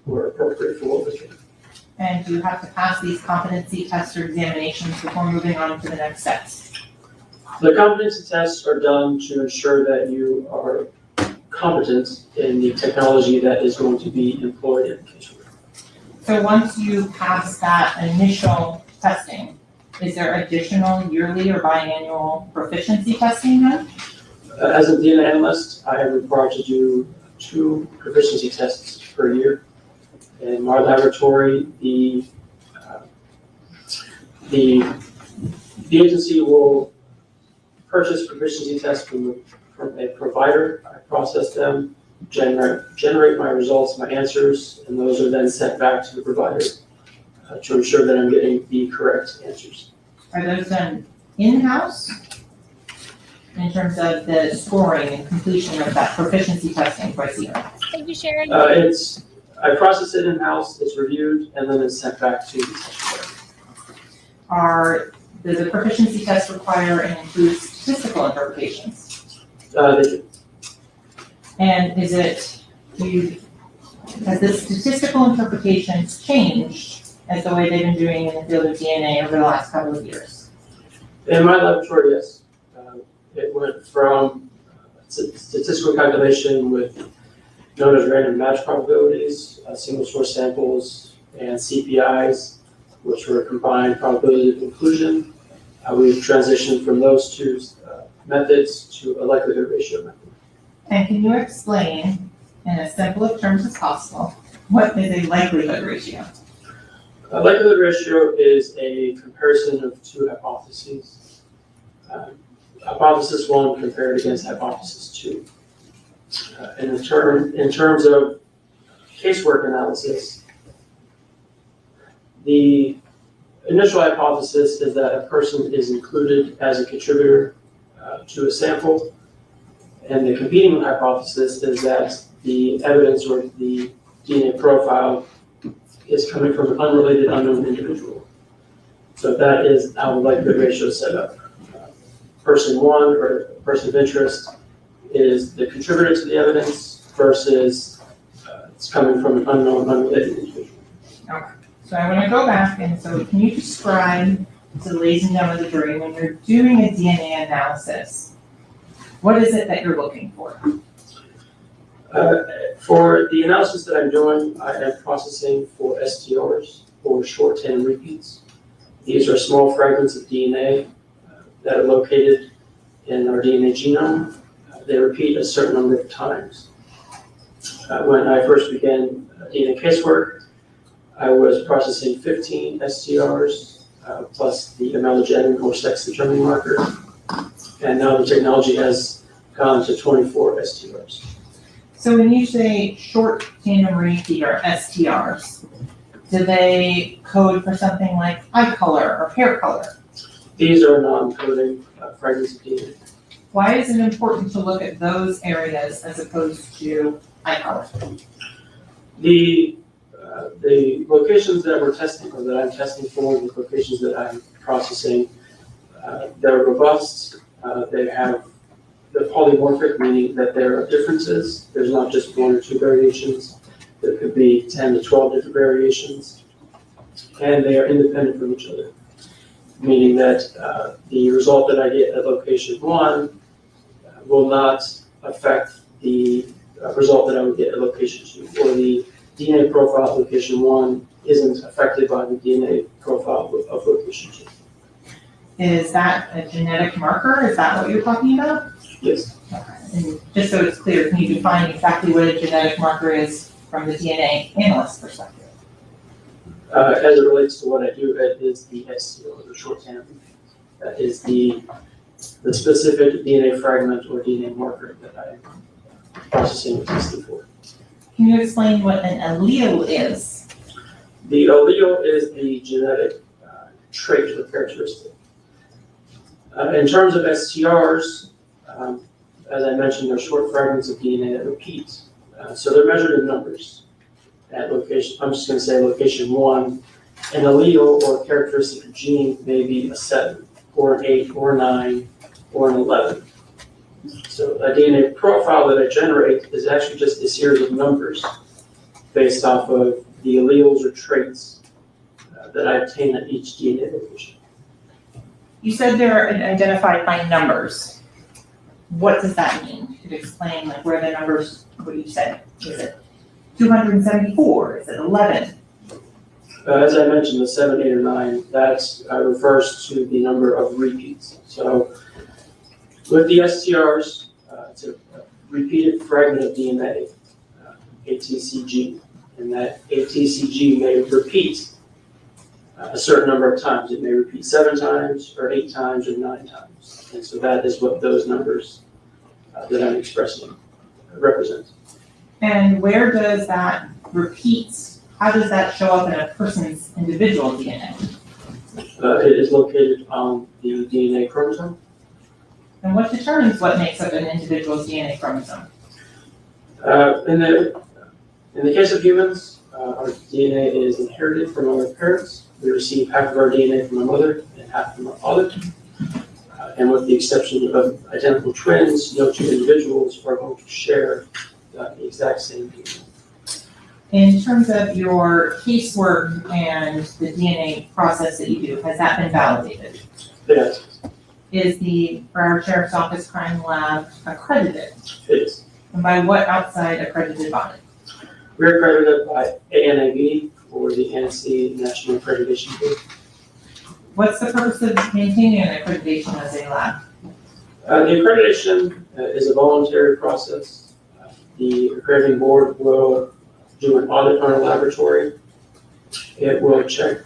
were appropriate for what was given. And do you have to pass these competency tests or examinations before moving on to the next steps? The competency tests are done to ensure that you are competent in the technology that is going to be employed in the casework. So once you pass that initial testing, Is there additional yearly or biannual proficiency testing done? As a DNA analyst, I am required to do 2 proficiency tests per year. In my laboratory, the agency will purchase proficiency tests from a provider. I process them, generate my results, my answers, and those are then sent back to the provider to ensure that I'm getting the correct answers. Are those done in-house? In terms of the scoring and completion of that proficiency testing twice a year? Thank you, Sharon. I process it in-house, it's reviewed, and then it's sent back to the session. Does the proficiency test require and include statistical interpretations? They do. And has the statistical interpretations changed as the way they've been doing in the field of DNA over the last couple of years? In my laboratory, yes. It went from statistical calculation with known as random match probabilities, single source samples, and CPIs, which were combined probability of inclusion. We've transitioned from those 2 methods to a likelihood ratio method. And can you explain, in as simple of terms as possible, what is a likelihood ratio? A likelihood ratio is a comparison of 2 hypotheses. Hypothesis 1 compared against hypothesis 2. In terms of casework analysis, the initial hypothesis is that a person is included as a contributor to a sample, and the competing hypothesis is that the evidence or the DNA profile is coming from an unrelated unknown individual. So that is how the likelihood ratio is set up. Person 1 or person of interest is the contributor to the evidence versus it's coming from an unknown, unrelated individual. Okay. So I want to go back, and so can you describe to the ladies and gentlemen of the jury, when you're doing a DNA analysis, what is it that you're looking for? For the analysis that I'm doing, I am processing for STRs, or short tandem repeats. These are small fragments of DNA that are located in our DNA genome. They repeat a certain number of times. When I first began DNA casework, I was processing 15 STRs plus the amelogenin or sex determining marker. And now the technology has gone to 24 STRs. So when you say short tandem repeat or STRs, do they code for something like eye color or hair color? These are non-coding fragments of DNA. Why is it important to look at those areas as opposed to eye color? The locations that we're testing, or that I'm testing for, the locations that I'm processing, they're robust. They're polymorphic, meaning that there are differences. There's not just 1 or 2 variations. There could be 10 to 12 different variations, and they are independent from each other, meaning that the result that I get at location 1 will not affect the result that I would get at location 2, or the DNA profile at location 1 isn't affected by the DNA profile of location 2. Is that a genetic marker? Is that what you're talking about? Yes. Okay. And just so it's clear, can you define exactly what a genetic marker is from the DNA analyst perspective? As it relates to what I do, it is the STO, the short tandem. That is the specific DNA fragment or DNA marker that I'm processing and testing for. Can you explain what an allele is? The allele is the genetic trait or characteristic. In terms of STRs, as I mentioned, they're short fragments of DNA that repeat. So they're measured in numbers. At location, I'm just going to say location 1, an allele or a characteristic of gene may be a 7, or an 8, or a 9, or an 11. So a DNA profile that I generate is actually just a series of numbers based off of the alleles or traits that I obtain at each DNA location. You said they're identified by numbers. What does that mean? Could you explain like where the numbers, what you said? Is it 274? Is it 11? As I mentioned, the 7, 8, or 9, that refers to the number of repeats. So with the STRs, it's a repeated fragment of DNA, ATCG, and that ATCG may repeat a certain number of times. It may repeat 7 times, or 8 times, or 9 times. And so that is what those numbers that I'm expressing represent. And where does that how does that show up in a person's individual DNA? It is located on the DNA chromosome. And what determines what makes up an individual's DNA chromosome? In the case of humans, our DNA is inherited from our parents. We receive half of our DNA from our mother and half from our father. And with the exception of identical twins, no two individuals are going to share the exact same DNA. In terms of your casework and the DNA process that you do, has that been validated? Yes, Is the Broward Sheriff's Office Crime Lab accredited? it is. And by what outside accredited body? We're accredited by ANAB, or the ANSI National Accreditation Board. What's the purpose of maintaining an accreditation as a lab? The accreditation is a voluntary process. The accrediting board will do an audit on our laboratory. It will check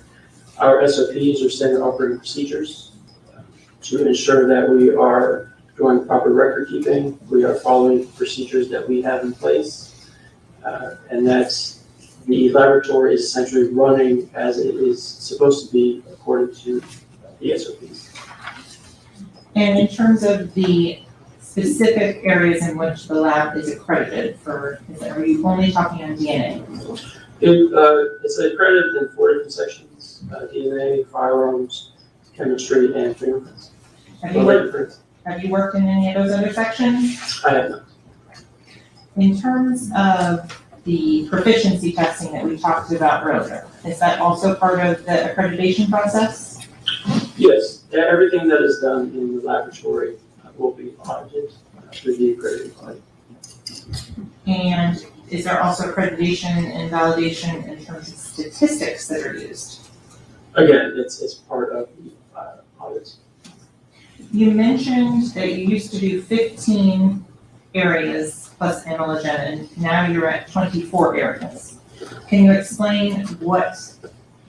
our SOPs, or standard operating procedures, to ensure that we are doing proper record keeping, we are following procedures that we have in place, and that the laboratory is essentially running as it is supposed to be according to the SOPs. And in terms of the specific areas in which the lab is accredited for, are you only talking on DNA? It's accredited in 4 different sections: DNA, firearms, chemistry, and fingerprints. Have you worked in any of those other sections? I have not. In terms of the proficiency testing that we talked about earlier, is that also part of the accreditation process? Yes, everything that is done in the laboratory will be audited through the accrediting body. And is there also accreditation and validation in terms of statistics that are used? Again, it's part of the audits. You mentioned that you used to do 15 areas plus Analogen, and now you're at 24 areas. Can you explain what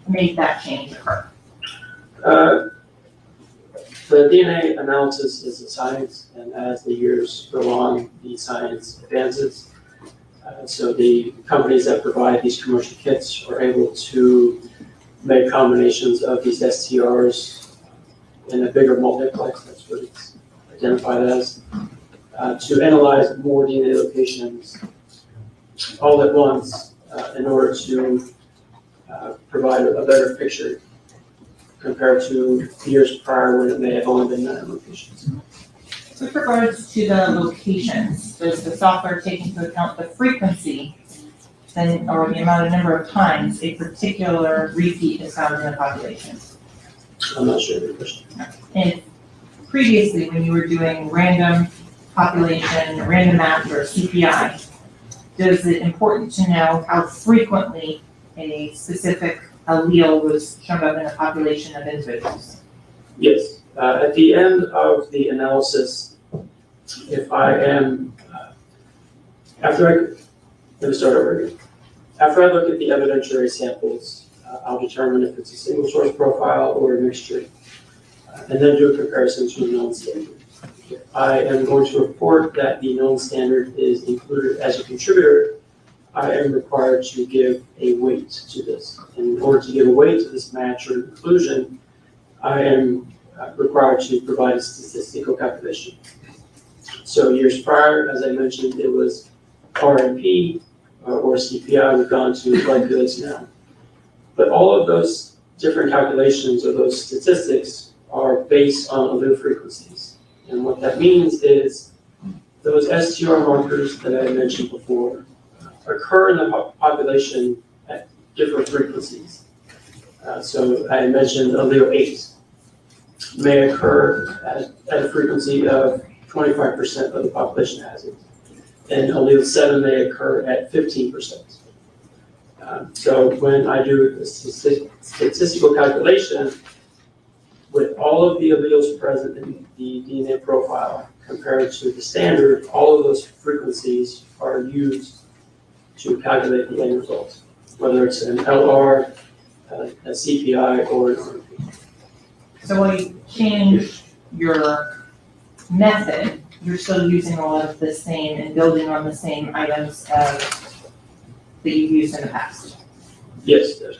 made that change occur? The DNA analysis is a science, and as the years go on, the science advances. So the companies that provide these commercial kits are able to make combinations of these STRs in a bigger multiplex, that's what it's identified as, to analyze more DNA locations all at once in order to provide a better picture compared to years prior when it may have only been 9 locations. With regards to the locations, does the software take into account the frequency then, or the number of times a particular repeat is found in the population? I'm not sure of your question. And previously, when you were doing random population, random match, or CPI, is it important to know how frequently a specific allele was shown up in a population of individuals? Yes. At the end of the analysis, if I am, let me start over again. After I look at the evidentiary samples, I'll determine if it's a single source profile or a mixture, and then do a comparison to a known standard. If I am going to report that the known standard is included as a contributor, I am required to give a weight to this. And in order to give a weight to this match or inclusion, I am required to provide a statistical calculation. So years prior, as I mentioned, it was RNP or CPI. We've gone to glycolates now. But all of those different calculations or those statistics are based on allele frequencies. And what that means is those STR markers that I mentioned before occur in the population at different frequencies. So I mentioned allele 8 may occur at a frequency of 25% of the population has it. And allele 7 may occur at 15%. So when I do a statistical calculation, with all of the alleles present in the DNA profile compared to the standard, all of those frequencies are used to calculate the end results, whether it's an LR, a CPI, or an RNP. So while you change your method, you're still using a lot of the same and building on the same items that you've used in the past. Yes, yes.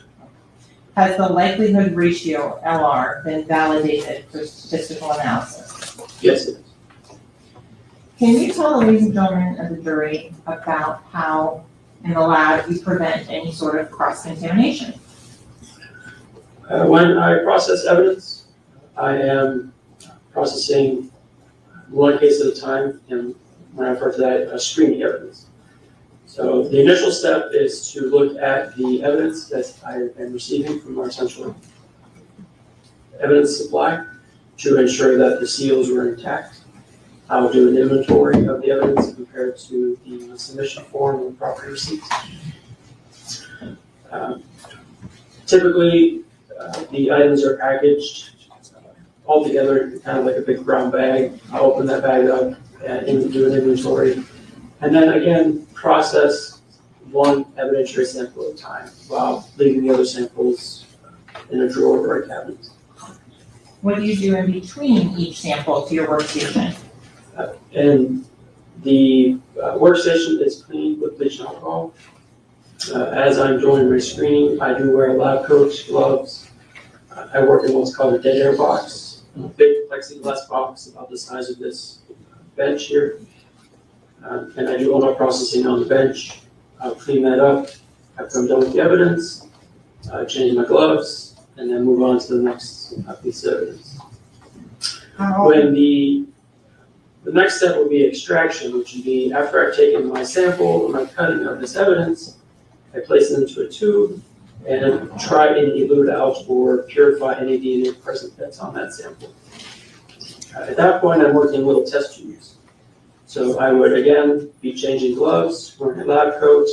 Has the likelihood ratio, LR, been validated for statistical analysis? Yes, it is. Can you tell the ladies and gentlemen of the jury about how in the lab you prevent any sort of cross-contamination? When I process evidence, I am processing one case at a time, and when I refer to that, screening evidence. So the initial step is to look at the evidence that I am receiving from our central evidence supply to ensure that the seals were intact. I will do an inventory of the evidence compared to the submission form and property receipts. Typically, the items are packaged all together, kind of like a big brown bag. I'll open that bag up and do an inventory. And then again, process one evidentiary sample at a time while leaving the other samples in a drawer or a cabinet. What do you do in between each sample to your workstation? And the workstation is cleaned with bleach and alcohol. As I'm doing my screening, I do wear lab coats, gloves. I work in what's called a dead air box, a big plexiglass box about the size of this bench here. And I do all my processing on the bench. I'll clean that up after I'm done with the evidence, change my gloves, and then move on to the next piece of evidence. When the next step will be extraction, which would be after I've taken my sample and my cutting of this evidence, I place it into a tube and try and elute out or purify any DNA present that's on that sample. At that point, I'm working little test tubes. So I would again be changing gloves, wearing a lab coat,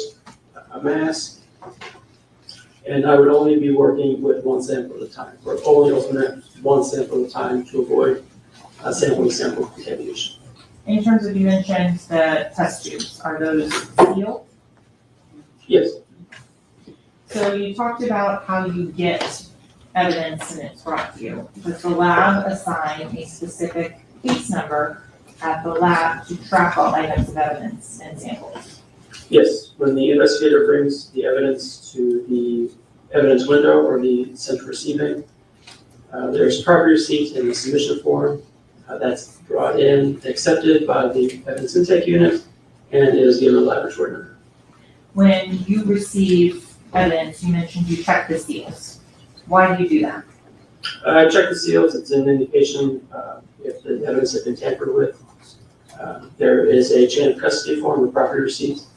a mask, and I would only be working with one sample at a time, or only open it one sample at a time to avoid sample contamination. In terms of, you mentioned the test tubes, are those sealed? Yes. So you talked about how you get evidence and it's brought to you. Does the lab assign a specific case number at the lab to track all items of evidence and samples? Yes, when the investigator brings the evidence to the evidence window or the central receiving, there's property receipt in the submission form that's brought in, accepted by the evidence intake unit, and is given a laboratory number. When you receive evidence, you mentioned you check the seals. Why do you do that? I check the seals. It's an indication if the evidence has been tampered with. There is a chain of custody form with property receipts,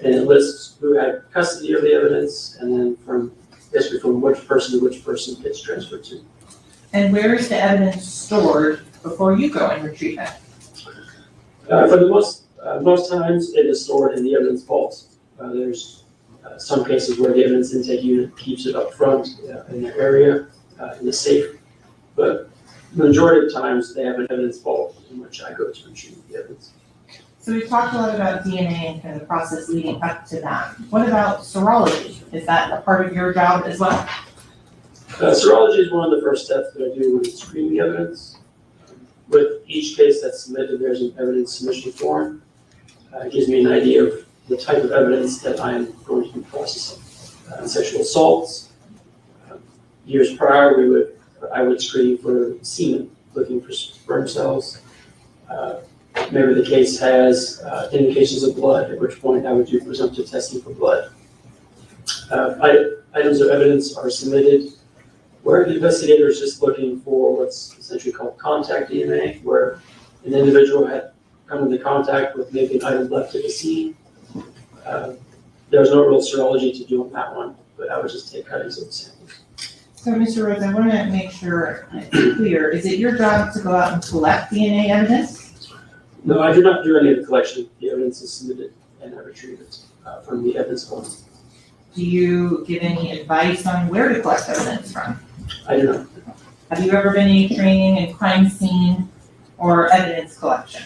and it lists who had custody of the evidence, and then from history from which person to which person it's transferred to. And where is the evidence stored before you go and retrieve it? For the most times, it is stored in the evidence vault. There's some cases where the evidence intake unit keeps it up front in the area, in the safe. But the majority of the times, they have an evidence vault in which I go to retrieve the evidence. So we've talked a lot about DNA and kind of the process leading up to that. What about serology? Is that a part of your job as well? Serology is one of the first steps that I do when screening the evidence. With each case that's submitted, there's an evidence submission form. It gives me an idea of the type of evidence that I'm going to be processing. Sexual assaults. Years prior, I would screen for semen, looking for sperm cells. Maybe the case has indications of blood, at which point I would do presumptive testing for blood. Items of evidence are submitted where the investigator is just looking for what's essentially called contact DNA, where an individual had come into contact with maybe an item left at the scene. There's no real serology to do on that one, but I would just take cuttings of the samples. So Mr. Rhodes, I want to make sure it's clear. Is it your job to go out and collect DNA evidence? No, I do not do any of the collection. The evidence is submitted and I retrieve it from the evidence vault. Do you give any advice on where to collect evidence from? I do not. Have you ever been any training in crime scene or evidence collection?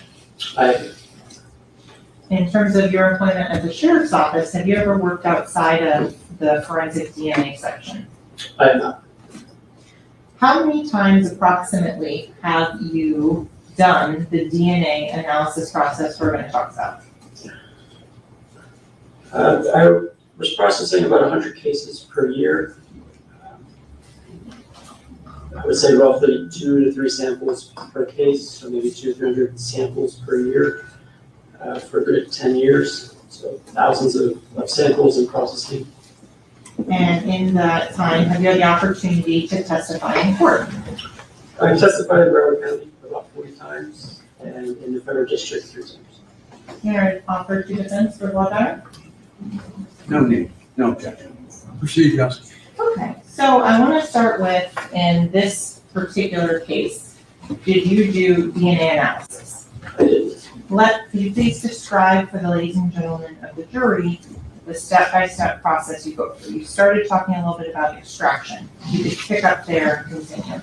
I, In terms of your employment at the sheriff's office, have you ever worked outside of the forensic DNA section? I have not. How many times approximately have you done the DNA analysis process we're going to talk about? I was processing about 100 cases per year. I would say roughly 2 to 3 samples per case, so maybe 200 to 300 samples per year for a good 10 years. So thousands of samples and processing. And in that time, have you had the opportunity to testify in court? I testified in Broward County about 40 times and in the federal district 3 times. You're offered to defense for what matter? No need, no objection. Proceed, counsel. Okay, so I want to start with, in this particular case, did you do DNA analysis? I did. Could you please describe for the ladies and gentlemen of the jury the step-by-step process you go through? You started talking a little bit about extraction. You could pick up there and continue.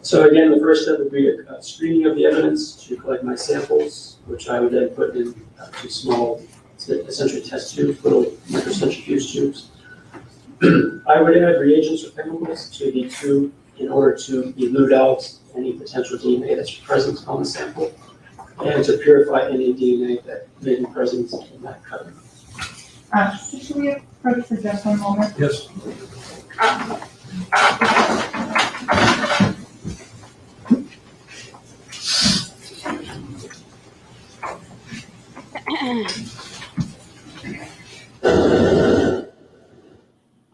So again, the first step would be a screening of the evidence to collect my samples, which I would then put in 2 small, essentially test tubes, little microcentrifuge tubes. I would add reagents or chemicals to the tube in order to elute out any potential DNA that's present on the sample and to purify any DNA that may be present in that cut. Should we approach for just one moment? Yes.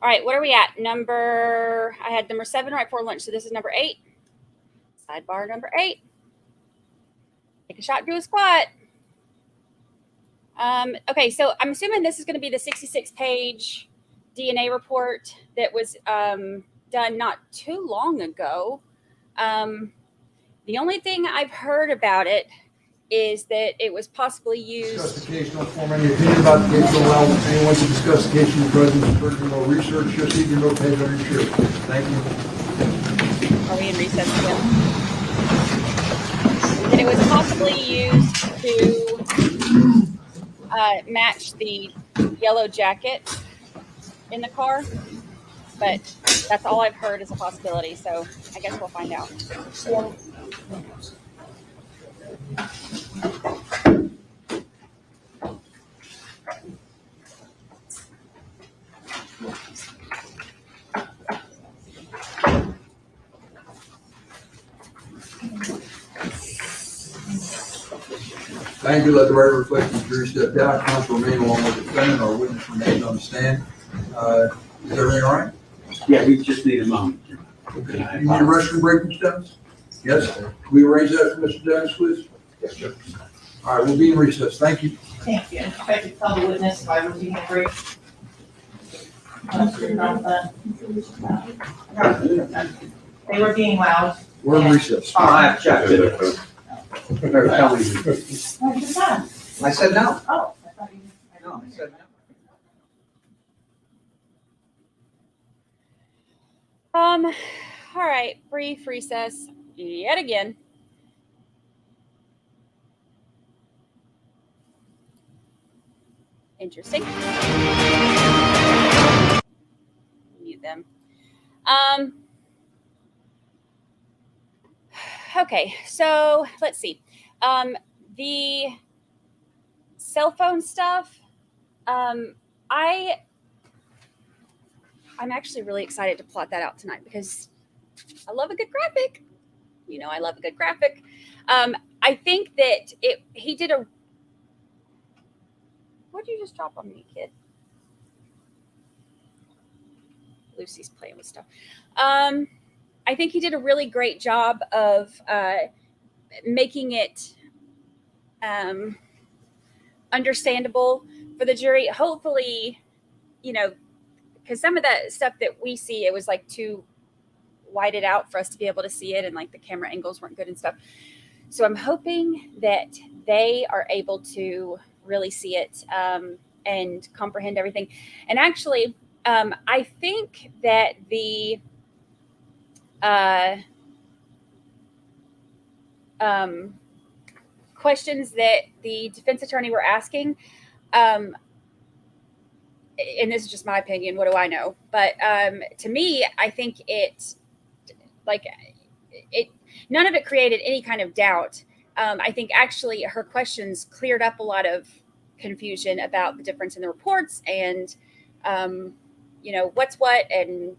All right, what are we at? I had number 7 right before lunch, so this is number 8. Sidebar number 8. Take a shot, do a squat. Okay, so I'm assuming this is going to be the 66-page DNA report that was done not too long ago. The only thing I've heard about it is that it was possibly used. Discuss the case, don't form any opinion about the case, don't allow anyone to discuss the case in the presence of person, no research, just leave your notepad on your chair. Thank you. Are we in recess again? That it was possibly used to match the yellow jacket in the car, but that's all I've heard is a possibility, so I guess we'll find out. Thank you. Let the record reflect the jury step down. Counsel remain along with the defendant. Our witness remains on the stand. Is everything all right? Yeah, we just need a moment. Okay. You need a restroom break, Mr. Dennis? Yes? Can we arrange that for Mr. Dennis, please? Yes, sir. All right, we'll be in recess. Thank you. Thank you. If I could tell the witness why we're taking a break. They were being loud. We're in recess. I object to it. They're telling me. What was that? I said no. Oh, I thought you. No, I said no. All right, brief recess yet again. Interesting. Mute them. Okay, so let's see. The cell phone stuff, I'm actually really excited to plot that out tonight because I love a good graphic. You know, I love a good graphic. I think that he did a. What did you just drop on me, kid? Lucy's playing with stuff. I think he did a really great job of making it understandable for the jury. Hopefully, you know, because some of that stuff that we see, it was like too whited out for us to be able to see it, and like the camera angles weren't good and stuff. So I'm hoping that they are able to really see it and comprehend everything. And actually, I think that the questions that the defense attorney were asking, and this is just my opinion, what do I know? But to me, I think it none of it created any kind of doubt. I think actually her questions cleared up a lot of confusion about the difference in the reports and, what's what and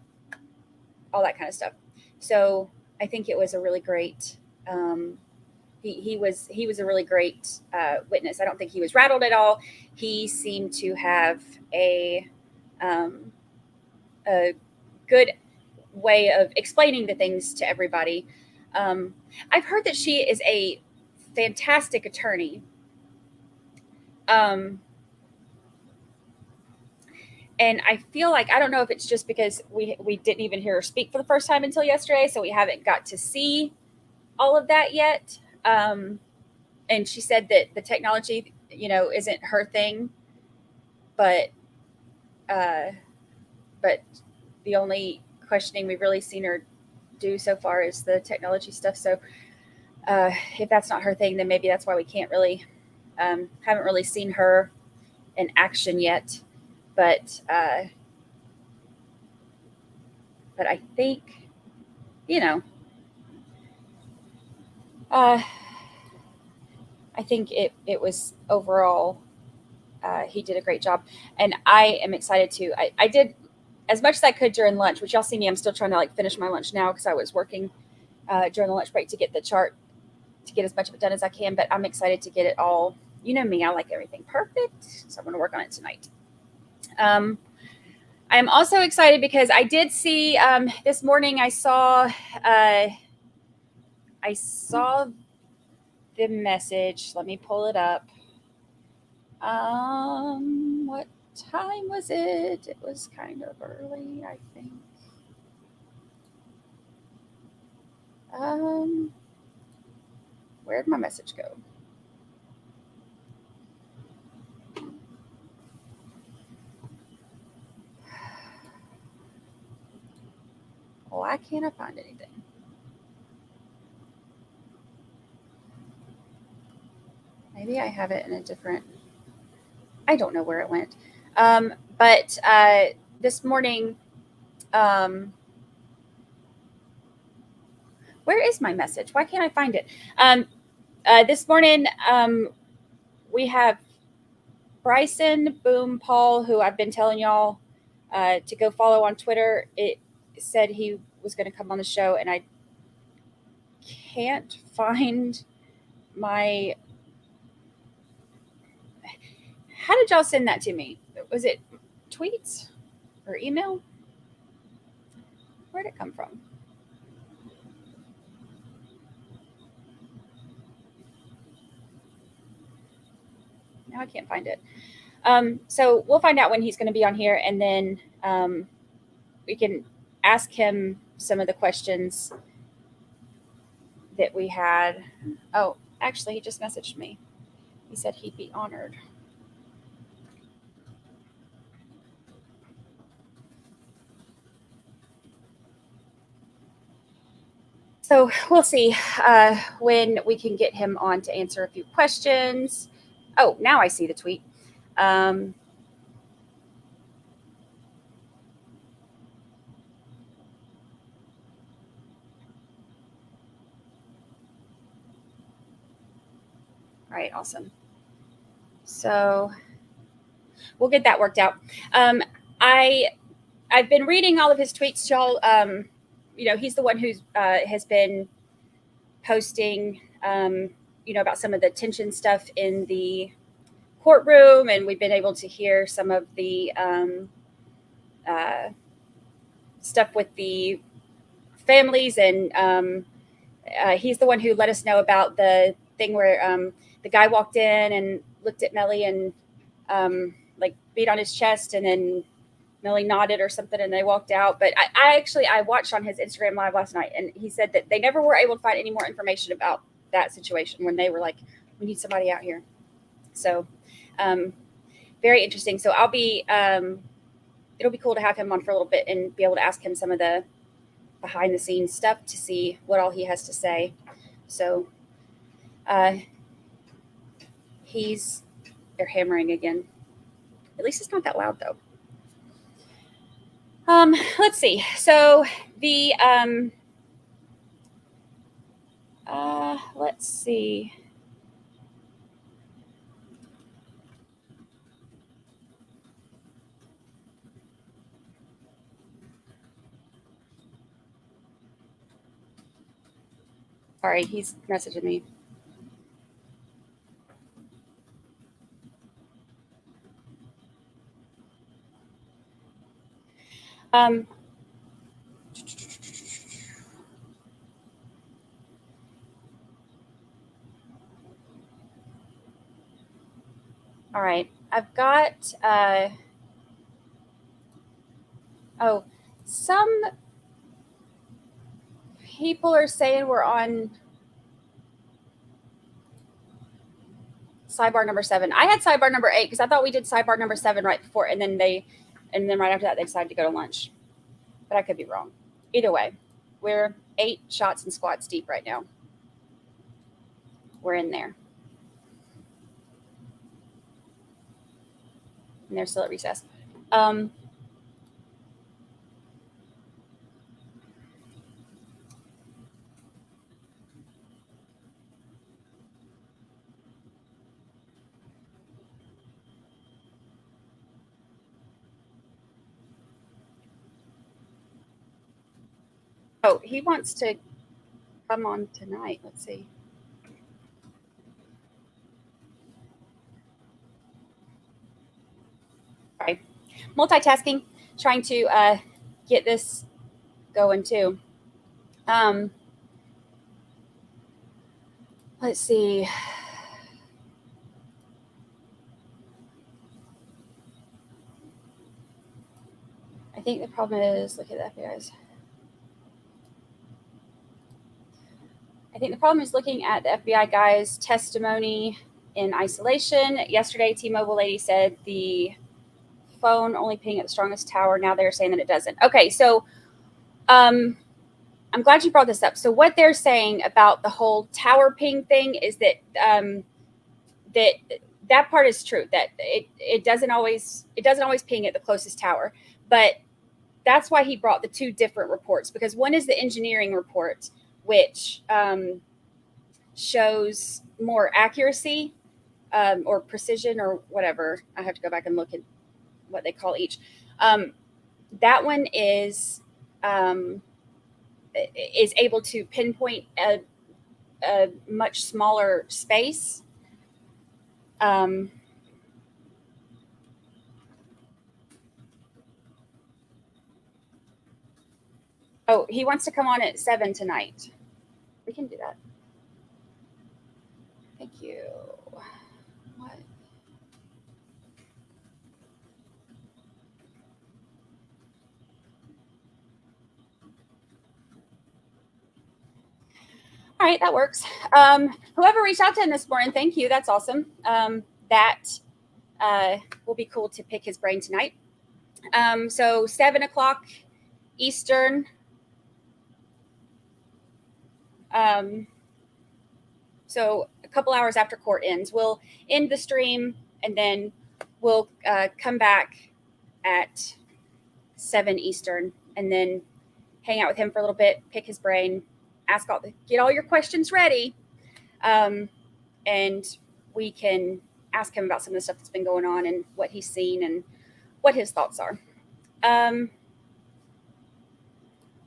all that kind of stuff. So I think it was a really great, he was a really great witness. I don't think he was rattled at all. He seemed to have a good way of explaining the things to everybody. I've heard that she is a fantastic attorney. And I feel like, I don't know if it's just because we didn't even hear her speak for the first time until yesterday, so we haven't got to see all of that yet. And she said that the technology, isn't her thing, but the only questioning we've really seen her do so far is the technology stuff. So if that's not her thing, then maybe that's why we can't really, haven't really seen her in action yet. But I think, I think it was overall, he did a great job. And I am excited too. I did as much as I could during lunch, which y'all see me, I'm still trying to finish my lunch now because I was working during the lunch break to get the chart, to get as much of it done as I can. But I'm excited to get it all. You know me, I like everything perfect. So I'm going to work on it tonight. I'm also excited because I did see this morning, I saw the message. Let me pull it up. What time was it? It was kind of early, I think. Where'd my message go? Why can't I find anything? Maybe I have it in a different, I don't know where it went. But this morning, where is my message? Why can't I find it? This morning, we have Bryson Boom Paul, who I've been telling y'all to go follow on Twitter. It said he was going to come on the show, and I can't find my. How did y'all send that to me? Was it tweets or email? Where'd it come from? Now I can't find it. So we'll find out when he's going to be on here, and then we can ask him some of the questions that we had. Oh, actually, he just messaged me. He said he'd be honored. So we'll see when we can get him on to answer a few questions. Oh, now I see the tweet. All right, awesome. So we'll get that worked out. I've been reading all of his tweets, y'all. He's the one who has been posting, about some of the tension stuff in the courtroom, and we've been able to hear some of the stuff with the families, and he's the one who let us know about the thing where the guy walked in and looked at Melly and beat on his chest, and then Melly nodded or something, and they walked out. But I watched on his Instagram Live last night, and he said that they never were able to find any more information about that situation when they were like, we need somebody out here. So very interesting. So I'll be, it'll be cool to have him on for a little bit and be able to ask him some of the behind the scenes stuff to see what all he has to say. So they're hammering again. At least it's not that loud though. Let's see. So the, let's see. Sorry, he's messaging me. All right, I've got, some people are saying we're on sidebar number 7. I had sidebar number 8 because I thought we did sidebar number 7 right before, and then right after that they decided to go to lunch. But I could be wrong. Either way, we're 8 shots and squats deep right now. We're in there. And they're still at recess. Oh, he wants to come on tonight. Let's see. Sorry. Multitasking, trying to get this going too. Let's see. I think the problem is, look at the FBI's. I think the problem is looking at the FBI guy's testimony in isolation. Yesterday, T-Mobile lady said the phone only ping at the strongest tower. Now they're saying that it doesn't. Okay, so I'm glad you brought this up. So what they're saying about the whole tower ping thing is that that part is true. That it doesn't always ping at the closest tower, but that's why he brought the 2 different reports, because one is the engineering report, which shows more accuracy or precision or whatever. I have to go back and look at what they call each. That one is able to pinpoint a much smaller space. Oh, he wants to come on at 7 tonight. We can do that. Thank you. What? All right, that works. Whoever reached out to him this morning, thank you. That's awesome. That will be cool to pick his brain tonight. So 7 o'clock Eastern. So a couple hours after court ends, we'll end the stream, and then we'll come back at 7 Eastern, and then hang out with him for a little bit, pick his brain, get all your questions ready, and we can ask him about some of the stuff that's been going on and what he's seen and what his thoughts are.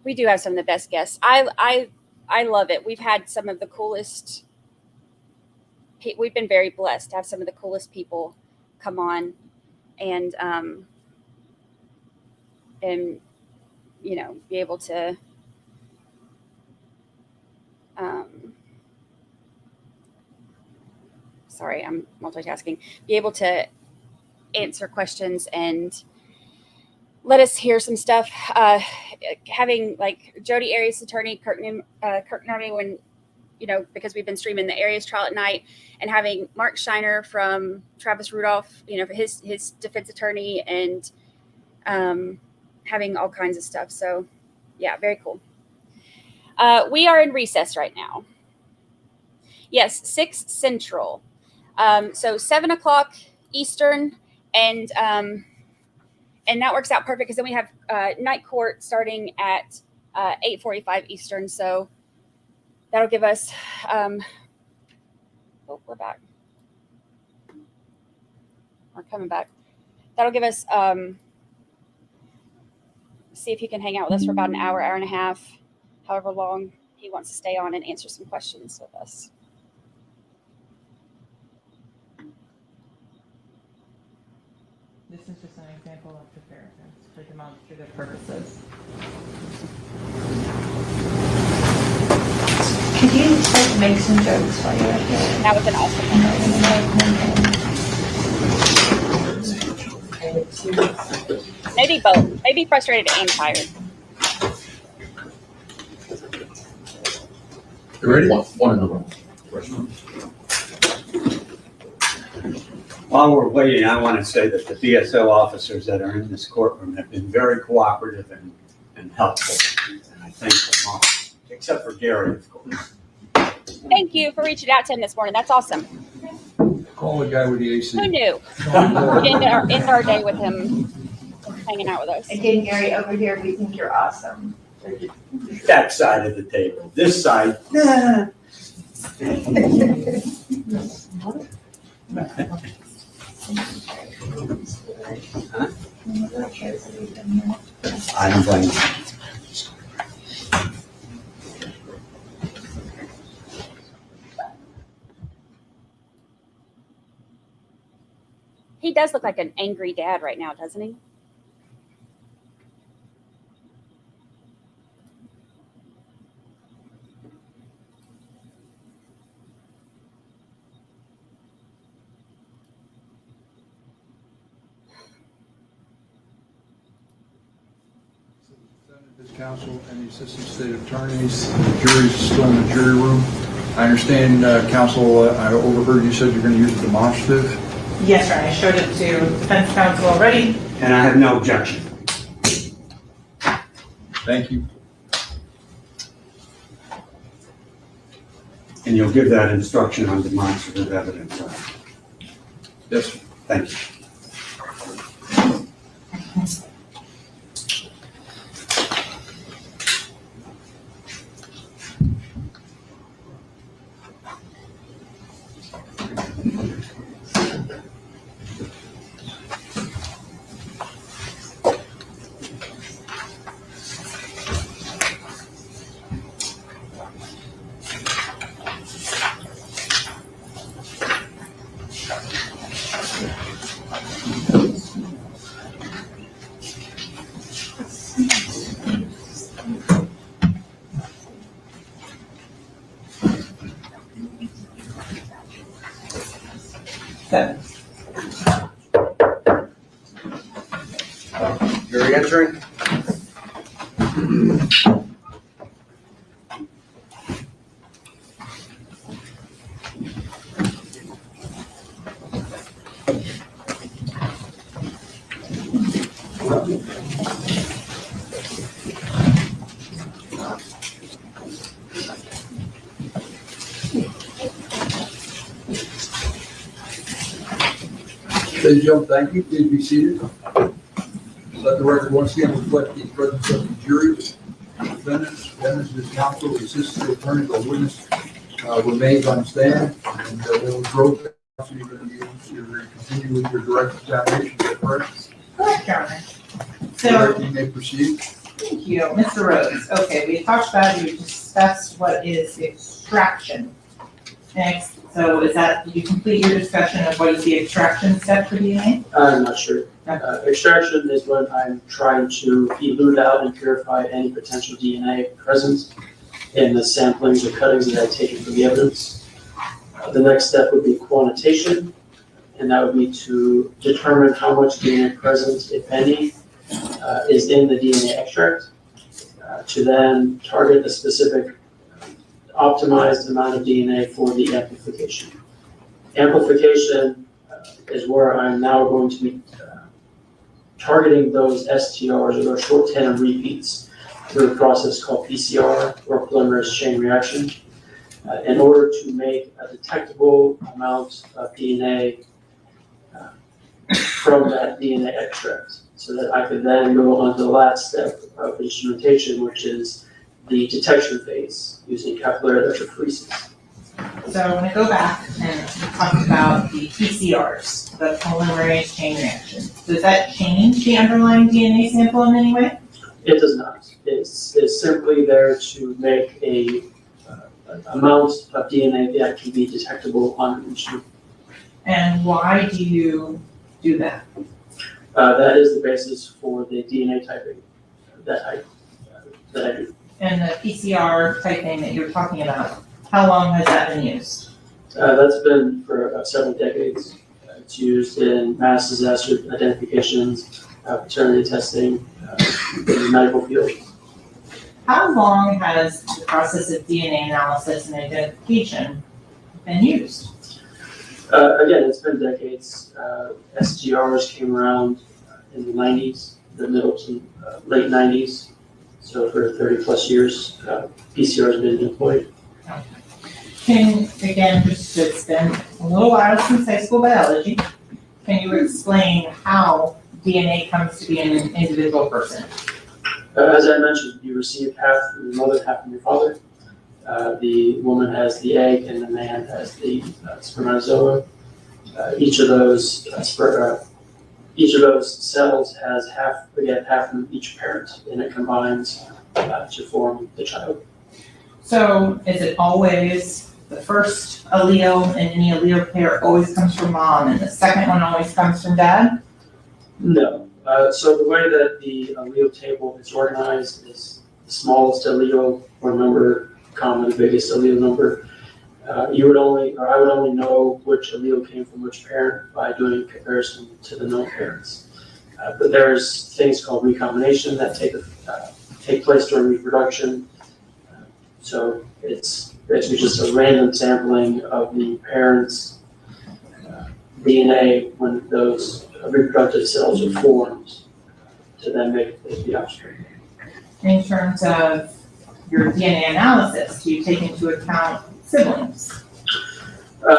We do have some of the best guests. I love it. We've had some of the coolest. We've been very blessed to have some of the coolest people come on, and you know, be able to sorry, I'm multitasking. Be able to answer questions and let us hear some stuff. Having like Jody Arias' attorney, Kirk Narby, when because we've been streaming the Areas trial at night, and having Mark Shiner from Travis Rudolph, for his defense attorney, and having all kinds of stuff. So yeah, very cool. We are in recess right now. Yes, 6 Central. So 7 o'clock Eastern, and that works out perfect because then we have night court starting at 8:45 Eastern. So that'll give us, we're back. We're coming back. That'll give us, see if he can hang out with us for about an hour, hour and a half, however long he wants to stay on and answer some questions with us. This is just an example of the paragraphs for demonstrative purposes. Could you make some jokes while you're up here? That was an awesome one. Maybe both. Maybe frustrated and tired. You ready? One in the room. While we're waiting, I want to say that the BSO officers that are in this courtroom have been very cooperative and helpful. And I thank them all, except for Gary, of course. Thank you for reaching out to him this morning. That's awesome. Call the guy with the AC. Who knew? We're end our day with him hanging out with us. Again, Gary, over here, we think you're awesome. That side of the table. This side, nah. I don't blame you. He does look like an angry dad right now, doesn't he? This counsel and the assistant state attorneys, the jury's still in the jury room. I understand, counsel, I overheard you said you're going to use a demonstrative. Yes, sir, I showed it to defense counsel already. And I have no objection. Thank you. And you'll give that instruction on demonstrative evidence. Yes, sir. Thank you. Jury entering. Ladies and gentlemen, thank you. Please be seated. Let the record once again reflect the presence of the jury, defendants, his counsel, the assistant attorney, the witness remains on stand, and will grow. So you're going to be able to continue with your direct examination. Is that correct? Correct, Your Honor. So So, you may proceed. thank you, Mr. Rhodes. Okay, we talked about, you discussed what is extraction. Next, so is that, did you complete your discussion of what is the extraction step for DNA? I'm not sure. Extraction is when I'm trying to elute out and purify any potential DNA present in the samplings or cuttings that I've taken from the evidence. The next step would be quantitation, and that would be to determine how much DNA present, if any, is in the DNA extract, to then target a specific optimized amount of DNA for the amplification. Amplification is where I'm now going to be targeting those STRs or short tandem repeats through a process called PCR, or polymerase chain reaction, in order to make a detectable amount of DNA from that DNA extract, so that I could then go on to the last step of instrumentation, which is the detection phase using capillary electrophoresis. So I want to go back and talk about the PCRs, the polymerase chain reaction. Does that change the underlying DNA sample in any way? It does not. It's simply there to make a amount of DNA that can be detectable on an instrument. And why do you do that? That is the basis for the DNA typing that I do. And the PCR typing that you're talking about, how long has that been used? That's been for about several decades. It's used in mass disaster identifications, paternity testing, in the medical field. How long has the process of DNA analysis and identification been used? Again, it's been decades. SGRs came around in the 90s, the middle to late 90s. So for 30 plus years, PCR has been employed. Can, again, just it's been a little while since high school biology, can you explain how DNA comes to be in an individual person? As I mentioned, you receive half from your mother, half from your father. The woman has the egg and the man has the spermatozoa. Each of those cells has half from each parent, and it combines to form the child. So is it always the first allele in any allele pair always comes from mom and the second one always comes from dad? No. So the way that the allele table is organized is the smallest allele or number, comma the biggest allele number. I would only know which allele came from which parent by doing a comparison to the known parents. But there's things called recombination that take place during reproduction. So it's basically just a random sampling of the parents' DNA when those reproductive cells are formed to then make the offspring. In terms of your DNA analysis, do you take into account siblings?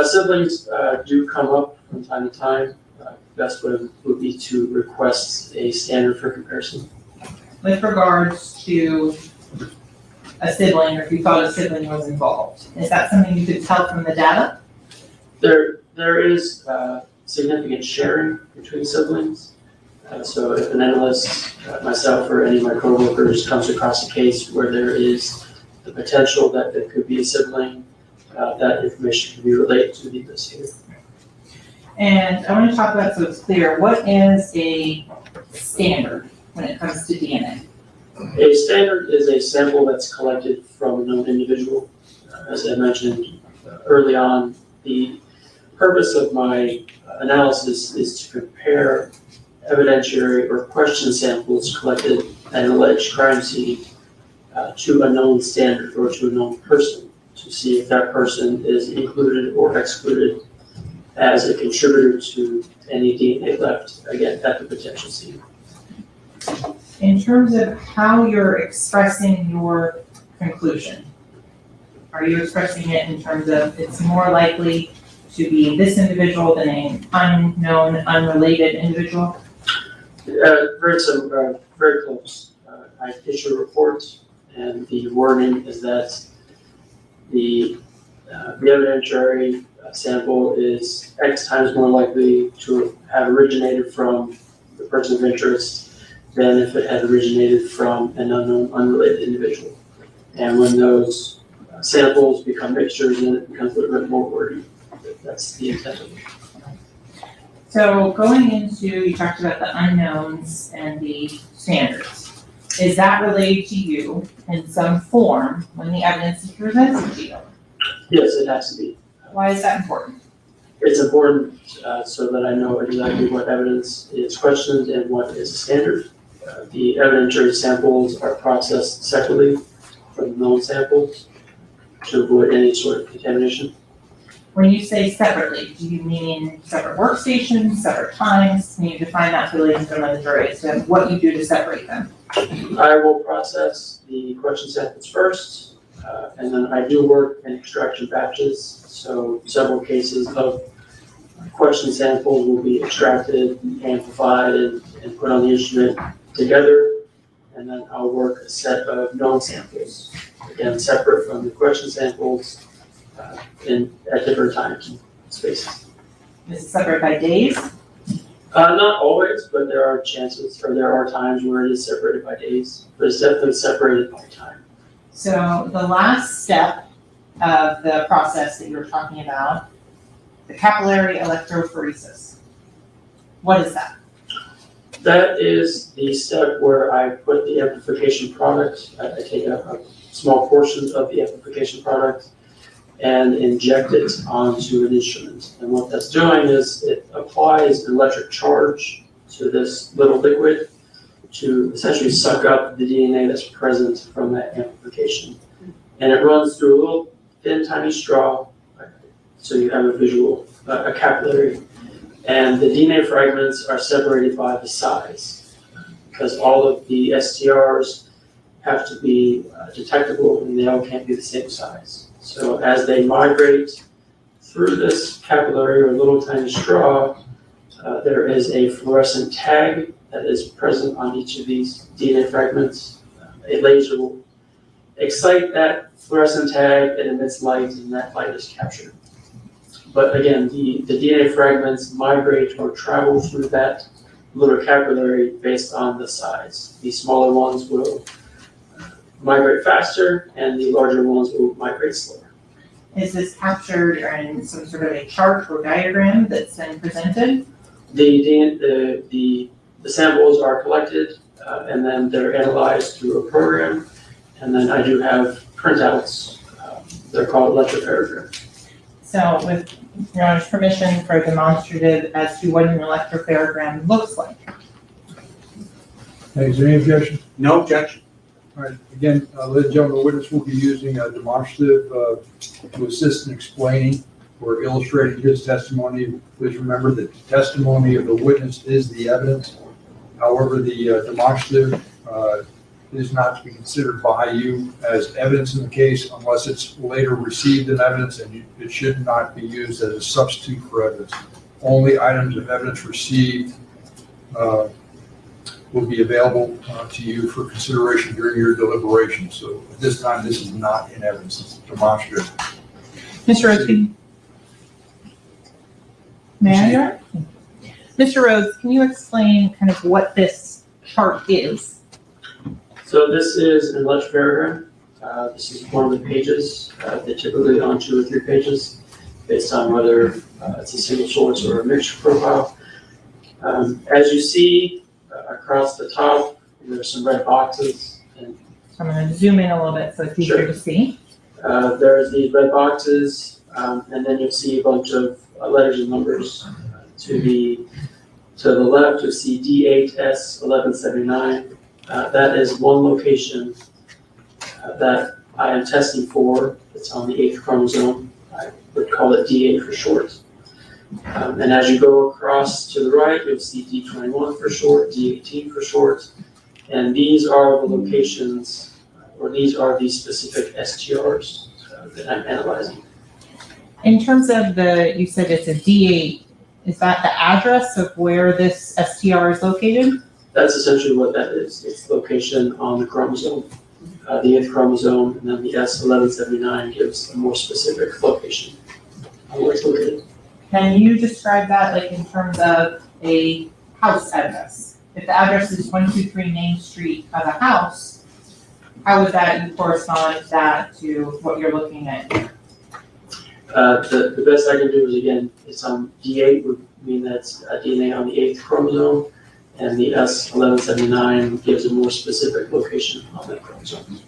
Siblings do come up from time to time. Best way would be to request a standard for comparison. With regards to a sibling, or if you thought a sibling was involved, is that something you could tell from the data? There is significant sharing between siblings. So if an analyst, myself or any of my coworkers comes across a case where there is the potential that there could be a sibling, that information can be relayed to the investigator. And I want to talk about, so it's clear, what is a standard when it comes to DNA? A standard is a sample that's collected from a known individual. As I mentioned early on, the purpose of my analysis is to compare evidentiary or question samples collected at an alleged crime scene to a known standard or to a known person to see if that person is included or excluded as a contributor to any DNA left, again, at the potential scene. In terms of how you're expressing your conclusion, are you expressing it in terms of it's more likely to be this individual than an unknown, unrelated individual? Very close. I issue a report, and the wording is that the evidentiary sample is X times more likely to have originated from the person of interest than if it had originated from an unknown, unrelated individual. And when those samples become mixtures, then it becomes a little bit more wordy. That's the intent of it. So going into, you talked about the unknowns and the standards. Is that relayed to you in some form when the evidence is presented to you? Yes, it has to be. Why is that important? It's important so that I know exactly what evidence is questioned and what is a standard. The evidentiary samples are processed separately from the known samples. to avoid any sort of contamination. When you say separately, do you mean separate workstations, separate times? Can you define that for the ladies and gentlemen of the jury as to what you do to separate them? I will process the question samples first, and then I do work in extraction batches. So several cases of question samples will be extracted, amplified, and put on the instrument together. And then I'll work a set of known samples, again, separate from the question samples at different times and spaces. Is it separate by days? Not always, but there are chances, or there are times where it is separated by days, but it's definitely separated by time. So the last step of the process that you were talking about, the capillary electrophoresis. What is that? That is the step where I put the amplification product, I take a small portion of the amplification product and inject it onto an instrument. And what that's doing is it applies an electric charge to this little liquid to essentially suck up the DNA that's present from that amplification. And it runs through a little thin, tiny straw, so you have a visual, a capillary. And the DNA fragments are separated by the size, because all of the STRs have to be detectable and they all can't be the same size. So as they migrate through this capillary or little tiny straw, there is a fluorescent tag that is present on each of these DNA fragments. A laser will excite that fluorescent tag, it emits light, and that light is captured. But again, the DNA fragments migrate or travel through that little capillary based on the size. The smaller ones will migrate faster, and the larger ones will migrate slower. Is this captured in some sort of a chart or diagram that's then presented? The samples are collected, and then they're analyzed through a program, and then I do have printouts. They're called electrophoreograms. So with Your Honor's permission for a demonstrative as to what an electrophoregram looks like. Hey, is there any objection? No objection. All right, again, ladies and gentlemen, the witness will be using a demonstrative to assist in explaining or illustrating his testimony. Please remember that the testimony of the witness is the evidence. However, the demonstrative is not to be considered by you as evidence in the case unless it's later received in evidence, and it should not be used as a substitute for evidence. Only items of evidence received will be available to you for consideration during your deliberation. So at this time, this is not in evidence, it's demonstrative. Mr. Rhodes, may I? Mr. Rhodes, can you explain kind of what this chart is? So this is an electrophoregram. This is one of the pages. They're typically on 2 or 3 pages based on whether it's a single source or a mixture profile. As you see across the top, there's some red boxes. And I'm going to zoom in a little bit so it's easier to see. there's these red boxes, and then you'll see a bunch of letters and numbers. To the left, you'll see D8S1179. That is one location that I am testing for. It's on the 8th chromosome. I would call it D8 for short. And as you go across to the right, you'll see D21 for short, D18 for short. And these are the locations, or these are the specific STRs that I'm analyzing. In terms of you said it's a D8, is that the address of where this STR is located? That's essentially what that is. It's location on the chromosome, the 8th chromosome, and then the S1179 gives a more specific location on where it's located. Can you describe that like in terms of a house address? If the address is 123 Main Street of a house, how would that correspond that to what you're looking at here? The best I can do is, again, it's on D8 would mean that's a DNA on the 8th chromosome, and the S1179 gives a more specific location on that chromosome.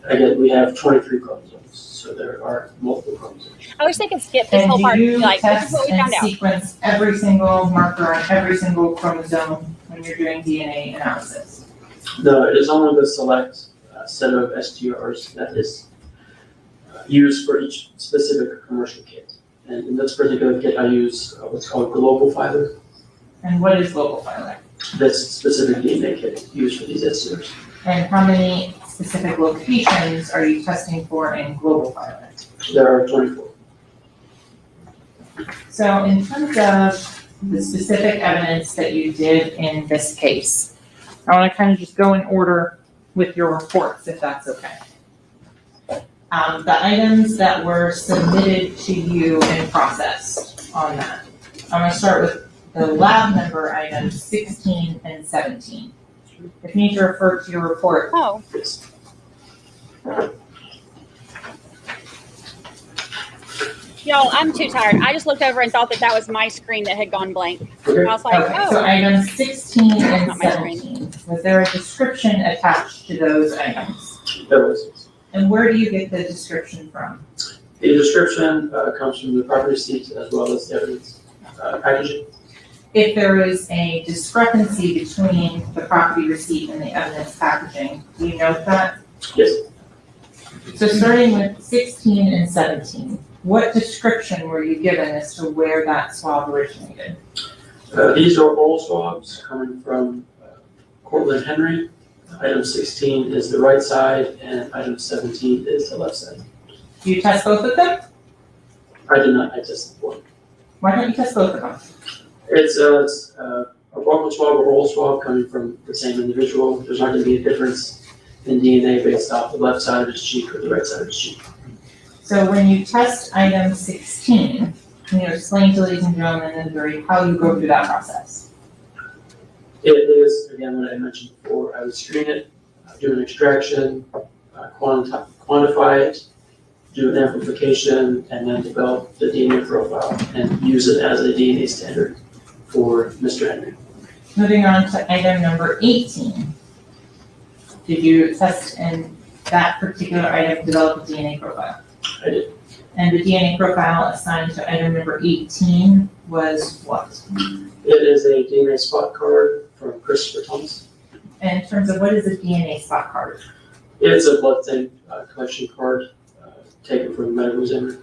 Again, we have 23 chromosomes, so there are multiple chromosomes. I wish they could skip this whole part. And do you Like, this is test what we and found out. sequence every single marker on every single chromosome when you're doing DNA analysis? No, it is only the select set of STRs that is used for each specific commercial kit. And in this particular kit, I use what's called global filer. And what is global filer? That's specific DNA kit used for these STRs. And how many specific locations are you testing for in global filer? There are 24. So in terms of the specific evidence that you did in this case, I want to kind of just go in order with your reports, if that's okay. The items that were submitted to you and processed on that. I'm going to start with the lab member items 16 and 17. If you need to refer to your report. Oh. Yes. Y'all, I'm too tired. I just looked over and thought that was my screen that had gone blank. Okay. I was like, Okay, oh. so items 16 and Not my screen. 17. Was there a description attached to those items? There was. And where do you get the description from? The description comes from the property receipt as well as the evidence packaging. If there is a discrepancy between the property receipt and the evidence packaging, do you note that? Yes. So starting with 16 and 17, what description were you given as to where that swab originated? These are oral swabs coming from Cortland Henry. Item 16 is the right side and item 17 is the left side. Do you test both of them? I did not, I tested one. Why don't you test both of them? It's a buccal swab or oral swab coming from the same individual. There's not going to be a difference in DNA based off the left side of his cheek or the right side of his cheek. So when you test item 16, can you explain to ladies and gentlemen in the jury how you go through that process? It is, again, what I mentioned before, I would screen it, do an extraction, quantify it, do an amplification, and then develop the DNA profile and use it as a DNA standard for Mr. Henry. Moving on to item number 18. Did you test in that particular item, develop a DNA profile? I did. And the DNA profile assigned to item number 18 was what? It is a DNA spot card from Christopher Thomas. And in terms of what is a DNA spot card? It's a blood stain collection card taken from the medical examiner.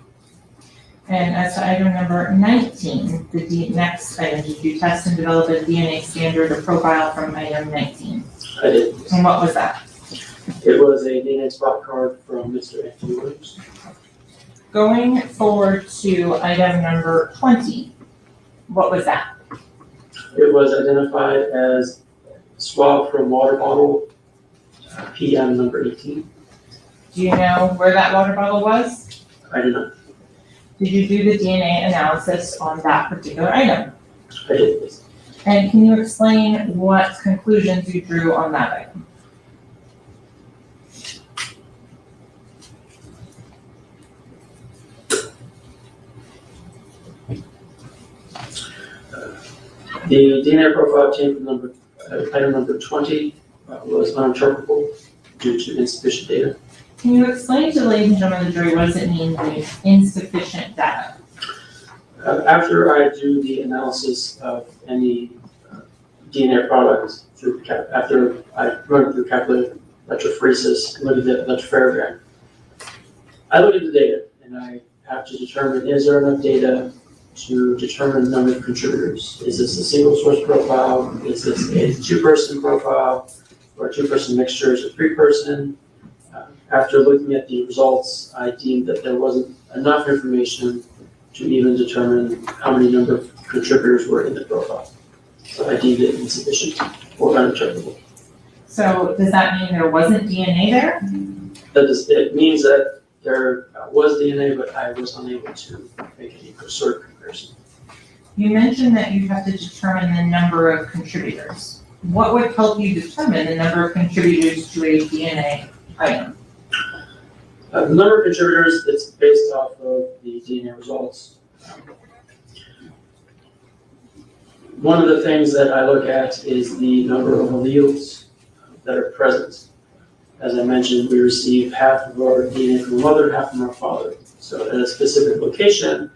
And as to item number 19, the next item, did you test and develop a DNA standard or profile from item 19? I did. And what was that? It was a DNA spot card from Mr. Anthony Williams. Going forward to item number 20, what was that? It was identified as swab from water bottle, PM number 18. Do you know where that water bottle was? I did not. Did you do the DNA analysis on that particular item? I did this. And can you explain what conclusions you drew on that item? The DNA profile obtained from item number 20 was uninterpretable due to insufficient data. Can you explain to the ladies and gentlemen of the jury what does it mean by insufficient data? After I do the analysis of any DNA product after I run through calculated electrophoresis, look at the electrophoregram, I look at the data and I have to determine, is there enough data to determine the number of contributors? Is this a single source profile? Is this a two-person profile? Or a two-person mixture? Is it a three-person? After looking at the results, I deemed that there wasn't enough information to even determine how many number of contributors were in the profile. So I deemed it insufficient or uninterpretable. So does that mean there wasn't DNA there? It means that there was DNA, but I was unable to make any sort of comparison. You mentioned that you have to determine the number of contributors. What would help you determine the number of contributors to a DNA item? The number of contributors, it's based off of the DNA results. One of the things that I look at is the number of alleles that are present. As I mentioned, we receive half of our DNA from a mother, half from our father. So at a specific location,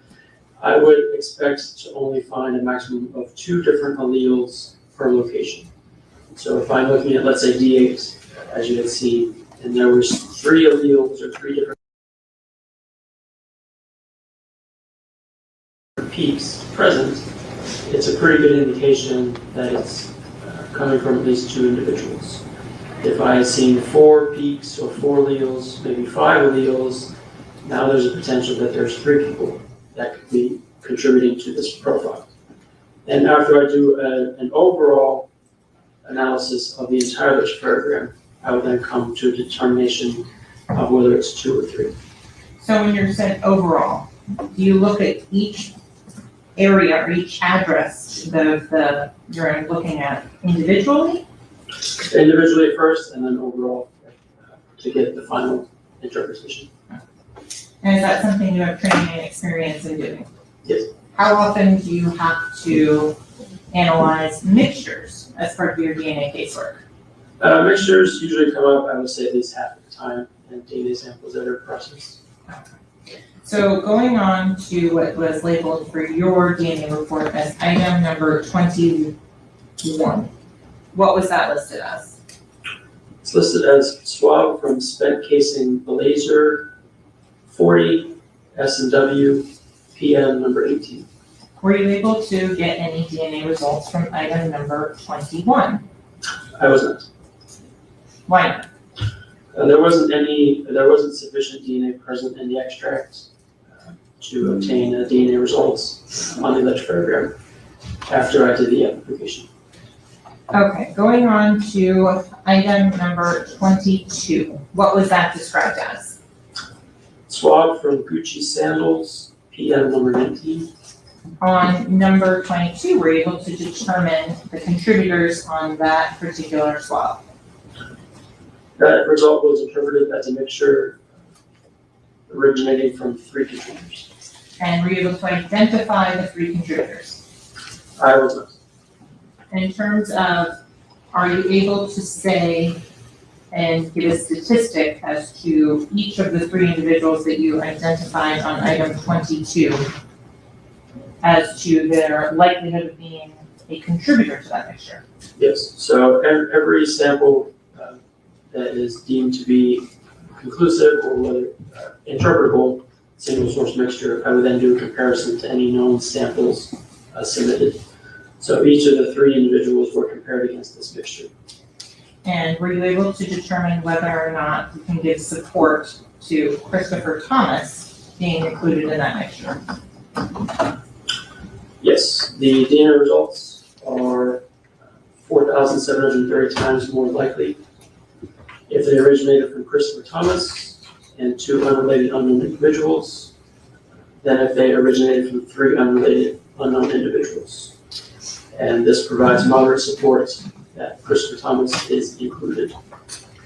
I would expect to only find a maximum of 2 different alleles per location. So if I'm looking at, let's say, D8, as you had seen and there was 3 alleles or 3 different peaks present, it's a pretty good indication that it's coming from at least 2 individuals. If I had seen 4 peaks or 4 alleles, maybe 5 alleles, now there's a potential that there's 3 people that could be contributing to this profile. And after I do an overall analysis of the entire literature program, I would then come to a determination of whether it's 2 or 3. So when you're saying overall, do you look at each area or each address you're looking at individually? Individually at first, and then overall to get the final interpretation. And is that something you have training and experience in doing? Yes. How often do you have to analyze mixtures as part of your DNA casework? Mixtures usually come up, I would say, at least half the time in DNA samples that are processed. So going on to what was labeled for your DNA report as item number 21, what was that listed as? It's listed as swab from spent casing blazer 40 S&W PM number 18. Were you able to get any DNA results from item number 21? I was not. Why not? There wasn't sufficient DNA present in the extract to obtain DNA results on the electrophotogram after I did the amplification. Okay, going on to item number 22. What was that described as? Swab from Gucci sandals, PM number 19. On number 22, were you able to determine the contributors on that particular swab? That result was interpreted as a mixture originating from 3 contributors. And were you able to identify the 3 contributors? I was not. In terms of, are you able to say and give a statistic as to each of the 3 individuals that you identified on item 22 as to their likelihood of being a contributor to that mixture? Yes, so every sample that is deemed to be conclusive or whether interpretable single source mixture, I would then do a comparison to any known samples submitted. So each of the 3 individuals were compared against this mixture. And were you able to determine whether or not you can give support to Christopher Thomas being included in that mixture? Yes, the DNA results are 4,730 times more likely if they originated from Christopher Thomas and 2 unrelated unknown individuals than if they originated from 3 unrelated unknown individuals. And this provides moderate support that Christopher Thomas is included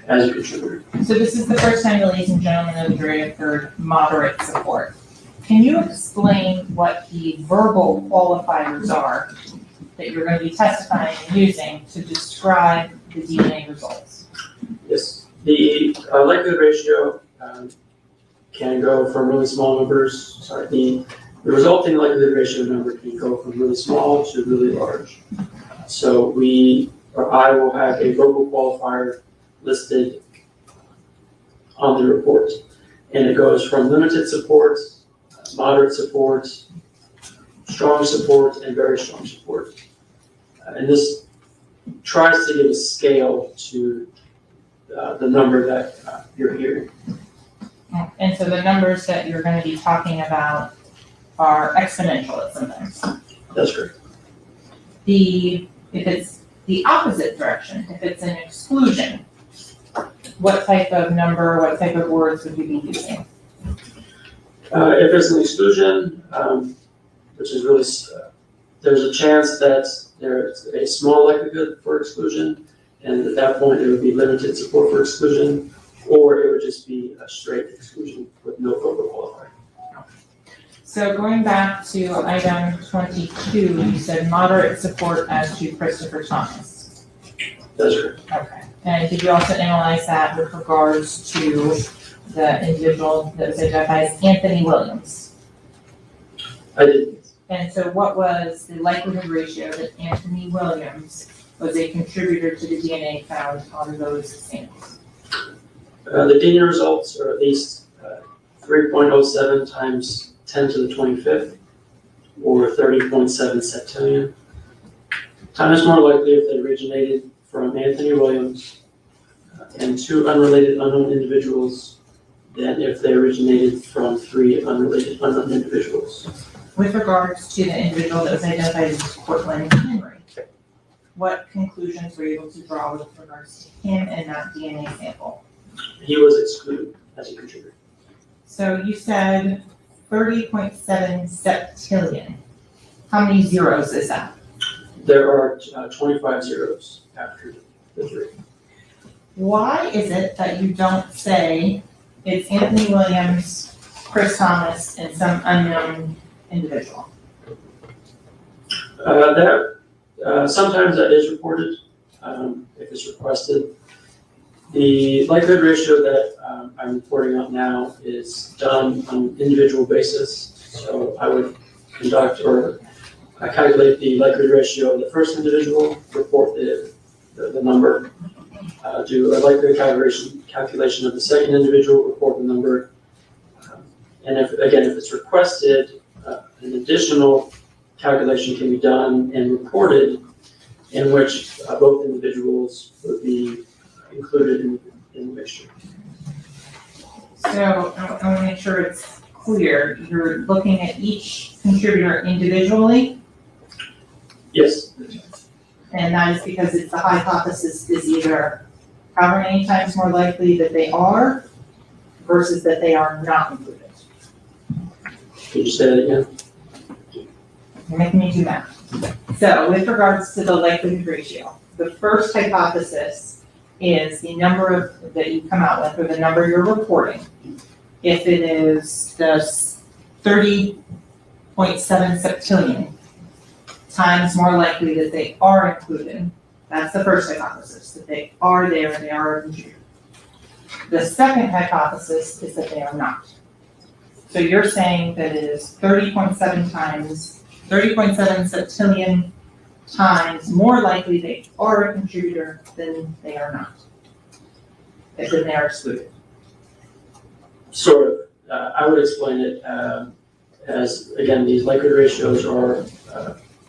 as a contributor. So this is the first time, ladies and gentlemen, of the jury have heard moderate support. Can you explain what the verbal qualifiers are that you're going to be testifying and using to describe the DNA results? Yes, the likelihood ratio can go from really small numbers, the resulting likelihood ratio number can go from really small to really large. So I will have a verbal qualifier listed on the report. And it goes from limited support, moderate support, strong support, and very strong support. And this tries to give a scale to the number that you're hearing. And so the numbers that you're going to be talking about are exponential at sometimes. That's correct. If it's the opposite direction, if it's an exclusion, what type of number, what type of words would you be using? If it's an exclusion, which is really, there's a chance that there's a small likelihood for exclusion, and at that point it would be limited support for exclusion, or it would just be a straight exclusion with no verbal qualifier. So going back to item 22, you said moderate support as to Christopher Thomas. That's correct. Okay. And did you also analyze that with regards to the individual that was identified as Anthony Williams? I did. And so what was the likelihood ratio that Anthony Williams was a contributor to the DNA found on those samples? The Dean results are at least 3.07 times 10 to the 25th, or 30.7 septillion. Time is more likely if they originated from Anthony Williams and 2 unrelated unknown individuals than if they originated from 3 unrelated unknown individuals. With regards to the individual that was identified as Cortland Henry, what conclusions were you able to draw with regards to him and that DNA sample? He was excluded as a contributor. So you said 30.7 septillion. How many zeros is that? There are 25 zeros after the 3. Why is it that you don't say it's Anthony Williams, Chris Thomas, and some unknown individual? Sometimes that is reported, if it's requested. The likelihood ratio that I'm reporting out now is done on an individual basis. So I would conduct or calculate the likelihood ratio of the first individual, report the number, do a likelihood calculation of the second individual, report the number. And if it's requested, an additional calculation can be done and reported in which both individuals would be included in the mixture. So I want to make sure it's clear. You're looking at each contributor individually, Yes, and that is because it's the hypothesis is either how many times more likely that they are versus that they are not included. could you say that again? You're making me do math. So with regards to the likelihood ratio, the first hypothesis is the number that you come out with, or the number you're reporting. If it is the 30.7 septillion times more likely that they are included, that's the first hypothesis, that they are there and they are a contributor. The second hypothesis is that they are not. So you're saying that it is 30.7 septillion times more likely they are a contributor than they are not. Than they are excluded. Sort of. I would explain it as, again, these likelihood ratios are,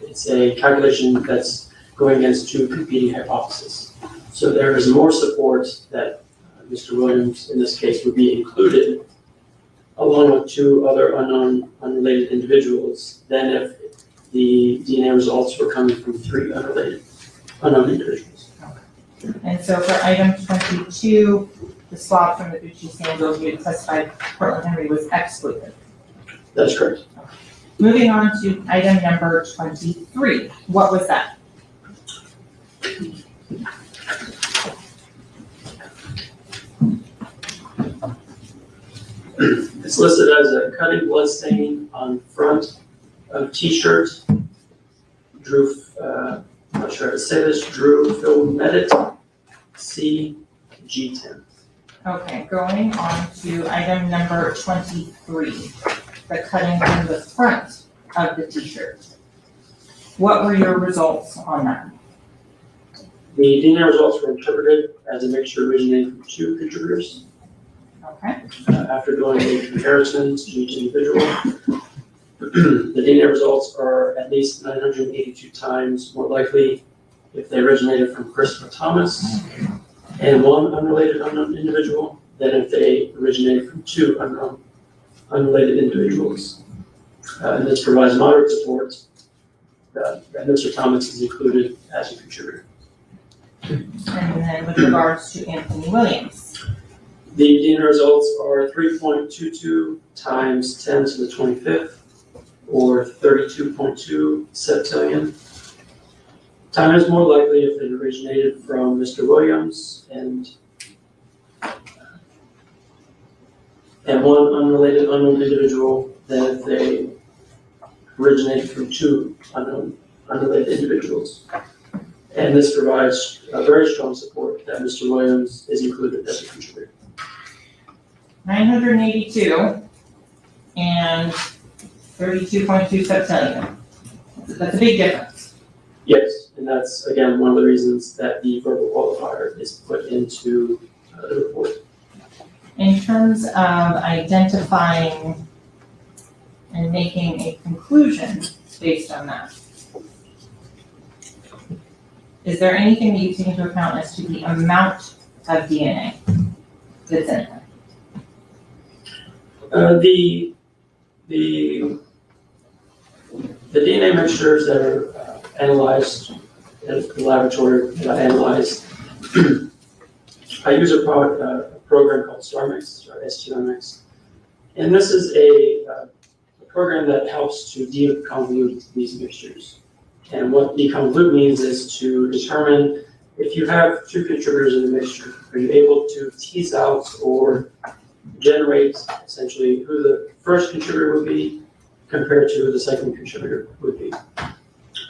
it's a calculation that's going against 2 competing hypotheses. So there is more support that Mr. Williams, in this case, would be included along with 2 other unknown, unrelated individuals than if the DNA results were coming from 3 unrelated, unknown individuals. And so for item 22, the swab from the Gucci sandals, you had specified Portland Henry was excluded. That's correct. Moving on to item number 23, what was that? It's listed as a cutting blood stain on front of t-shirt. Drew, I'm not sure how to say this, Drew Philmedit CG10. Okay, going on to item number 23, the cutting from the front of the t-shirt. What were your results on that? The DNA results were interpreted as a mixture originating from 2 contributors. Okay. After doing a comparison to each individual, the DNA results are at least 982 times more likely if they originated from Christopher Thomas and 1 unrelated unknown individual than if they originated from 2 unrelated individuals. And this provides moderate support that Mr. Thomas is included as a contributor. And then with regards to Anthony Williams. The DNA results are 3.22 times 10 to the 25th, or 32.2 septillion. Time is more likely if it originated from Mr. Williams and 1 unrelated unknown individual than if they originated from 2 unrelated individuals. And this provides a very strong support that Mr. Williams is included as a contributor. 982 and 32.2 septillion. That's a big difference. Yes, and that's, again, one of the reasons that the verbal qualifier is put into the report. terms of identifying and making a conclusion based on that, is there anything that you take into account as to the amount of DNA that's in it? The DNA mixtures that are analyzed at the laboratory that I analyzed, I use a program called StarMix, or STRMix. And this is a program that helps to deconvolute these mixtures. And what deconvolute means is to determine if you have two contributors in the mixture, are you able to tease out or generate essentially who the first contributor would be compared to who the second contributor would be.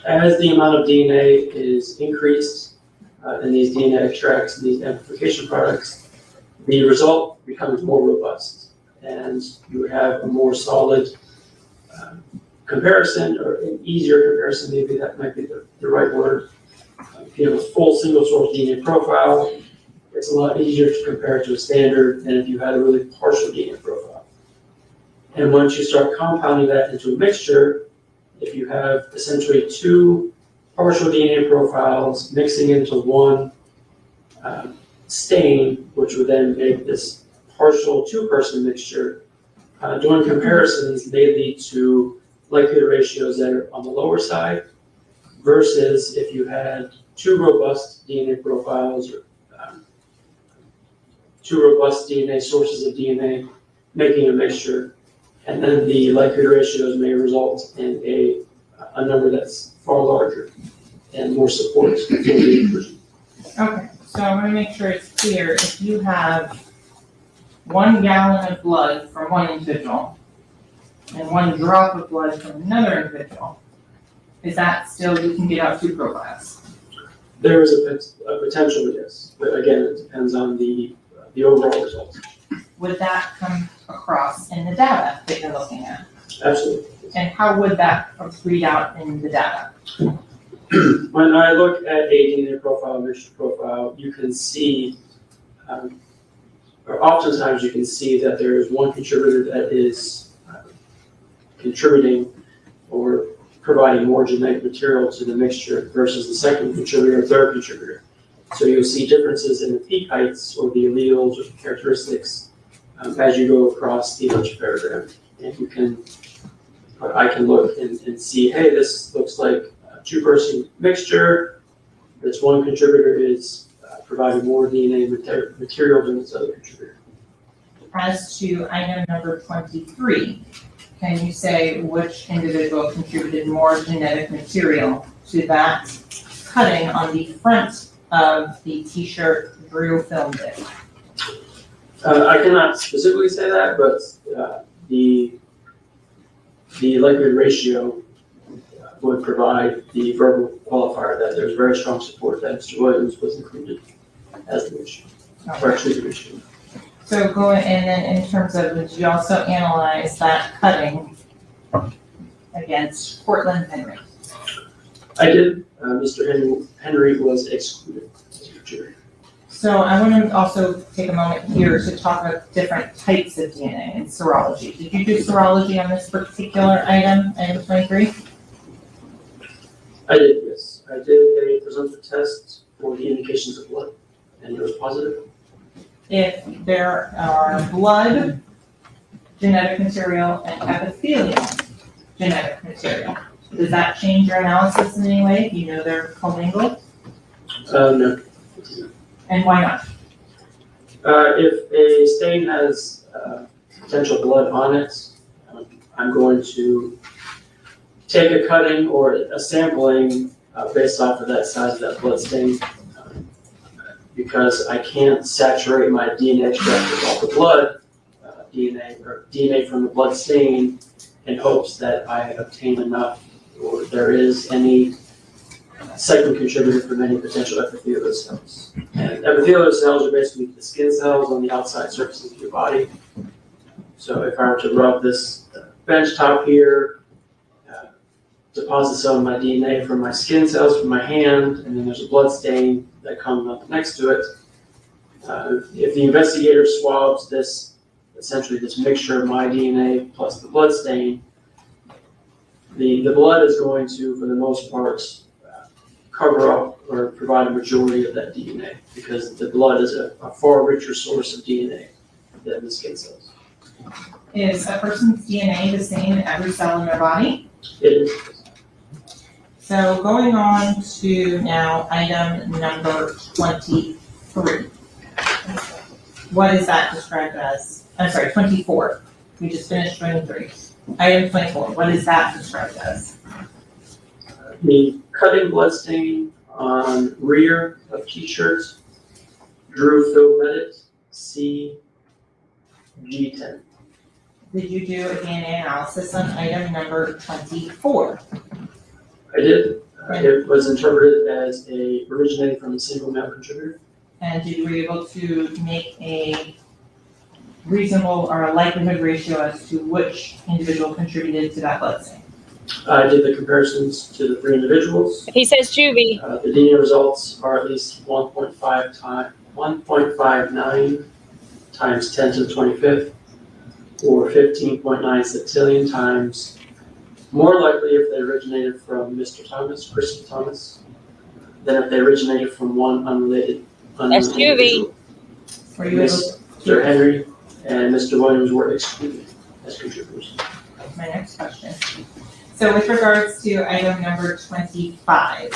As the amount of DNA is increased in these DNA extracts and these amplification products, the result becomes more robust, and you would have a more solid comparison, or an easier comparison, maybe that might be the right word. If you have a full single source DNA profile, it's a lot easier to compare to a standard than if you had a really partial DNA profile. And once you start compounding that into a mixture, if you have essentially two partial DNA profiles mixing into one stain, which would then make this partial two-person mixture, doing comparisons may lead to likelihood ratios that are on the lower side, versus if you had two robust DNA profiles, or two robust DNA sources of DNA making a mixture, and then the likelihood ratios may result in a number that's far larger and more support for the inclusion. Okay, so I want to make sure it's clear. If you have 1 gallon of blood from one individual and 1 drop of blood from another individual, is that still, you can get out 2 profiles? There is a potential, yes, but again, it depends on the overall result. Would that come across in the data that you're looking at? Absolutely. And how would that read out in the data? When I look at a DNA profile, mixture profile, you can see, or oftentimes you can see that there is one contributor that is contributing or providing more genetic material to the mixture versus the second contributor or third contributor. So you'll see differences in the peak heights or the alleles or the characteristics as you go across the electroparagram. And I can look and see, hey, this looks like a 2-person mixture. This one contributor is providing more DNA material than this other contributor. As to item number 23, can you say which individual contributed more genetic material to that cutting on the front of the t-shirt Drew filmed it? I cannot specifically say that, but the likelihood ratio would provide the verbal qualifier that there's very strong support that Mr. Williams was included as the issue, or actually the issue. So going, and then in terms of, did you also analyze that cutting against Cortland Henry? I did. Mr. Henry was excluded as a jury. So I want to also take a moment here to talk about different types of DNA and serology. Did you do serology on this particular item, item 23? I did, yes. I did a presumptive test for the indications of blood, and it was positive. If there are blood genetic material and epithelial genetic material, does that change your analysis in any way? Do you know they're commingled? No. And why not? If a stain has potential blood on it, I'm going to take a cutting or a sampling based off of that size of that blood stain, because I can't saturate my DNA extract with all the blood DNA or DNA from the blood stain in hopes that I obtain enough, or there is any second contributor from any potential epithelial cells. And epithelial cells are basically the skin cells on the outside surface of your body. So if I were to rub this bench top here, deposit some of my DNA from my skin cells from my hand, and then there's a blood stain that comes up next to it. If the investigator swabs this essentially this mixture of my DNA plus the blood stain. The blood is going to, for the most part, cover up or provide a majority of that DNA because the blood is a far richer source of DNA than the skin cells. Is a person's DNA the same in every cell in their body? It is. So going on to now item number 23. What is that described as? I'm sorry, 24. We just finished 23. Item 24, what is that described as? The cutting blood stain on rear of t-shirts, Drew Phil Medic, CG10. Did you do a DNA analysis on item number 24? I did. It was interpreted as originating from a single male contributor. And were you able to make a reasonable or a likelihood ratio as to which individual contributed to that blood stain? I did the comparisons to the 3 individuals. He says juvie. The DNA results are at least 1.59 times 10 to the 25th, or 15.9 septillion times more likely if they originated from Mr. Thomas, Christopher Thomas, than if they originated from one unrelated That's juvie. individual. Were you able Mr. Henry and Mr. Williams were excluded as contributors. That's my next question. So with regards to item number 25,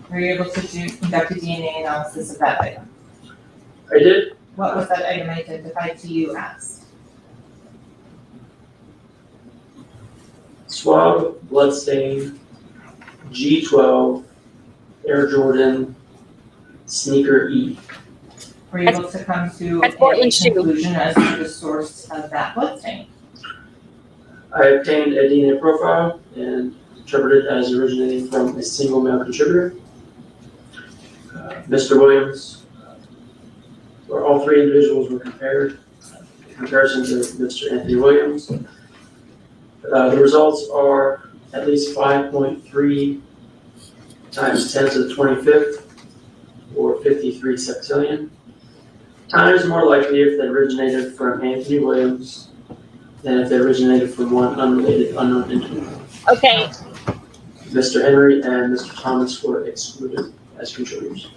were you able to conduct a DNA analysis of that item? I did. What was that item identified to you as? Swab, bloodstain, G12, Air Jordan, sneaker E. Were you able to come to a That's Portland shoe. conclusion as to the source of that blood stain? I obtained a DNA profile and interpreted it as originating from a single male contributor. Mr. Williams, where all 3 individuals were compared, in comparison to Mr. Anthony Williams. The results are at least 5.3 times 10 to the 25th, or 53 septillion, times more likely if they originated from Anthony Williams than if they originated from one unrelated unknown individual. Okay, Mr. Henry and Mr. Thomas were excluded as contributors.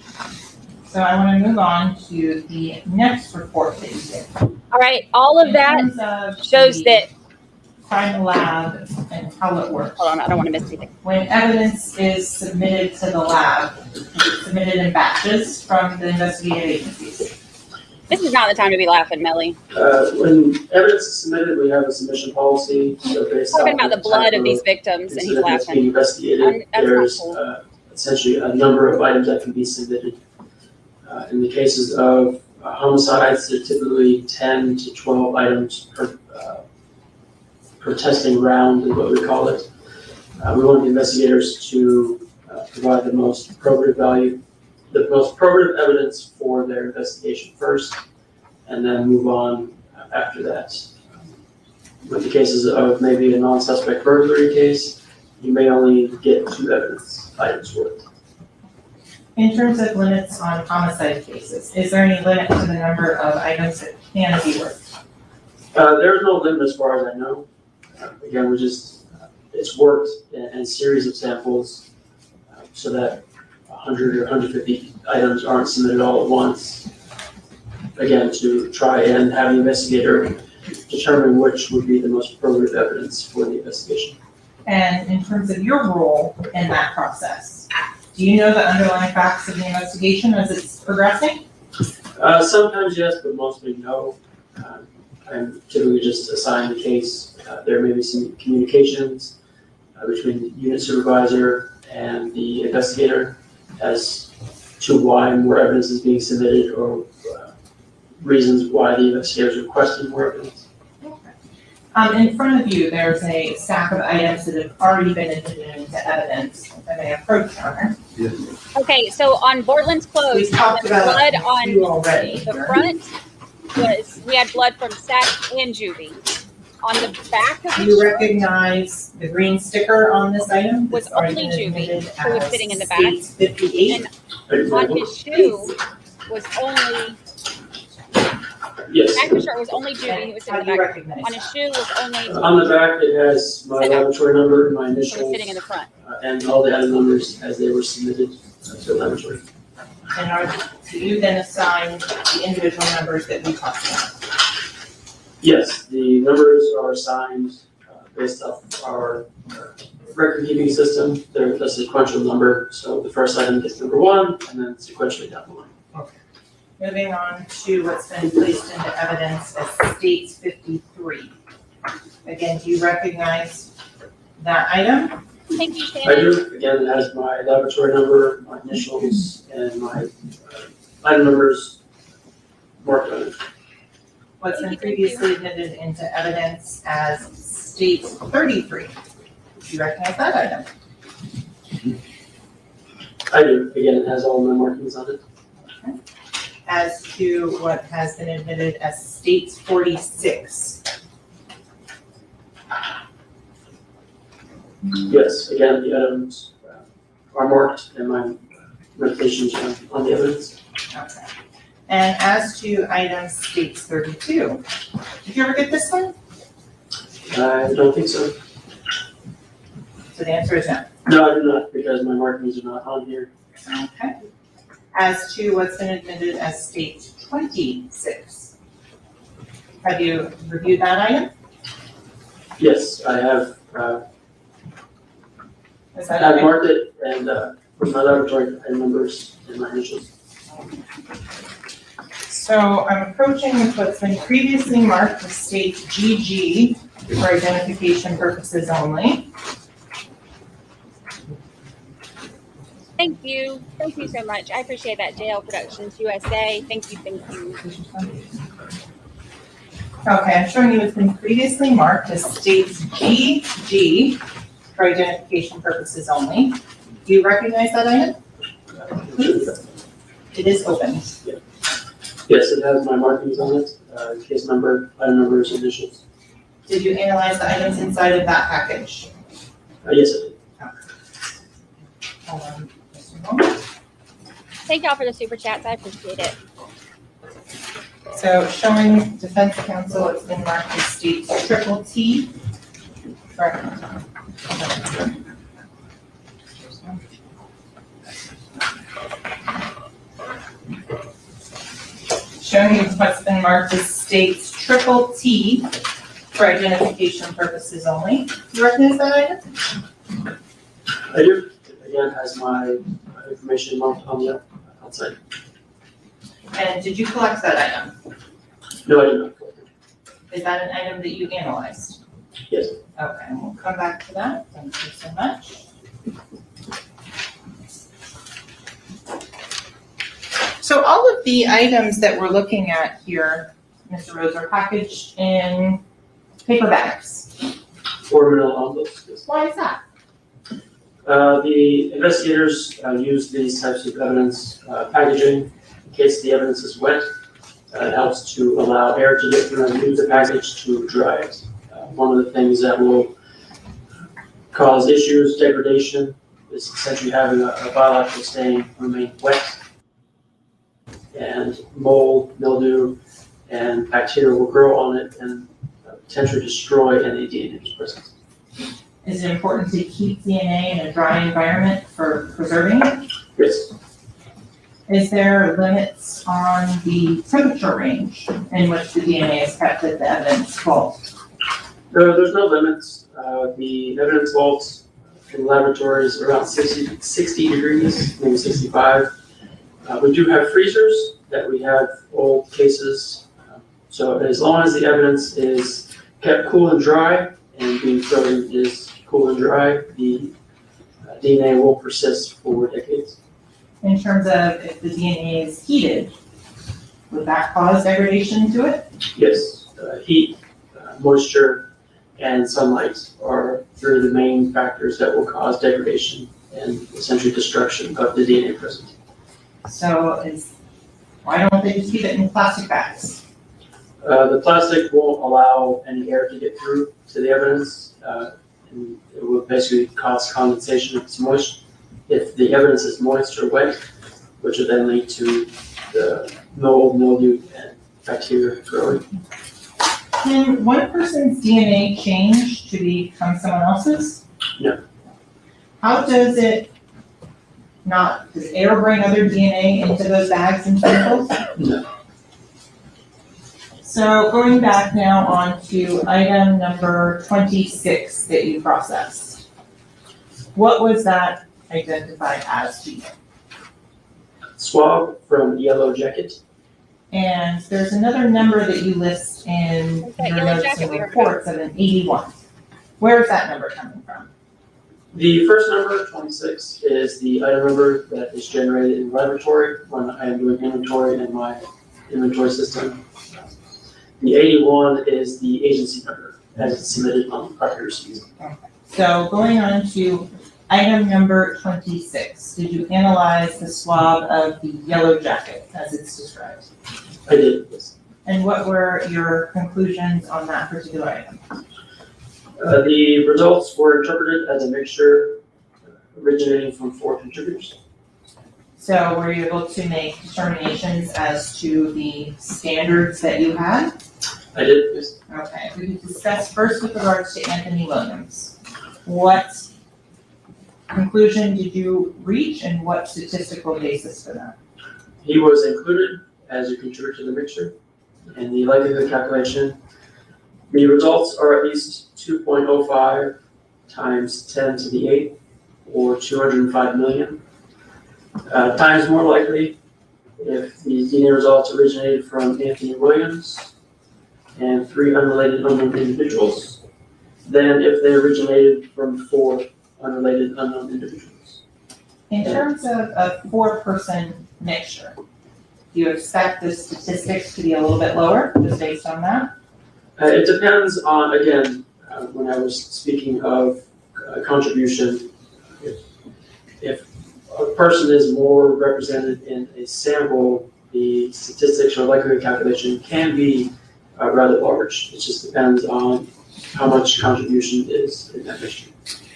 So I want to move on to the next report that you did. all right, all of that In terms of shows the that, crime lab and how it works. hold on, I don't want to miss anything. When evidence is submitted to the lab, it's submitted in batches from the investigative agencies. This is not the time to be laughing, Melly. When evidence is submitted, we have a submission policy. So based Talking on about the blood of these victims, and he's incident that's being laughing. investigated, That's not there's cool. essentially a number of items that can be submitted. In the cases of homicides, there are typically 10 to 12 items per testing round is what we call it. We want the investigators to provide the most probative value, the most probative evidence for their investigation first, and then move on after that. With the cases of maybe a non-suspect burglary case, you may only get 2 evidence items worth. In terms of limits on homicide cases, is there any limit to the number of items that can be worked? There's no limit as far as I know. Again, it's worked in a series of samples so that 100 or 150 items aren't submitted all at once. Again, to try and have the investigator determine which would be the most probative evidence for the investigation. And in terms of your role in that process, do you know the underlying facts of the investigation as it's progressing? Sometimes yes, but mostly no. I'm typically just assigned the case. There may be some communications between the unit supervisor and the investigator as to why more evidence is being submitted or reasons why the investigator is requesting more evidence. In front of you, there's a stack of items that have already been admitted into evidence. If I may approach, Connor. Okay, so on Bortland's clothes, We've talked the about blood a few already. the front we had blood from Sac and Juvie. On the back of Do the you shirt recognize the green sticker on this item? was That's already only been Juvie, admitted who was as sitting in the back. States 58. And on his shoe was only Yes. Back shirt was only Judy, it was in How the do you back. recognize On his that? shoe was only, On the back, it has my laboratory number, my it was initials, sitting in the front. and all the item numbers as they were submitted to the laboratory. And do you then assign the individual numbers that we talked about? Yes, the numbers are assigned based off our record keeping system. They're a sequential number, so the first item gets number 1, and then sequentially down the line. Moving on to what's been placed into evidence as states 53. Again, do you recognize that item? Thank you, I Shannon. do, again, it has my laboratory number, my initials, and my item numbers marked on it. What's been previously admitted into evidence as state 33. Do you recognize that item? I do, again, it has all my markings on it. As to what has been admitted as state 46. Yes, again, the items are marked and my notations on the evidence. Okay. And as to item states 32. Did you ever get this one? I don't think so. So the answer is no. No, I do not, because my markings are not on here. Okay. As to what's been admitted as state 26. Have you reviewed that item? Yes, I have, Is that I've okay? marked it and put my laboratory item numbers and my initials. So I'm approaching with what's been previously marked as state GG for identification purposes only. Thank you. Thank you so much. I appreciate that, JL Productions USA. Thank you, thank you. Okay, I'm showing you what's been previously marked as state GG for identification purposes only. Do you recognize that item? Please. It is open. Yes, it has my markings on it, case number, item numbers, initials. Did you analyze the items inside of that package? Yes, I did. Hold on just a moment. Thank y'all for the super chats. I appreciate it. So showing defense counsel, it's been marked as state triple T. Correct. Showing you what's been marked as states triple T for identification purposes only. Do you recognize that item? I do. It again has my information marked on the outside. And did you collect that item? No, I did not. Is that an item that you analyzed? Yes. Okay, and we'll come back to that. Thank you so much. So all of the items that we're looking at here, Mr. Rose, are packaged in paper bags. 4-ml envelopes, yes. Why is that? The investigators use these types of evidence packaging in case the evidence is wet. It helps to allow air to get through and use the package to dry it. One of the things that will cause issues, degradation, is essentially having a biological stain remain wet. And mold, mildew, and bacteria will grow on it and potentially destroy any DNA present. Is it important to keep DNA in a dry environment for preserving it? Yes. Is there limits on the temperature range in which the DNA is kept at the evidence vault? There's no limits. The evidence vaults in laboratories are around 60 degrees, maybe 65. We do have freezers that we have old cases. So as long as the evidence is kept cool and dry and being frozen is cool and dry, the DNA will persist for decades. In terms of if the DNA is heated, would that cause degradation to it? Yes, heat, moisture, and sunlight are three of the main factors that will cause degradation and essentially destruction of the DNA present. So why don't they just keep it in plastic bags? The plastic won't allow any air to get through to the evidence, and it will basically cause condensation if it's moist. If the evidence is moist or wet, which will then lead to the mold, mildew, and bacteria growing. Can one person's DNA change to become someone else's? No. How does it not, does air bring other DNA into those bags and samples? No. So going back now on to item number 26 that you processed. What was that identified as to you? Swab from Yellow Jacket. And there's another number that you list in That your Yellow notes Jacket and we heard reports of an 81. Where is that number coming from? The first number, 26, is the item number that is generated in the laboratory when I am doing inventory in my inventory system. The 81 is the agency number as it's submitted on prior receipts. So going on to item number 26, did you analyze the swab of the Yellow Jacket as it's described? I did, yes. And what were your conclusions on that particular item? The results were interpreted as a mixture originating from 4 contributors. So were you able to make determinations as to the standards that you had? I did, yes. Okay, we can discuss first with regards to Anthony Williams. What conclusion did you reach and what statistical basis for that? He was included as a contributor to the mixture and the likelihood calculation. The results are at least 2.05 times 10 to the 8 or 205 million. Times more likely if the DNA results originated from Anthony Williams and 3 unrelated unknown individuals than if they originated from 4 unrelated unknown individuals. In terms of a 4-person mixture, do you expect the statistics to be a little bit lower, just based on that? It depends on, again, when I was speaking of contribution, if a person is more represented in a sample, the statistics or likelihood calculation can be rather large. It just depends on how much contribution is in that mixture.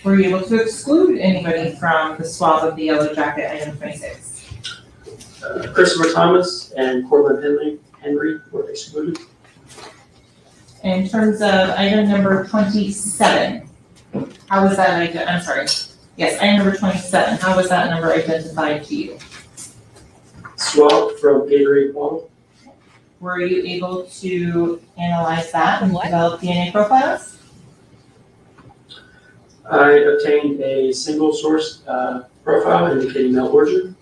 Were you able to exclude anybody from the swab of the Yellow Jacket item 26? Christopher Thomas and Cortland Henry were excluded. In terms of item number 27, how was that, I'm sorry, yes, item number 27, how was that number identified to you? Swab from Gatorade bottle. Were you able to analyze that and What? develop DNA profiles? I obtained a single source profile indicating male origin.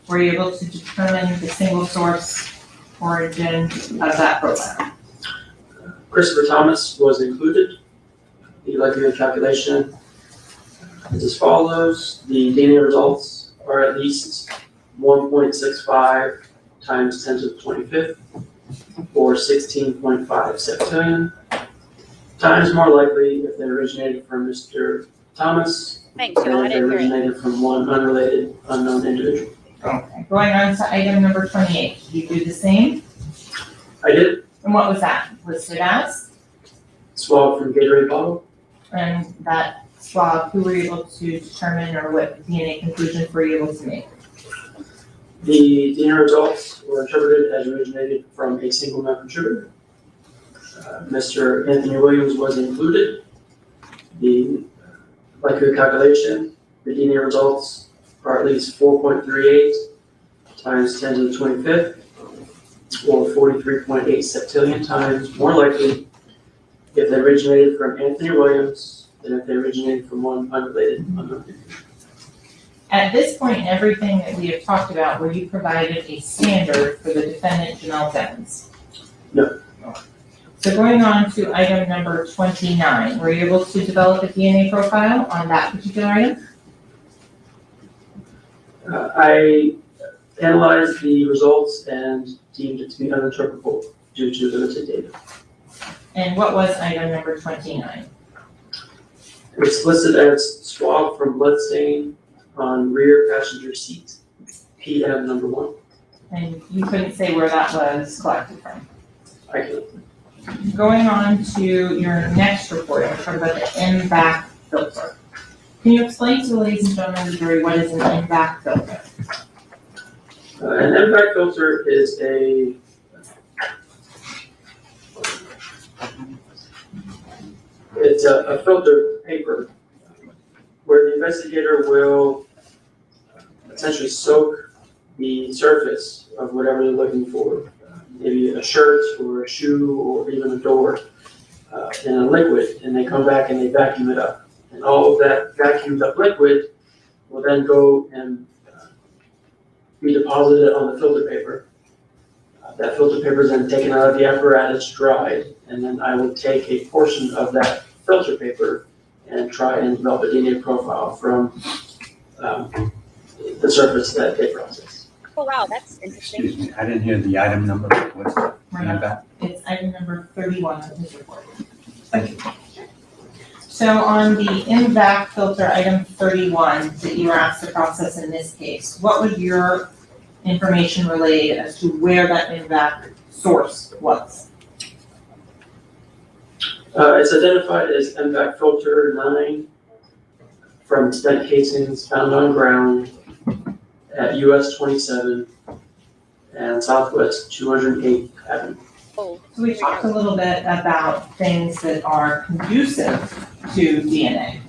Were you able to determine the single source origin of that profile? Christopher Thomas was included. The likelihood calculation is as follows. The DNA results are at least 1.65 times 10 to the 25th or 16.5 septillion. Times more likely if they originated from Mr. Thomas Thanks, than John. I if they didn't hear it. originated from one unrelated unknown individual. Okay. Going on to item number 28, did you do the same? I did. And what was that listed as? Swab from Gatorade bottle. And that swab, who were you able to determine or what DNA conclusions were you able to make? The DNA results were interpreted as originated from a single male contributor. Mr. Anthony Williams was included. The likelihood calculation, the DNA results are at least 4.38 times 10 to the 25th or 43.8 septillion times more likely if they originated from Anthony Williams than if they originated from one unrelated unknown individual. At this point in everything that we have talked about, were you provided a standard for the defendant, Jamell Devins? No. So going on to item number 29, were you able to develop a DNA profile on that particular item? I analyzed the results and deemed it to be uninterpretable due to limited data. And what was item number 29? It's listed as swab from blood stain on rear passenger seat, PM number 1. And you couldn't say where that was collected from. I can. Going on to your next report, I'm going to talk about the MVAC filter. Can you explain to the ladies and gentlemen of the jury what is an MVAC filter? An MVAC filter is a It's a filter paper where the investigator will essentially soak the surface of whatever they're looking for, maybe a shirt or a shoe or even a door, in a liquid, and they come back and they vacuum it up. And all of that vacuumed up liquid will then go and be deposited on the filter paper. That filter paper is then taken out of the apparatus, dried, and then I would take a portion of that filter paper and try and develop a DNA profile from the surface that they process. Oh, wow, that's interesting. Excuse me, I didn't hear the item number. What's that? That? It's item number 31 of his report. Thank you. So on the MVAC filter, item 31, that you were asked to process in this case, what would your information relay as to where that MVAC source was? It's identified as MVAC filter 9 from spent casings found on ground at US 27 and Southwest 208th Avenue. Oh, So we talked a little bit about things that are conducive to DNA.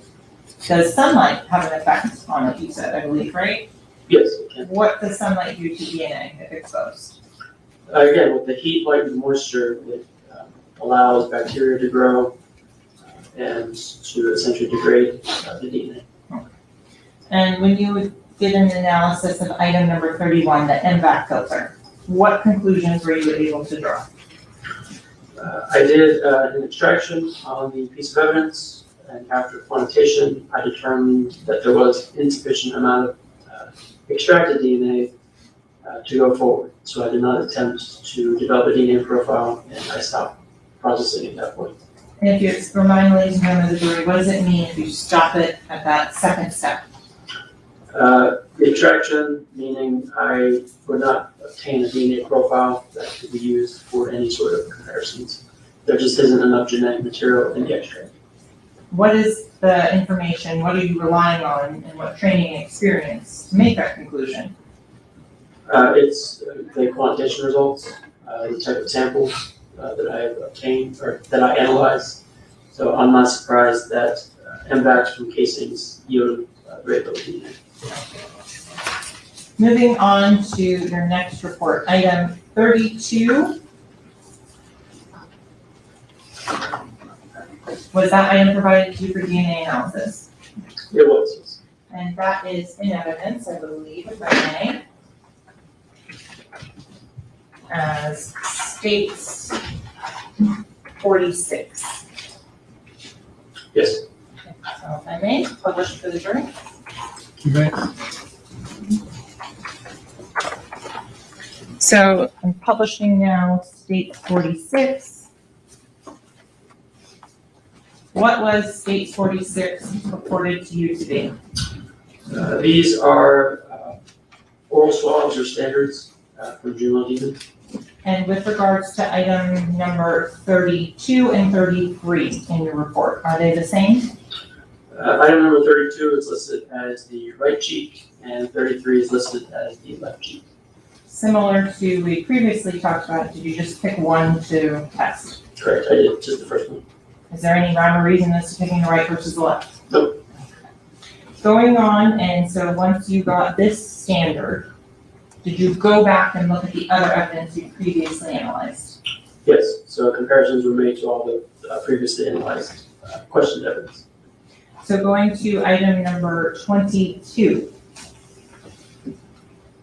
Does sunlight have an effect on it, you said, I believe, right? Yes, it can. What does sunlight do to DNA if exposed? Again, with the heat, light, and moisture, it allows bacteria to grow and to essentially degrade the DNA. And when you did an analysis of item number 31, the MVAC filter, what conclusions were you able to draw? I did an extraction on the piece of evidence, and after quantitation, I determined that there was insufficient amount of extracted DNA to go forward. So I did not attempt to develop a DNA profile, and I stopped processing at that point. And if you remind ladies and gentlemen of the jury, what does it mean if you stop it at that second step? The extraction, meaning I would not obtain a DNA profile that could be used for any sort of comparisons. There just isn't enough genetic material in the extract. What is the information, what are you relying on, and what training and experience to make that conclusion? It's the quantitation results, the type of samples that I have obtained or that I analyzed. So I'm not surprised that MVACs from casings yield very little DNA. Moving on to your next report, item 32. Was that item provided to you for DNA analysis? It was, yes. And that is in evidence, I believe, if I may. As states 46. Yes. So if I may, publish for the jury. So I'm publishing now state 46. What was state 46 reported to you to be? These are oral swabs or standards from juvenile demon. And with regards to item number 32 and 33 in your report, are they the same? Item number 32 is listed as the right cheek, and 33 is listed as the left cheek. Similar to we previously talked about, did you just pick one to test? Correct, I did just the first one. Is there any rhyme or reason as to picking the right versus the left? Nope. Going on, and so once you got this standard, did you go back and look at the other evidence you previously analyzed? Yes, so comparisons were made to all the previously analyzed questioned evidence. So going to item number 22,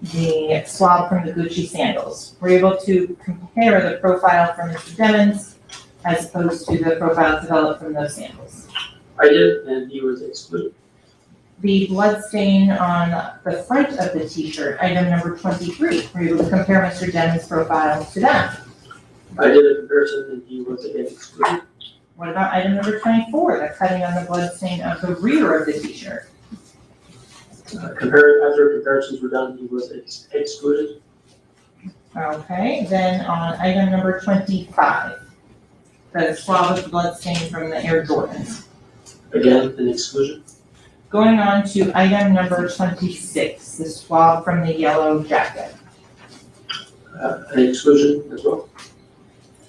the swab from the Gucci sandals. Were you able to compare the profile from Mr. Demons as opposed to the profile developed from those sandals? I did, and he was excluded. The blood stain on the front of the t-shirt, item number 23. Were you able to compare Mr. Demons' profile to that? I did a comparison, and he was again excluded. What about item number 24, the cutting on the blood stain of the rear of the t-shirt? After comparisons were done, he was excluded. Okay, then on item number 25, the swab of the blood stain from the Air Jordans. Again, an exclusion. Going on to item number 26, the swab from the yellow jacket. An exclusion as well.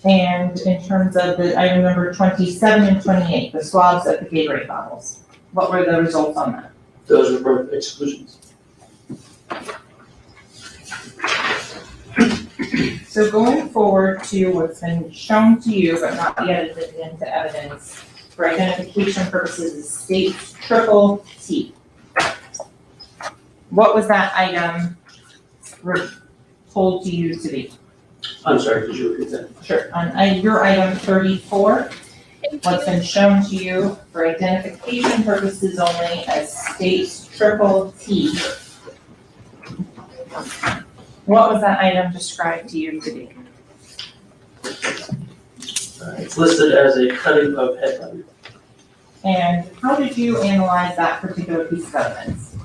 And in terms of the item number 27 and 28, the swabs at the Gatorade bottles, what were the results on that? Those were both exclusions. So going forward to what's been shown to you but not yet admitted into evidence for identification purposes is state triple T. What was that item told to you to be? I'm sorry, could you repeat that? Sure. On your item 34, what's been shown to you for identification purposes only as state triple T. What was that item described to you to be? It's listed as a cutting of headliner. And how did you analyze that particular piece of evidence?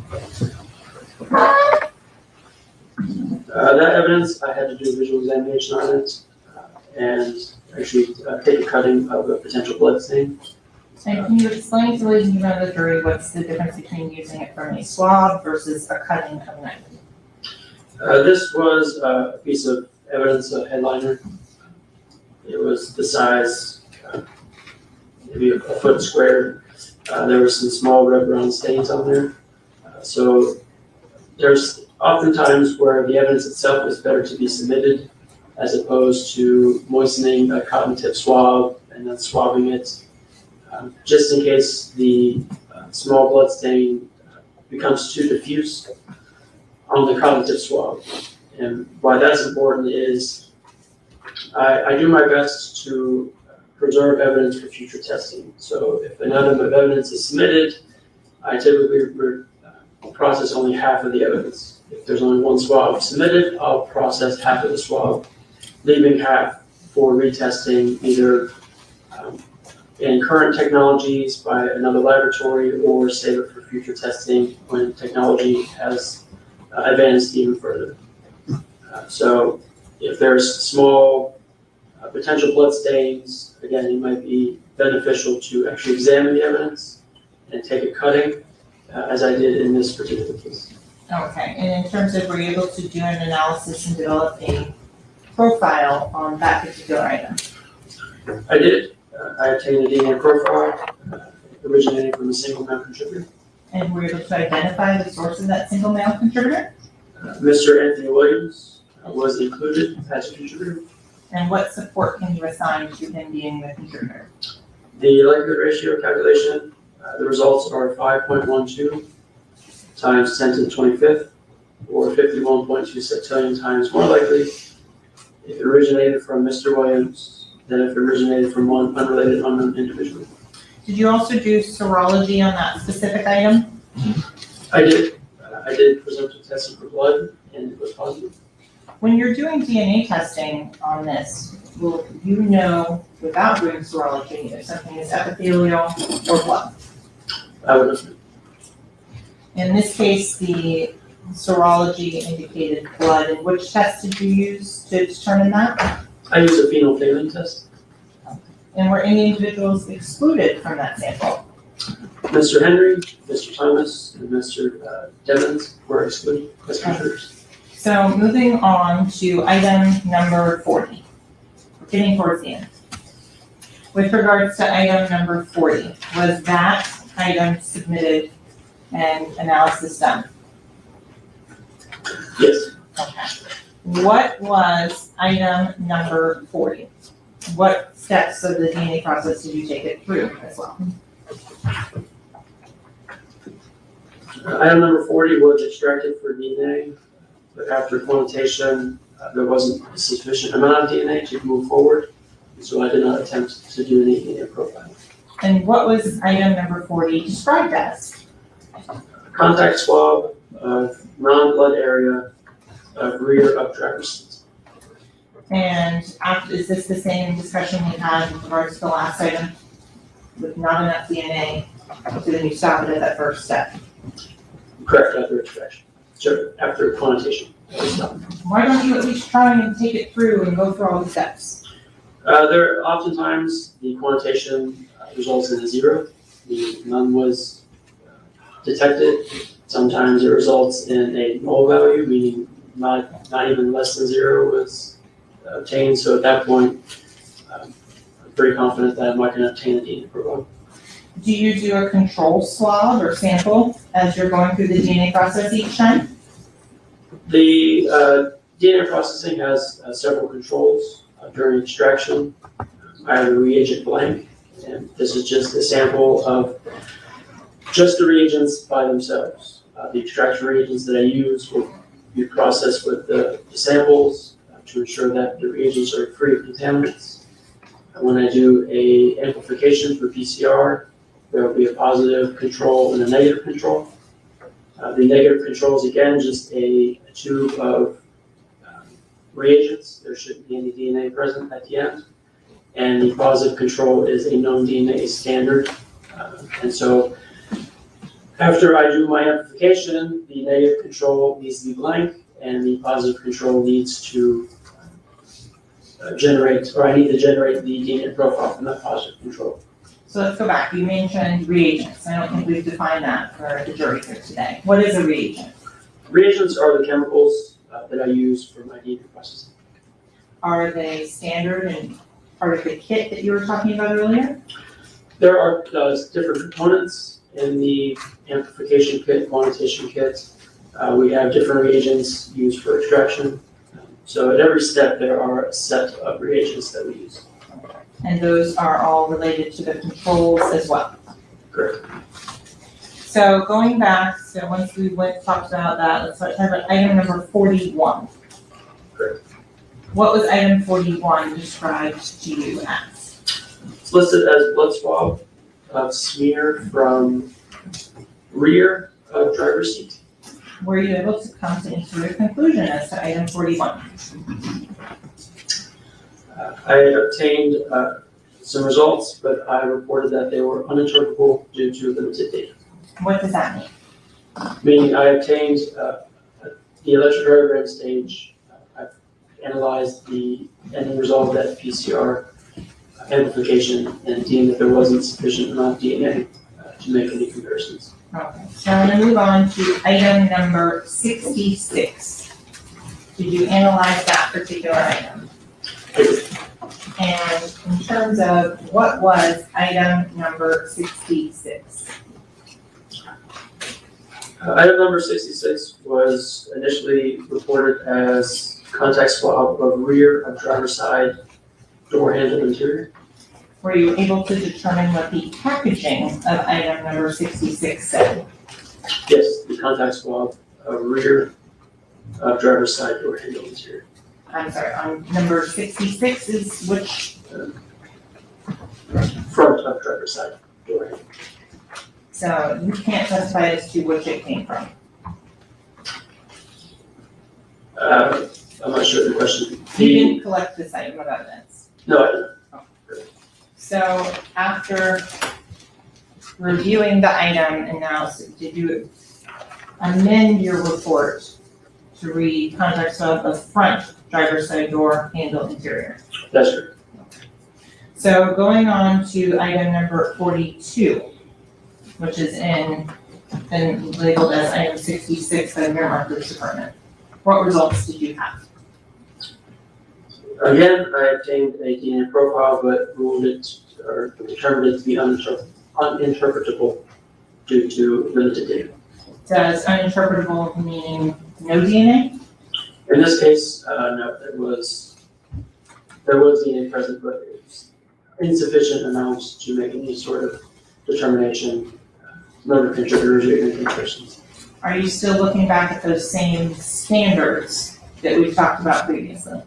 That evidence, I had to do a visual examination on it, and actually take a cutting of a potential blood stain. And can you explain to ladies and gentlemen of the jury what's the difference between using it from a swab versus a cutting of an item? This was a piece of evidence of headliner. It was the size, maybe a foot square. There were some small red brown stains on there. So there's oftentimes where the evidence itself is better to be submitted as opposed to moistening a cotton tip swab and then swabbing it, just in case the small blood stain becomes too diffuse on the cotton tip swab. And why that's important is I do my best to preserve evidence for future testing. So if an item of evidence is submitted, I typically process only half of the evidence. If there's only one swab submitted, I'll process half of the swab, leaving half for retesting either in current technologies by another laboratory or save it for future testing when technology has advanced even further. So if there's small potential blood stains, again, it might be beneficial to actually examine the evidence and take a cutting, as I did in this particular case. Okay, and in terms of were you able to do an analysis and develop a profile on that particular item? I did. I obtained a DNA profile originating from a single male contributor. And were you able to identify the source of that single male contributor? Mr. Anthony Williams was included as a contributor. And what support can you assign to him being the contributor? The likelihood ratio calculation, the results are 5.12 times 10 to the 25th, or 51.2 septillion times more likely if it originated from Mr. Williams than if it originated from one unrelated unknown individual. Did you also do serology on that specific item? I did. I did presumptive testing for blood, and it was positive. When you're doing DNA testing on this, will you know without doing serology if something is epithelial or blood? I would have. In this case, the serology indicated blood. And which test did you use to determine that? I used a phenolphthalein test. And were any individuals excluded from that sample? Mr. Henry, Mr. Thomas, and Mr. Devons were excluded as contributors. So moving on to item number 40. We're getting towards the end. With regards to item number 40, was that item submitted and analysis done? Yes. Okay. What was item number 40? What steps of the DNA process did you take it through as well? Item number 40 was extracted for DNA, but after quantitation, there wasn't a sufficient amount of DNA to move forward, so I did not attempt to do any DNA profiling. And what was item number 40 described as? Contact swab of non-blood area of rear of driver's seat. And is this the same discussion we had with regards to the last item? With not enough DNA, so then you stop it at that first step? Correct, after extraction. Sure, after quantitation. Why don't you at least try and take it through and go through all the steps? There, oftentimes, the quantitation results in a 0, meaning none was detected. Sometimes it results in a null value, meaning not even less than 0 was obtained. So at that point, pretty confident that I'm not going to obtain a DNA profile. Do you do a control swab or sample as you're going through the DNA process each time? The DNA processing has several controls during extraction. I have a reagent blank, and this is just a sample of just the reagents by themselves. The extraction reagents that I use will be processed with the samples to ensure that the reagents are free of contaminants. When I do a amplification for PCR, there will be a positive control and a negative control. The negative control is again just a tube of reagents. There shouldn't be any DNA present at the end. And the positive control is a known DNA standard. And so after I do my amplification, the negative control needs to be blank and the positive control needs to generate the DNA profile from that positive control. So let's go back. You mentioned reagents. I don't think we've defined that for the jury here today. What is a reagent? Reagents are the chemicals that I use for my DNA processing. Are they standard and part of the kit that you were talking about earlier? There are different components in the amplification kit, quantitation kit. We have different reagents used for extraction. So at every step, there are a set of reagents that we use. And those are all related to the controls as well. Correct. So going back, so once we talked about that, let's talk about item number 41. Correct. What was item 41 described to you as? It's listed as blood swab of smear from rear of driver's seat. Were you able to come to any sort of conclusion as to item 41? I obtained some results, but I reported that they were uninterpretable due to limited data. What does that mean? Meaning I obtained the electrocardiogram stage, I've analyzed the ending result of that PCR amplification and deemed that there wasn't sufficient amount of DNA to make any comparisons. Okay, so I'm gonna move on to item number 66. Did you analyze that particular item? And in terms of what was item number 66? Item number 66 was initially reported as contact swab of rear of driver's side door handle interior. Were you able to determine what the packaging of item number 66 said? Yes, the contact swab of rear of driver's side door handle interior. I'm sorry, on number 66 is which? Front of driver's side door handle. So you can't specify as to which it came from. I'm not sure of the question. You didn't collect this item of evidence. No, I didn't. So after reviewing the item analysis, did you amend your report to read contact swab of front driver's side door handle interior? That's true. So going on to item number 42, which is been labeled as item 66 by the Miramar Police Department. What results did you have? Again, I obtained a DNA profile, but ruled it or determined it to be uninterpretable due to limited data. Does uninterpretable mean no DNA? In this case, no, there was DNA present, but it was insufficient amounts to make any sort of determination. Number of contributors or even comparisons. Are you still looking back at those same standards that we've talked about previously?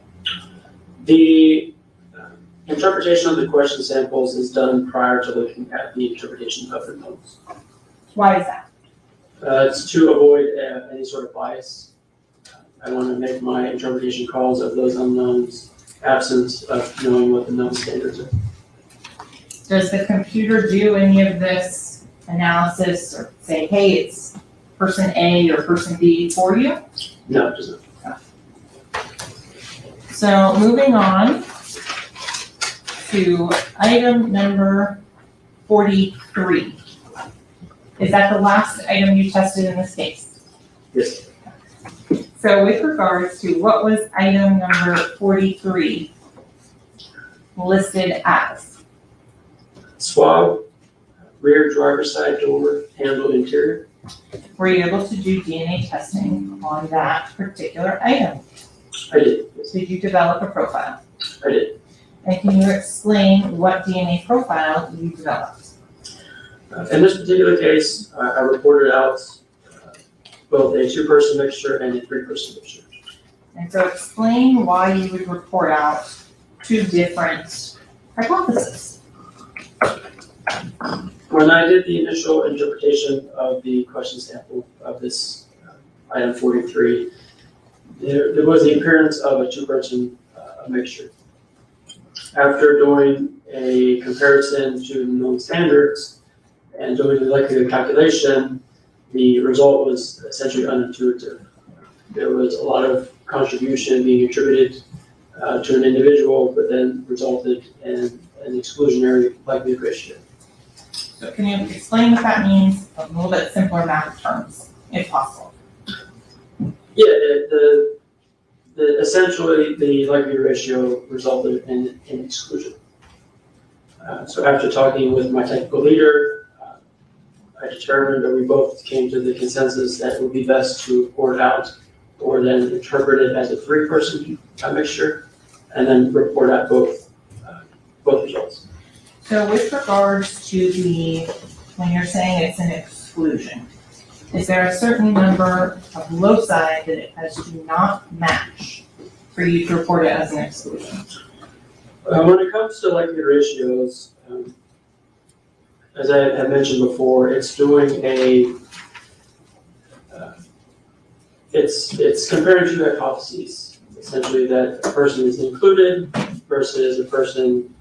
The interpretation of the question samples is done prior to looking at the interpretation of the notes. Why is that? It's to avoid any sort of bias. I want to make my interpretation calls of those unknowns absent of knowing what the known standards are. Does the computer do any of this analysis or say, hey, it's person A or person B for you? No, it doesn't. So moving on to item number 43. Is that the last item you tested in this case? Yes. So with regards to what was item number 43 listed as? swab, rear driver's side door, handle interior. Were you able to do DNA testing on that particular item? I did, Did you develop a profile? I did. And can you explain what DNA profile you developed? In this particular case, I reported out both a 2-person mixture and a 3-person mixture. And so explain why you would report out 2 different hypotheses. When I did the initial interpretation of the question sample of this item 43, there was the appearance of a 2-person mixture. After doing a comparison to known standards and doing the likelihood calculation, the result was essentially unintuitive. There was a lot of contribution being attributed to an individual, but then resulted in an exclusionary likelihood ratio. So can you explain what that means in a little bit simpler math terms, if possible? Yeah, essentially the likelihood ratio resulted in exclusion. So after talking with my technical leader, I determined that we both came to the consensus that it would be best to report out or then interpret it as a 3-person mixture and then report out both results. So with regards to when you're saying it's an exclusion, is there a certain number of loci that it has to not match for you to report it as an exclusion? When it comes to likelihood ratios, as I had mentioned before, it's doing it's comparing 2 hypotheses, essentially that a person is included versus a person,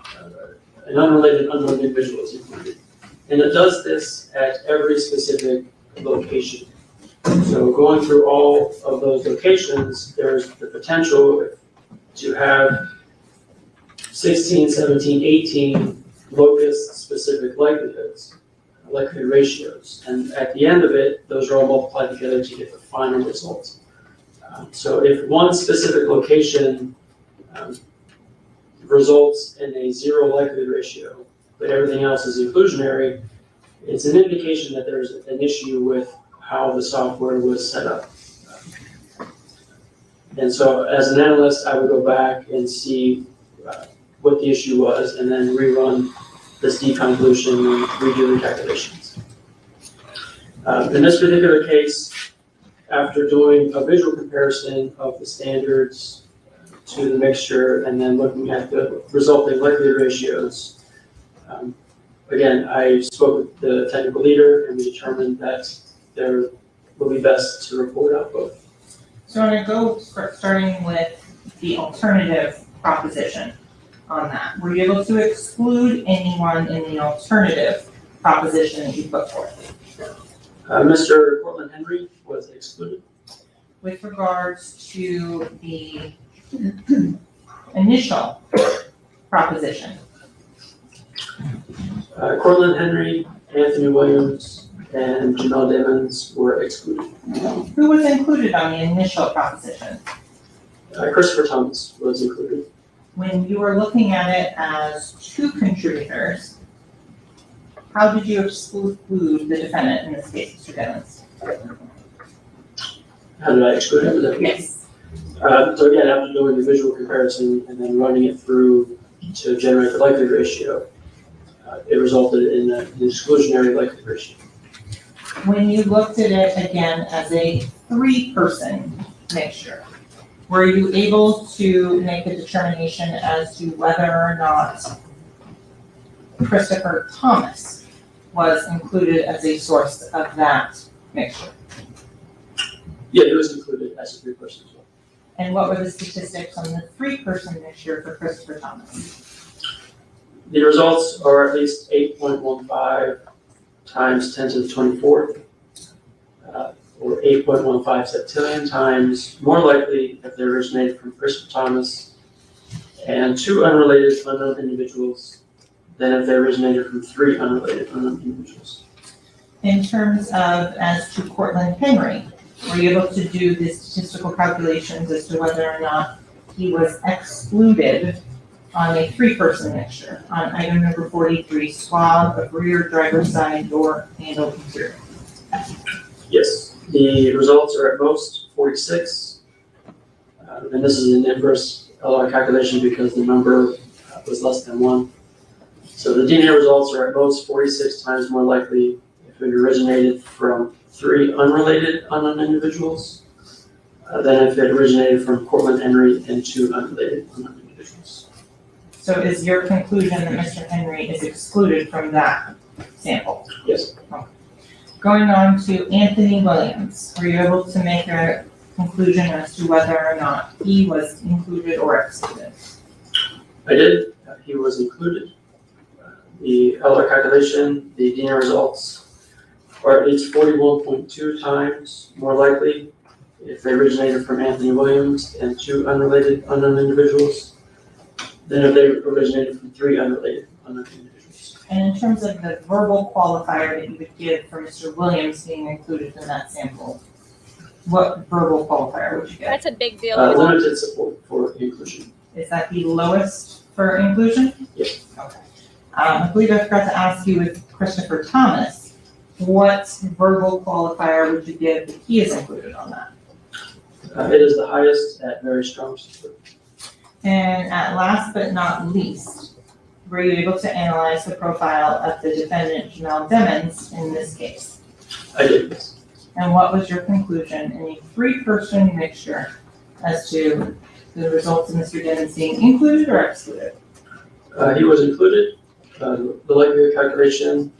an unrelated unknown individual is included. And it does this at every specific location. So going through all of those locations, there's the potential to have 16, 17, 18 locus-specific likelihoods, likelihood ratios. And at the end of it, those are all multiplied together to get the final result. So if one specific location results in a 0 likelihood ratio, but everything else is inclusionary, it's an indication that there's an issue with how the software was set up. And so as an analyst, I would go back and see what the issue was and then rerun this deconvolution and redo the calculations. In this particular case, after doing a visual comparison of the standards to the mixture and then looking at the resulting likelihood ratios, again, I spoke with the technical leader and we determined that there will be best to report out both. So I'm going to go starting with the alternative proposition on that. Were you able to exclude anyone in the alternative proposition that you put forth? Mr. Cortland Henry was excluded. With regards to the initial proposition, Cortland Henry, Anthony Williams, and Jamell Demons were excluded. who was included on the initial proposition? Christopher Thomas was included. When you were looking at it as 2 contributors, how did you exclude the defendant in this case, Mr. Demons? How did I exclude him? Yes. So again, after doing the visual comparison and then running it through to generate the likelihood ratio, it resulted in an exclusionary likelihood ratio. When you looked at it again as a 3-person mixture, were you able to make a determination as to whether or not Christopher Thomas was included as a source of that mixture? Yeah, he was included as a 3-person as well. And what were the statistics on the 3-person mixture for Christopher Thomas? The results are at least 8.15 times 10 to the 24th, or 8.15 septillion times more likely if they originated from Christopher Thomas and 2 unrelated unknown individuals than if they originated from 3 unrelated unknown individuals. In terms of, as to Cortland Henry, were you able to do the statistical calculations as to whether or not he was excluded on a three-person mixture on item number 43, swab of rear driver's side door handle material? Yes, the results are at most 46. And this is an inverse LR calculation because the number was less than 1. So the DNA results are at most 46 times more likely if it originated from 3 unrelated unknown individuals than if it originated from Cortland Henry and 2 unrelated unknown individuals. So is your conclusion that Mr. Henry is excluded from that sample? Yes. Going on to Anthony Williams, were you able to make a conclusion as to whether or not he was included or excluded? I did. He was included. The LR calculation, the DNA results are at least 41.2 times more likely if they originated from Anthony Williams and 2 unrelated unknown individuals than if they originated from 3 unrelated unknown individuals. And in terms of the verbal qualifier that you would give for Mr. Williams being included in that sample, what verbal qualifier would you give? That's a big deal. Limited support for inclusion. Is that the lowest for inclusion? Yes. Okay. I believe I forgot to ask you with Christopher Thomas, what verbal qualifier would you give if he is included on that? It is the highest at very strong support. And at last but not least, were you able to analyze the profile of the defendant Jamell Demons in this case? I did this. And what was your conclusion in a three-person mixture as to the results of Mr. Demons being included or excluded? He was included. The likelihood calculation,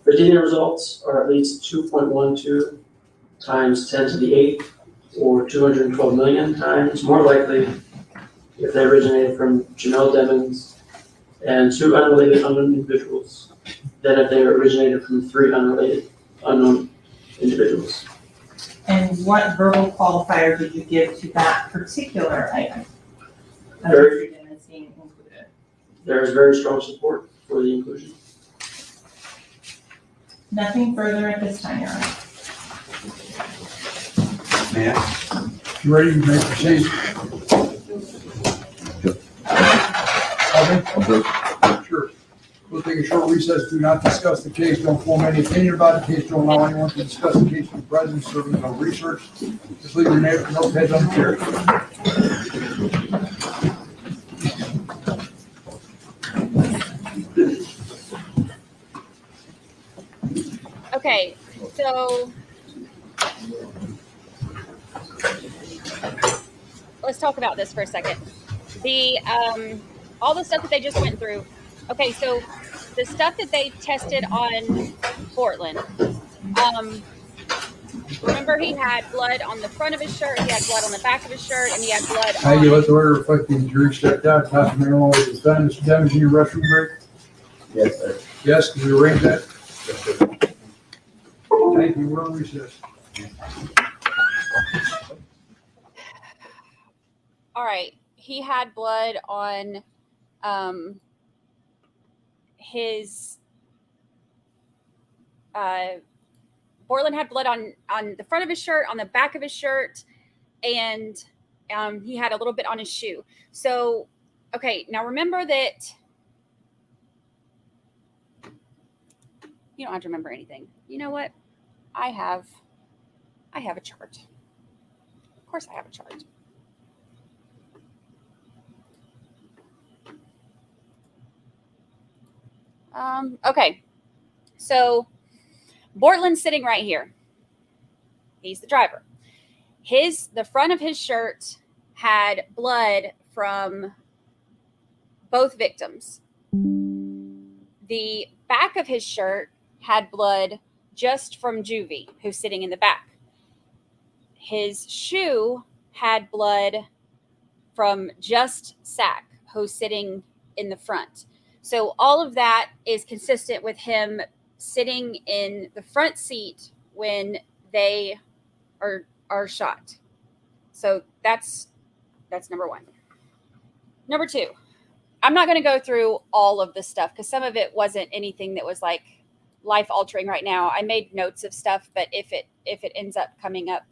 the DNA results are at least 2.12 times 10 to the 8 or 212 million times more likely if they originated from Jamell Demons and 2 unrelated unknown individuals than if they originated from 3 unrelated unknown individuals. And what verbal qualifier did you give to that particular item? Of Very- Mr. Demons being included? There is very strong support for the inclusion. Nothing further at this time, Your Honor. May I? You ready? You may proceed. Sure. We'll take a short recess. Do not discuss the case. Don't form any opinion about the case. Don't allow anyone to discuss the case in presence, serving no research. Just leave your notepads on the chair. Okay, so let's talk about this for a second. The all the stuff that they just went through. Okay, so the stuff that they tested on Portland. Remember, he had blood on the front of his shirt, he had blood on the back of his shirt, and he had blood Thank you. on. Let the order reflect the jury stepped out. Councilman Mayor was done. Mr. Demings, in your restroom break? Yes, sir. Yes, can we arrange that? Yes, sir. Thank you. We're on recess. All right, he had blood on his Borland had blood on the front of his shirt, on the back of his shirt, and he had a little bit on his shoe. So, okay, now remember that you don't have to remember anything. You know what? I have a chart. Of course I have a chart. Okay, so Bortland's sitting right here. He's the driver. The front of his shirt had blood from both victims. The back of his shirt had blood just from Juvie, who's sitting in the back. His shoe had blood from just Sack, who's sitting in the front. So all of that is consistent with him sitting in the front seat when they are shot. So that's number one. Number two, I'm not going to go through all of this stuff because some of it wasn't anything that was like life altering right now. I made notes of stuff, but if it ends up coming up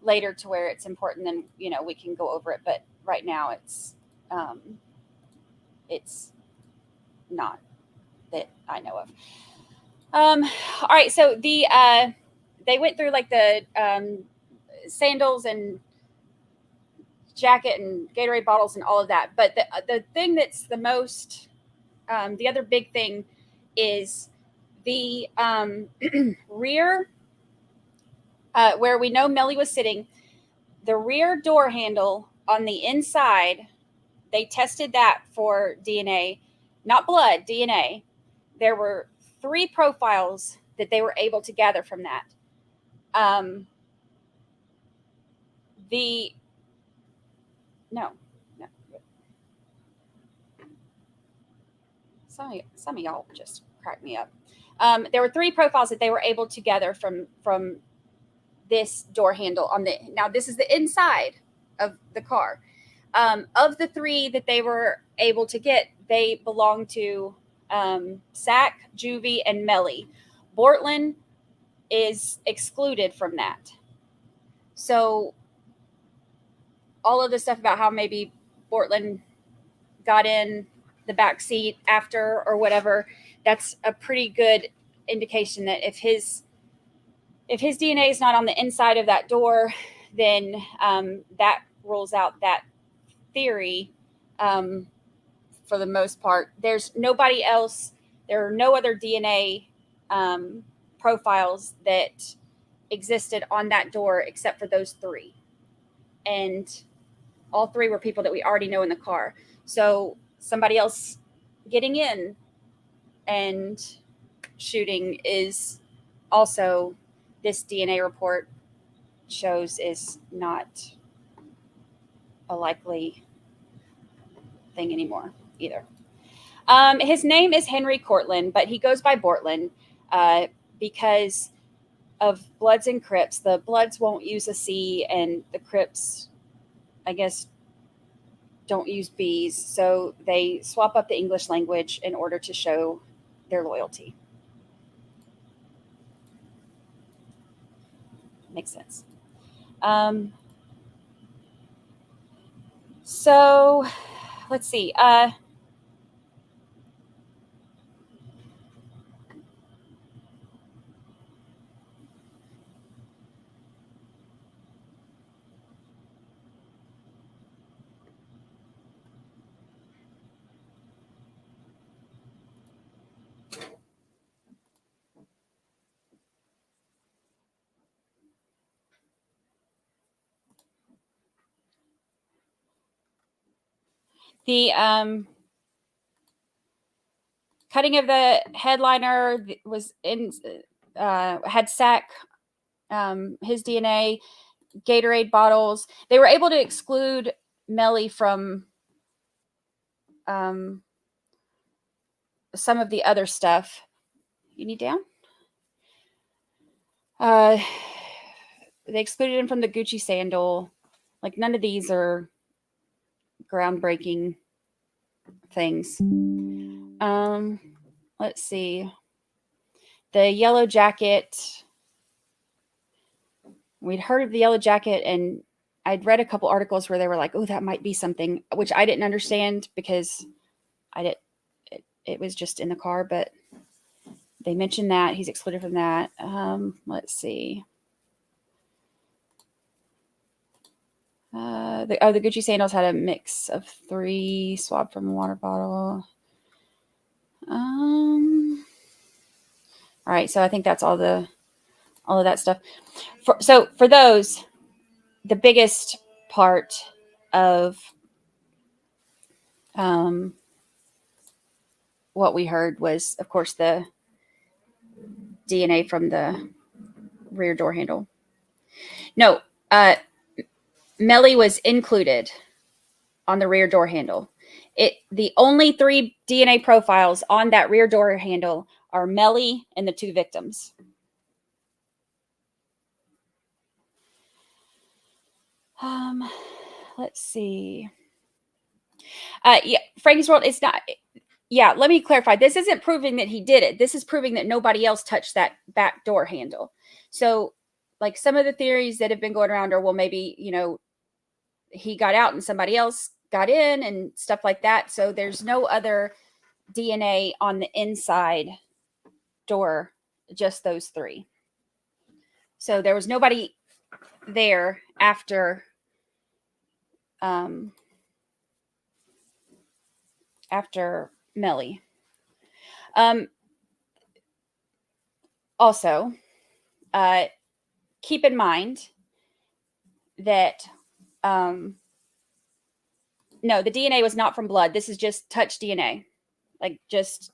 later to where it's important, then we can go over it. But right now it's it's not that I know of. All right, so they went through like the sandals and jacket and Gatorade bottles and all of that. But the thing that's the most, the other big thing is the rear, where we know Melly was sitting, the rear door handle on the inside. They tested that for DNA, not blood, DNA. There were 3 profiles that they were able to gather from that. No. Some of y'all just cracked me up. There were 3 profiles that they were able to gather from this door handle on the. Now this is the inside of the car. Of the 3 that they were able to get, they belong to Sack, Juvie, and Melly. Bortland is excluded from that. So all of the stuff about how maybe Bortland got in the back seat after or whatever, that's a pretty good indication that if his DNA is not on the inside of that door, then that rules out that theory for the most part. There's nobody else. There are no other DNA profiles that existed on that door except for those 3. And all 3 were people that we already know in the car. So somebody else getting in and shooting is also, this DNA report shows, is not a likely thing anymore either. His name is Henry Cortland, but he goes by Bortland because of Bloods and Crips. The Bloods won't use a C, and the Crips, I guess, don't use B's. So they swap up the English language in order to show their loyalty. Makes sense. So let's see. The cutting of the headliner was in had Sack, his DNA, Gatorade bottles. They were able to exclude Melly from some of the other stuff. You need down? They excluded him from the Gucci sandal. Like, none of these are groundbreaking things. Let's see. The yellow jacket. We'd heard of the yellow jacket, and I'd read a couple articles where they were like, oh, that might be something, which I didn't understand because it was just in the car, but they mentioned that he's excluded from that. Let's see. The Gucci sandals had a mix of 3 swabbed from a water bottle. All right, so I think that's all of that stuff. For those, the biggest part of what we heard was, of course, the DNA from the rear door handle. No, Melly was included on the rear door handle. The only 3 DNA profiles on that rear door handle are Melly and the 2 victims. Let's see. Yeah, Frankie's World, it's not. Yeah, let me clarify. This isn't proving that he did it. This is proving that nobody else touched that back door handle. So, like, some of the theories that have been going around are, well, maybe, he got out and somebody else got in and stuff like that. So there's no other DNA on the inside door, just those 3. So there was nobody there after Melly. Also, keep in mind that no, the DNA was not from blood. This is just touch DNA. Like just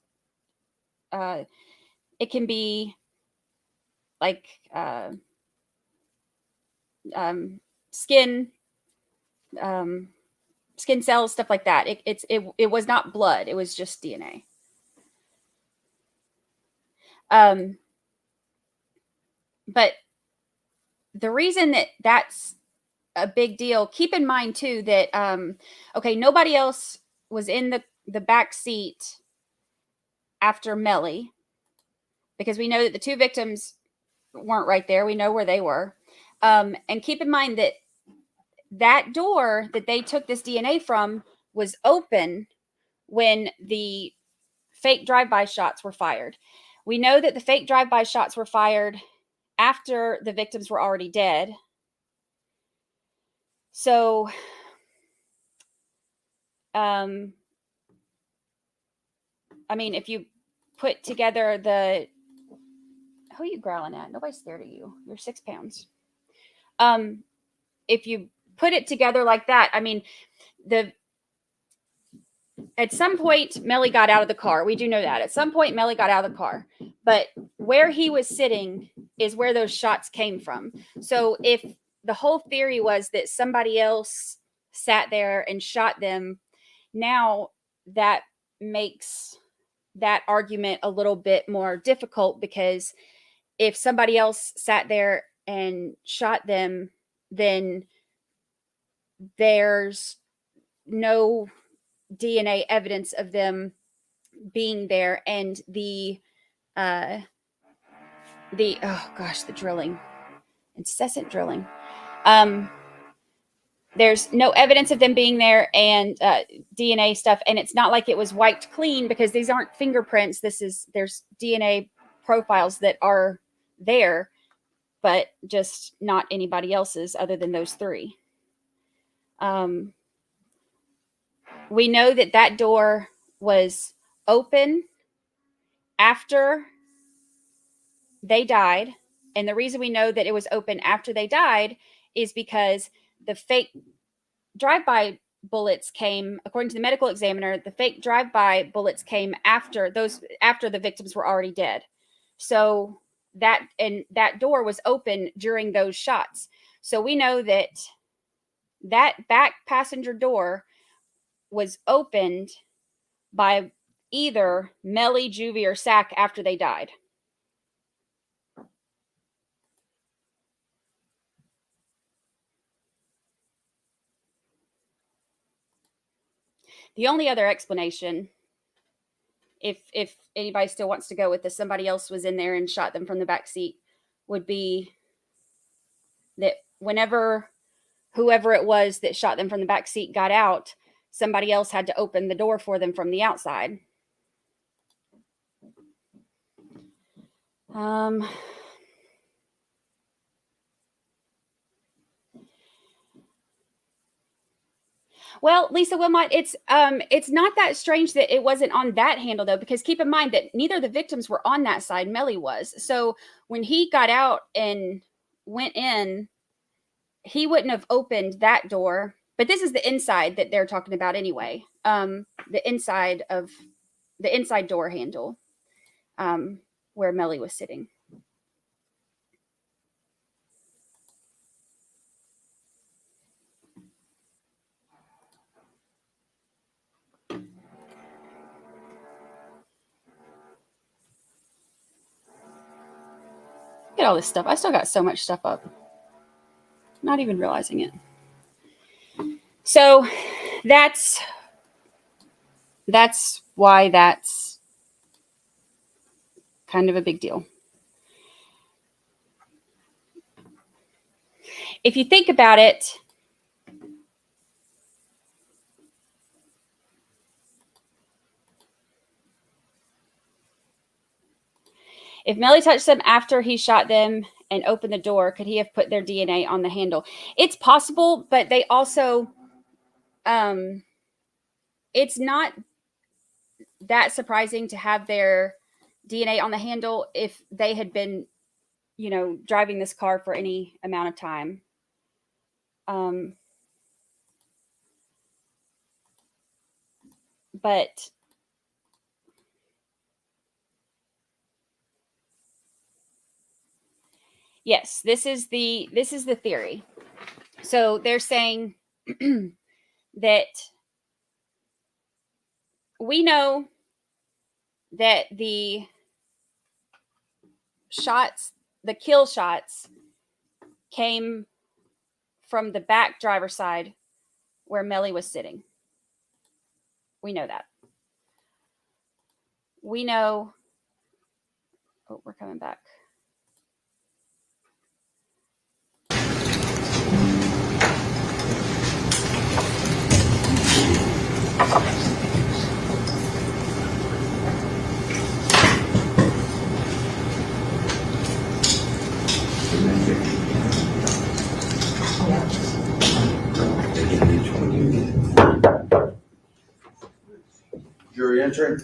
it can be like skin skin cells, stuff like that. It was not blood. It was just DNA. But the reason that that's a big deal, keep in mind too that okay, nobody else was in the back seat after Melly, because we know that the 2 victims weren't right there. We know where they were. And keep in mind that that door that they took this DNA from was open when the fake drive-by shots were fired. We know that the fake drive-by shots were fired after the victims were already dead. So, I mean, if you put together who are you growling at? Nobody's scared of you. You're 6 pounds. If you put it together like that, I mean, at some point, Melly got out of the car. We do know that. At some point, Melly got out of the car. But where he was sitting is where those shots came from. So if the whole theory was that somebody else sat there and shot them, now that makes that argument a little bit more difficult, because if somebody else sat there and shot them, then there's no DNA evidence of them being there. And the oh gosh, the drilling, incessant drilling. There's no evidence of them being there, and DNA stuff. And it's not like it was wiped clean, because these aren't fingerprints. There's DNA profiles that are there, but just not anybody else's other than those 3. We know that that door was open after they died. And the reason we know that it was open after they died is because the fake drive-by bullets came, according to the medical examiner, the fake drive-by bullets came after the victims were already dead. So that door was open during those shots. So we know that back passenger door was opened by either Melly, Juvie, or Sack after they died. The only other explanation, if anybody still wants to go with this, somebody else was in there and shot them from the back seat, would be that whenever whoever it was that shot them from the back seat got out, somebody else had to open the door for them from the outside. Well, Lisa Wilmot, it's not that strange that it wasn't on that handle, though, because keep in mind that neither of the victims were on that side. Melly was. So when he got out and went in, he wouldn't have opened that door. But this is the inside that they're talking about anyway. The inside door handle, where Melly was sitting. Look at all this stuff. I still got so much stuff up. Not even realizing it. So that's why that's kind of a big deal. If you think about it, If Melly touched them after he shot them and opened the door, could he have put their DNA on the handle? It's possible, but they also, it's not that surprising to have their DNA on the handle if they had been, driving this car for any amount of time. But yes, this is the theory. So they're saying that we know that the kill shots came from the back driver's side where Melly was sitting. We know that. We know. Oh, we're coming back. Jury entry.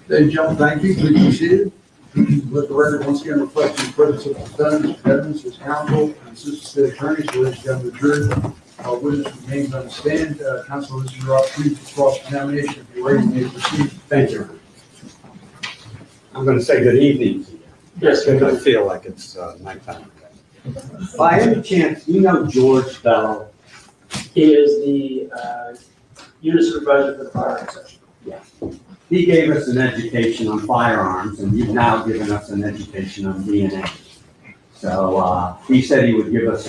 Ladies and gentlemen, thank you. Please be seated. Let the record once again reflect the presence of the defendant, evidence, his counsel, and assistant state attorneys, ladies and gentlemen, the jury. Witness remains on the stand. Counsel, this is your opportunity for cross-examination. If you're ready, you may proceed. Thank you. I'm going to say good evening to you. Yes, Because I feel like it's nighttime. By any chance, you know George Bell? he is the unit supervisor for the firearms section. He gave us an education on firearms, and you've now given us an education on DNA. So he said he would give us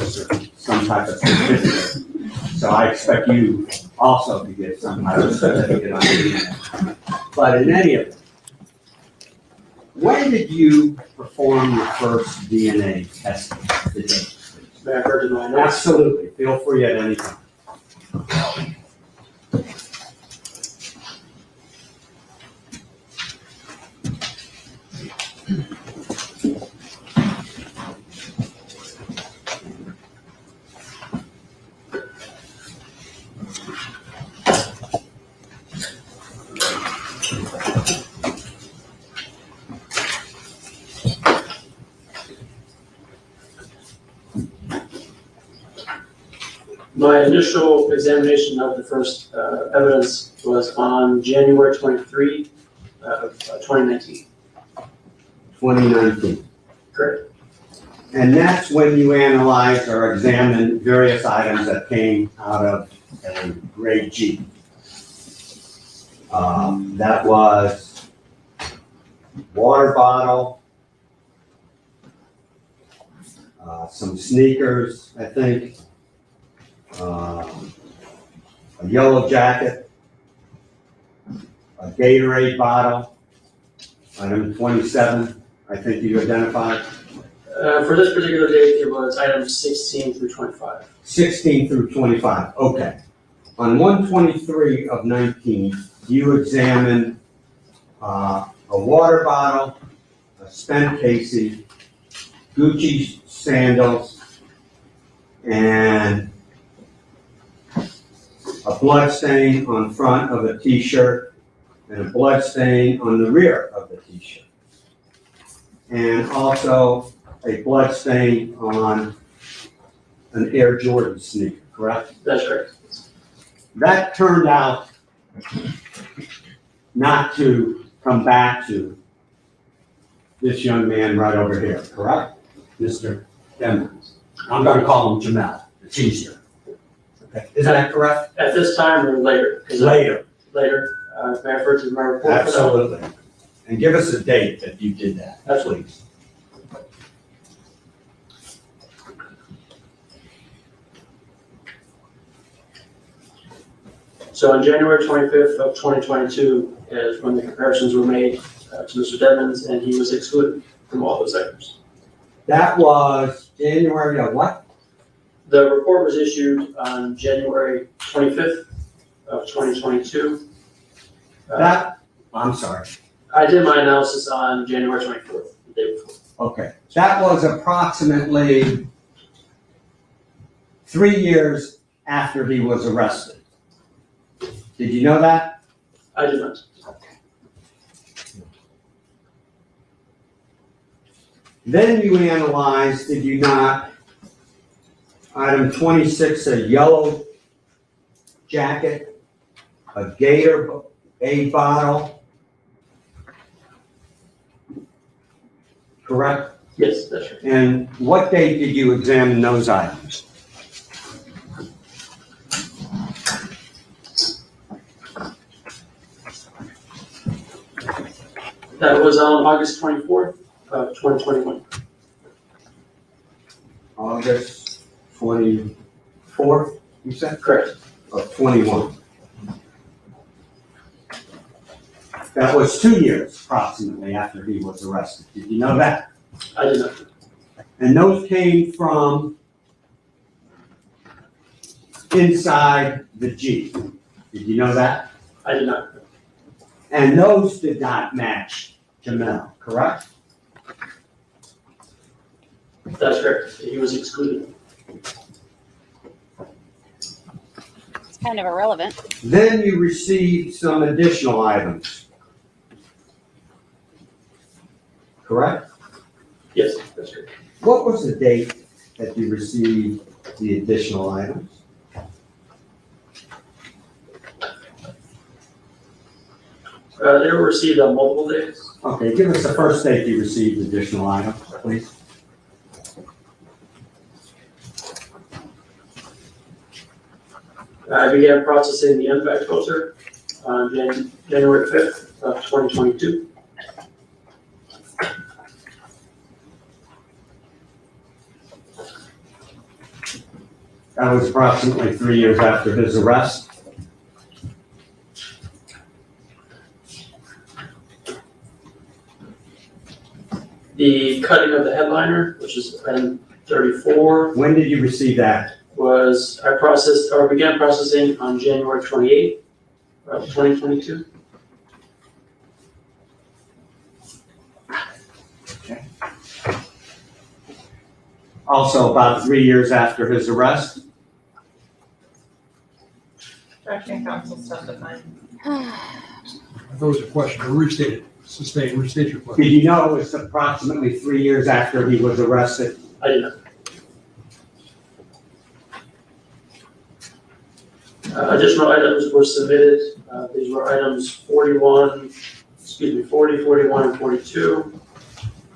some type of certificate. So I expect you also to get some type of certificate on DNA. But in any event, when did you perform your first DNA testing? May I heard in my notes? Absolutely. Feel free at any time. My initial examination of the first evidence was on January 23 of 2019. 2019. Correct. And that's when you analyzed or examined various items that came out of a grade G. That was water bottle, some sneakers, I think, a yellow jacket, a Gatorade bottle, item 27, I think you identified. For this particular date, it was items 16 through 25. 16 through 25, okay. On 123 of 19, you examined a water bottle, a spent Casey, Gucci sandals, and a blood stain on front of a t-shirt and a blood stain on the rear of the t-shirt. And also a blood stain on an Air Jordan sneaker, correct? That's correct. That turned out not to come back to this young man right over here, correct? Mr. Demonstrative. I'm gonna call him Jamell, it's easier. Okay. Is that correct? At this time or later? Later. Later. May I refer to my report? for that? Absolutely. And give us a date that you did that, Absolutely. please. So on January 25th of 2022 is when the comparisons were made to Mr. Devens, and he was excluded from all those items. That was January of what? The report was issued on January 25th of 2022. I'm sorry. I did my analysis on January 24th, the day before. Okay. That was approximately 3 years after he was arrested. Did you know that? I did not. Then you analyzed, did you not, item 26, a yellow jacket, a Gatorade bottle, correct? Yes, that's right. And what date did you examine those items? That was on August 24th of 2021. August 24th, you said? Correct. Of 21. That was 2 years approximately after he was arrested. Did you know that? I did not. And those came from inside the Jeep. Did you know that? I did not. And those did not match Jamell, correct? That's correct. He was excluded. It's kind of irrelevant. Then you received some additional items, correct? Yes, that's correct. What was the date that you received the additional items? They were received on multiple days. Okay, give us the first date you received additional items, please. I began processing the impact filter on January 5th of 2022. That was approximately 3 years after his arrest. The cutting of the headliner, which is item 34, When did you receive that? was I processed or began processing on January 28th of 2022. Also about 3 years after his arrest. Objection, counsel testifying. I thought it was a question, but restate it. Sustain, restate your Did question. you know it was approximately 3 years after he was arrested? I did not. Additional items were submitted. These were items 40, 41, and 42.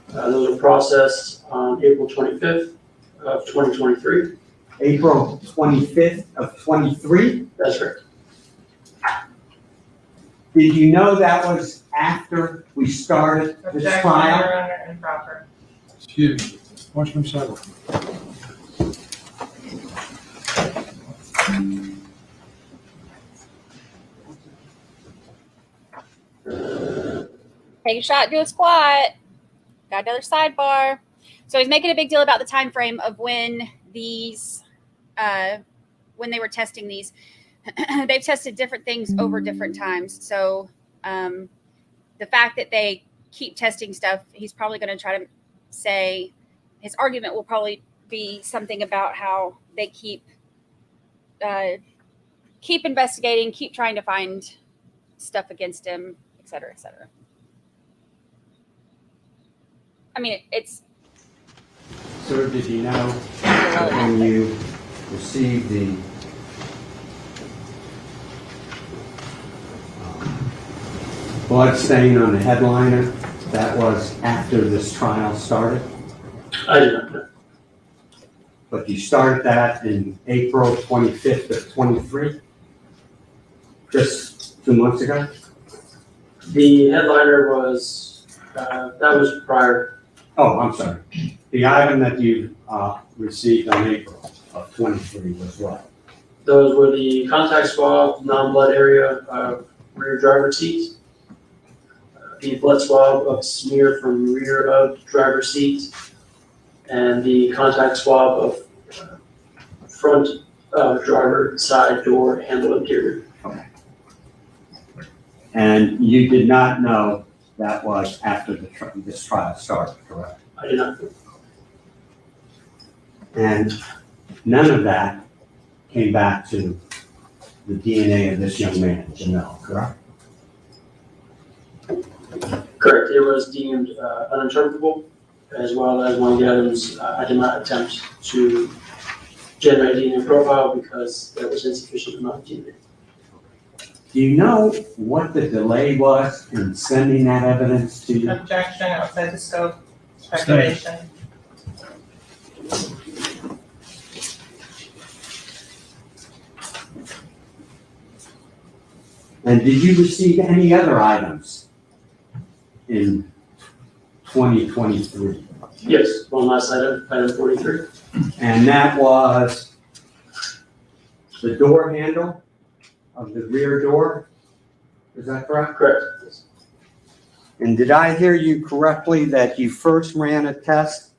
Those were processed on April 25th of 2023. April 25th of 23? That's correct. Did you know that was after we started this Objection, trial? Your Honor, improper. Excuse me. Watch from sidewalk. Take a shot, do a squat. Got another sidebar. So he's making a big deal about the time frame of when these, when they were testing these. They've tested different things over different times. So the fact that they keep testing stuff, he's probably going to try to say, his argument will probably be something about how they keep investigating, keep trying to find stuff against him, et cetera, et cetera. I mean, it's. Sir, did you know that when you received the blood stain on the headliner, that was after this trial started? I did not know. But you started that in April 25th of 23? Just 2 months ago? The headliner was, that was prior. Oh, I'm sorry. The item that you received on April of 23 was what? Those were the contact swab, non-blood area of rear driver seat, the blood swab of smear from rear of driver seat, and the contact swab of front of driver side door handle interior. And you did not know that was after this trial started, correct? I did not. And none of that came back to the DNA of this young man, Jamell, correct? Correct. It was deemed uninterpretable, as well as one of the items I did not attempt to generate DNA profile because there was insufficient amount of DNA. Do you know what the delay was in sending that evidence to you? Objection, outside the scope, speculation. And did you receive any other items in 2023? Yes, one last item, item 43. And that was the door handle of the rear door? Is that correct? Correct. And did I hear you correctly that you first ran a test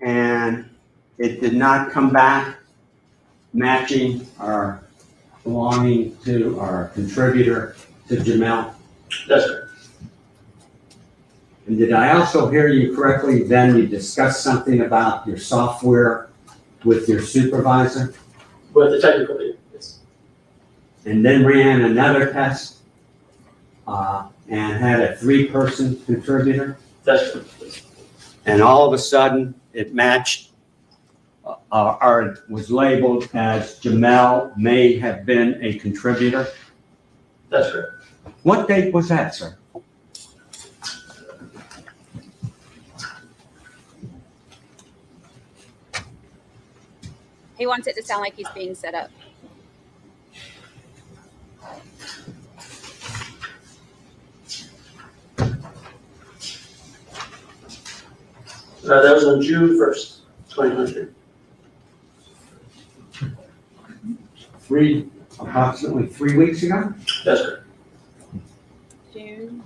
and it did not come back matching or belonging to or contributor to Jamell? That's correct. And did I also hear you correctly, then you discussed something about your software with your supervisor? With the technical lead, yes. And then ran another test and had a 3-person contributor? That's correct. And all of a sudden, it matched or it was labeled as Jamell may have been a contributor? That's correct. What date was that, sir? He wants it to sound like he's being set up. That was on June 1st, 2023. Approximately 3 weeks ago? That's correct. June.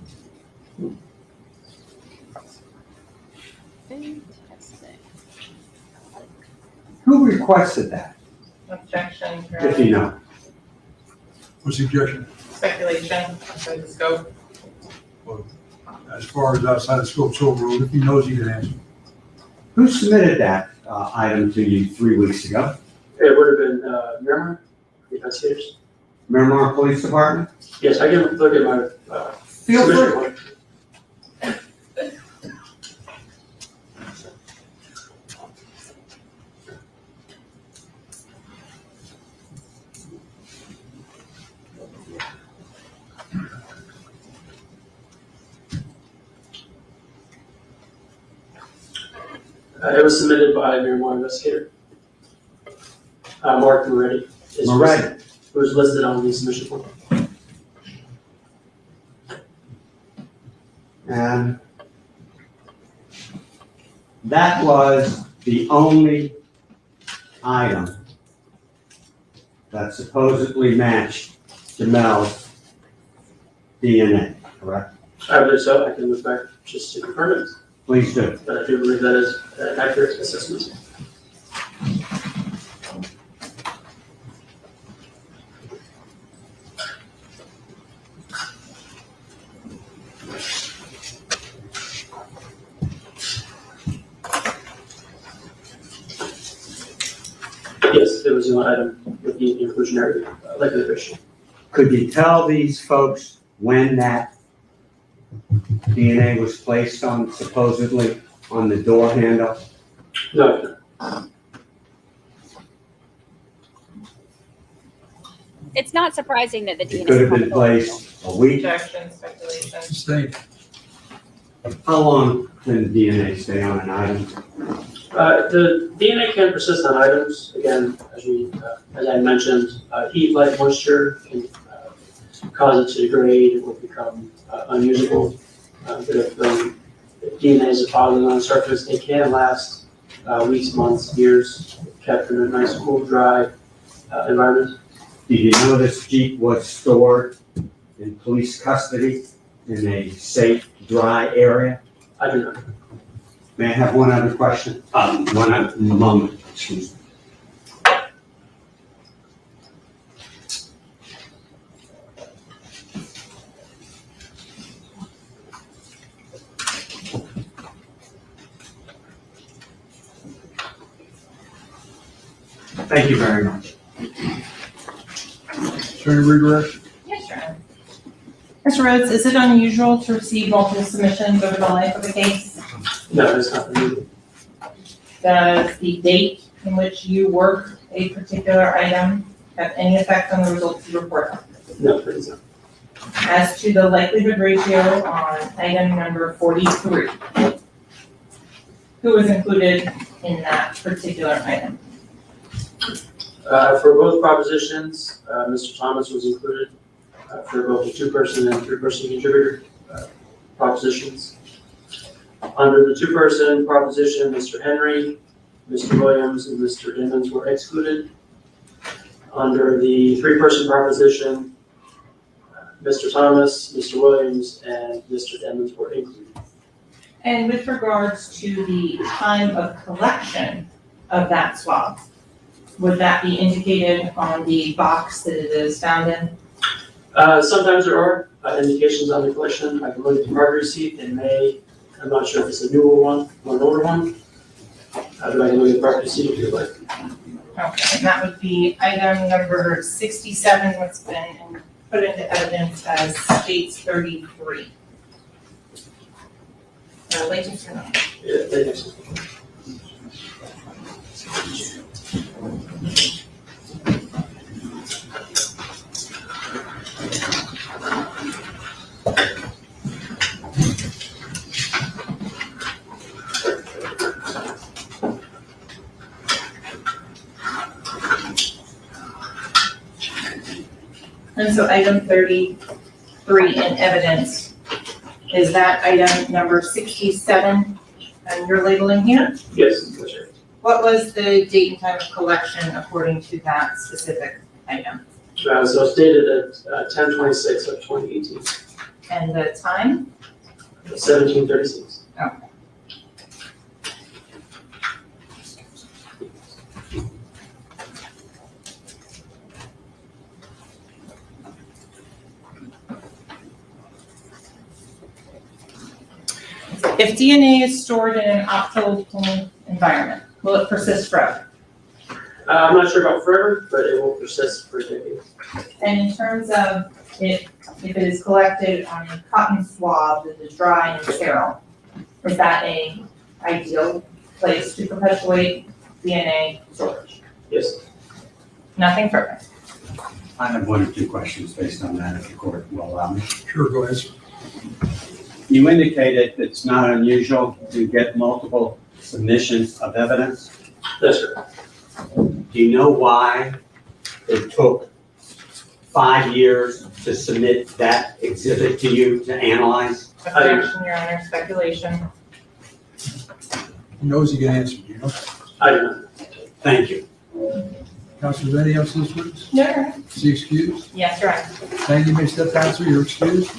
Fantastic. Who requested that, Objection, if you know? What's the objection? speculation, outside the scope. As far as outside the scope, so ruled, if he knows, he can answer. Who submitted that item to you 3 weeks ago? It would have been Miramar, the investigators. Miramar Police Department? Yes, I can look at my Feel submission. free. It was submitted by Miramar investigator. Mark Moretti. Moretti. Who was listed on the submission form. And that was the only item that supposedly matched Jamell's DNA, correct? I believe so. I can look back just to confirm it, Please do. but I do believe that is an accurate assessment. Yes, it was an item with the inclusionary likelihood ratio. Could you tell these folks when that DNA was placed on, supposedly, on the door handle? No, It's not surprising that the It DNA could have been is placed a week. Objection, speculation. Sustained. How long can the DNA stay on an item? the DNA can persist on items. Again, as I mentioned, heat, light, moisture can cause it to degrade or become unusable. But if the DNA is deposited on the surface, it can last weeks, months, years, kept in a nice, cool, dry environment. Did you know this Jeep was stored in police custody in a safe, dry area? I do not. May I have one other question? One other moment, excuse me. Thank you very much. Attorney Redirect? Yes, Your Honor. Mr. Rhodes, is it unusual to receive multiple submissions over the life of a case? No, it's not the Does the date in which you work a particular item have any effect on the results you report? No, it is not. As to the likelihood ratio on item number 43, who was included in that particular item? For both propositions, Mr. Thomas was included for both the 2-person and 3-person contributor propositions. Under the 2-person proposition, Mr. Henry, Mr. Williams, and Mr. Emmons were excluded. Under the 3-person proposition, Mr. Thomas, Mr. Williams, and Mr. Emmons were included. And with regards to the time of collection of that swab, would that be indicated on the box that it is found in? Sometimes there are indications on the collection. I can look at the hard receipt in May. I'm not sure if it's a newer one or an older one. But I can look at the hard receipt if you'd like. Okay, and that would be item number 67, what's been put into evidence as states 33. Latest or not? Yeah, thank you. And so item 33 in evidence, is that item number 67 and you're labeling here? Yes, that's right. What was the date and time of collection according to that specific item? So stated at 10/26 of 2018, And the time? 17:36. If DNA is stored in an optical environment, will it persist forever? I'm not sure about forever, but it will persist for decades. And in terms of if it is collected on a cotton swab that is dry and sterile, is that a ideal place to perpetuate DNA storage? Yes. Nothing further. I have one or two questions based on that, if the court will allow me. Sure, go ahead, sir. You indicated it's not unusual to get multiple submissions of evidence. That's correct. Do you know why it took 5 years to submit that exhibit to you to analyze? Objection, Your Honor, speculation. He knows he can answer, you know? I do not. Thank you. Councilor, anything else to this witness? No, Your Honor. Is he excused? Yes, Your Honor. Thank you, Ms. Step Council, you're excused.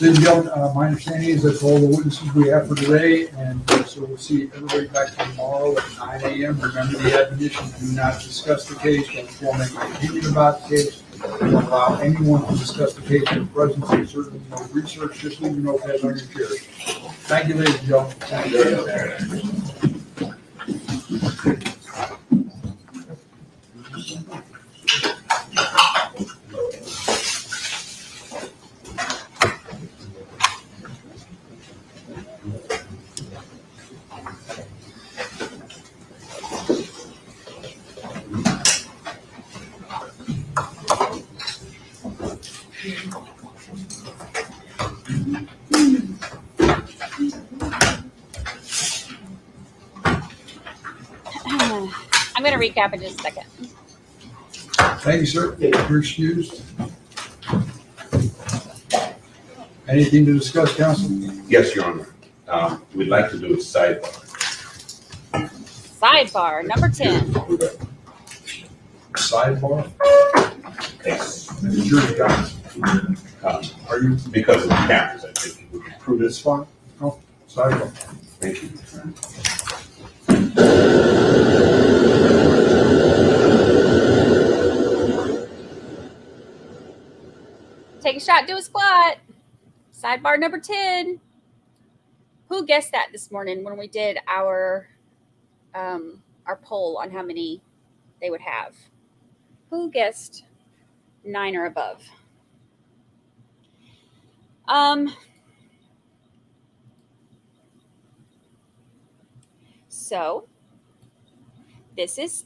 Ladies and gentlemen, my understanding is that's all the witnesses we have for today, and so we'll see everybody back tomorrow at 9 a.m. Remember the admonition, do not discuss the case, don't form any opinion about the case, don't allow anyone to discuss the case in the presence of certainly no research, just leave your notepads on your chair. Thank you, ladies and gentlemen. Thank you. I'm going to recap in just a second. Thank you, sir. You're excused. Anything to discuss, council? Yes, Your Honor. We'd like to do a sidebar. Sidebar number 10. Sidebar? Yes. And the jury got, Are you, because of the cameras, I think you would approve this one? sidebar. Thank you. Take a shot, do a squat. Sidebar number 10. Who guessed that this morning when we did our poll on how many they would have? Who guessed 9 or above? So this is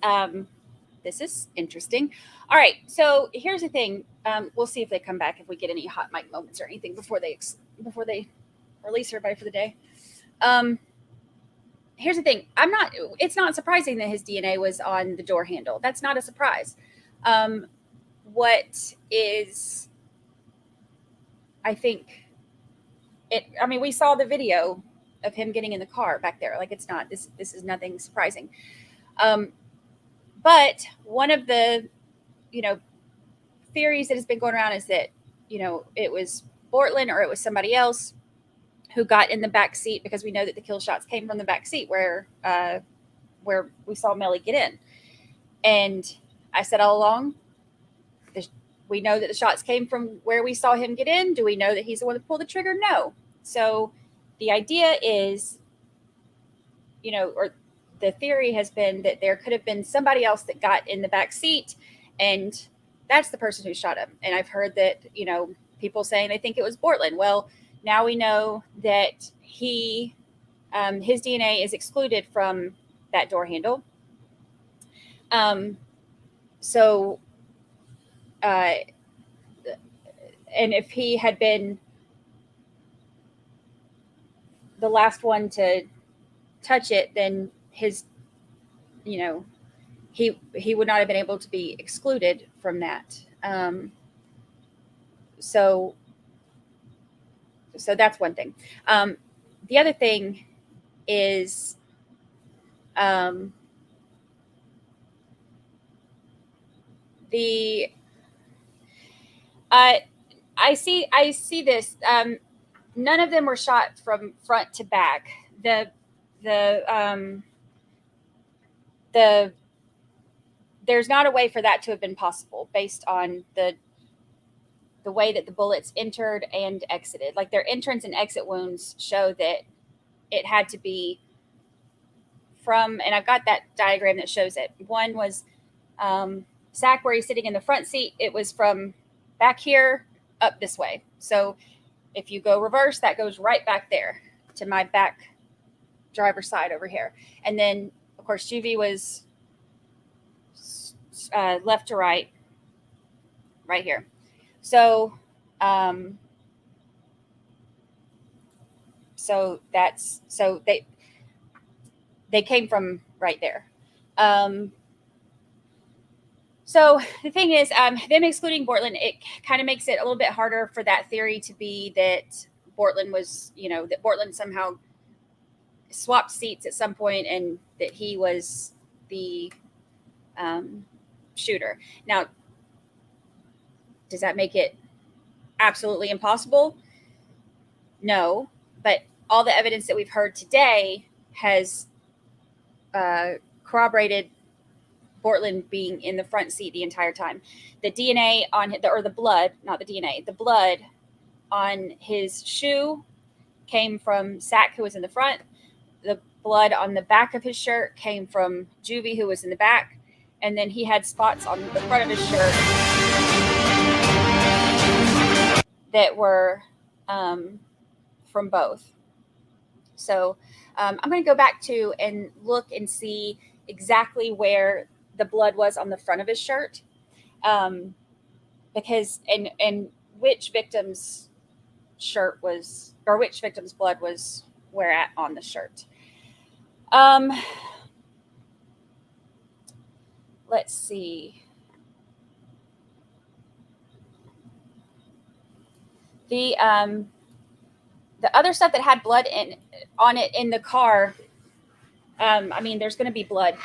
interesting. All right, so here's the thing. We'll see if they come back, if we get any hot mic moments or anything before they release everybody for the day. Here's the thing. It's not surprising that his DNA was on the door handle. That's not a surprise. What is, I think we saw the video of him getting in the car back there. Like, it's not, this is nothing surprising. But one of the, theories that has been going around is that, it was Bortland or it was somebody else who got in the back seat, because we know that the kill shots came from the back seat where we saw Melly get in. And I said all along, we know that the shots came from where we saw him get in. Do we know that he's the one that pulled the trigger? No. So the idea is, or the theory has been that there could have been somebody else that got in the back seat, and that's the person who shot him. And I've heard that, people saying they think it was Bortland. Well, now we know that his DNA is excluded from that door handle. And if he had been the last one to touch it, then his, he would not have been able to be excluded from that. So that's one thing. The other thing is, I see this. None of them were shot from front to back. There's not a way for that to have been possible based on the way that the bullets entered and exited. Like, their entrance and exit wounds show that it had to be from, and I've got that diagram that shows it. One was Zach, where he's sitting in the front seat. It was from back here up this way. So if you go reverse, that goes right back there to my back driver's side over here. And then, of course, Juvie was left to right here. So, they came from right there. So the thing is, them excluding Bortland, it kind of makes it a little bit harder for that theory to be that Bortland was, that Bortland somehow swapped seats at some point and that he was the shooter. Now, does that make it absolutely impossible? No, but all the evidence that we've heard today has corroborated Bortland being in the front seat the entire time. The DNA on the blood, not the DNA, the blood on his shoe came from Zach, who was in the front. The blood on the back of his shirt came from Juvie, who was in the back. And then he had spots on the front of his shirt that were from both. So I'm going to go back to and look and see exactly where the blood was on the front of his shirt, because and which victim's shirt was, or which victim's blood was where at on the shirt. Let's see. The other stuff that had blood on it in the car, I mean, there's going to be blood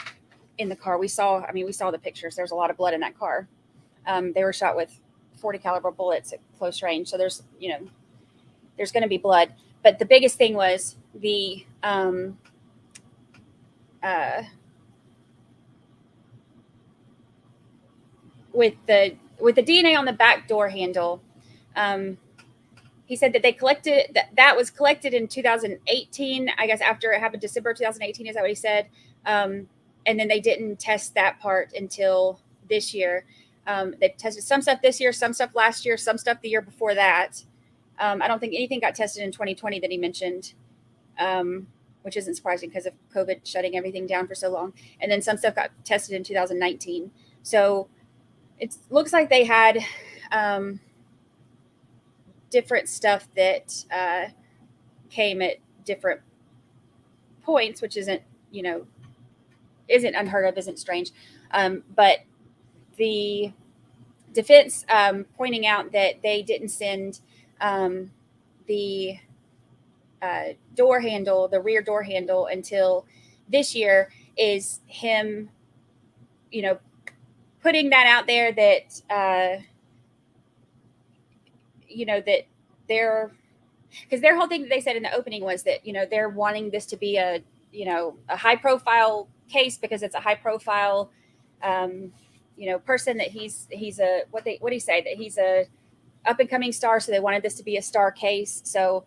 in the car. We saw the pictures. There's a lot of blood in that car. They were shot with 40 caliber bullets at close range. So there's going to be blood. But the biggest thing was the with the DNA on the back door handle. He said that they collected that was collected in 2018. I guess after it happened, December 2018 is that what he said. And then they didn't test that part until this year. They tested some stuff this year, some stuff last year, some stuff the year before that. I don't think anything got tested in 2020 that he mentioned, which isn't surprising because of COVID shutting everything down for so long. And then some stuff got tested in 2019. So it looks like they had different stuff that came at different points, which isn't unheard of, isn't strange. But the defense pointing out that they didn't send the door handle, the rear door handle, until this year is him, putting that out there that, that because their whole thing that they said in the opening was that, they're wanting this to be a high profile case because it's a high profile, person that he's a, what do you say, that he's a up and coming star. So they wanted this to be a star case. So,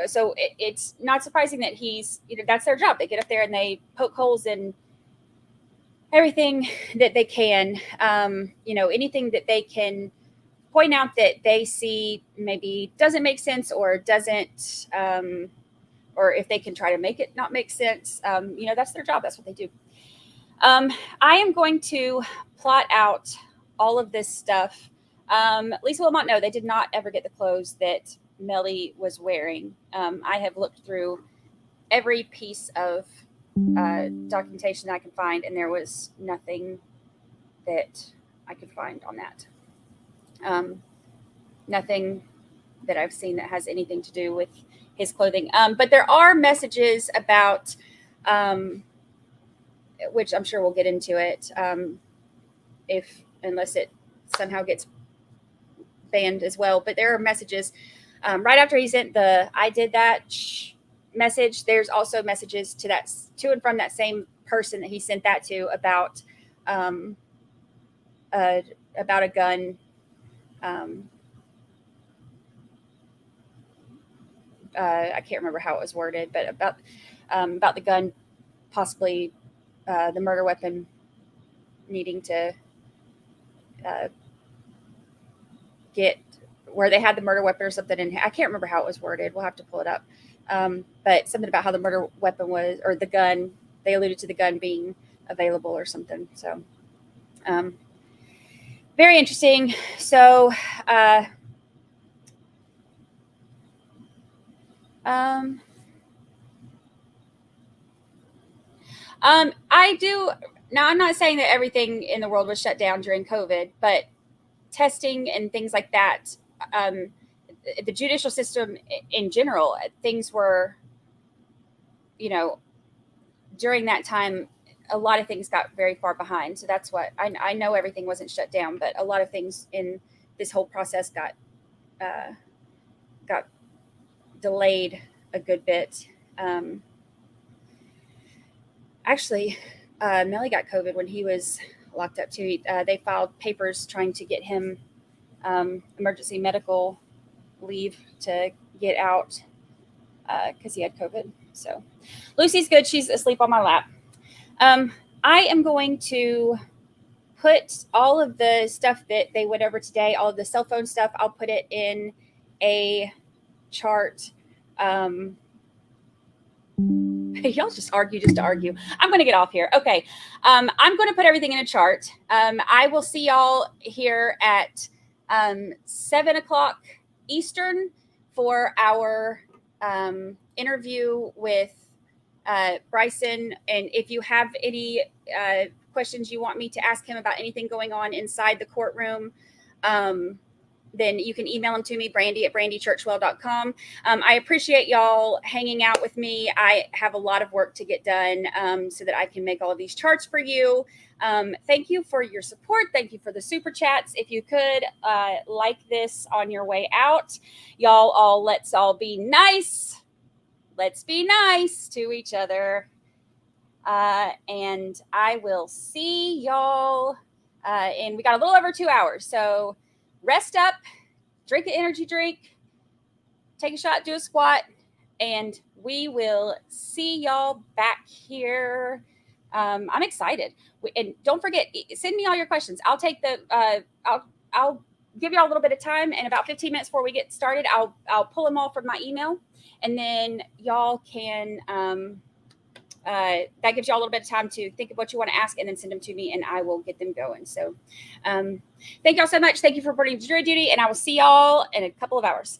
so it's not surprising that he's, that's their job. They get up there and they poke holes in everything that they can, anything that they can point out that they see maybe doesn't make sense or doesn't, or if they can try to make it not make sense, that's their job. That's what they do. I am going to plot out all of this stuff. Lisa will not know they did not ever get the clothes that Melly was wearing. I have looked through every piece of documentation that I can find, and there was nothing that I could find on that. Nothing that I've seen that has anything to do with his clothing. But there are messages about, which I'm sure we'll get into it, unless it somehow gets banned as well. But there are messages right after he sent the "I did that" message. There's also messages to and from that same person that he sent that to about a gun. I can't remember how it was worded, but about the gun, possibly the murder weapon needing to get where they had the murder weapon or something. And I can't remember how it was worded. We'll have to pull it up. But something about how the murder weapon was, or the gun, they alluded to the gun being available or something. So, very interesting. So, I do now. I'm not saying that everything in the world was shut down during COVID, but testing and things like that, the judicial system in general, things were, during that time, a lot of things got very far behind. So that's what I know. Everything wasn't shut down, but a lot of things in this whole process got delayed a good bit. Actually, Melly got COVID when he was locked up too. They filed papers trying to get him emergency medical leave to get out because he had COVID. So Lucy's good. She's asleep on my lap. I am going to put all of the stuff that they went over today, all of the cell phone stuff, I'll put it in a chart. Y'all just argue just to argue. I'm going to get off here. Okay. I'm going to put everything in a chart. I will see y'all here at 7:00 Eastern for our interview with Bryson. And if you have any questions you want me to ask him about anything going on inside the courtroom, then you can email them to me, Brandi@brandichurchwell.com. I appreciate y'all hanging out with me. I have a lot of work to get done so that I can make all of these charts for you. Thank you for your support. Thank you for the super chats. If you could like this on your way out, y'all all, let's all be nice. Let's be nice to each other. And I will see y'all. And we got a little over 2 hours. So rest up, drink an energy drink, take a shot, do a squat, and we will see y'all back here. I'm excited. And don't forget, send me all your questions. I'll take the, I'll give y'all a little bit of time, and about 15 minutes before we get started, I'll pull them all from my email, and then y'all can, that gives y'all a little bit of time to think of what you want to ask and then send them to me, and I will get them going. So thank y'all so much. Thank you for reporting to jury duty, and I will see y'all in a couple of hours.